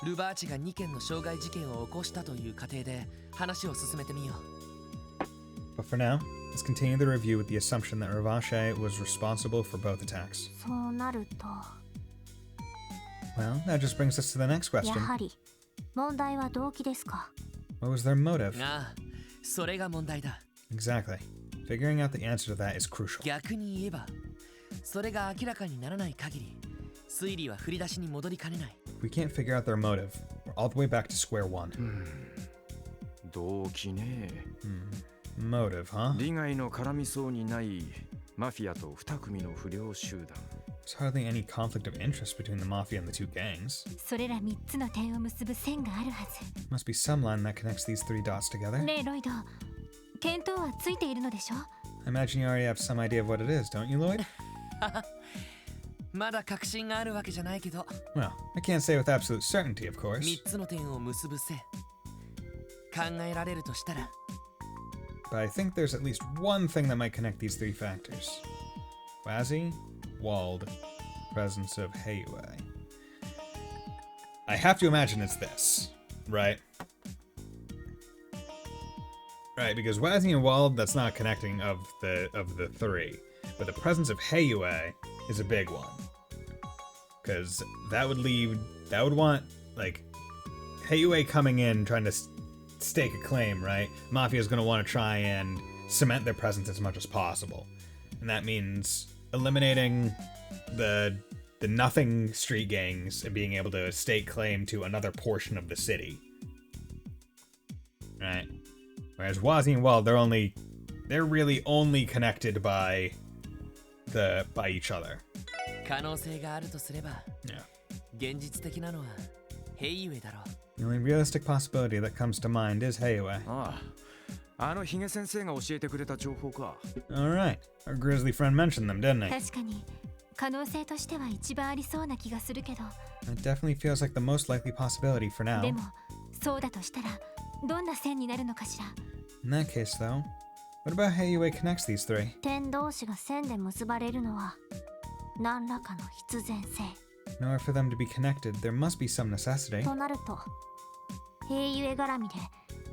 Speaker 2: ルバーチが2件の傷害事件を起こしたという過程で話を進めてみよう。
Speaker 1: But for now, let's continue the review with the assumption that Ravache was responsible for both attacks.
Speaker 6: そうなると、
Speaker 1: Well, that just brings us to the next
Speaker 6: や
Speaker 1: question.
Speaker 6: はり問題は動機ですか。
Speaker 1: What was their motive?
Speaker 2: ああ、それが問題だ。
Speaker 1: Exactly. Figuring out the answer to that is crucial.
Speaker 2: 逆に言えば、それが明らかにならない限り、推理は振り出しに戻りかねない。
Speaker 1: If we can't figure out their motive, we're all the way back to square one.
Speaker 9: 動機ね。
Speaker 1: Motive, huh?
Speaker 9: 利害の絡みそうにないマフィアと2組の不良集団。
Speaker 1: There's hardly any conflict of interest between the mafia and the two gangs.
Speaker 6: それら3つの点を結ぶ線があるはず。
Speaker 1: Must be some line that connects these three dots together.
Speaker 6: ねえロイド、見当はついているのでしょ。
Speaker 1: I imagine you already have some idea of what it is, don't you, Lloyd?
Speaker 2: まだ確信があるわけじゃないけど、
Speaker 1: Well, I can't say with absolute certainty, of course.
Speaker 2: 3つの点を結ぶ線。考えられるとしたら、
Speaker 1: But I think there's at least one thing that might connect these three factors. Wazzy, Wald, presence of Heiyue. I have to imagine it's this, right? Right, because Wazzy and Wald, that's not connecting of the three. But the presence of Heiyue is a big one. Because that would want, like, Heiyue coming in trying to stake a claim, right? Mafia's going to want to try and cement their presence as much as possible. And that means eliminating the nothing street gangs and being able to stake claim to another portion of the city. Right? Whereas Wazzy and Wald, they're really only connected by each other.
Speaker 2: 可能性があるとすれば、
Speaker 1: Yeah.
Speaker 2: 現実的なのはヘイユエだろう。
Speaker 1: The only realistic possibility that comes to mind is Heiyue.
Speaker 9: ああ、あのヒゲ先生が教えてくれた情報か。
Speaker 1: Alright. Our grizzly friend mentioned them, didn't he?
Speaker 6: 確かに可能性としては一番ありそうな気がするけど。
Speaker 1: That definitely feels like the most likely possibility for now.
Speaker 6: でもそうだとしたらどんな線になるのかしら。
Speaker 1: In that case, though, what about Heiyue connects these three?
Speaker 6: 点同士が線で結ばれるのは何らかの必然性。
Speaker 1: In order for them to be connected, there must be some necessity.
Speaker 6: となると、ヘイユエ絡みで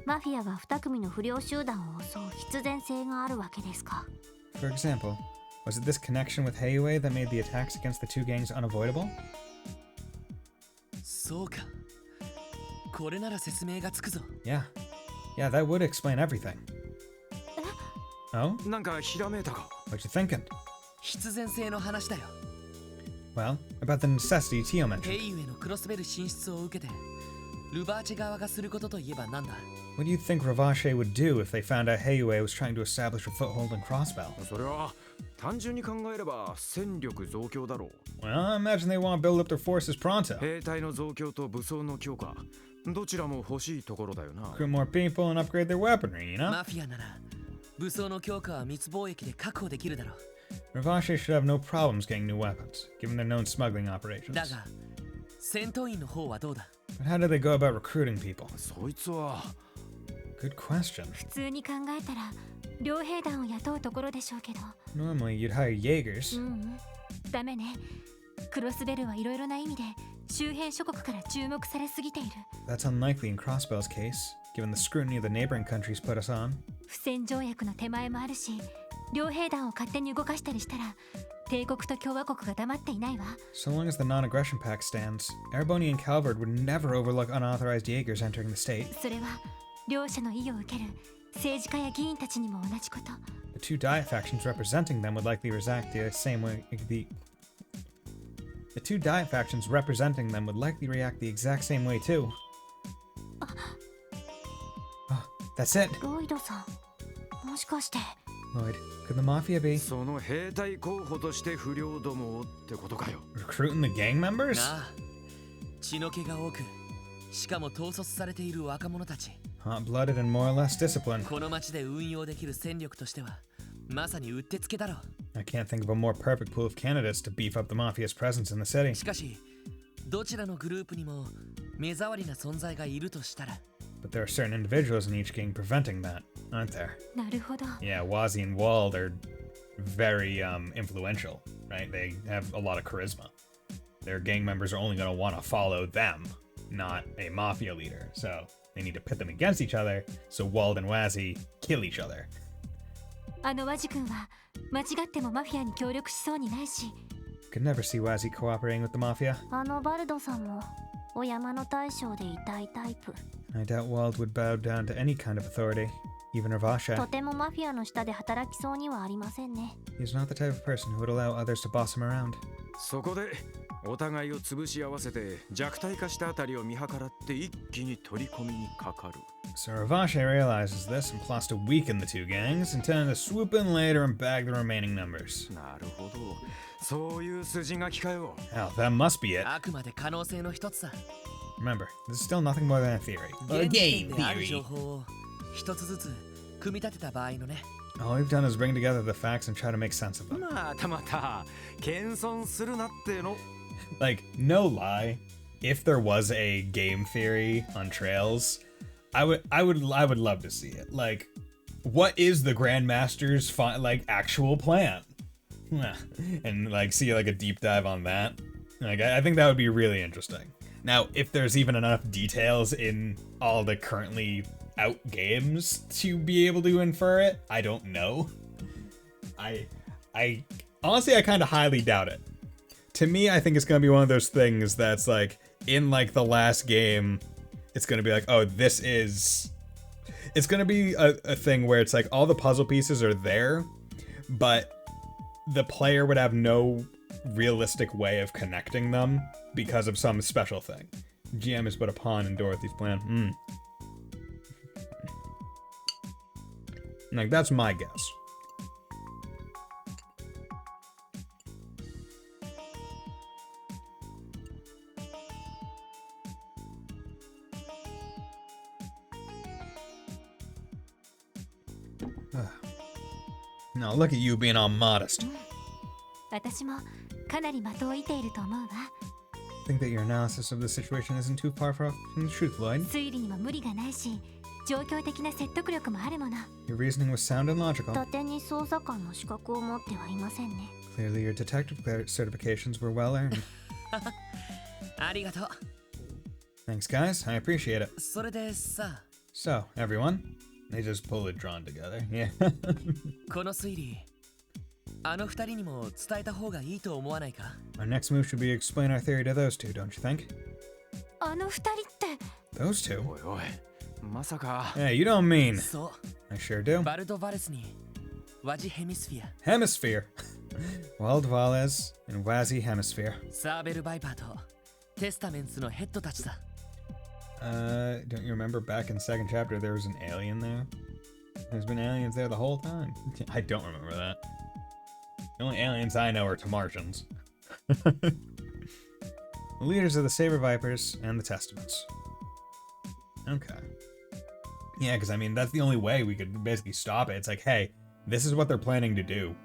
Speaker 6: マフィアが2組の不良集団を襲う必然性があるわけですか。
Speaker 1: For example, was it this connection with Heiyue that made the attacks against the two gangs unavoidable?
Speaker 2: そうか。これなら説明がつくぞ。
Speaker 1: Yeah. Yeah, that would explain everything. Oh?
Speaker 9: なんかひらめいたか。
Speaker 1: What you thinking?
Speaker 2: 必然性の話だよ。
Speaker 1: Well, about the necessity Tio
Speaker 2: ヘ
Speaker 1: mentioned.
Speaker 2: イユエのクロスベル進出を受けて、ルバーチェ側がすることといえばなんだ？
Speaker 1: What do you think Ravache would do if they found out Heiyue was trying to establish a foothold in Crossbell?
Speaker 9: それは単純に考えれば戦力増強だろう。
Speaker 1: Well, I imagine they want to build up their forces pronto.
Speaker 9: 兵隊の増強と武装の強化、どちらも欲しいところだよな。
Speaker 1: Recruit more people and upgrade their weaponry, you know?
Speaker 2: マフィアなら武装の強化は密貿易で確保できるだろう。
Speaker 1: Ravache should have no problems getting new weapons, given their known smuggling operations.
Speaker 2: だが、戦闘員の方はどうだ？
Speaker 1: But how do they go about recruiting people?
Speaker 9: そいつは
Speaker 1: Good question.
Speaker 6: 普通に考えたら両兵団を雇うところでしょうけど。
Speaker 1: Normally, you'd hire Jaegers.
Speaker 6: ダメね。クロスベルはいろいろな意味で周辺諸国から注目されすぎている。
Speaker 1: That's unlikely in Crossbell's case. given the scrutiny the neighboring countries put us on.
Speaker 6: 不戦条約の手前もあるし、両兵団を勝手に動かしたりしたら、帝国と共和国が黙っていないわ。
Speaker 1: So long as the non-aggression pact stands, Erebony and Calvard would never overlook unauthorized Jaegers entering the state.
Speaker 6: それは両者の意を受ける政治家や議員たちにも同じこと。
Speaker 1: The two Diet factions representing them would likely react the same way. The two Diet factions representing them would likely react the exact same way too. Oh, that's it.
Speaker 6: ロイドさん、もしかして。
Speaker 1: Lloyd, could the Mafia be
Speaker 9: その兵隊候補として不良どもをってことかよ。
Speaker 1: recruiting the gang members?
Speaker 2: なあ、血の気が多く、しかも統率されている若者たち。
Speaker 1: Hot-blooded and more or less disciplined.
Speaker 2: この町で運用できる戦力としては、まさにうってつけだろう。
Speaker 1: I can't think of a more perfect pool of candidates to beef up the Mafia's presence in the city.
Speaker 2: しかし、どちらのグループにも目障りな存在がいるとしたら。
Speaker 1: But there are certain individuals in each gang preventing that, aren't there?
Speaker 6: なるほど。
Speaker 1: Yeah, Wazzy and Wald are very influential, right? They have a lot of charisma. Their gang members are only going to want to follow them, not a mafia leader. So they need to pit them against each other, so Wald and Wazzy kill each other.
Speaker 6: あのワジ君は間違ってもマフィアに協力しそうにないし。
Speaker 1: Could never see Wazzy cooperating with the Mafia.
Speaker 6: あのバルドさんもお山の大将でいたいタイプ。
Speaker 1: I doubt Wald would bow down to any kind of authority, even Ravashe.
Speaker 6: とてもマフィアの下で働きそうにはありませんね。
Speaker 1: He's not the type of person who would allow others to boss him around.
Speaker 9: そこでお互いを潰し合わせて弱体化したあたりを見計らって一気に取り込みにかかる。
Speaker 1: So Ravashe realizes this and plots to weaken the two gangs, intending to swoop in later and bag the remaining members.
Speaker 9: なるほど、そういう筋書きかよ。
Speaker 1: Hell, that must be it.
Speaker 2: あくまで可能性の一つさ。
Speaker 1: Remember, this is still nothing more than a theory.
Speaker 10: A game
Speaker 2: 現時点である
Speaker 10: theory.
Speaker 2: 情報を一つずつ組み立てた場合のね。
Speaker 1: All we've done is bring together the facts and try to make sense of them.
Speaker 9: またまた謙遜するなっての。
Speaker 1: Like, no lie, if there was a game theory on Trails, I would love to see it. Like, what is the Grandmaster's actual plan? And like see like a deep dive on that. Like, I think that would be really interesting. Now, if there's even enough details in all the currently out games to be able to infer it, I don't know. I honestly, I kind of highly doubt it. To me, I think it's going to be one of those things that's like, in like the last game, it's going to be like, oh, it's going to be a thing where it's like all the puzzle pieces are there, but the player would have no realistic way of connecting them because of some special thing. GM has put a pawn in Dorothy's plan. Like, that's my guess. Now look at you being all modest.
Speaker 6: 私もかなり的を射ていると思うわ。
Speaker 1: I think that your analysis of the situation isn't too far from the truth, Lloyd.
Speaker 6: 推理にも無理がないし、状況的な説得力もあるもの。
Speaker 1: Your reasoning was sound and logical.
Speaker 6: 伊達に捜査官の資格を持ってはいませんね。
Speaker 1: Clearly your detective certifications were well earned.
Speaker 2: ありがとう。
Speaker 1: Thanks, guys. I appreciate it.
Speaker 2: それでさ。
Speaker 1: So, everyone, they just pull it drawn together. Yeah.
Speaker 2: この推理、あの二人にも伝えた方がいいと思わないか？
Speaker 1: Our next move should be to explain our theory to those two, don't you think?
Speaker 6: あの二人って。
Speaker 1: Those two?
Speaker 9: おいおい、まさか。
Speaker 1: Hey, you don't mean.
Speaker 2: そう。
Speaker 1: I sure do.
Speaker 2: バルド・バレスにワジ・ヘミスフィア。
Speaker 1: Hemisphere. Wald Valles and Wazzy Hemisphere.
Speaker 2: サーベル・バイパーとテスタメンツのヘッドたちさ。
Speaker 1: Don't you remember back in the second chapter there was an alien there? There's been aliens there the whole time. I don't remember that. The only aliens I know are Tamartians. The leaders of the Saber Vipers and the Testaments. Okay. Yeah, because I mean, that's the only way we could basically stop it. It's like, hey, this is what they're planning to do.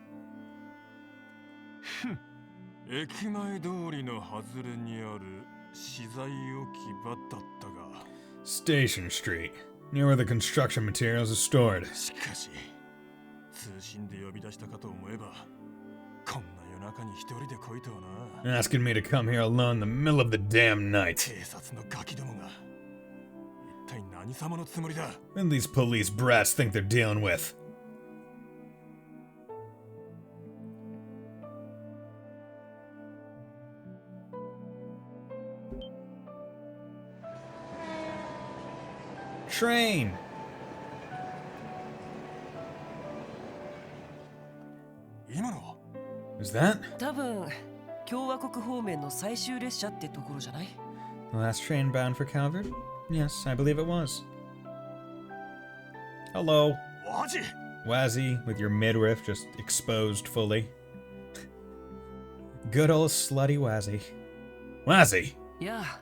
Speaker 3: 駅前通りの外れにある資材置き場だったが。
Speaker 1: Station Street, near where the construction materials are stored.
Speaker 3: しかし、通信で呼び出したかと思えば、こんな夜中に一人で来いとはな。
Speaker 1: Asking me to come here alone in the middle of the damn night.
Speaker 3: 警察のガキどもが。一体何様のつもりだ。
Speaker 1: And these police brats think they're dealing with. Train! Is that?
Speaker 7: 多分共和国方面の最終列車ってところじゃない？
Speaker 1: The last train bound for Calvert? Yes, I believe it was. Hello. Wazzy, with your midriff just exposed fully. Good old slutty Wazzy. Wazzy!
Speaker 7: やあ、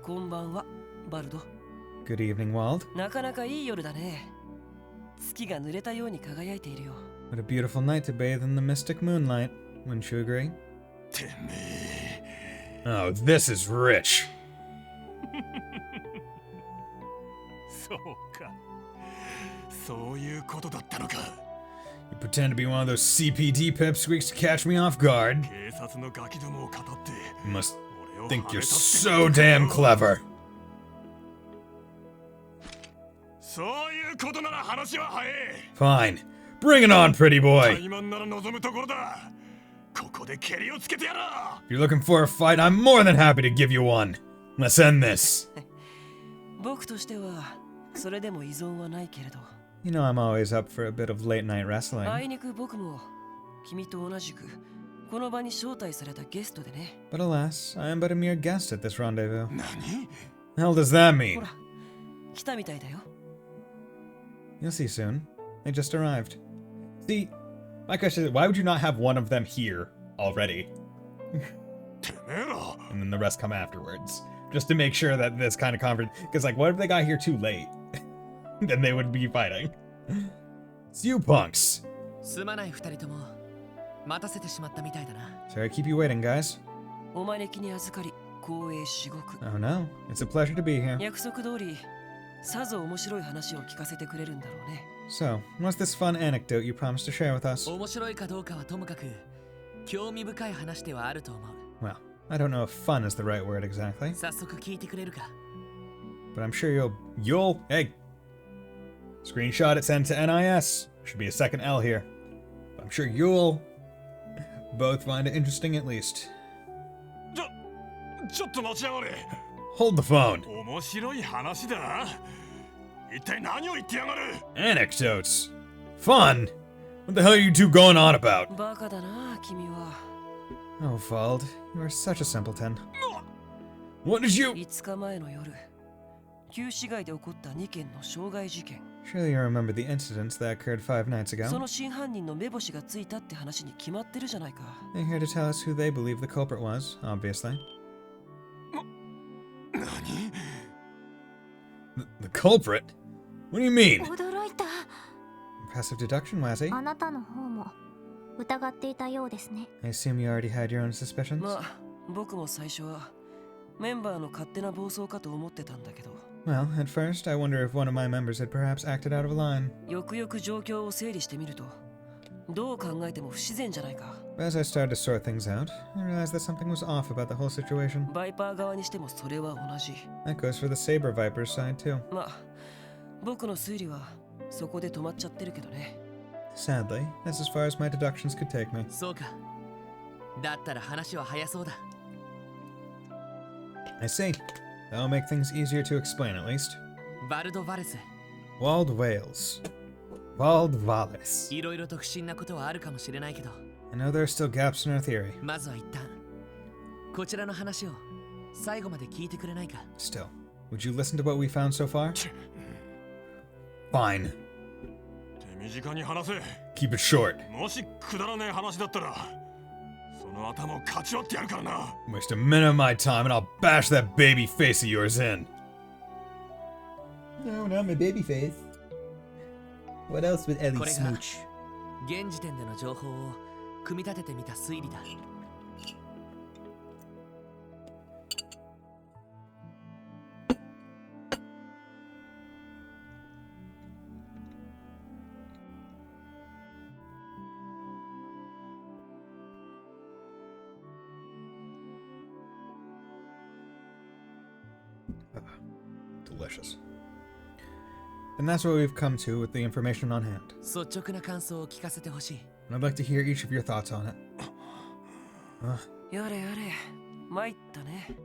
Speaker 7: こんばんは、バルド。
Speaker 1: Good evening, Wald.
Speaker 7: なかなかいい夜だね。月が濡れたように輝いているよ。
Speaker 1: What a beautiful night to bathe in the mystic moonlight. Wouldn't you agree? Oh, this is rich.
Speaker 3: そうか。そういうことだったのか。
Speaker 1: You pretend to be one of those CPD pipsqueaks to catch me off guard.
Speaker 3: 警察のガキどもを語って。
Speaker 1: You must think you're so damn clever.
Speaker 3: そういうことなら話は早い。
Speaker 1: Fine. Bring it on, pretty boy.
Speaker 3: タイマンなら望むところだ。ここで蹴りをつけてやろう。
Speaker 1: If you're looking for a fight, I'm more than happy to give you one. Let's end this.
Speaker 7: 僕としてはそれでも依存はないけれど。
Speaker 1: You know I'm always up for a bit of late night
Speaker 7: あ
Speaker 1: wrestling.
Speaker 7: いにく僕も君と同じくこの場に招待されたゲストでね。
Speaker 1: But alas, I am but a mere guest at this rendezvous.
Speaker 3: 何?
Speaker 1: The hell does that
Speaker 7: ほ
Speaker 1: mean?
Speaker 7: ら、来たみたいだよ。
Speaker 1: You'll see soon. They just arrived. See, my question is, why would you not have one of them here already? And then the rest come afterwards. Just to make sure that this kind of conference... Because, like, what if they got here too late? Then they would be fighting. It's you punks.
Speaker 2: すまない二人とも待たせてしまったみたいだな。
Speaker 1: Sorry I keep you waiting, guys.
Speaker 7: お招きに預かり、光栄至極。
Speaker 1: Oh no, it's a pleasure to be here.
Speaker 7: 約束通り、さぞ面白い話を聞かせてくれるんだろうね。
Speaker 1: So, what's this fun anecdote you promised to share with us?
Speaker 2: 面白いかどうかはともかく興味深い話ではあると思う。
Speaker 1: Well, I don't know if fun is the right word exactly.
Speaker 2: 早速聞いてくれるか。
Speaker 1: But I'm sure hey! Screenshot it, send to NIS. Should be a second L here. But I'm sure you'll both find it interesting at least.
Speaker 3: ちょっと待ちやがれ。
Speaker 1: Hold the phone.
Speaker 3: 面白い話だ。一体何を言ってやがる。
Speaker 1: Anecdotes. Fun? What the hell are you two going on about?
Speaker 7: バカだな、君は。
Speaker 1: Oh, Vald, you are such a simpleton. What did you...
Speaker 7: 5日前の夜、旧市街で起こった2件の傷害事件。
Speaker 1: Surely you remember the incidents that occurred 5 nights
Speaker 7: そ
Speaker 1: ago.
Speaker 7: の真犯人の目星がついたって話に決まってるじゃないか。
Speaker 1: They're here to tell us who they believe the culprit was, obviously.
Speaker 3: 何?
Speaker 1: The culprit? What do you mean?
Speaker 6: 驚いた。
Speaker 1: Passive deduction, Wazzy.
Speaker 6: あなたの方も疑っていたようですね。
Speaker 1: I assume you already had your own suspicions?
Speaker 7: まあ、僕も最初はメンバーの勝手な暴走かと思ってたんだけど。
Speaker 1: Well, at first, I wonder if one of my members had perhaps acted out of line.
Speaker 7: よくよく状況を整理してみると、どう考えても不自然じゃないか。
Speaker 1: But as I started to sort things out, I realized that something was off about the whole situation.
Speaker 7: バイパー側にしてもそれは同じ。
Speaker 1: That goes for the Saber Viper's side, too.
Speaker 7: まあ、僕の推理はそこで止まっちゃってるけどね。
Speaker 1: Sadly, that's as far as my deductions could take me.
Speaker 2: そうか。だったら話は早そうだ。
Speaker 1: I see. That'll make things easier to explain, at least.
Speaker 2: バルド・バレス。
Speaker 1: Wald Wales. Wald Valles.
Speaker 2: いろいろと不審なことはあるかもしれないけど。
Speaker 1: I know there are still gaps in our theory.
Speaker 2: まずは一旦こちらの話を最後まで聞いてくれないか。
Speaker 1: Still, would you listen to what we found so far? Fine.
Speaker 3: 手短に話せ。
Speaker 1: Keep it short.
Speaker 3: もしくだらねえ話だったら、その頭をかち割ってやるからな。
Speaker 1: Waste a minute of my time and I'll bash that baby face of yours in. No, not my baby face. What else would Ellie
Speaker 2: これが
Speaker 1: smooch?
Speaker 2: 現時点での情報を組み立ててみた推理だ。
Speaker 1: Delicious. And that's what we've come to with the information on hand.
Speaker 2: 率直な感想を聞かせてほしい。
Speaker 1: And I'd like to hear each of your thoughts on it.
Speaker 7: やれやれ、参ったね。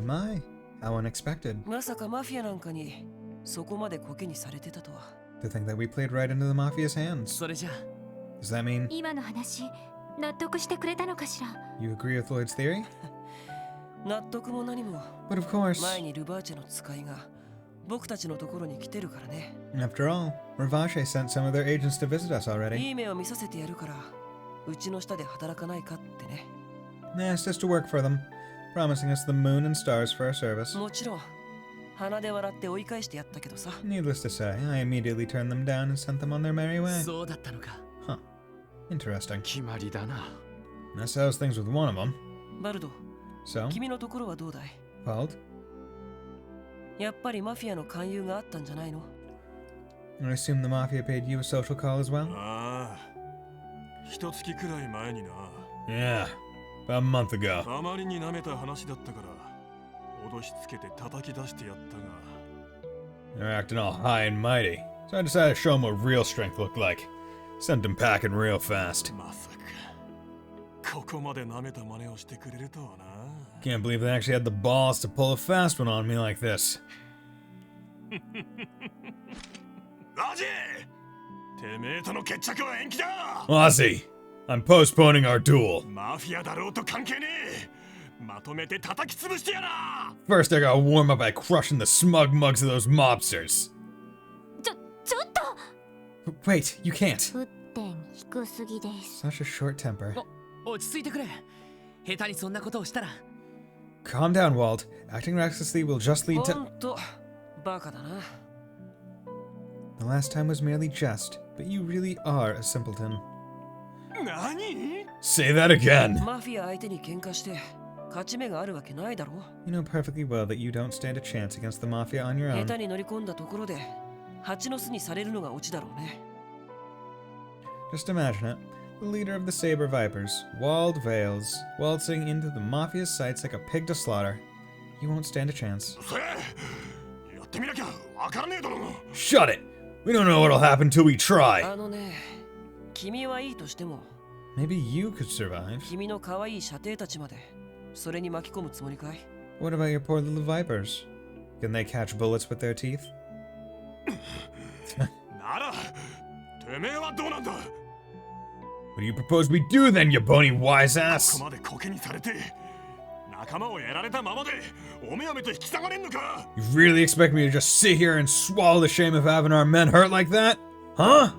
Speaker 1: My, how unexpected.
Speaker 7: まさかマフィアなんかにそこまでコケにされてたとは。
Speaker 1: To think that we played right into the Mafia's hands.
Speaker 2: それじゃあ
Speaker 1: Does that mean
Speaker 6: 今の話納得してくれたのかしら。
Speaker 1: you agree with Lloyd's theory?
Speaker 7: 納得も何も。
Speaker 1: But of course,
Speaker 7: 前にルバーチェの使いが僕たちのところに来てるからね。
Speaker 1: after all, Ravache sent some of their agents to visit us
Speaker 7: い
Speaker 1: already.
Speaker 7: い目を見させてやるから、うちの下で働かないかってね。
Speaker 1: They asked us to work for them, promising us the moon and stars for our service.
Speaker 7: もちろん、鼻で笑って追い返してやったけどさ。
Speaker 1: Needless to say, I immediately turned them down and sent them on their merry way.
Speaker 2: そうだったのか。
Speaker 1: Huh. Interesting.
Speaker 9: 決まりだな。
Speaker 1: That settles things with one of them.
Speaker 7: バルド、
Speaker 1: So,
Speaker 7: 君のところはどうだい？
Speaker 1: Wald,
Speaker 7: やっぱりマフィアの勧誘があったんじゃないの？
Speaker 1: I assume the Mafia paid you a social call as well?
Speaker 3: ああ、一月くらい前にな。
Speaker 1: Yeah, about a month ago.
Speaker 3: あまりに舐めた話だったから脅しつけて叩き出してやったが。
Speaker 1: They're acting all high and mighty, so I decided to show them what real strength looked like. Sent them packing real fast.
Speaker 3: まさかここまで舐めた真似をしてくれるとはな。
Speaker 1: Can't believe they actually had the balls to pull a fast one on me like this.
Speaker 3: ラジー、てめえとの決着は延期だ。
Speaker 1: Ozzy, I'm postponing our duel.
Speaker 3: マフィアだろうと関係ねえ。まとめて叩き潰してやら。
Speaker 1: First, I gotta warm up by crushing the smug mugs of those mobsters.
Speaker 6: ちょっと
Speaker 1: Wait, you can't.
Speaker 6: 沸点低すぎです。
Speaker 1: Such a short temper.
Speaker 2: 落ち着いてくれ。下手にそんなことをしたら。
Speaker 1: Calm down, Wald. Acting recklessly will just lead
Speaker 7: ほ
Speaker 1: to.
Speaker 7: んとバカだな。
Speaker 1: The last time was merely jest, but you really are a simpleton.
Speaker 3: 何？
Speaker 1: Say that again.
Speaker 7: マフィア相手に喧嘩して勝ち目があるわけないだろ。
Speaker 1: You know perfectly well that you don't stand a chance against the Mafia on your
Speaker 7: 下
Speaker 1: own.
Speaker 7: 手に乗り込んだところで蜂の巣にされるのがオチだろうね。
Speaker 1: Just imagine it. The leader of the Saber Vipers, Wald Vales, waltzing into the Mafia's sights like a pig to slaughter. You won't stand a chance.
Speaker 3: やってみなきゃわからねえだろうな。
Speaker 1: Shut it! We don't know what'll happen till we try.
Speaker 7: あのね、君はいいとしても
Speaker 1: Maybe you could survive.
Speaker 7: 君の可愛い射程たちまでそれに巻き込むつもりかい？
Speaker 1: What about your poor little Vipers? Can they catch bullets with their teeth?
Speaker 3: なら、てめえはどうなんだ？
Speaker 1: What do you propose we do then, you bony wise
Speaker 3: こ
Speaker 1: ass?
Speaker 3: こまでコケにされて仲間をやられたままでおめやめと引き下がれんのか？
Speaker 1: You really expect me to just sit here and swallow the shame of having our men hurt like that? Huh?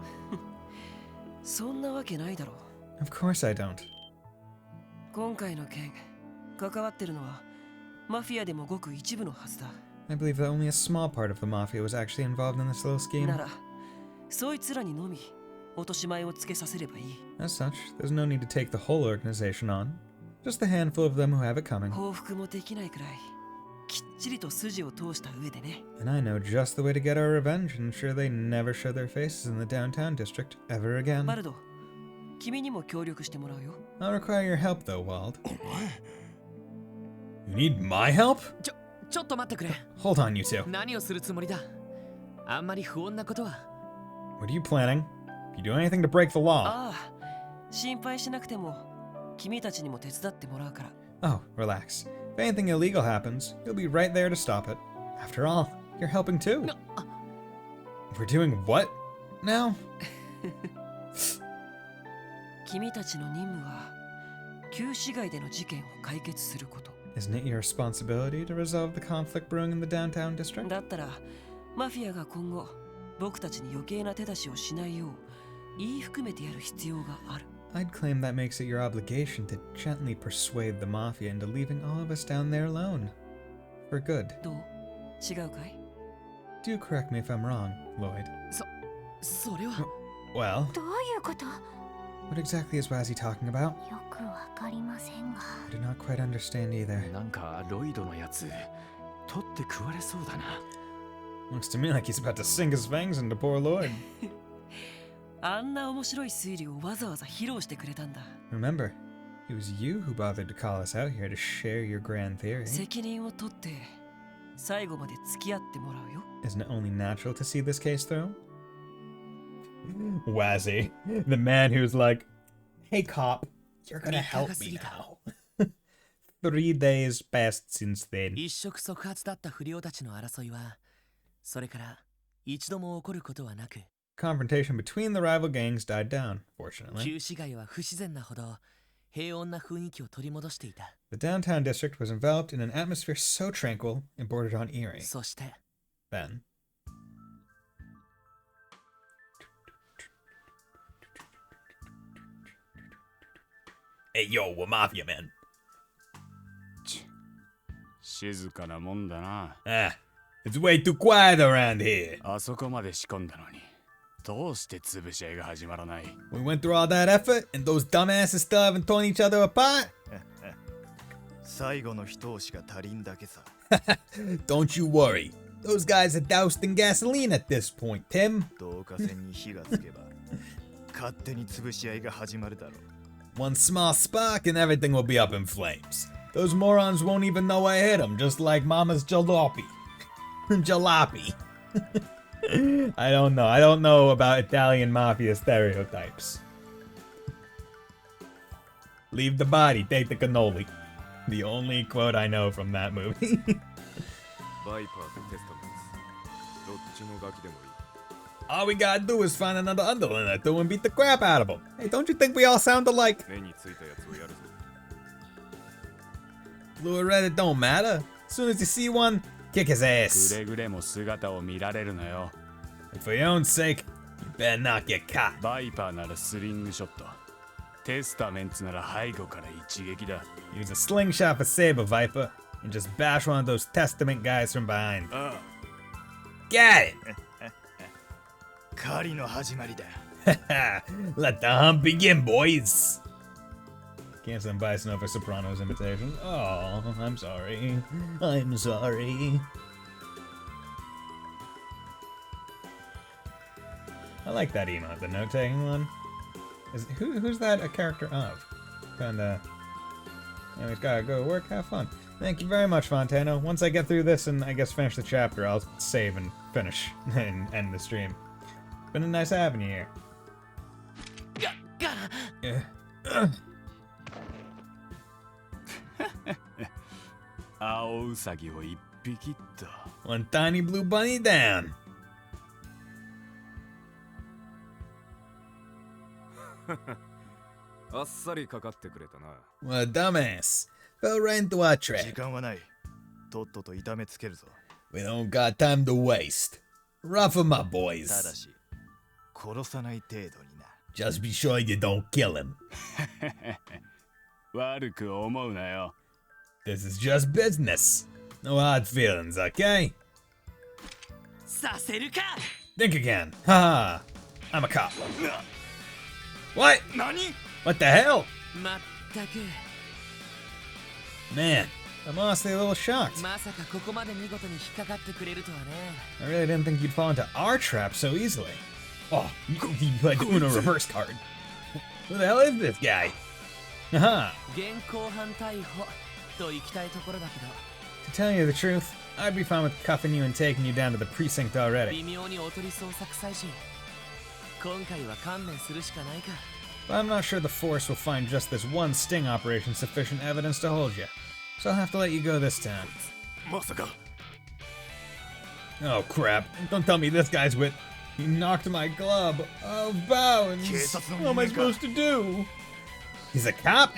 Speaker 7: そんなわけないだろう。
Speaker 1: Of course I don't.
Speaker 7: 今回の件、関わってるのはマフィアでもごく一部のはずだ。
Speaker 1: I believe that only a small part of the Mafia was actually involved in this little scheme.
Speaker 7: なら、そいつらにのみ落とし前をつけさせればいい。
Speaker 1: As such, there's no need to take the whole organization on. Just the handful of them who have it coming.
Speaker 7: 報復もできないくらいきっちりと筋を通した上でね。
Speaker 1: And I know just the way to get our revenge and ensure they never show their faces in the downtown district ever again.
Speaker 7: バルド、君にも協力してもらうよ。
Speaker 1: I'll require your help though, Wald. You need my help?
Speaker 2: ちょっと待ってくれ。
Speaker 1: Hold on, you two.
Speaker 2: 何をするつもりだ？あんまり不穏なことは。
Speaker 1: What are you planning? If you do anything to break the law.
Speaker 7: ああ、心配しなくても君たちにも手伝ってもらうから。
Speaker 1: Oh, relax. If anything illegal happens, you'll be right there to stop it. After all, you're helping too. We're doing what now?
Speaker 7: 君たちの任務は旧市街での事件を解決すること。
Speaker 1: Isn't it your responsibility to resolve the conflict brewing in the downtown district?
Speaker 7: だったらマフィアが今後僕たちに余計な手出しをしないよう言い含めてやる必要がある。
Speaker 1: I'd claim that makes it your obligation to gently persuade the Mafia into leaving all of us down there alone. For good.
Speaker 7: どう？違うかい？
Speaker 1: Do correct me if I'm wrong, Lloyd.
Speaker 2: それは。
Speaker 1: Well,
Speaker 6: どういうこと？
Speaker 1: what exactly is Wazzy talking about?
Speaker 6: よくわかりませんが。
Speaker 1: I do not quite understand either.
Speaker 9: なんかロイドのやつ取って食われそうだな。
Speaker 1: Looks to me like he's about to sink his fangs into poor Lloyd.
Speaker 7: あんな面白い推理をわざわざ披露してくれたんだ。
Speaker 1: Remember, it was you who bothered to call us out here to share your grand theory.
Speaker 7: 責任を取って最後まで付き合ってもらうよ。
Speaker 1: Isn't it only natural to see this case through? Wazzy, the man who's like, hey cop, you're gonna help me now. 3 days passed since then.
Speaker 2: 一触即発だった不良たちの争いは、それから一度も起こることはなく、
Speaker 1: Confrontation between the rival gangs died down, fortunately.
Speaker 2: 旧市街は不自然なほど平穏な雰囲気を取り戻していた。
Speaker 1: The downtown district was enveloped in an atmosphere so tranquil and bordered on eerie.
Speaker 2: そして、
Speaker 1: Then, hey yo, we're mafia men.
Speaker 3: 静かなもんだな。
Speaker 1: Ah, it's way too quiet around here.
Speaker 3: あそこまで仕込んだのに、どうして潰し合いが始まらない？
Speaker 1: We went through all that effort, and those dumbasses still haven't torn each other apart?
Speaker 15: 最後の一押しが足りんだけさ。
Speaker 1: Don't you worry. Those guys are doused in gasoline at this point, Tim.
Speaker 15: 導火線に火がつけば、勝手に潰し合いが始まるだろう。
Speaker 1: One small spark and everything will be up in flames. Those morons won't even know I hit them, just like Mama's jalopy. Jalopy. I don't know. I don't know about Italian mafia stereotypes. Leave the body, take the cannoli. The only quote I know from that movie.
Speaker 3: バイパーとテスタメンツ。どっちのガキでもいい。
Speaker 1: All we gotta do is find another underling or two and beat the crap out of them. Hey, don't you think we all sound alike?
Speaker 3: 目についたやつをやるぞ。
Speaker 1: Blue or red, it don't matter. As soon as you see one, kick his ass.
Speaker 3: くれぐれも姿を見られるなよ。
Speaker 1: And for your own sake, you better not get caught.
Speaker 3: バイパーならスリングショット。テスタメンツなら背後から一撃だ。
Speaker 1: Use a slingshot for Saber Viper and just bash one of those Testament guys from behind. Got it!
Speaker 15: 狩りの始まりだ。
Speaker 1: Let the hunt begin, boys! Can't send Bison over Soprano's invitation. Oh, I'm sorry. I'm sorry. I like that emote, the note-taking one. Who's that a character of? Kinda... Anyways, gotta go to work, have fun. Thank you very much, Fontano. Once I get through this and I guess finish the chapter, I'll save and finish and end the stream. Been a nice having you here. Yeah. One tiny blue bunny down. What a dumbass. Fell right into our trap.
Speaker 15: 時間はない。とっとと痛めつけるぞ。
Speaker 1: We don't got time to waste. Rough 'em up, boys.
Speaker 15: ただし、殺さない程度にな。
Speaker 1: Just be sure you don't kill him.
Speaker 3: 悪く思うなよ。
Speaker 1: This is just business. No hard feelings, okay?
Speaker 2: させるか!
Speaker 1: Think again. Haha. I'm a cop. What?
Speaker 3: 何?
Speaker 1: What the hell?
Speaker 2: まったく。
Speaker 1: Man, I'm honestly a little shocked.
Speaker 2: まさかここまで見事に引っかかってくれるとはね。
Speaker 1: I really didn't think you'd fall into our trap so easily. Oh, you like doing a reverse card. Who the hell is this guy? Haha.
Speaker 2: 現行犯逮捕と行きたいところだけど。
Speaker 1: To tell you the truth, I'd be fine with cuffing you and taking you down to the precinct already.
Speaker 2: 微妙におとり捜索最中。今回は勘弁するしかないか。
Speaker 1: But I'm not sure the force will find just this one sting operation sufficient evidence to hold you. So I'll have to let you go this time.
Speaker 3: まさか。
Speaker 1: Oh crap, don't tell me this guy's with... He knocked my glove. Oh, Bounds! What am I supposed to do? He's a cop?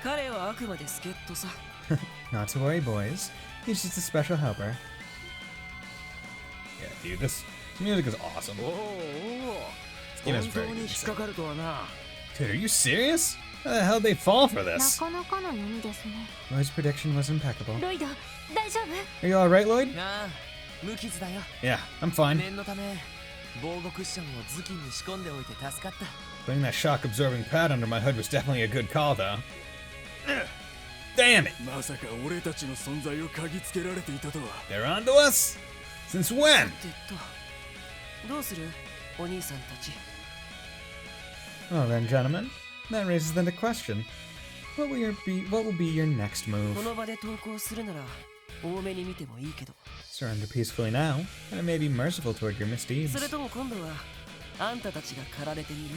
Speaker 7: 彼はあくまで助っ人さ。
Speaker 1: Not to worry, boys. He's just a special helper. Yeah, dude, this music is awesome. This game is very good. Dude, are you serious? How the hell did they fall for this?
Speaker 6: なかなかの読みですね。
Speaker 1: Lloyd's prediction was impeccable.
Speaker 6: ロイド、大丈夫？
Speaker 1: Are you alright, Lloyd?
Speaker 2: ああ、無傷だよ。
Speaker 1: Yeah, I'm fine.
Speaker 2: 念のため、防護クッションを頭巾に仕込んでおいて助かった。
Speaker 1: Putting that shock-absorbing pad under my hood was definitely a good call, though. Damn it!
Speaker 3: まさか俺たちの存在を嗅ぎつけられていたとは。
Speaker 1: They're onto us? Since when?
Speaker 7: どうする？お兄さんたち。
Speaker 1: Well then, gentlemen, that raises the question. What will be your next move?
Speaker 7: この場で投降するなら多めに見てもいいけど。
Speaker 1: Surrender peacefully now, and it may be merciful toward your misdeeds.
Speaker 7: それとも今度はあんたたちが駆られている？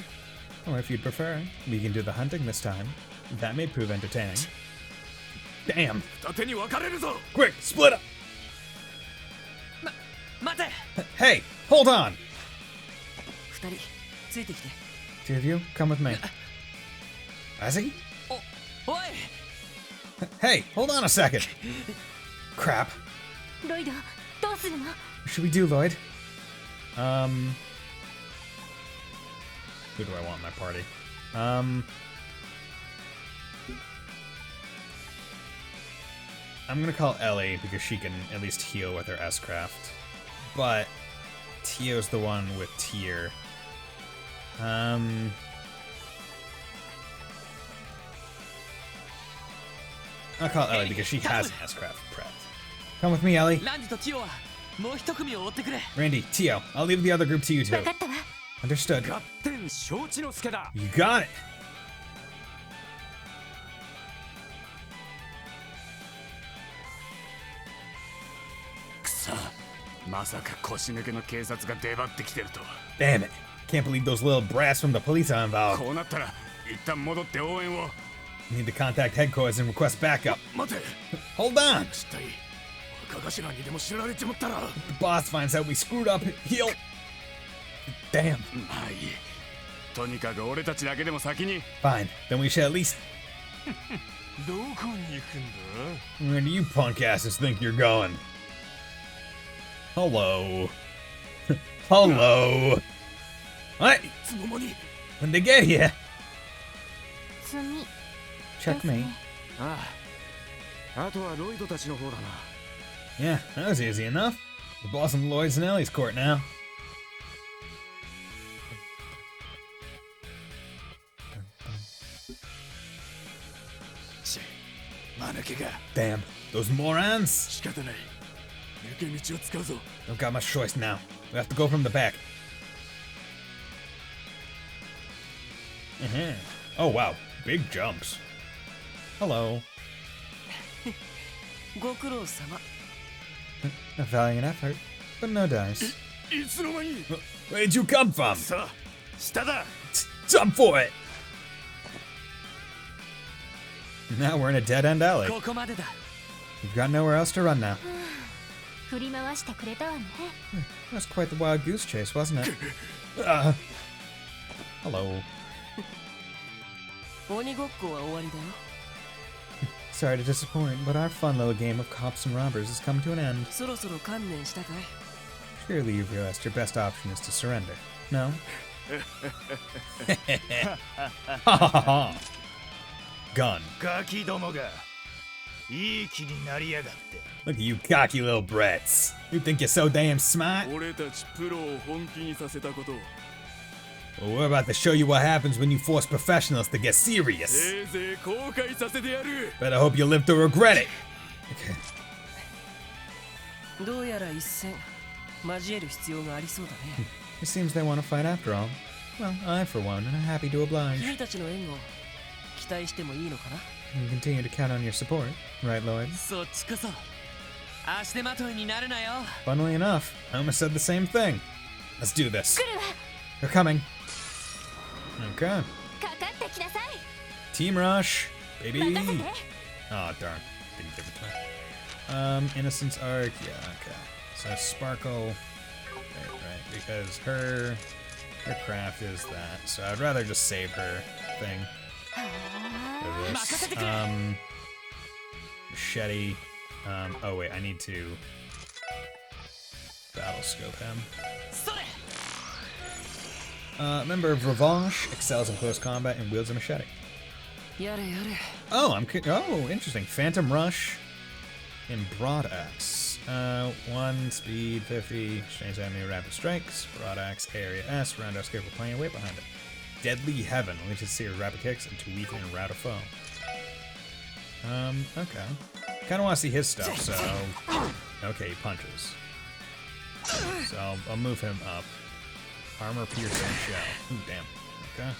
Speaker 1: Or if you'd prefer, we can do the hunting this time. That may prove entertaining. Damn!
Speaker 3: 二手に分かれるぞ。
Speaker 1: Quick, split up!
Speaker 7: 待て。
Speaker 1: Hey, hold on!
Speaker 7: 二人ついてきて。
Speaker 1: Two of you, come with me. Ozzy?
Speaker 7: おい。
Speaker 1: Hey, hold on a second! Crap.
Speaker 6: ロイド、どうするの？
Speaker 1: Should we do Lloyd? Who do I want in my party? I'm gonna call Ellie because she can at least heal with her S-Craft. But Tio's the one with Tier. I'll call Ellie because she has an S-Craft prepped. Come with me, Ellie.
Speaker 7: ランディとティオはもう一組を追ってくれ。
Speaker 1: Randy, Tio, I'll leave the other group to you two.
Speaker 6: 分かったわ。
Speaker 1: Understood.
Speaker 3: 合点承知の助だ。
Speaker 1: You got it.
Speaker 3: くそ、まさか腰抜けの警察が出張ってきてるとは。
Speaker 1: Damn it. Can't believe those little brats from the police are involved.
Speaker 3: こうなったら一旦戻って応援を。
Speaker 1: Need to contact headquarters and request backup.
Speaker 3: 待て。
Speaker 1: Hold on.
Speaker 3: 死体若頭にでも知られちまったら。
Speaker 1: The boss finds out we screwed up. He'll. Damn.
Speaker 3: まあいい。とにかく俺たちだけでも先に。
Speaker 1: Fine. Then we should at least.
Speaker 3: どこに行くんだ？
Speaker 1: Where do you punk asses think you're going? Hello. Hello. What?
Speaker 3: いつの間に。
Speaker 1: When they get here.
Speaker 6: 罪。
Speaker 1: Check me.
Speaker 9: ああ。あとはロイドたちの方だな。
Speaker 1: Yeah, that was easy enough. We're bossing Lloyd's and Ellie's court now. Damn, those morons!
Speaker 3: 仕方ない。抜け道を使うぞ。
Speaker 1: Don't got much choice now. We have to go from the back. Oh wow, big jumps. Hello.
Speaker 7: ご苦労様。
Speaker 1: A valiant effort, but no dice.
Speaker 3: いつの間に。
Speaker 1: Where did you come from?
Speaker 3: さあ、下だ。
Speaker 1: Jump for it! Now we're in a dead-end alley.
Speaker 7: ここまでだ。
Speaker 1: We've got nowhere else to run now.
Speaker 6: 振り回してくれたわね。
Speaker 1: That was quite the wild goose chase, wasn't it? Hello.
Speaker 7: 鬼ごっこは終わりだよ。
Speaker 1: Sorry to disappoint, but our fun little game of cops and robbers has come to an end.
Speaker 7: そろそろ観念したかい？
Speaker 1: Surely you've realized your best option is to surrender. No? Ha ha ha! Gun.
Speaker 15: ガキどもがいい気になりやがって。
Speaker 1: Look at you cocky little brats. You think you're so damn smart?
Speaker 3: 俺たちプロを本気にさせたことを。
Speaker 1: Well, we're about to show you what happens when you force professionals to get serious.
Speaker 3: せいぜい後悔させてやる。
Speaker 1: Better hope you live to regret it. Okay.
Speaker 7: どうやら一戦交える必要がありそうだね。
Speaker 1: It seems they want to fight after all. Well, I, for one, am happy to oblige.
Speaker 7: 君たちの援護期待してもいいのかな？
Speaker 1: We continue to count on your support, right, Lloyd?
Speaker 2: そっちこそ足手まといになるなよ。
Speaker 1: Funnily enough, I almost said the same thing. Let's do this.
Speaker 6: 来るわ。
Speaker 1: They're coming. Okay.
Speaker 6: かかってきなさい。
Speaker 1: Team rush, baby.
Speaker 6: 任せて。
Speaker 1: Oh, darn. Didn't give it to me. Innocence arc. Yeah, okay. So Sparkle. Right. Because her craft is that. So I'd rather just save her thing. For this. Machete. Oh wait, I need to battle scope him. Member of Revanche, excels in close combat and wields a machete.
Speaker 7: やれやれ。
Speaker 1: Oh, oh, interesting. Phantom Rush and Broad Axe. 1 speed, 50, exchange enemy rapid strikes, Broad Axe, area S, round out scape with playing weight behind it. Deadly Heaven, only to see rapid kicks and to weaken and rout a foe. Okay. Kinda wanna see his stuff, so. Okay, he punches. So I'll move him up. Armor piercing shell. Ooh, damn. Okay.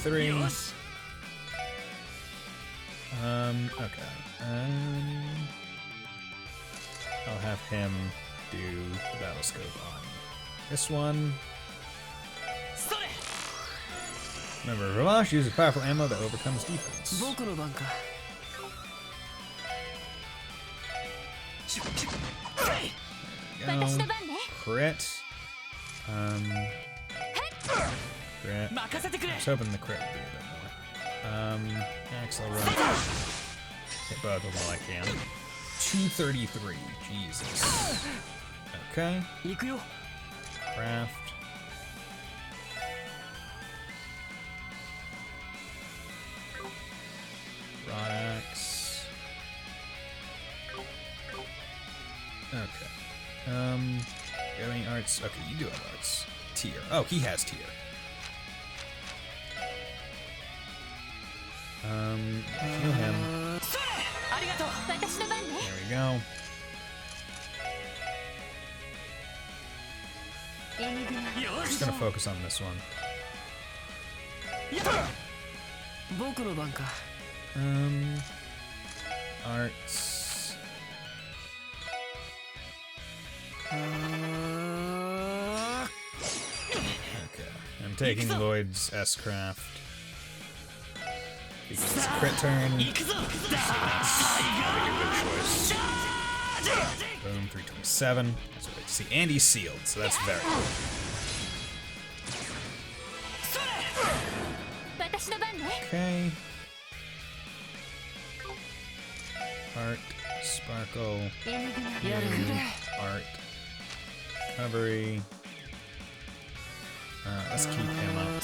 Speaker 1: 93. Okay. I'll have him do the battle scope on this one. Remember, Ravash uses powerful ammo that overcomes defense. Go. Crit. Crit. I was hoping the crit would be a bit more. Axel run. Hit both of them while I can. 233. Jesus. Okay. Craft. Rod axe. Okay. Any arts? Okay, you do have arts. Tier. Oh, he has tier. Heal him. There we go. Just gonna focus on this one. Arts. Okay, I'm taking Lloyd's S-Craft. Because it's a crit turn. So that's probably a good choice. Boom, 327. That's what I see. And he's sealed, so that's very good. Okay. Art, Sparkle, Art, Recovery. Let's keep him up.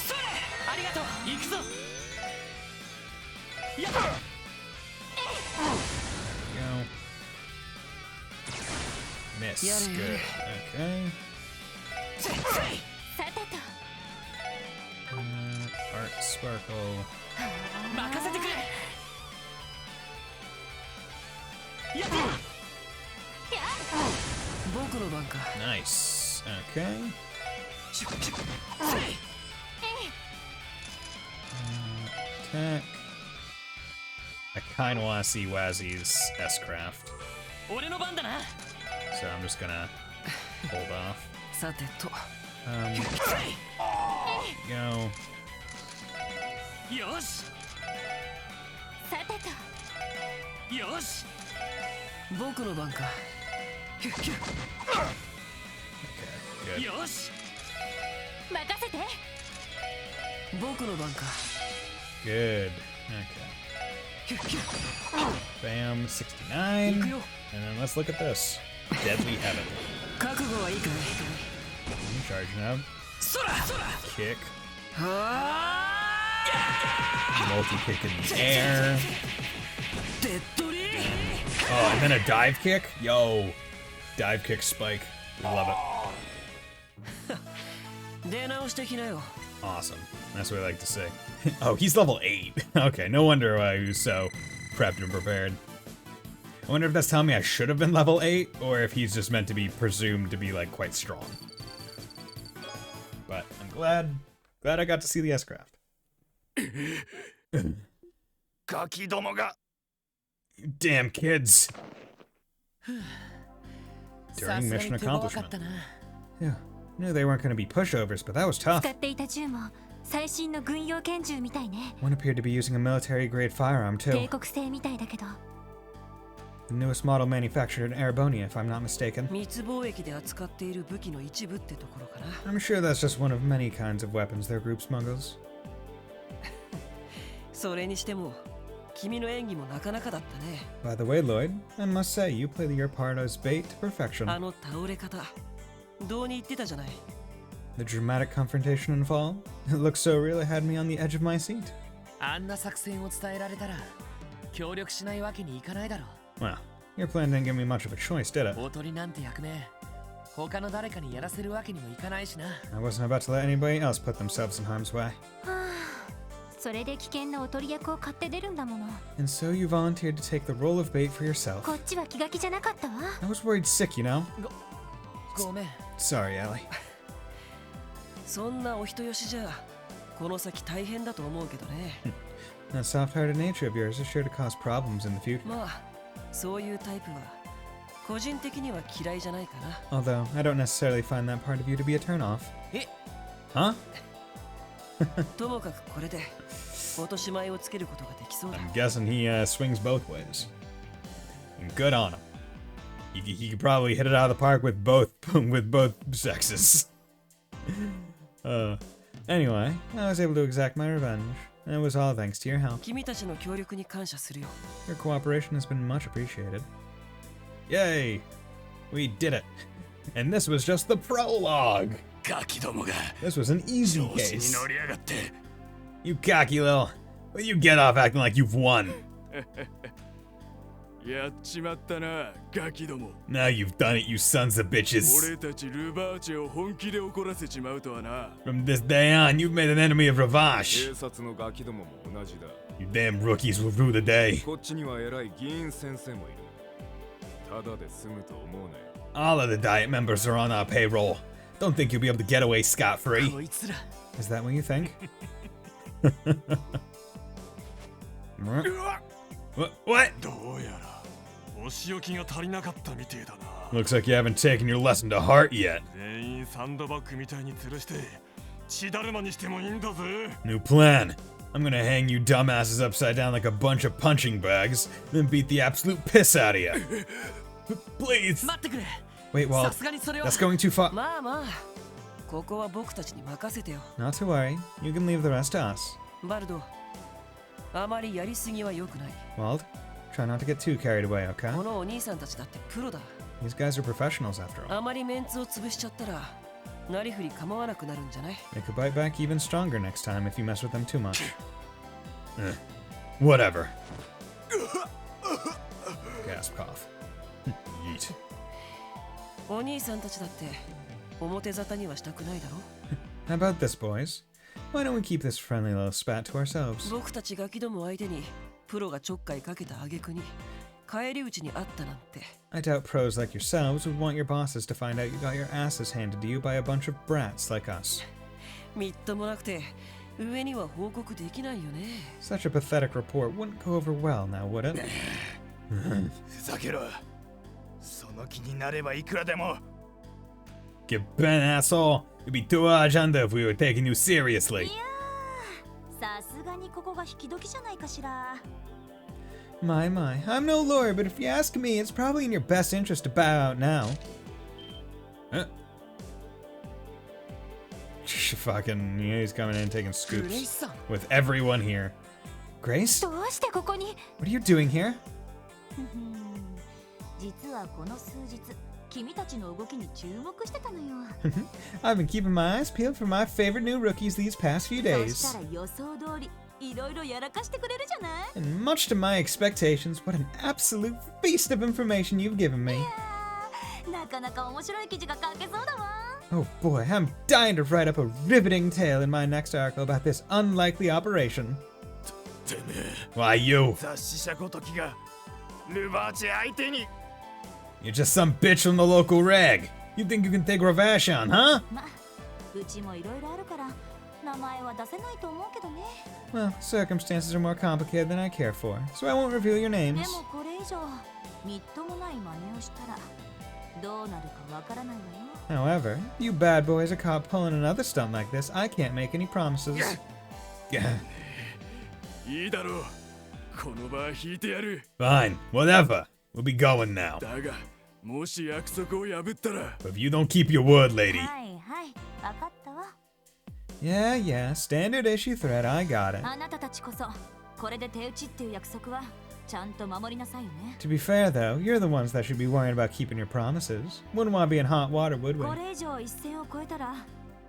Speaker 1: Go. Miss. Good. Okay. Art, Sparkle. Nice. Okay. Attack. I kind of want to see Wazzy's S-Craft. So I'm just gonna hold off. Go. Okay, good. Good. Okay. Bam, 69. And then let's look at this. Deadly Heaven. Charging up. Kick. Multi-kick in the air. Oh, and then a dive kick? Yo. Dive kick spike. We love it. Awesome. That's what I like to say. Oh, he's level 8. Okay, no wonder why he was so prepped and prepared. I wonder if that's telling me I should have been level 8, or if he's just meant to be presumed to be, like, quite strong. But I'm glad I got to see the S-Craft. You damn kids. During mission accomplishment. Yeah, I knew they weren't going to be pushovers, but that was tough. One appeared to be using a military-grade firearm, too. The newest model manufactured in Arabonia, if I'm not mistaken. I'm sure that's just one of many kinds of weapons their group smuggles. By the way, Lloyd, I must say, you play your part as bait to perfection. The dramatic confrontation and fall? It looked so real it had me on the edge of my seat. Well, your plan didn't give me much of a choice, did it? I wasn't about to let anybody else put themselves in harm's way. And so you volunteered to take the role of bait for yourself. I was worried sick, you know? Sorry, Ellie. That soft-hearted nature of yours is sure to cause problems in the future.
Speaker 7: まあそういうタイプは個人的には嫌いじゃないかな。
Speaker 1: Although, I don't necessarily find that part of you to be a turn-off.
Speaker 7: え
Speaker 1: Huh?
Speaker 7: ともかくこれで落とし前をつけることができそうだ。
Speaker 1: I'm guessing he swings both ways. And good on him. He could probably hit it out of the park with both sexes. Anyway, I was able to exact my revenge. And it was all thanks to your help.
Speaker 7: 君たちの協力に感謝するよ。
Speaker 1: Your cooperation has been much appreciated. Yay! We did it. And this was just the prologue. This was an easy case. You cocky little... Will you get off acting like you've won?
Speaker 3: やっちまったな、ガキども。
Speaker 1: Now you've done it, you sons of bitches.
Speaker 3: 俺たちルバーチェを本気で怒らせちまうとはな。
Speaker 1: From this day on, you've made an enemy of Ravash.
Speaker 9: 警察のガキどもも同じだ。
Speaker 1: You damn rookies will rue the day.
Speaker 9: こっちには偉い議員先生もいる。ただで済むと思うなよ。
Speaker 1: All of the Diet members are on our payroll. Don't think you'll be able to get away scot-free. Is that what you think? What?
Speaker 3: どうやらお仕置きが足りなかったみてえだな。
Speaker 1: Looks like you haven't taken your lesson to heart yet.
Speaker 3: 全員サンドバッグみたいに吊るして血だるまにしてもいいんだぜ。
Speaker 1: New plan. I'm gonna hang you dumbasses upside down like a bunch of punching bags, then beat the absolute piss out of you. Please.
Speaker 7: 待ってくれ。
Speaker 1: Wait, well,
Speaker 7: さすがにそれは
Speaker 1: that's going too far.
Speaker 7: まあまあ、ここは僕たちに任せてよ。
Speaker 1: Not to worry. You can leave the rest to us.
Speaker 7: バルド、あまりやりすぎは良くない。
Speaker 1: Wald, try not to get too carried away, okay?
Speaker 7: このお兄さんたちだってプロだ。
Speaker 1: These guys are professionals after all.
Speaker 7: あまりメンツを潰しちゃったら、なりふり構わなくなるんじゃない？
Speaker 1: They could bite back even stronger next time if you mess with them too much. Whatever. Gasp cough. Yeet.
Speaker 7: お兄さんたちだって表沙汰にはしたくないだろ？
Speaker 1: How about this, boys? Why don't we keep this friendly little spat to ourselves?
Speaker 7: 僕たちガキども相手にプロがちょっかいかけた挙句に返り討ちにあったなんて。
Speaker 1: I doubt pros like yourselves would want your bosses to find out you got your asses handed to you by a bunch of brats like us.
Speaker 7: みっともなくて上には報告できないよね。
Speaker 1: Such a pathetic report wouldn't go over well now, would it?
Speaker 15: ふざけろ。その気になればいくらでも。
Speaker 1: Get bent, asshole! You'd be too much under if we were taking you seriously.
Speaker 12: さすがにここが引き時じゃないかしら。
Speaker 1: My, I'm no lawyer, but if you ask me, it's probably in your best interest to bow out now. Fucking, yeah, he's coming in taking scoops with everyone here. Grace?
Speaker 12: どうしてここに？
Speaker 1: What are you doing here?
Speaker 12: 実はこの数日、君たちの動きに注目してたのよ。
Speaker 1: I've been keeping my eyes peeled for my favorite new rookies these past few
Speaker 12: そ
Speaker 1: days.
Speaker 12: したら予想通り、いろいろやらかしてくれるじゃない？
Speaker 1: And much to my expectations, what an absolute feast of information you've given me.
Speaker 12: なかなか面白い記事が書けそうだわ。
Speaker 1: Oh boy, I'm dying to write up a riveting tale in my next article about this unlikely operation.
Speaker 15: てめえ。
Speaker 1: Why you?
Speaker 15: 雑誌社ごときがルバーチェ相手に。
Speaker 1: You're just some bitch from the local rag. You think you can take revenge on, huh?
Speaker 12: ま、うちもいろいろあるから名前は出せないと思うけどね。
Speaker 1: Well, circumstances are more complicated than I care for, so I won't reveal your
Speaker 12: で
Speaker 1: names.
Speaker 12: もこれ以上みっともない真似をしたらどうなるかわからないわよ。
Speaker 1: However, you bad boys are caught pulling another stunt like this. I can't make any promises.
Speaker 3: いいだろう。この場引いてやる。
Speaker 1: Fine, whatever. We'll be going now.
Speaker 3: だが、もし約束を破ったら。
Speaker 1: But if you don't keep your word, lady.
Speaker 12: はいはい、わかったわ。
Speaker 1: Yeah, standard issue threat, I got it.
Speaker 12: あなたたちこそこれで手打ちっていう約束はちゃんと守りなさいよね。
Speaker 1: To be fair, though, you're the ones that should be worrying about keeping your promises. Wouldn't want to be in hot water, would we?
Speaker 12: これ以上一線を越えたら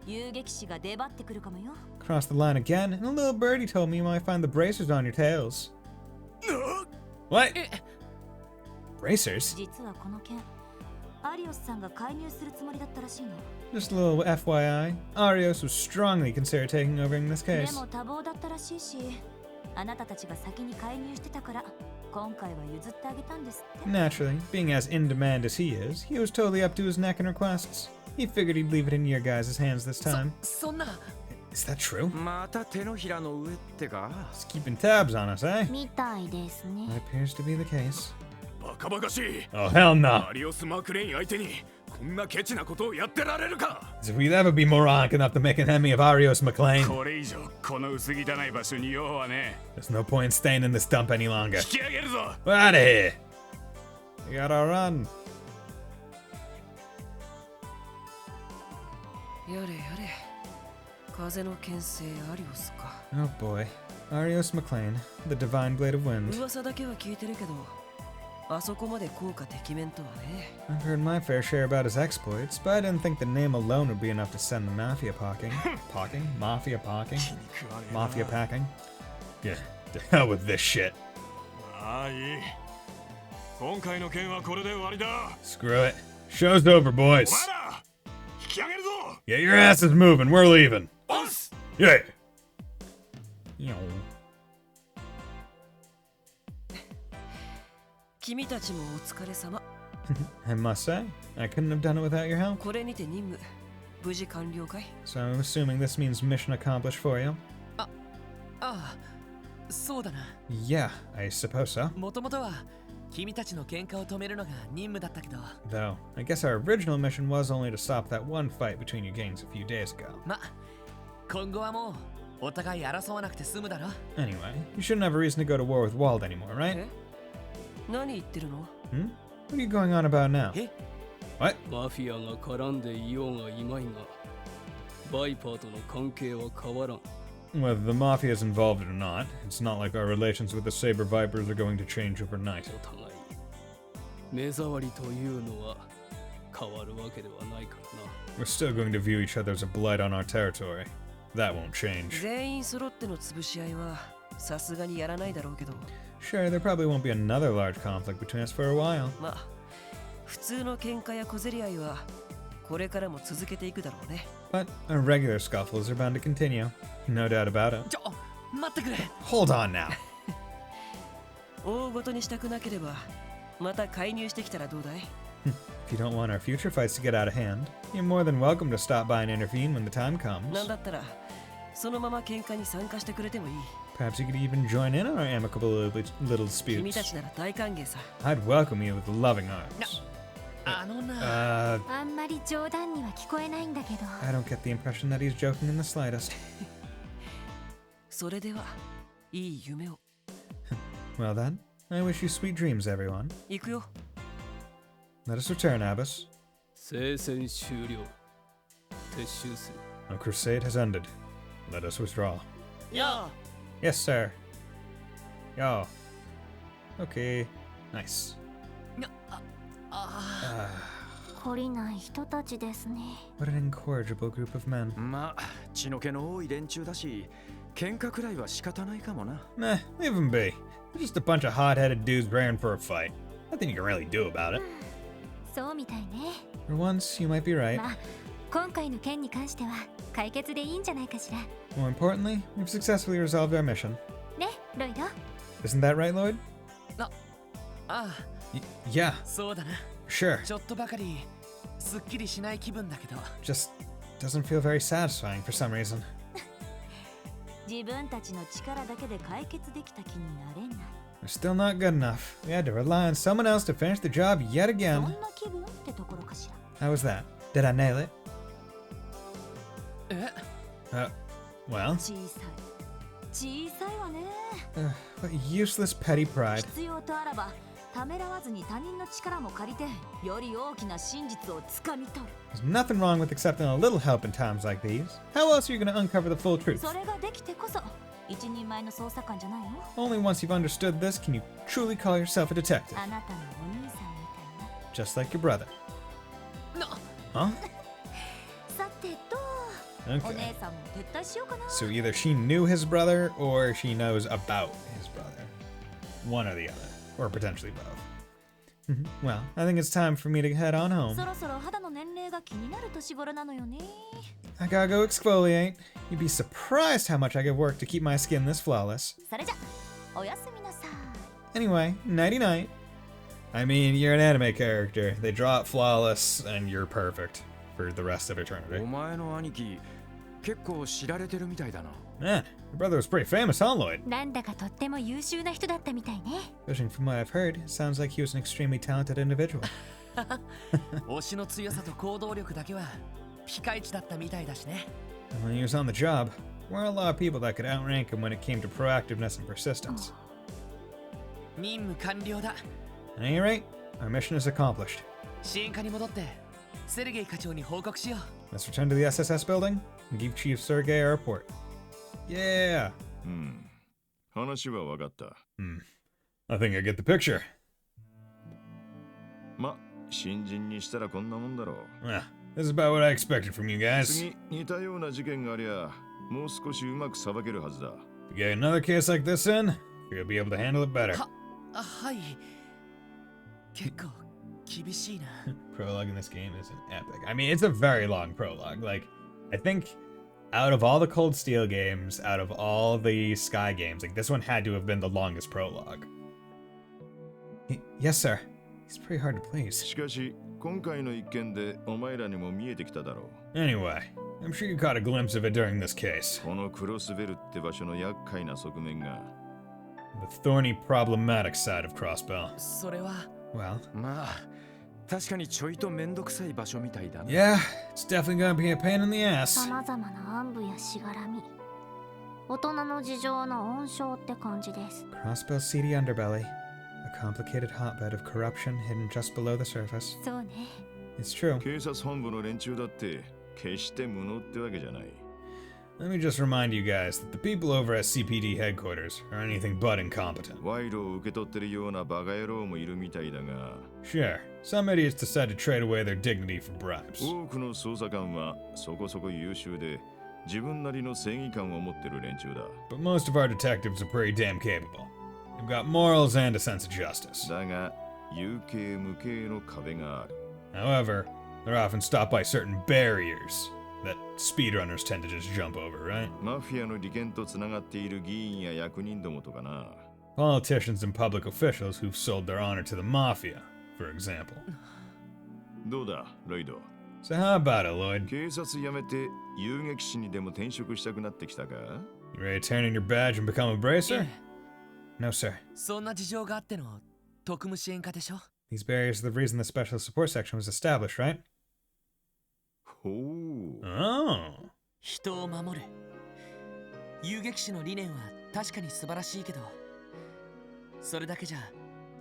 Speaker 12: 遊撃士が出張ってくるかもよ。
Speaker 1: Cross the line again, and a little birdie told me you might find the bracers on your tails. What? Bracers?
Speaker 12: 実はこの件、アリオスさんが介入するつもりだったらしいの。
Speaker 1: Just a little FYI, Arios would strongly consider taking over in this
Speaker 12: で
Speaker 1: case.
Speaker 12: も多忙だったらしいし、あなたたちが先に介入してたから今回は譲ってあげたんですって。
Speaker 1: Naturally, being as in demand as he is, he was totally up to his neck in requests. He figured he'd leave it in your guys' hands this time.
Speaker 2: そんな
Speaker 1: Is that true?
Speaker 9: また手のひらの上ってか
Speaker 1: He's keeping tabs on us, eh?
Speaker 6: みたいですね。
Speaker 1: That appears to be the case.
Speaker 3: バカバカしい
Speaker 1: Oh, hell no.
Speaker 3: アリオス・マクレイン相手にこんなケチなことをやってられるか
Speaker 1: As if we'd ever be moronic enough to make an enemy of Arios McLean.
Speaker 3: これ以上この薄汚い場所に用はね
Speaker 1: There's no point in staying in this dump any longer.
Speaker 3: 引き上げるぞ
Speaker 1: Out of here. We gotta run.
Speaker 7: やれやれ風の牽制アリオスか
Speaker 1: Oh boy. Arios McLean, the divine blade of wind.
Speaker 7: 噂だけは聞いてるけどあそこまで効果てきめんとはね
Speaker 1: I've heard my fair share about his exploits, but I didn't think the name alone would be enough to send the mafia packing. Packing? Mafia packing? Mafia packing? Yeah, to hell with this shit.
Speaker 3: ああいい今回の件はこれで終わりだ
Speaker 1: Screw it. Show's over, boys.
Speaker 3: お前ら引き上げるぞ
Speaker 1: Get your asses moving. We're leaving.
Speaker 3: オス
Speaker 1: Yeah. Yo.
Speaker 7: 君たちもお疲れ様
Speaker 1: I must say, I couldn't have done it without your help.
Speaker 7: これにて任務無事完了かい
Speaker 1: So I'm assuming this means mission accomplished for you.
Speaker 2: ああ、そうだな。
Speaker 1: Yeah, I suppose so.
Speaker 2: もともとは君たちの喧嘩を止めるのが任務だったけど。
Speaker 1: Though, I guess our original mission was only to stop that one fight between your gangs a few days ago.
Speaker 2: ま、今後はもうお互い争わなくて済むだろ。
Speaker 1: Anyway, you shouldn't have a reason to go to war with Wald anymore, right?
Speaker 7: え何言ってるの
Speaker 1: Hmm? What are you going on about now?
Speaker 2: え
Speaker 1: What?
Speaker 5: マフィアが絡んでいようがいまいがバイパーとの関係は変わらん
Speaker 1: Whether the Mafia is involved or not, it's not like our relations with the Saber Vipers are going to change overnight.
Speaker 5: お互い目障りというのは変わるわけではないからな
Speaker 1: We're still going to view each other as a blight on our territory. That won't change.
Speaker 7: 全員揃っての潰し合いはさすがにやらないだろうけど
Speaker 1: Sure, there probably won't be another large conflict between us for a while.
Speaker 7: まあ普通の喧嘩や小競り合いはこれからも続けていくだろうね
Speaker 1: But our regular scuffles are bound to continue. No doubt about it.
Speaker 2: 待ってくれ
Speaker 1: Hold on now.
Speaker 7: 大ごとにしたくなければまた介入してきたらどうだい
Speaker 1: If you don't want our future fights to get out of hand, you're more than welcome to stop by and intervene when the time
Speaker 7: なん
Speaker 1: comes.
Speaker 7: だったらそのまま喧嘩に参加してくれてもいい
Speaker 1: Perhaps you could even join in on our amicable little
Speaker 7: 君た
Speaker 1: disputes.
Speaker 7: ちなら大歓迎さ
Speaker 1: I'd welcome you with loving arms.
Speaker 2: あのな
Speaker 6: あんまり冗談には聞こえないんだけど
Speaker 1: I don't get the impression that he's joking in the slightest.
Speaker 7: それではいい夢を
Speaker 1: Well then, I wish you sweet dreams, everyone.
Speaker 7: 行くよ
Speaker 1: Let us return, Abbas.
Speaker 5: 聖戦終了撤収する
Speaker 1: Our crusade has ended. Let us withdraw.
Speaker 4: や
Speaker 1: Yes, sir. Yo. Okay. Nice.
Speaker 6: 懲りない人たちですね
Speaker 1: What an incorrigible group of men.
Speaker 9: まあ血の気の多い連中だし喧嘩くらいは仕方ないかもな
Speaker 1: Meh, leave them be. They're just a bunch of hot-headed dudes raring for a fight. Nothing you can really do about it.
Speaker 6: そうみたいね
Speaker 1: For once, you might be right.
Speaker 6: まあ今回の件に関しては解決でいいんじゃないかしら
Speaker 1: More importantly, we've successfully resolved our mission.
Speaker 6: ねロイド
Speaker 1: Isn't that right, Lloyd?
Speaker 2: ああ
Speaker 1: Yeah,
Speaker 2: そうだな
Speaker 1: sure.
Speaker 2: ちょっとばかりすっきりしない気分だけど
Speaker 1: Just doesn't feel very satisfying for some reason.
Speaker 12: 自分たちの力だけで解決できた気になれない
Speaker 1: We're still not good enough. We had to rely on someone else to finish the job yet
Speaker 12: そ
Speaker 1: again.
Speaker 12: んな気分ってところかしら
Speaker 1: How was that? Did I nail it?
Speaker 2: え
Speaker 1: Well,
Speaker 12: 小さいわね
Speaker 1: what useless petty pride.
Speaker 12: 必要とあらばためらわずに他人の力も借りてより大きな真実をつかみ取る
Speaker 1: There's nothing wrong with accepting a little help in times like these. How else are you going to uncover the full truth?
Speaker 12: それができてこそ一人前の捜査官じゃないの
Speaker 1: Only once you've understood this can you truly call yourself a detective.
Speaker 12: あなたのお兄さんみたいな
Speaker 1: Just like your brother. Huh?
Speaker 12: さてと、
Speaker 1: Okay.
Speaker 12: お姉さんも撤退しようかな
Speaker 1: So either she knew his brother or she knows about his brother. One or the other. Or potentially both. Well, I think it's time for me to head on home.
Speaker 12: そろそろ肌の年齢が気になる年頃なのよね
Speaker 1: I gotta go exfoliate. You'd be surprised how much I could work to keep my skin this flawless.
Speaker 12: それじゃおやすみなさい
Speaker 1: Anyway, nighty night. I mean, you're an anime character. They draw it flawless, and you're perfect for the rest of eternity.
Speaker 9: お前の兄貴結構知られてるみたいだな。
Speaker 1: Man, your brother was pretty famous, huh, Lloyd?
Speaker 6: なんだかとっても優秀な人だったみたいね。
Speaker 1: Judging from what I've heard, it sounds like he was an extremely talented individual.
Speaker 2: 推しの強さと行動力だけはピカイチだったみたいだしね。
Speaker 1: When he was on the job, there weren't a lot of people that could outrank him when it came to proactiveness and persistence.
Speaker 2: 任務完了だ。
Speaker 1: At any rate, our mission is accomplished.
Speaker 2: 支援課に戻ってセルゲイ課長に報告しよう。
Speaker 1: Let's return to the SSS building and give Chief Sergei a report. Yeah.
Speaker 3: 話は分かった。
Speaker 1: I think I get the picture.
Speaker 3: ま、新人にしたらこんなもんだろう。
Speaker 1: Well, this is about what I expected from you guys.
Speaker 3: 次、似たような事件がありゃ、もう少しうまくさばけるはずだ。
Speaker 1: To get another case like this in, you'll be able to handle it better.
Speaker 2: はい。結構厳しいな。
Speaker 1: Prologue in this game is an epic. I mean, it's a very long prologue. Like, I think out of all the Cold Steel games, out of all the Sky games, like this one had to have been the longest prologue. Yes, sir. He's pretty hard to please.
Speaker 3: しかし、今回の一件でお前らにも見えてきただろう。
Speaker 1: Anyway, I'm sure you caught a glimpse of it during this case.
Speaker 3: このクロスベルって場所の厄介な側面が。
Speaker 1: The thorny, problematic side of Crossbell.
Speaker 2: それは。
Speaker 1: Well.
Speaker 9: まあ、確かにちょいとめんどくさい場所みたいだね。
Speaker 1: Yeah, it's definitely gonna be a pain in the ass.
Speaker 6: 様々な暗部やしがらみ。大人の事情の温床って感じです。
Speaker 1: Crossbell's seedy underbelly. A complicated hotbed of corruption hidden just below the surface.
Speaker 6: そうね。
Speaker 1: It's true.
Speaker 3: 警察本部の連中だって決して無能ってわけじゃない。
Speaker 1: Let me just remind you guys that the people over at CPD headquarters are anything but incompetent.
Speaker 3: 賄賂を受け取ってるようなバカ野郎もいるみたいだが。
Speaker 1: Sure, some idiots decide to trade away their dignity for bribes.
Speaker 3: 多くの捜査官はそこそこ優秀で自分なりの正義感を持ってる連中だ。
Speaker 1: But most of our detectives are pretty damn capable. They've got morals and a sense of justice.
Speaker 3: だが、有形無形の壁がある。
Speaker 1: However, they're often stopped by certain barriers that speedrunners tend to just jump over, right?
Speaker 3: マフィアの利権とつながっている議員や役人どもとかな。
Speaker 1: Politicians and public officials who've sold their honor to the mafia, for example.
Speaker 3: どうだ、ロイド。
Speaker 1: So how about it, Lloyd?
Speaker 3: 警察辞めて遊撃士にでも転職したくなってきたか？
Speaker 1: You ready to turn in your badge and become a bracer? No, sir.
Speaker 2: そんな事情があっての特務支援課でしょ。
Speaker 1: These barriers are the reason the special support section was established, right?
Speaker 3: ほう。
Speaker 1: Oh.
Speaker 2: 人を守る。遊撃士の理念は確かに素晴らしいけど、それだけじゃ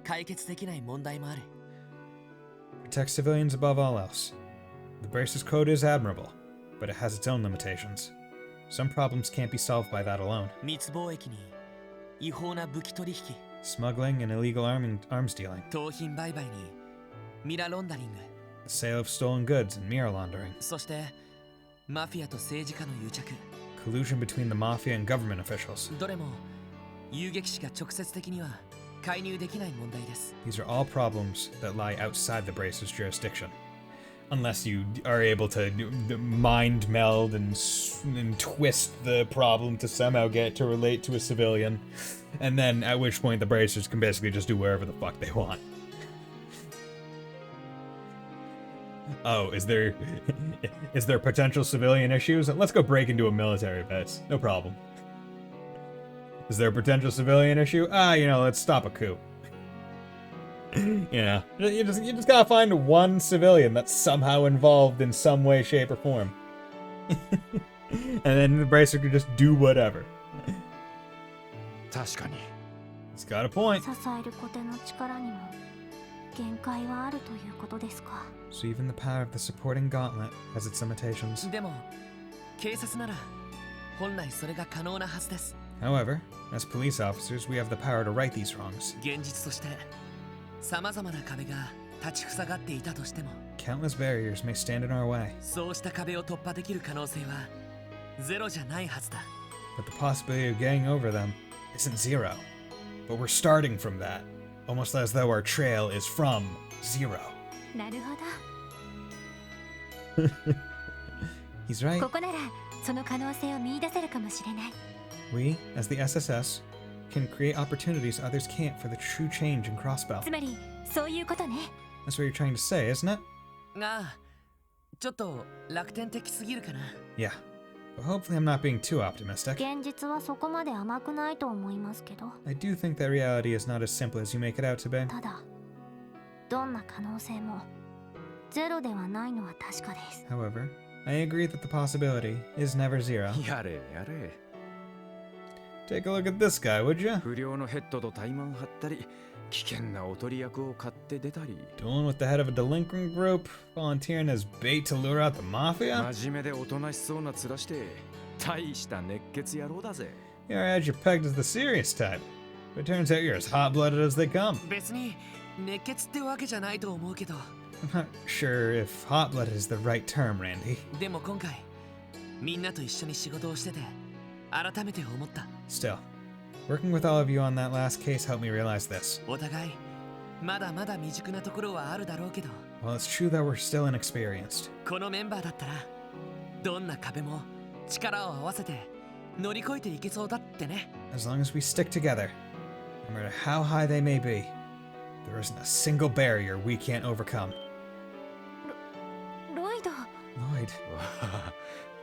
Speaker 2: 解決できない問題もある。
Speaker 1: Protect civilians above all else. The Bracer's code is admirable, but it has its own limitations. Some problems can't be solved by that alone.
Speaker 2: 密貿易に違法な武器取引、
Speaker 1: Smuggling and illegal arms dealing.
Speaker 2: 盗品売買にミラーロンダリング、
Speaker 1: The sale of stolen goods and mirror laundering.
Speaker 2: そしてマフィアと政治家の癒着。
Speaker 1: Collusion between the mafia and government officials.
Speaker 2: どれも遊撃士が直接的には介入できない問題です。
Speaker 1: These are all problems that lie outside the Bracer's jurisdiction. Unless you are able to mind meld and twist the problem to somehow get it to relate to a civilian. And then at which point the Bracers can basically just do wherever the fuck they want. Oh, is there potential civilian issues? Let's go break into a military base. No problem. Is there a potential civilian issue? Let's stop a coup. You just gotta find one civilian that's somehow involved in some way, shape, or form. And then the Bracer could just do whatever.
Speaker 9: 確かに。
Speaker 1: He's got a point.
Speaker 6: 支えるコテの力にも限界はあるということですか。
Speaker 1: So even the power of the supporting gauntlet has its limitations.
Speaker 2: でも警察なら本来それが可能なはずです。
Speaker 1: However, as police officers, we have the power to right these wrongs.
Speaker 2: 現実として様々な壁が立ちふさがっていたとしても、
Speaker 1: Countless barriers may stand in our way.
Speaker 2: そうした壁を突破できる可能性はゼロじゃないはずだ。
Speaker 1: But the possibility of getting over them isn't zero. But we're starting from that, almost as though our trail is from zero.
Speaker 6: なるほど。
Speaker 1: He's right.
Speaker 6: ここならその可能性を見出せるかもしれない。
Speaker 1: We, as the SSS, can create opportunities others can't for the true change in Crossbell.
Speaker 6: つまりそういうことね。
Speaker 1: That's what you're trying to say, isn't it?
Speaker 2: が、ちょっと楽天的すぎるかな。
Speaker 1: Yeah. But hopefully I'm not being too optimistic.
Speaker 6: 現実はそこまで甘くないと思いますけど。
Speaker 1: I do think that reality is not as simple as you make it out to be.
Speaker 6: ただ、どんな可能性もゼロではないのは確かです。
Speaker 1: However, I agree that the possibility is never zero.
Speaker 9: やれやれ。
Speaker 1: Take a look at this guy, would you?
Speaker 9: 不良のヘッドと対マン張ったり、危険なおとり役を買って出たり。
Speaker 1: Dueling with the head of a delinquent group, volunteering as bait to lure out the mafia?
Speaker 9: 真面目でおとなしそうな面して、大した熱血野郎だぜ。
Speaker 1: Yeah, I had you pegged as the serious type. But it turns out you're as hot-blooded as they come.
Speaker 2: 別に熱血ってわけじゃないと思うけど。
Speaker 1: I'm not sure if hot-blooded is the right term, Randy.
Speaker 2: でも今回、みんなと一緒に仕事をしてて、改めて思った。
Speaker 1: Still, working with all of you on that last case helped me realize this.
Speaker 2: お互い、まだまだ未熟なところはあるだろうけど。
Speaker 1: While it's true that we're still inexperienced.
Speaker 2: このメンバーだったら、どんな壁も力を合わせて乗り越えていけそうだってね。
Speaker 1: As long as we stick together, no matter how high they may be, there isn't a single barrier we can't overcome.
Speaker 6: ロイド。
Speaker 1: Lloyd.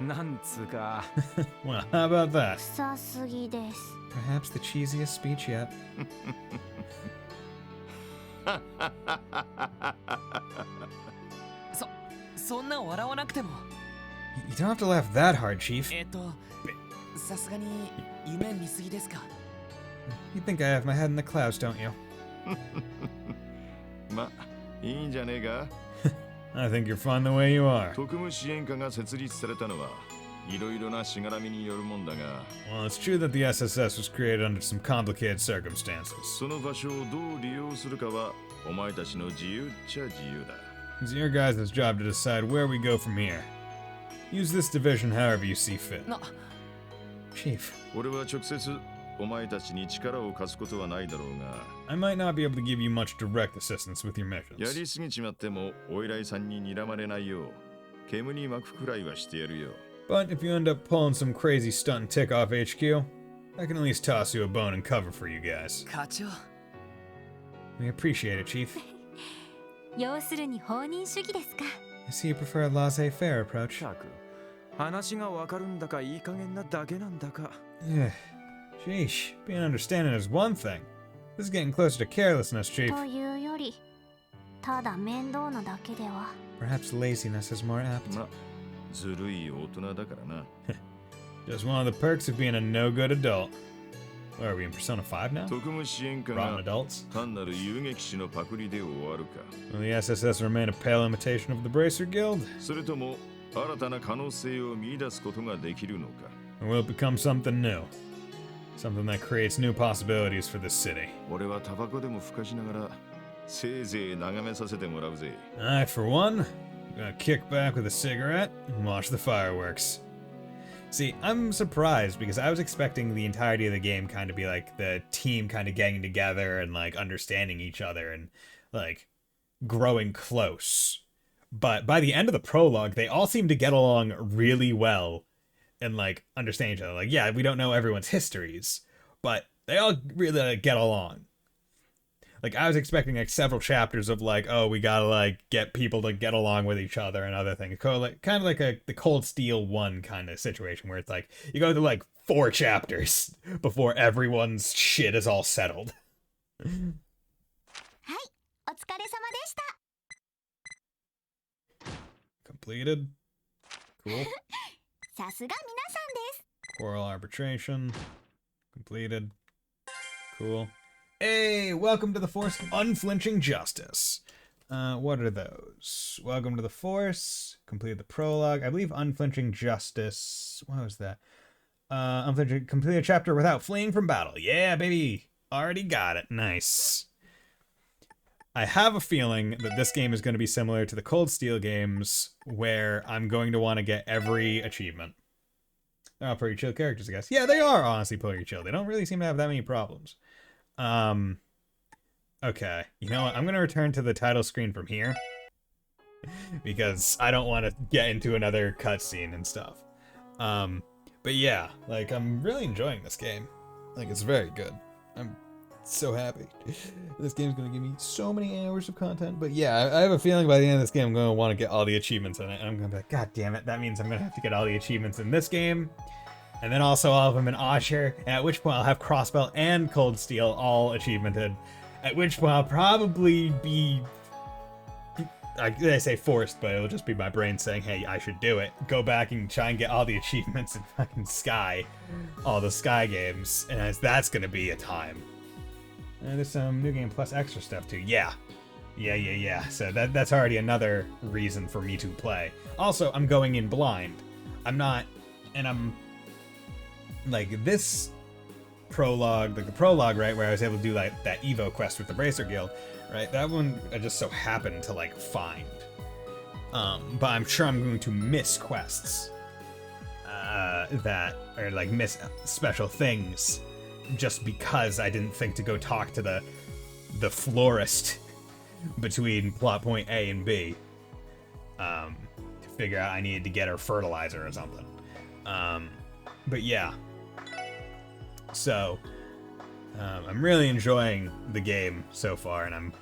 Speaker 9: なんつうか。
Speaker 1: Well, how about that?
Speaker 6: 臭すぎです。
Speaker 1: Perhaps the cheesiest speech yet.
Speaker 2: そんな笑わなくても。
Speaker 1: You don't have to laugh that hard, Chief.
Speaker 2: さすがに夢見すぎですか。
Speaker 1: You think I have my head in the clouds, don't you?
Speaker 14: ま、いいんじゃねえか
Speaker 1: I think you're fine the way you are.
Speaker 14: 特務支援課が設立されたのはいろいろなしがらみによるもんだが
Speaker 1: Well, it's true that the SSS was created under some complicated circumstances.
Speaker 14: その場所をどう利用するかはお前たちの自由っちゃ自由だ
Speaker 1: It's your guys' job to decide where we go from here. Use this division however you see fit. Chief.
Speaker 14: 俺は直接お前たちに力を貸すことはないだろうが
Speaker 1: I might not be able to give you much direct assistance with your
Speaker 14: や
Speaker 1: missions.
Speaker 14: りすぎちまってもお偉いさんに睨まれないよう煙に巻くくらいはしてやるよ
Speaker 1: But if you end up pulling some crazy stunt and tick off HQ, I can at least toss you a bone and cover for you guys.
Speaker 2: 課長。
Speaker 1: We appreciate it, Chief.
Speaker 6: 要するに放任主義ですか。
Speaker 1: I see you prefer a laissez-faire approach.
Speaker 9: 話がわかるんだかいい加減なだけなんだか。
Speaker 1: Sheesh, being understanding is one thing. This is getting closer to carelessness, Chief.
Speaker 6: というより、ただ面倒なだけでは。
Speaker 1: Perhaps laziness is more apt.
Speaker 14: ま、ずるい大人だからな
Speaker 1: Just one of the perks of being a no-good adult. Where are we in Persona 5 now?
Speaker 14: 特務支援課
Speaker 1: Rotten
Speaker 14: が
Speaker 1: adults?
Speaker 14: 単なる遊撃士のパクリで終わるか
Speaker 1: Will the SSS remain a pale imitation of the Bracer Guild?
Speaker 14: それとも新たな可能性を見出すことができるのか
Speaker 1: Or will it become something new? Something that creates new possibilities for this city.
Speaker 14: 俺はタバコでもふかしながらせいぜい眺めさせてもらうぜ
Speaker 1: I, for one, gonna kick back with a cigarette and watch the fireworks. See, I'm surprised because I was expecting the entirety of the game kind of be like the team kind of getting together and like understanding each other and like growing close. But by the end of the prologue, they all seem to get along really well and like understand each other. Like, yeah, we don't know everyone's histories, but they all really get along. Like, I was expecting like several chapters of like, oh, we gotta like get people to get along with each other and other things. Kind of like the Cold Steel 1 kind of situation where it's like you go through like 4 chapters before everyone's shit is all settled.
Speaker 6: はい、お疲れ様でした。
Speaker 1: Completed. Cool.
Speaker 6: さすが皆さんです。
Speaker 1: Oral arbitration. Completed. Cool. Hey, welcome to the Force of Unflinching Justice. What are those? Welcome to the Force. Completed the prologue. I believe Unflinching Justice. What was that? Unflinching. Complete a chapter without fleeing from battle. Yeah, baby. Already got it. Nice. I have a feeling that this game is going to be similar to the Cold Steel games, where I'm going to want to get every achievement. They're all pretty chill characters, I guess. Yeah, they are honestly pretty chill. They don't really seem to have that many problems. Okay. You know what? I'm going to return to the title screen from here. Because I don't want to get into another cutscene and stuff. But yeah, like, I'm really enjoying this game. Like, it's very good. So happy. This game's gonna give me so many hours of content. But yeah, I have a feeling by the end of this game I'm gonna want to get all the achievements in it. And I'm gonna be like, God damn it, that means I'm gonna have to get all the achievements in this game. And then also all of them in Asher. And at which point I'll have Crossbell and Cold Steel all achievemented. At which point I'll probably be, I say forced, but it'll just be my brain saying, hey, I should do it. Go back and try and get all the achievements in fucking Sky. All the Sky games. And that's gonna be a time. And there's some New Game Plus extra stuff too. Yeah. So that's already another reason for me to play. Also, I'm going in blind. I'm like this prologue, like the prologue, right, where I was able to do like that Evo quest with the Bracer Guild, right? That one I just so happened to like find. But I'm sure I'm going to miss quests that, or like miss special things just because I didn't think to go talk to the florist between plot point A and B to figure out I needed to get her fertilizer or something. But yeah. So, I'm really enjoying the game so far, and I'm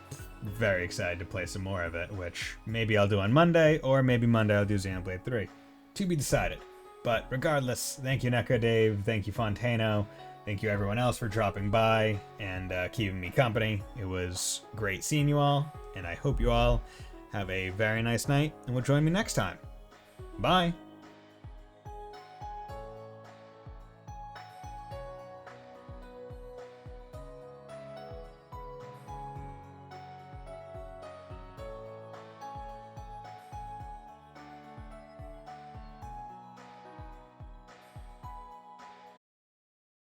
Speaker 1: very excited to play some more of it, which maybe I'll do on Monday, or maybe Monday I'll do Xenoblade 3. To be decided. But regardless, thank you Neko Dave, thank you Fontano, thank you everyone else for dropping by and keeping me company. It was great seeing you all, and I hope you all have a very nice night, and will join me next time. Bye!